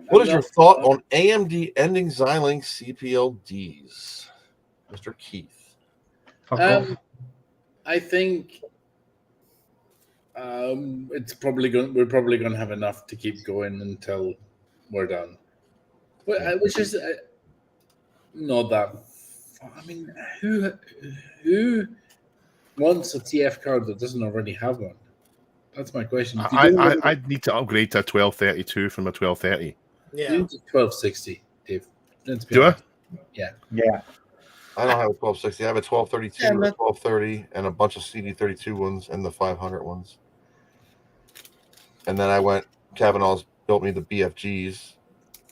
What is your thought on AMD ending Xilinx CPLDs, Mr. Keith? I think it's probably going. We're probably going to have enough to keep going until we're done. Which is not that. I mean, who wants a TF card that doesn't already have one? That's my question. I'd need to upgrade to a 1232 from a 1230. Yeah. 1260, Dave. Do I? Yeah. Yeah. I don't have a 1260. I have a 1232, Yeah, a 1230, and a bunch of CD32 ones and the 500 ones. And then Kavanaugh's built me the BFGs.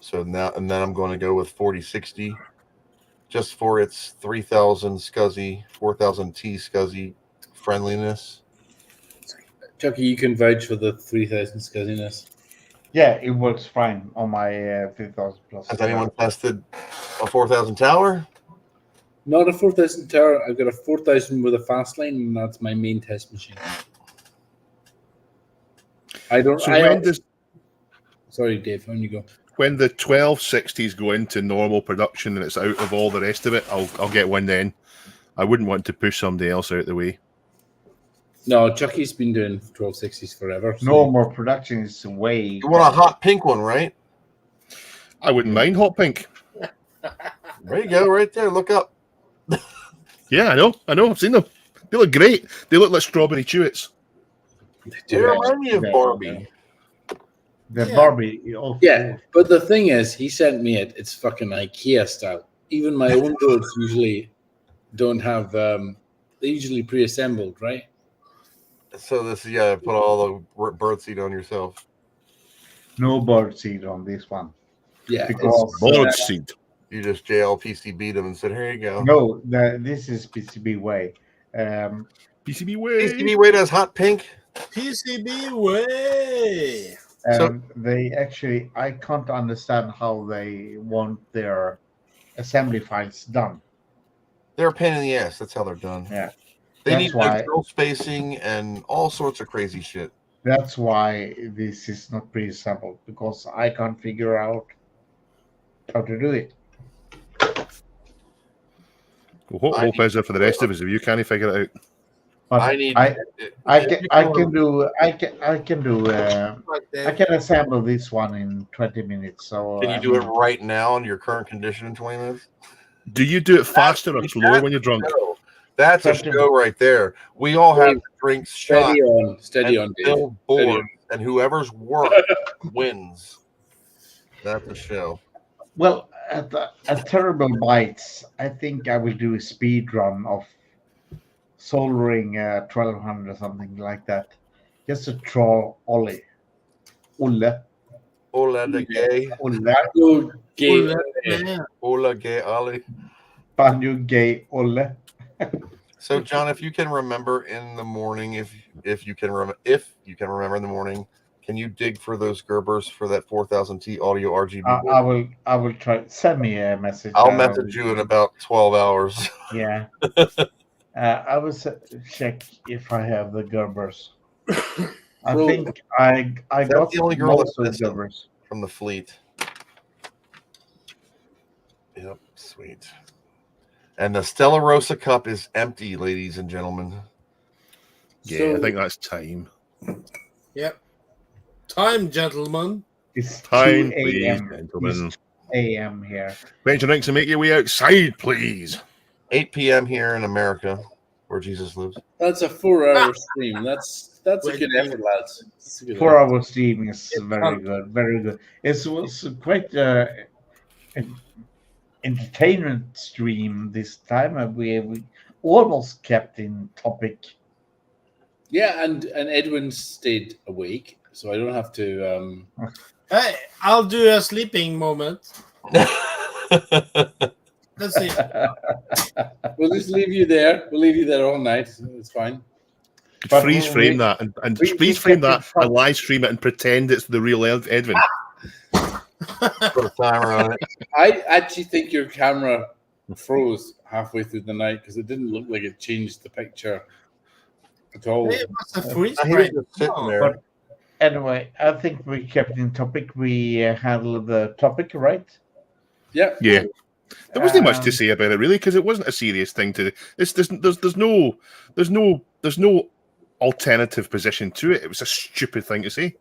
So now, and then I'm going to go with 4060 just for its 3000 SCSI, 4000 T SCSI friendliness. Chucky, you can vouch for the 3000 SCSI-ness. Yeah, it works fine on my 3000 plus. Has anyone tested a 4000 tower? Not a 4000 tower. I've got a 4000 with a fast lane, and that's my main test machine. Sorry, Dave, on you go. When the 1260s go into normal production and it's out of all the rest of it, I'll get one then. I wouldn't want to push somebody else out the way. No, Chucky's been doing 1260s forever. So. Normal production is way. You want a hot pink one, right? I wouldn't mind hot pink. There you go, right there. Look up. Yeah, I know. I've seen them. They look great. They look like strawberry chewits. They remind me of Barbie. Barbie. Yeah, but the thing is, he sent me it. It's fucking IKEA style. Even my own boards usually don't have. They usually pre-assembled, right? So this, put all the bird seed on yourself. No bird seed on this one. Yeah, because bird seed. You just JLPCB'd them and said, "Here you go." No, this is PCB way. PCB way. PCB way does hot pink. PCB way. And they actually, I can't understand how they want their assembly files done. They're a pain in the ass. That's how they're done. Yeah. They That's need why- control spacing and all sorts of crazy shit. That's why this is not pre-assembled, because I can't figure out how to do it. Well, what hope is there for the rest of us if you can't figure it out? But I need. I can assemble this one in 20 minutes. So Can you do it right now in your current condition in 20 minutes? Do you do it faster or slower when you're drunk? That's a show right there. We all have to drink shots. Steady on, Dave. Build boards, Steady on. and whoever's work wins. That's a show. Well, at Terrible Bites, I think I will do a speed run of soldering 1200 or something like that. Just to troll Ollie. Ola the gay. Ola gay Ali. Banjo gay Ola. So, John, if you can remember in the morning, if you can remember in the morning, can you dig for those Gerbers for that 4000T audio RGB? I will try. Send me a message. I'll message you in about 12 hours. Yeah. I will check if I have the Gerbers. I think I got the only girl most that's of the Gerbers from the fleet. Yep, sweet. And the Stella Rosa cup is empty, ladies and gentlemen. Yeah, I think that's time. Yep. Time, gentlemen. It's Time, 2 please, a.m. gentlemen. It's a.m. here. Bench drinks and make your way outside, please. 8 p.m. here in America, where Jesus lives. That's a 4-hour stream. That's a good effort, lads. 4-hour stream is very good, very good. It was quite an entertainment stream this time. We almost kept in topic. Yeah, and Edwin stayed awake, so I don't have to. Hey, I'll do a sleeping moment. Let's see. We'll just leave you there. We'll leave you there all night. It's fine. But Freeze frame that and freeze frame that and live stream it and pretend it's the real Edwin. Put a timer on it. I actually think your camera froze halfway through the night because it didn't look like it changed the picture at all. It was a freeze I hear frame. you sitting there. But anyway, I think we kept in topic. We handled the topic, right? Yeah. Yeah. There wasn't much to say about it really, because it wasn't a serious thing to. There's no alternative position to it. It was a stupid thing to say.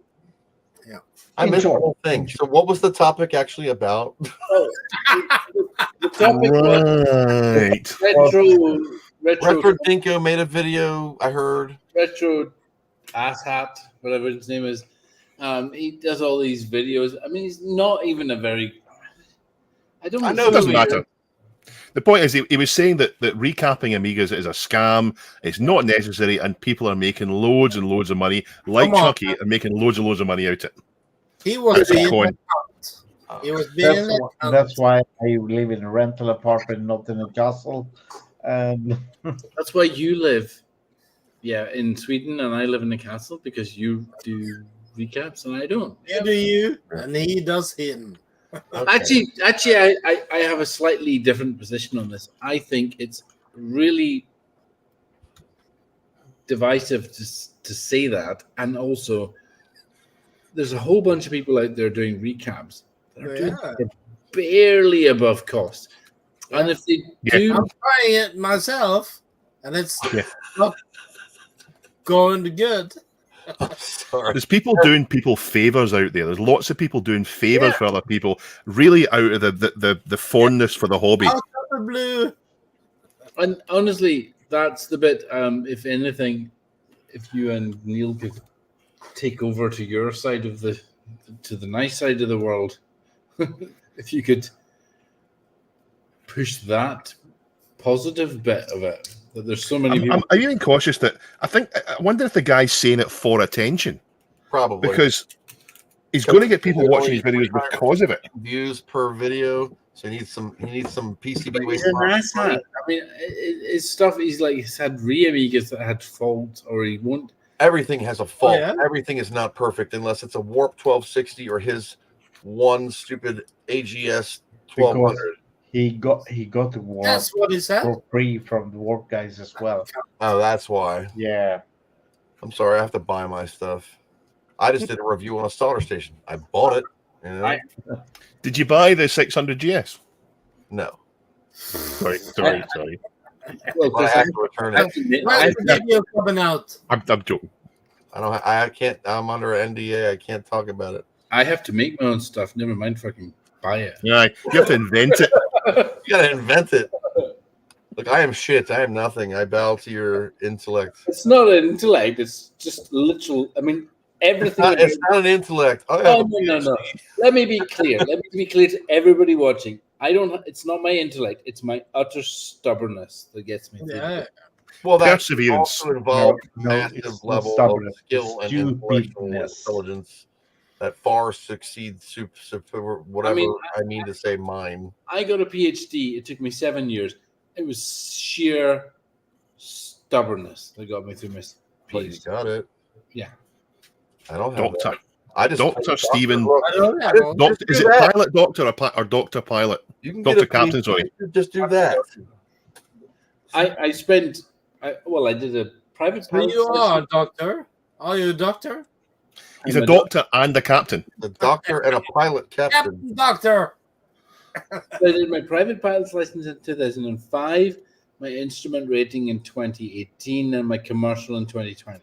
Yeah, I missed the whole thing. So, what was the topic actually about? The topic was Retro Dinko made a video. I heard Retro Asshat, whatever his name is. He does all these videos. I mean, he's not even a very. I know it doesn't matter. The point is, he was saying that recapping Amigas is a scam. It's not necessary, and people are making loads and loads of money, like Chucky, and making loads and loads of money out of it. He was That's a coin. He was being That's why I live in a rental apartment, not in a castle. That's why you live, in Sweden, and I live in a castle because you do recaps and I don't. You do you, and he does him. Okay. Actually, I have a slightly different position on this. I think it's really divisive to say that, and also there's a whole bunch of people out there doing recaps that are doing it barely above cost, and if they do, I'm trying it myself, and it's not going good. There's people doing people favors out there. There's lots of people doing favors for other people, really out of the fondness for the hobby. Out of the blue. And honestly, that's the bit. If anything, if you and Neil could take over to your side of the nice side of the world, if you could push that positive bit of it. That there's so many people. I'm even cautious that I wonder if the guy's saying it for attention. Probably. Because he's going to get people watching his videos because of it. Views per video. So he needs some PCB. He's an asshat. I mean, his stuff. He's had Amigas that had faults, or he won't. everything has a fault. yeah? Everything is not perfect unless it's a warp 1260 or his one stupid AGS 1200. Because he got the warp That's what he said. for free from the warp guys as well. Oh, that's why. Yeah. I'm sorry, I have to buy my stuff. I just did a review on a solder station. I bought it. You know? Did you buy the 600 GS? No. Sorry. Well, But I have to return it. Where's the video coming out? I'm joking. I can't. I'm under an NDA. I can't talk about it. I have to make my own stuff. Never mind fucking buy it. Yeah, you have to invent it. You gotta invent it. Look, I am shit. I am nothing. I bow to your intellect. It's not an intellect. It's just literal. I mean, everything. It's not an intellect. Oh, no. Let me be clear. Let me be clear to everybody watching. I don't. It's not my intellect. It's my utter stubbornness that gets me. Yeah. Well, that Perseverance. also involves No, massive it's level of stubbornness. skill and It's intellectual stupidness. intelligence that far succeeds super whatever I mean to say mine. I got a PhD. It took me 7 years. It was sheer stubbornness that got me through my But you PhD. got it. Yeah. I don't have Doctor. that. I just Doctor Stephen. I don't have one. Doctor, is it that. pilot doctor or doctor pilot? You can Doctor get a Captain, sorry. Just do that. I spent. I did a private. So pilot you are a session. doctor? Are you a doctor? He's I'm a doctor and a captain. The doctor and a pilot captain. Captain Doctor. I did my private pilot's license in 2005, my instrument rating in 2018, and my commercial in 2020.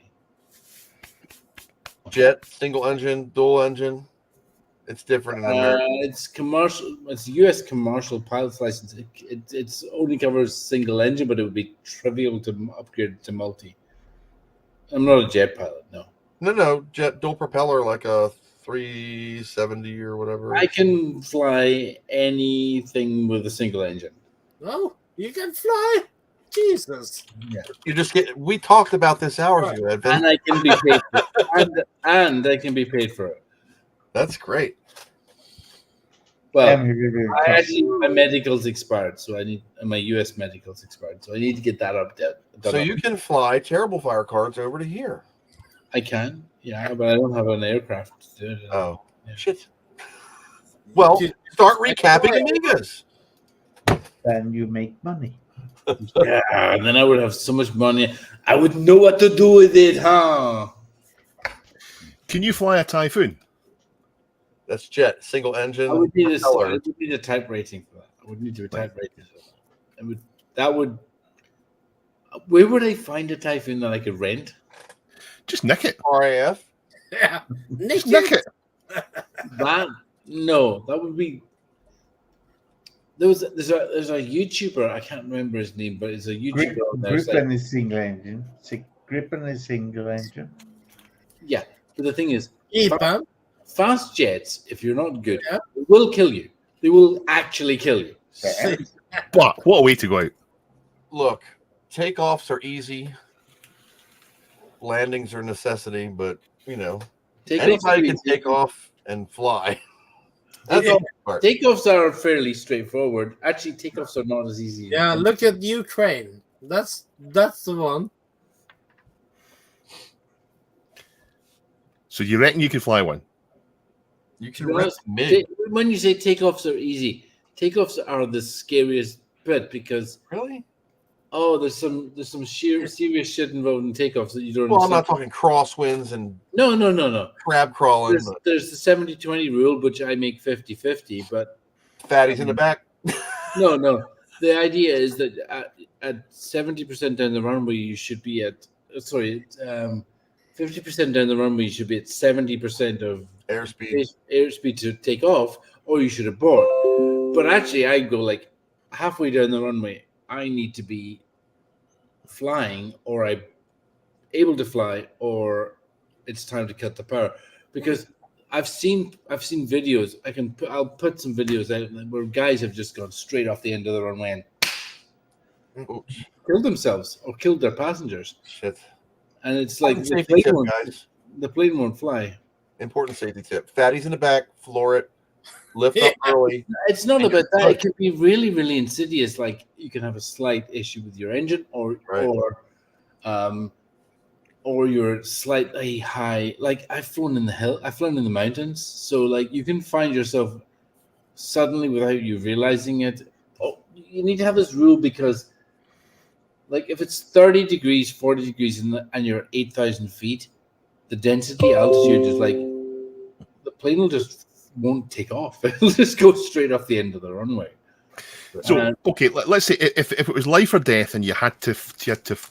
Jet, single engine, dual engine. It's different in America. It's commercial. It's a U.S. commercial pilot's license. It's only covers single engine, but it would be trivial to upgrade to multi. I'm not a jet pilot, no. No, jet dual propeller like a 370 or whatever. I can fly anything with a single engine. No, you can fly. Jesus. You just get. We talked about this hours ago, Edvin. And I can be paid for it. And I can be paid for it. That's great. Well, I actually, my medical's expired, so I need my U.S. medical's expired, so I need to get that updated. So you can fly terrible fire cards over to here. I can, yeah, but I don't have an aircraft to do it. Oh, shit. Well, start recapping Amigas. Then you make money. Yeah, and then I would have so much money. I would know what to do with it, huh? Can you fly a Typhoon? That's jet, single engine. I would need a propeller. I would need a type rating for that. I would need a type rating for that. That would. Where would I find a Typhoon that I could rent? Just nick it. RAF. Yeah. Just nick it. That would be. There's a YouTuber, I can't remember his name, but it's a YouTuber on there. It's like- Gripen is single engine. Gripen is single engine. yeah, but the thing is, Gripen. fast jets, if you're not good, they will kill you. They will actually kill you. But what a way to go out. Look, takeoffs are easy. Landings are a necessity, but anybody can take off and fly. That's all part. Takeoffs are fairly straightforward. Actually, takeoffs are not as easy. Yeah, look at Ukraine. That's the one. So you reckon you could fly one? You To can be rent honest, MiG. when you say takeoffs are easy, takeoffs are the scariest bit because Really? there's some serious shit involved in takeoffs that you don't. Well, I'm not understand. talking crosswinds and No. crab crawling, but There's the 70-20 rule, which I make 50-50, but fatties in the back. no. The idea is that at 70% down the runway, you should be at 50% down the runway, you should be at 70% of airspeed to take off, or you should abort. But actually, I go like halfway down the runway. I need to be flying, or I'm able to fly, or it's time to cut the power. Because I've seen videos. I'll put some videos out where guys have just gone straight off the end of the runway and killed themselves or killed their passengers. Shit. And it's like Safety tip, guys. the plane won't fly. Important safety tip. Fatties in the back, floor it, lift up early. It's not about that. It can be really, really insidious. Like you can have a slight issue with your engine, or or you're slightly high. Like I've flown in the hill, I've flown in the mountains, so like you can find yourself suddenly without you realizing it. Oh, you need to have this rule because, like, if it's 30 degrees, 40 degrees, and you're 8,000 feet, the density altitude is like the plane will just won't take off. It'll just go straight off the end of the runway. So okay, let's say if it was life or death, and you had to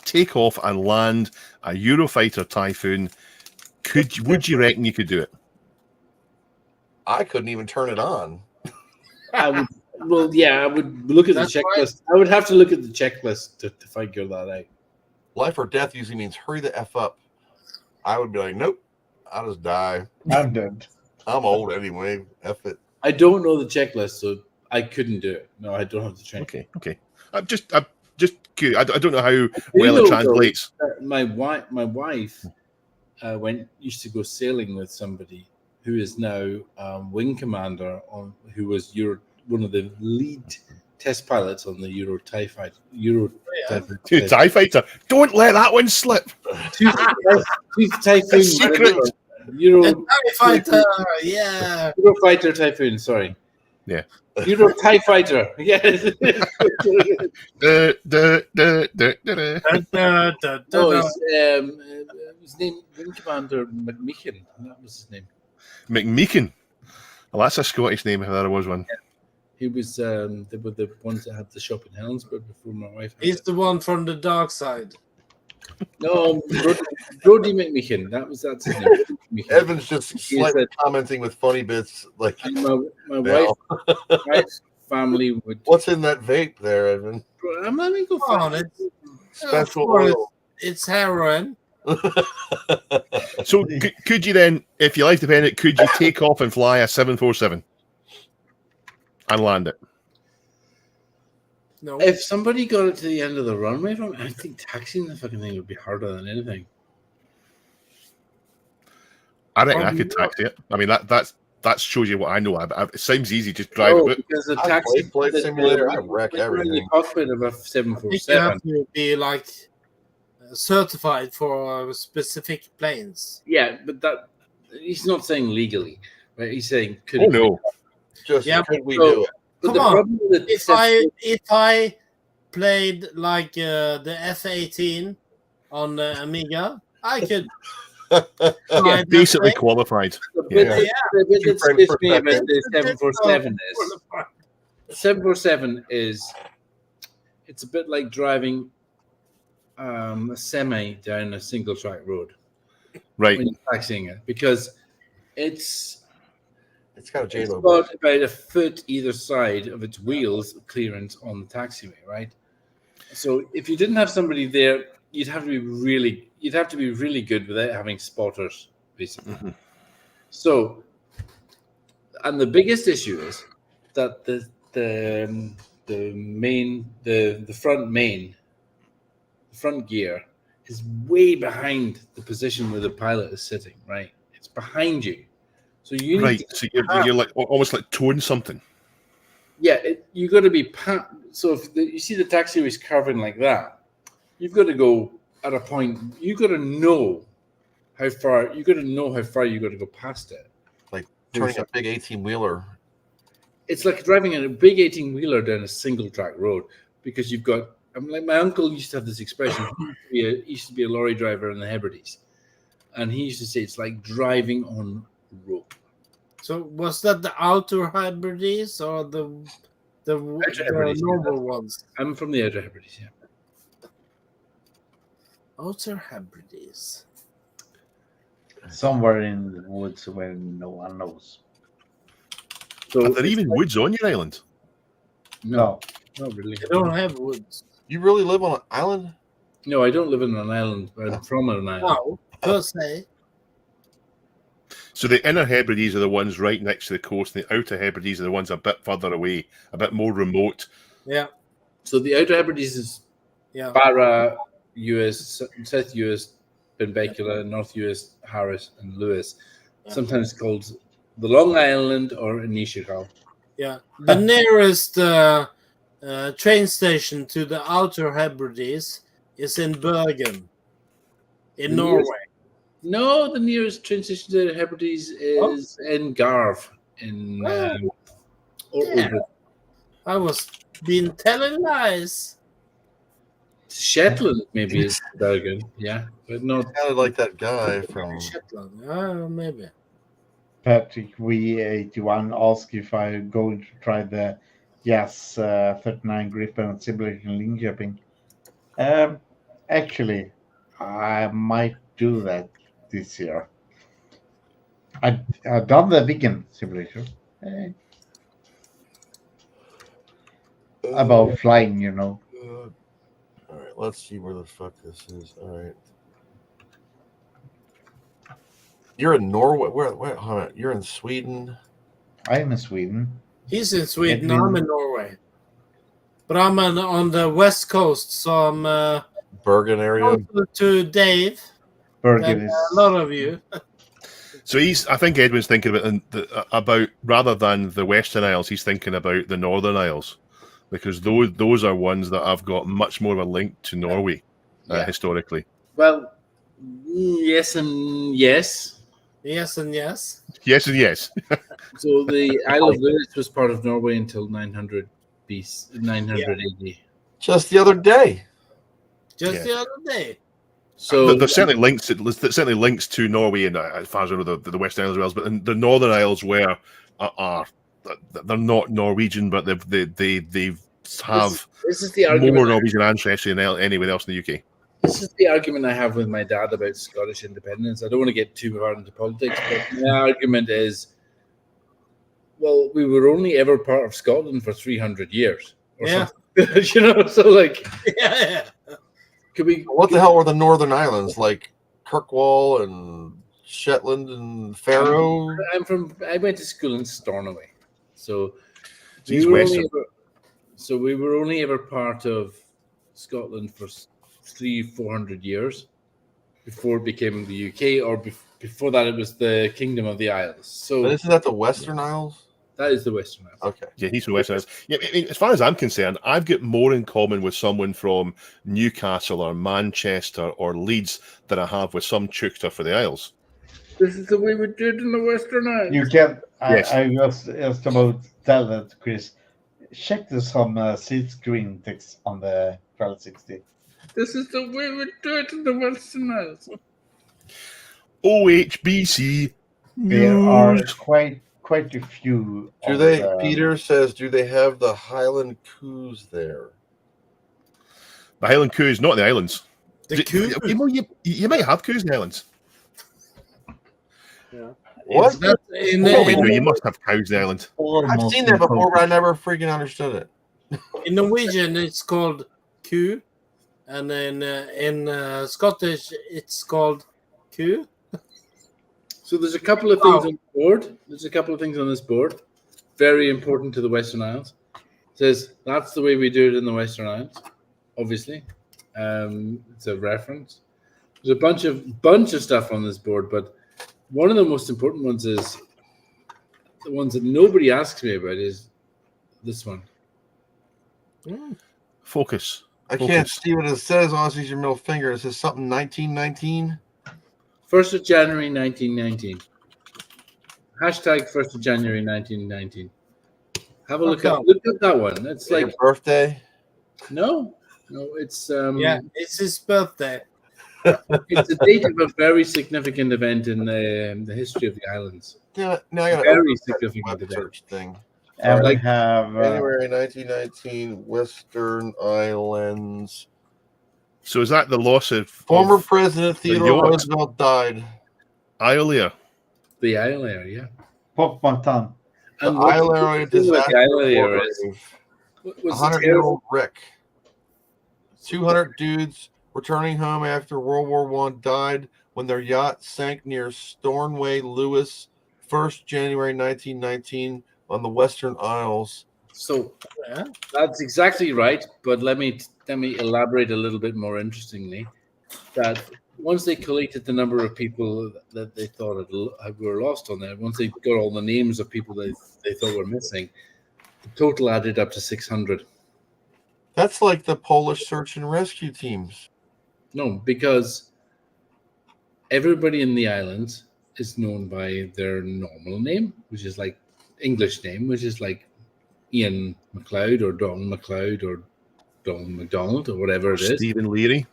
take off and land a Eurofighter Typhoon, would you reckon you could do it? I couldn't even turn it on. I would. Well, yeah, I would look at the checklist. I would have to look at the checklist to figure that out. Life or death usually means hurry the F up. I would be like, nope, I'll just die. I'm dead. I'm old anyway. F it. I don't know the checklist, so I couldn't do it. No, I don't have the training. Okay. I'm just curious. I don't know how well it translates. My wife used to go sailing with somebody who is now wing commander who was one of the lead test pilots on the Euro TIE Fighter. TIE Fighter. Don't let that one slip. Typhoon. Secret. Euro TIE Fighter, yeah. Eurofighter Typhoon, sorry. Yeah. Euro TIE Fighter. Yes. His name, Wing Commander McMeekin. That was his name. McMeekin. Well, that's a Scottish name if there was one. Yeah. He was they were the ones that had the shop in Helensburgh before my wife. He's the one from the dark side. No, Brody McMeekin. That's his name. Evan's just slightly commenting with funny bits. Like my wife's family would. What's in that vape there, Evan? I'm letting go find it. Special oil. It's heroin. So could you then, if your life depended, could you take off and fly a 747 and land it? No. If somebody got it to the end of the runway I think taxiing the fucking thing would be harder than anything. I reckon I could taxi it. I mean that shows you what I know. It seems easy, just drive it. Because the taxi flight simulator, I wreck everything. The cockpit of a 747. You have to be like certified for specific planes. Yeah, but that he's not saying legally, right? He's saying could. Oh no, just yeah, could we do it? Come on! If I played like the F-18 on the Amiga, I could. Yeah, basically qualified. The bit that scares me about the 747 is 747 is it's a bit like driving a semi down a single track road, right? When you're taxiing it, because it's got a J-Lo. It's got about a foot either side of its wheels clearance on the taxiway, right? So if you didn't have somebody there, you'd have to be really good without having spotters, basically. Mm-hmm. So, and the biggest issue is that the front gear is way behind the position where the pilot is sitting, right? It's behind you. So you need so you're like almost like towing something. Yeah, you got to be. So if you see the taxiway is curving like that, you've got to go at a point. You got to know how far. You got to know how far you got to go past it. Like turning a big 18-wheeler. It's like driving a big 18-wheeler down a single track road because you've got. I'm like my uncle used to have this expression. He used to be a lorry driver in the Hebrides, and he used to say it's like driving on rope. So was that the outer Hebrides or the normal ones? I'm from the outer Hebrides, yeah. Outer Hebrides. Somewhere in the woods where no one knows. So are there even woods on your island? No, not really. They don't have woods. You really live on an island? No, I don't live on an island. I'm from an island. No, per se. So the inner Hebrides are the ones right next to the coast, and the outer Hebrides are the ones a bit further away, a bit more remote. Yeah. So the outer Hebrides is Barra, US, South US, Benbecula, North US, Harris, and Lewis. Yeah. Sometimes called the Long Island or Inishikal. Yeah. The nearest train station to the outer Hebrides is in Bergen. in The Norway. nearest- No, the nearest train station to the Hebrides is in Garv in Yeah. I was being telling lies. Shetland, maybe is Bergen, yeah, but not. Sounded like that guy from. Shetland. Maybe. Patrick V81 asked if I'm going to try the Jazz 39 Gripen simulation in Linköping. Actually, I might do that this year. I've done the vegan simulation. About flying, you know. All right, let's see where the fuck this is. All right. You're in Norway. Where? Hold on. You're in Sweden. I'm in Sweden. He's in Sweden. Edwin- I'm in Norway. But I'm on the west coast, so I'm Bergen area. closer to Dave Bergen than is a lot of you. So I think Edwin's thinking about rather than the Western Isles, he's thinking about the Northern Isles, because those are ones that have got much more of a link to Norway historically. Well, yes and yes. Yes and yes. Yes and yes. So the Isle of Lewis was part of Norway until 900 BC, 900 AD. Just the other day. Just the other day. So there's certainly links. It certainly links to Norway and as far as I know the Western Isles as well. But in the Northern Isles where they're not Norwegian, but they have this is the argument. more Norwegian ancestry than anywhere else in the UK. This is the argument I have with my dad about Scottish independence. I don't want to get too far into politics, but my argument is, well, we were only ever part of Scotland for 300 years. Or something. You know, so like, yeah. Could we? What the hell were the Northern Islands like? Kirkwall and Shetland and Faroe. I went to school in Stornoway, so He's we were western. we were only ever part of Scotland for 300-400 years before it became the UK, or before that it was the Kingdom of the Isles. So But isn't that the Western Isles? That is the Western Isles. Okay. Yeah, he's from the Western Isles. Yeah, I mean, as far as I'm concerned, I've got more in common with someone from Newcastle or Manchester or Leeds than I have with some Chukter for the Isles. This is the way we did in the Western Isles. You can. Yes. I was just about to tell that, Chris. Check the some seed screen text on the 1260. This is the way we do it in the Western Isles. OHBC. There are news. quite a few. Do of they? the- Peter says, do they have the Highland coups there? The Highland coup is not the islands. The coup? You might have coups in the islands. What? That's in Probably do. the, You must have cows in the island. I've seen that before, but I never freaking understood it. in Norwegian, it's called coup, and in Scottish, it's called coup. So there's a couple of things on the board. There's a couple of things on this board. Very important to the Western Isles. It says that's the way we do it in the Western Isles. Obviously, it's a reference. There's a bunch of stuff on this board, but one of the most important ones is the ones that nobody asks me about is this one. Focus. I can't see what it says. Honestly, your middle finger. It says something 1919. 1st of January 1919. Hashtag 1st of January 1919. Have a look at that one. It's like Your birthday. no, it's Yeah, it's his birthday. it's the date of a very significant event in the history of the islands. Yeah, now I got Very a significant web event. search thing. And we Like- have January 1919, Western Islands. So is that the loss of Former President Theodore Yorks. Roosevelt died. Islea? The isle area, yeah. Pop Montan. The And what Isle the Area thing about disaster. the isle area is, Grave. what was 100-year-old Rick. 200 dudes returning home after World War I died when their yacht sank near Stornoway, Lewis, 1st January 1919 on the Western Isles. So that's exactly right. But let me elaborate a little bit more interestingly. That once they collated the number of people that they thought were lost on there, once they got all the names of people they thought were missing, the total added up to 600. That's like the Polish search and rescue teams. No, because everybody in the islands is known by their normal name, which is like English name, which is like Ian McLeod or Don McLeod or Don McDonald or whatever it is. Stephen Leary.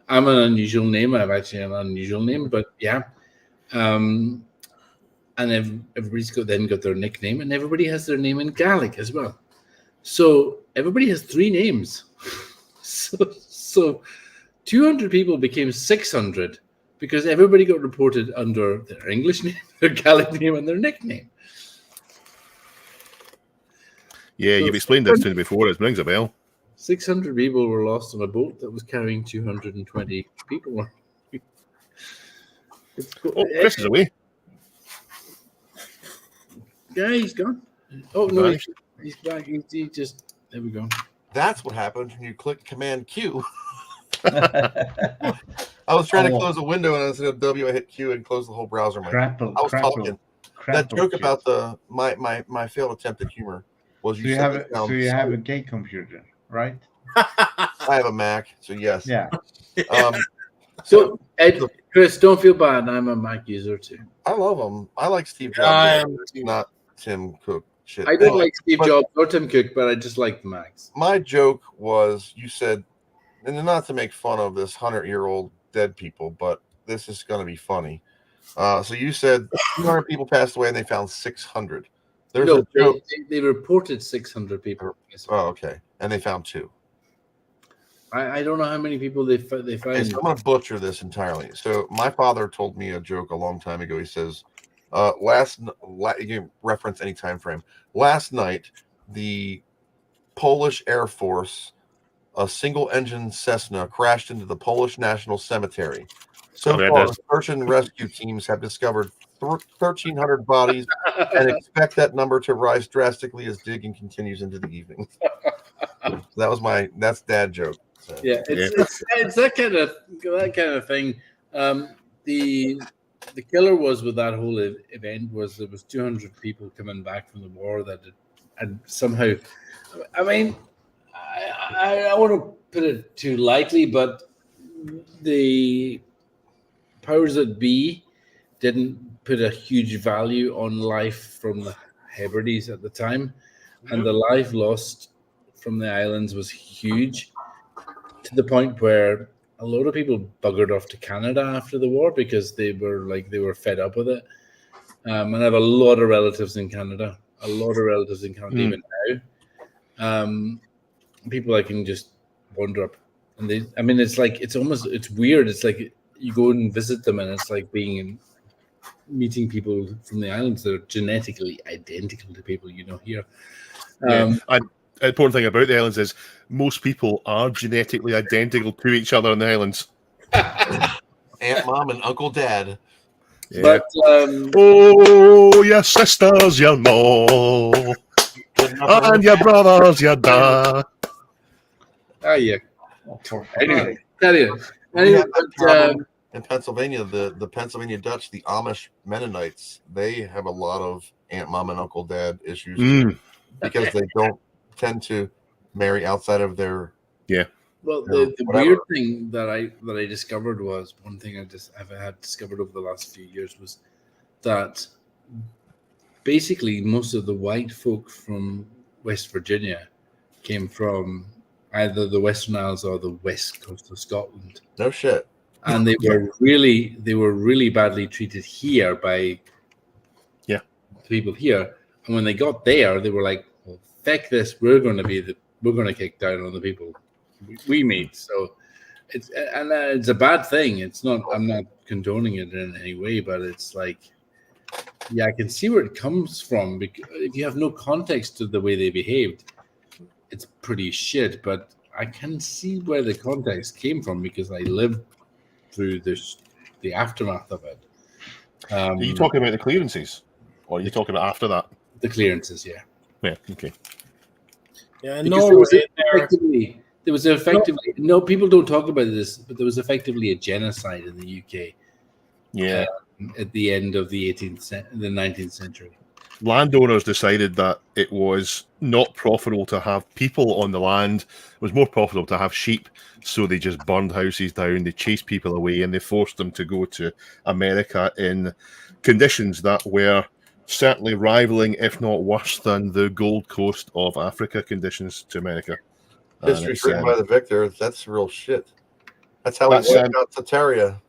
I'm an unusual name. I've actually an unusual name, but yeah. And everybody's got their nickname, and everybody has their name in Gaelic as well. So everybody has 3 names. So 200 people became 600 because everybody got reported under their English name, their Gaelic name, and their nickname. Yeah, you've explained this to me before. It rings a bell. 600 people were lost on a boat that was carrying 220 people. Oh, Chris is away. Yeah, he's gone. Oh, no, he's back. He just, there we go. That's what happens when you click Command Q. I was trying to close a window and I was in W. I hit Q and closed the whole browser. I was talking. That joke about my failed attempt at humor was you have a gay computer, right? I have a Mac, so yes. Yeah. So Ed, Chris, don't feel bad. I'm a Mac user too. I love him. I like Steve Jobs. Not Tim Cook. Shit. I don't like Steve Jobs or Tim Cook, but I just like the Macs. My joke was, you said, and not to make fun of this 100-year-old dead people, but this is going to be funny. So you said 200 people passed away and they found 600. There's a joke. They reported 600 people. Oh, okay. And they found 2. I don't know how many people they found. Okay, so I'm going to butcher this entirely. So my father told me a joke a long time ago. He says, you can reference any time frame. Last night, the Polish Air Force, a single-engine Cessna, crashed into the Polish National Cemetery. So far, search and rescue teams have discovered 1,300 bodies and expect that number to rise drastically as digging continues into the evening. So that's dad joke. So. Yeah, it's that kind of thing. The killer was with that whole event was there was 200 people coming back from the war that had somehow. I mean, I don't want to put it too lightly, but the powers that be didn't put a huge value on life from the Hebrides at the time, and the life lost from the islands was huge, to the point where a lot of people buggered off to Canada after the war because they were fed up with it. And I have a lot of relatives in Canada, even now. People I can just wander up, and it's weird. It's like you go and visit them, and it's like meeting people from the islands that are genetically identical to people here. The important thing about the islands is most people are genetically identical to each other on the islands. Aunt, Mom, and Uncle Dad. Yeah. But oh, your sisters, your mom, and your brothers, your dad. Oh yeah. Anyway, in Pennsylvania, the Pennsylvania Dutch, the Amish Mennonites, they have a lot of Aunt, Mom, and Uncle Dad issues because they don't tend to marry outside of their Well, the weird thing that I discovered was one thing I've had discovered over the last few years was that basically most of the white folk from West Virginia came from either the Western Isles or the west coast of Scotland. No shit. And they were really badly treated here by people here. And when they got there, they were like, well, feck this, we're going to kick down on the people we meet. So it's a bad thing. It's not. I'm not condoning it in any way, but it's like, I can see where it comes from. Because if you have no context to the way they behaved, it's pretty shit. But I can see where the context came from because I lived through the aftermath of it. Are you talking about the clearances, or are you talking about after that? The clearances, yeah. Yeah. Okay. Yeah, there was effectively no people don't talk about this, but there was effectively a genocide in the UK. Yeah. At the end of the 19th century. landowners decided that it was not profitable to have people on the land. It was more profitable to have sheep. So they just burned houses down, they chased people away, and they forced them to go to America in conditions that were certainly rivaling, if not worse, than the Gold Coast of Africa conditions to America. And History it's, written by the victor. That's real shit. That's how we That's, wiped out Soteria.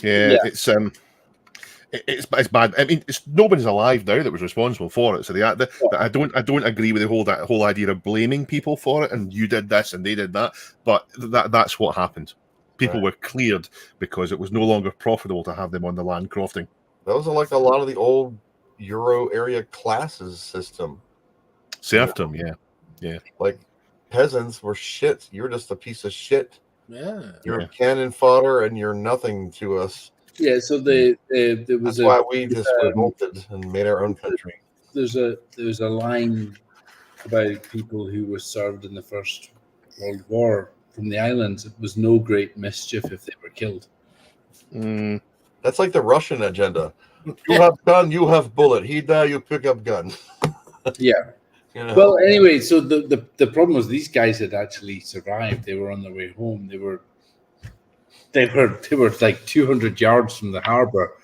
yeah, it's bad. I mean, nobody's alive now that was responsible for it. So I don't agree with that whole idea of blaming people for it. And you did this and they did that. But that's what happened. People were cleared because it was no longer profitable to have them on the land crofting. Those are like a lot of the old Euro area classes system. Serfdom, yeah. Like peasants were shit. You're just a piece of shit. Yeah. You're cannon fodder and you're nothing to us. Yeah, so there was That's why we just revolted and made our own country. There's a line about people who were served in the First World War from the islands. It was no great mischief if they were killed. That's like the Russian agenda. You have gun, you have bullet. He die, you pick up gun. Yeah. You know? Well, anyway, so the problem was these guys had actually survived. They were on their way home. They were like 200 yards from the harbor,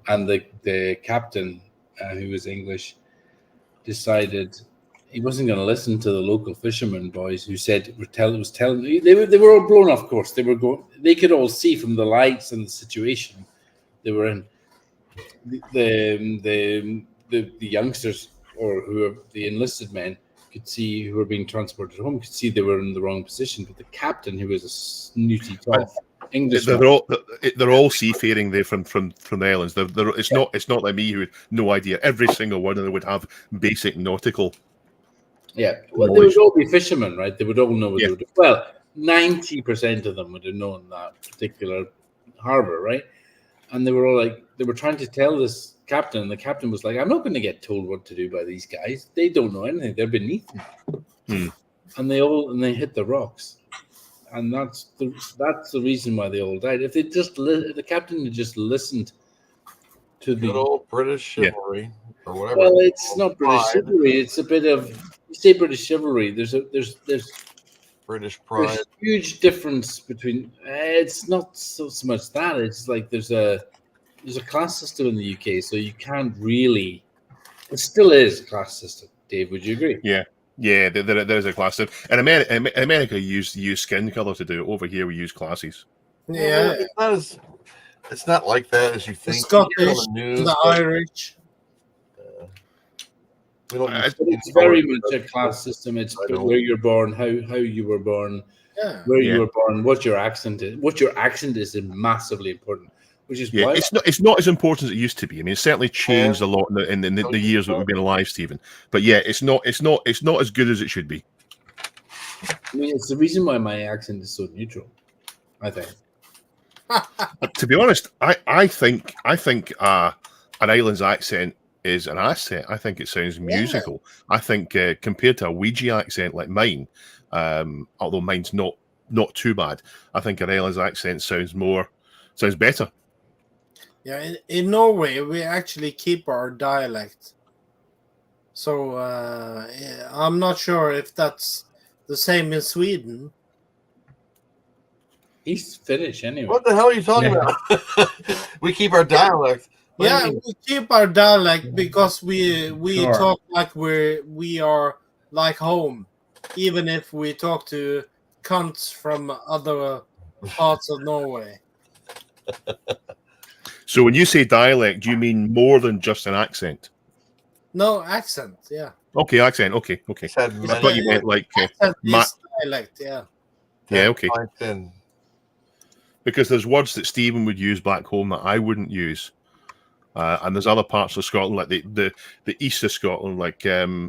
and the captain, who was English, decided he wasn't going to listen to the local fishermen boys who said they were all blown off course. They could all see from the lights and the situation they were in. The youngsters, or who the enlisted men, could see, who were being transported home, could see they were in the wrong position. But the captain, who was a snooty tough English, they're all seafaring there from the islands. It's not like me who had no idea. Every single one of them would have basic nautical. Yeah, well, they would all be fishermen, right? They would all know what they would do. Well, 90% of them would have known that particular harbor, right? And they were all like, they were trying to tell this captain, and the captain was like, I'm not going to get told what to do by these guys. They don't know anything. They're beneath me. And they hit the rocks. And that's the reason why they all died. If the captain had just listened to the good old British chivalry or whatever. Well, it's not British chivalry. It's a bit of, you say British chivalry. There's British pride. There's a huge difference between. It's not so much that. It's like there's a class system in the UK, so you can't really. It still is a class system. Dave, would you agree? Yeah, there's a class system. And America use skin color to do it. Over here, we use classes. Yeah, it's not like that as you think. The Scottish, the Irish. It's very much a class system. It's where you're born, how you were born, where you were born, what your accent is. What your accent is massively important. Which is why it's not as important as it used to be. I mean, it's certainly changed a lot in the years that we've been alive, Stephen. But yeah, it's not as good as it should be. I mean, it's the reason why my accent is so neutral, I think. To be honest, I think an island's accent is an asset. I think it sounds musical. I think compared to a Ouija accent like mine, although mine's not too bad, I think an island's accent sounds better. Yeah, in Norway we actually keep our dialect. So I'm not sure if that's the same in Sweden. He's Finnish anyway. What the hell are you talking about? We keep our dialect. Yeah, we keep our dialect because we talk like we are like home, even if we talk to cunts from other parts of Norway. So when you say dialect, do you mean more than just an accent? No, accent, yeah. Okay, accent. Okay. I thought you meant like dialect, yeah. Yeah, okay. Because there's words that Stephen would use back home that I wouldn't use. And there's other parts of Scotland, like the east of Scotland, like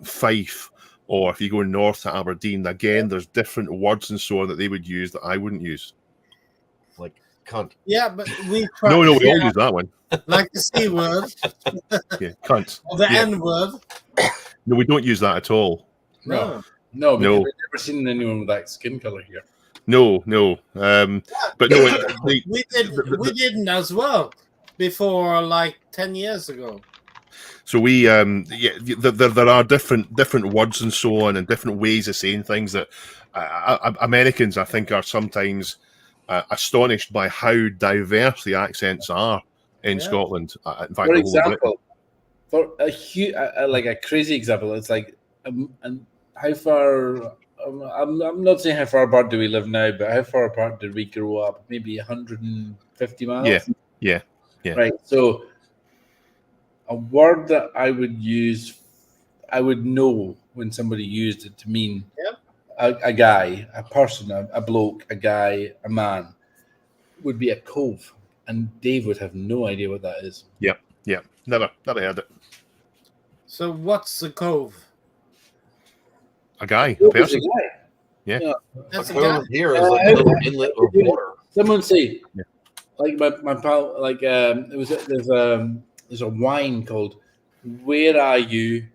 Fife, or if you go north to Aberdeen, again, there's different words and so on that they would use that I wouldn't use. Like cunt. Yeah, but we try. No, we all use that one. Like the C word. Yeah, cunt. Or the N word. No, we don't use that at all. No, because I've never seen anyone with that skin color here. No. But no, we didn't as well before, like 10 years ago. So we, there are different words and so on, and different ways of saying things that Americans, I think, are sometimes astonished by how diverse the accents are in Scotland. In fact, For the whole of Britain. example, for a huge, like a crazy example, it's like, and how far? I'm not saying how far apart do we live now, but how far apart did we grow up? Maybe 150 miles. Yeah. Right. So, a word that I would use, I would know when somebody used it to mean a guy, a person, a bloke, a guy, a man, would be a cove, and Dave would have no idea what that is. Yep. Never heard it. So what's a cove? A guy, a Cove is person. a guy. Yeah. That's A a guy. cove here is like a little inlet of water. Someone say, like my pal, like there's a wine called "Where Are You,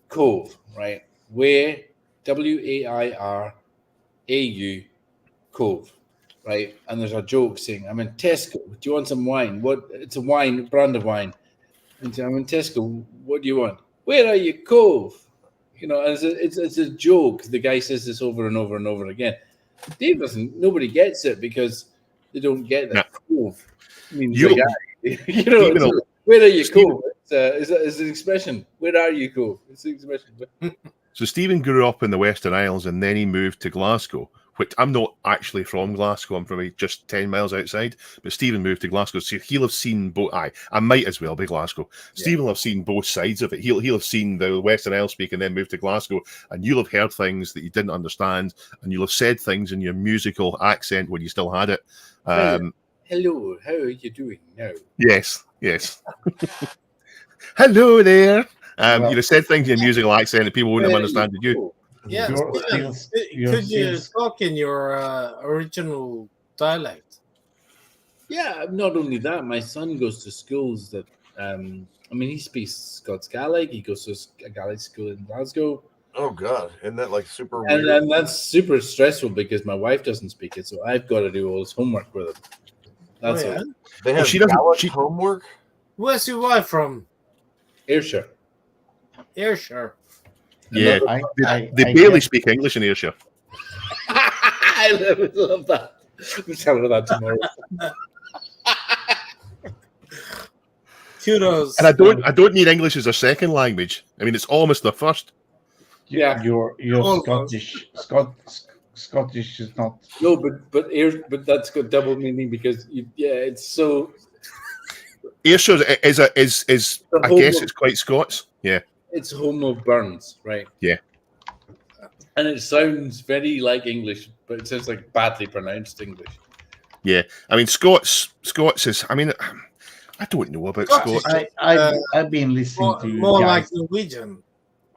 Cove," right? Where, WAIRAU, Cove, right? And there's a joke saying, "I'm in Tesco. Do you want some wine? What? It's a wine, brand of wine." And say, "I'm in Tesco. What do you want? Where are you, Cove?" You know, and it's a joke. The guy says this over and over and over again. Dave doesn't. Nobody gets it because they don't get that. Cove means a guy. You know, where are you, Cove? It's an expression. Where are you, Cove? It's an expression. So Stephen grew up in the Western Isles, and then he moved to Glasgow. Which I'm not actually from Glasgow. I'm from just 10 miles outside. But Stephen moved to Glasgow, so he'll have seen both. I might as well be Glasgow. Stephen will have seen both sides of it. He'll have seen the Western Isles speak and then moved to Glasgow, and you'll have heard things that you didn't understand, and you'll have said things in your musical accent when you still had it. Hello, how are you doing now? Yes. Hello there. You'd have said things in your musical accent, and people wouldn't have understood you. Yeah, could you talk in your original dialect? Yeah, not only that, my son goes to schools that, he speaks Scots Gaelic. He goes to a Gaelic school in Glasgow. Oh God, isn't that like super weird? And that's super stressful because my wife doesn't speak it, so I've got to do all his homework with him. That's it. They have Gaelic homework. Where's your wife from? Ayrshire. Ayrshire. Yeah, they barely speak English in Ayrshire. I love that. We'll tell her that tomorrow. Kudos. And I don't need English as a second language. I mean, it's almost the first. Yeah, you're Scottish. Scottish is not. No, but that's got double meaning because it's so. Ayrshire is I guess it's quite Scots. Yeah. It's home of Burns, right? Yeah. And it sounds very like English, but it sounds like badly pronounced English. Yeah, I mean Scots is. I mean, I don't know about Scots. I've been listening to you more guys. like Norwegian.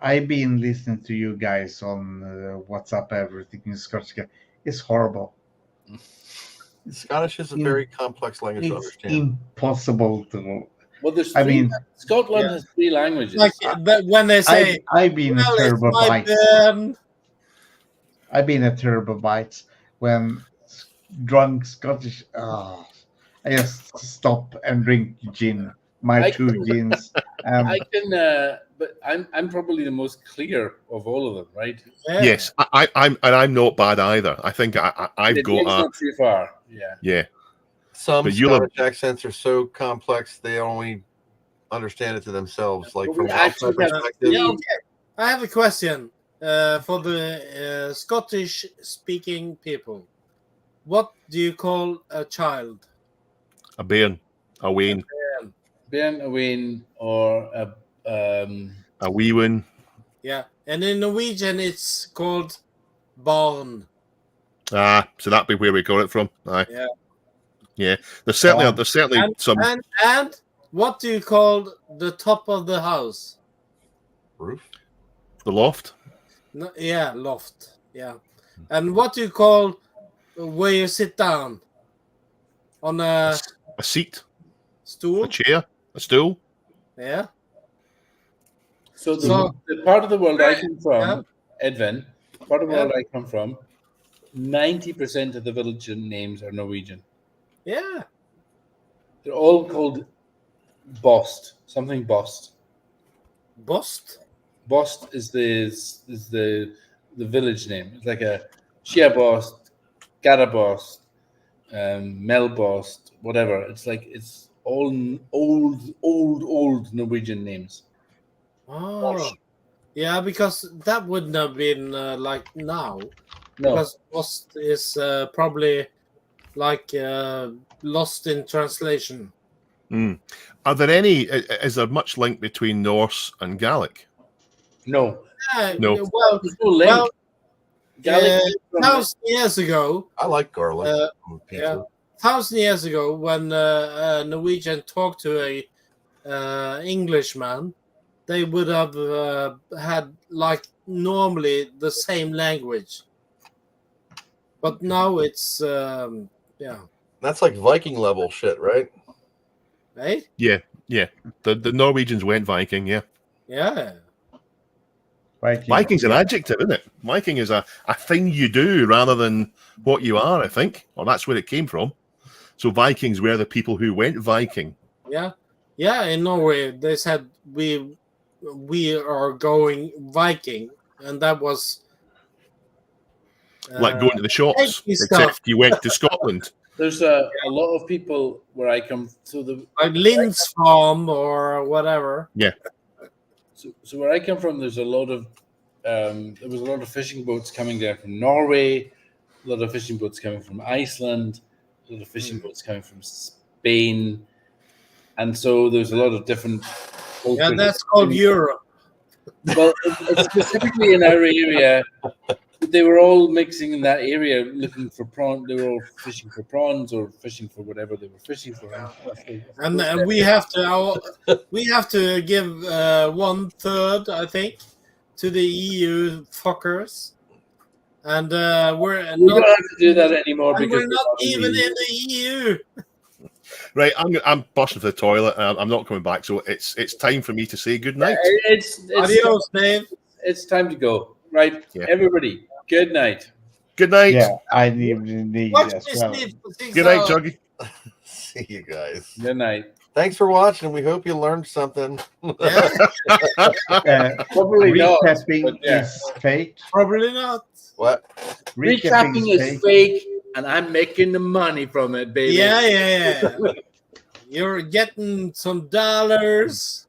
I've been listening to you guys on WhatsApp. Everything in Scottish. It's horrible. Scottish is a very complex language to understand. Impossible to. Well, there's Scotland has 3 languages. Like, but when they say, I've been a terrible bite. I've been a terrible bite when drunk Scottish. I just stop and drink gin. My 2 gins. I can, but I'm probably the most clear of all of them, right? Yeah. Yes, I'm not bad either. I think I've got not too far. Yeah. Some Scottish accents are so complex they only understand it to themselves. Like from an outside perspective. Yeah, okay. I have a question for the Scottish-speaking people. What do you call a child? A bairn, a wean, bairn, a wean, or a wee one. Yeah, and in Norwegian it's called barn. So that'd be where we got it from. Aye. Yeah. There's certainly some. And what do you call the top of the house? Roof. The loft. No, yeah, loft. Yeah. And what do you call where you sit down? On a seat. Stool. A chair. A stool. Yeah. So the part of the world I come from, Edvin, part of the world I come from, 90% of the village names are Norwegian. Yeah. They're all called Bost, something Bost. Bost? Bost is the village name. It's like a Shiabost, Garabost, Melbost, whatever. It's all old Norwegian names. Oh, yeah, because that wouldn't have been like now. No, Because Bost is probably like lost in translation. Are there any? Is there much link between Norse and Gaelic? no, No. Well, there's no link. well, Gaelic came from 1,000 years ago, I like garlic. on pizza. yeah. 1,000 years ago, when a Norwegian talked to a Englishman, they would have had like normally the same language. But now it's yeah, That's like Viking level shit, right? eh? Yeah. The Norwegians went Viking. Yeah. Yeah. Viking's an adjective, isn't it? Viking is a thing you do rather than what you are, I think. Or that's where it came from. So Vikings were the people who went Viking. Yeah. Yeah, in Norway they said we are going Viking, and that was Like going to the shops, tasty except stuff. you went to Scotland. There's a lot of people where I come. So like Lin's farm or whatever. Yeah. So where I come from, there's a lot of there was a lot of fishing boats coming down from Norway, a lot of fishing boats coming from Iceland, a lot of fishing boats coming from Spain, and so there's a lot of different. Yeah, that's called Europe. Well, it's specifically in our area. They were all mixing in that area, looking for prawn. They were all fishing for prawns or fishing for whatever they were fishing for. And we have to give 1/3, I think, to the EU fuckers. And we're We don't have to do that anymore and because we're not even in the EU. Right, I'm busting for the toilet. And I'm not coming back, so it's time for me to say good night. It's Adios, Dave. It's time to go. Right, Yeah. everybody. Good night. Good night. Yeah, I need Watch as me well. sleep for 6 Good night, hours. Juggy. See you guys. Good night. Thanks for watching. We hope you learned something. Yeah, Probably not. Recapping but yeah. is fake. probably not. What? Recapping is fake, and I'm making the money from it, baby. Yeah. You're getting some dollars.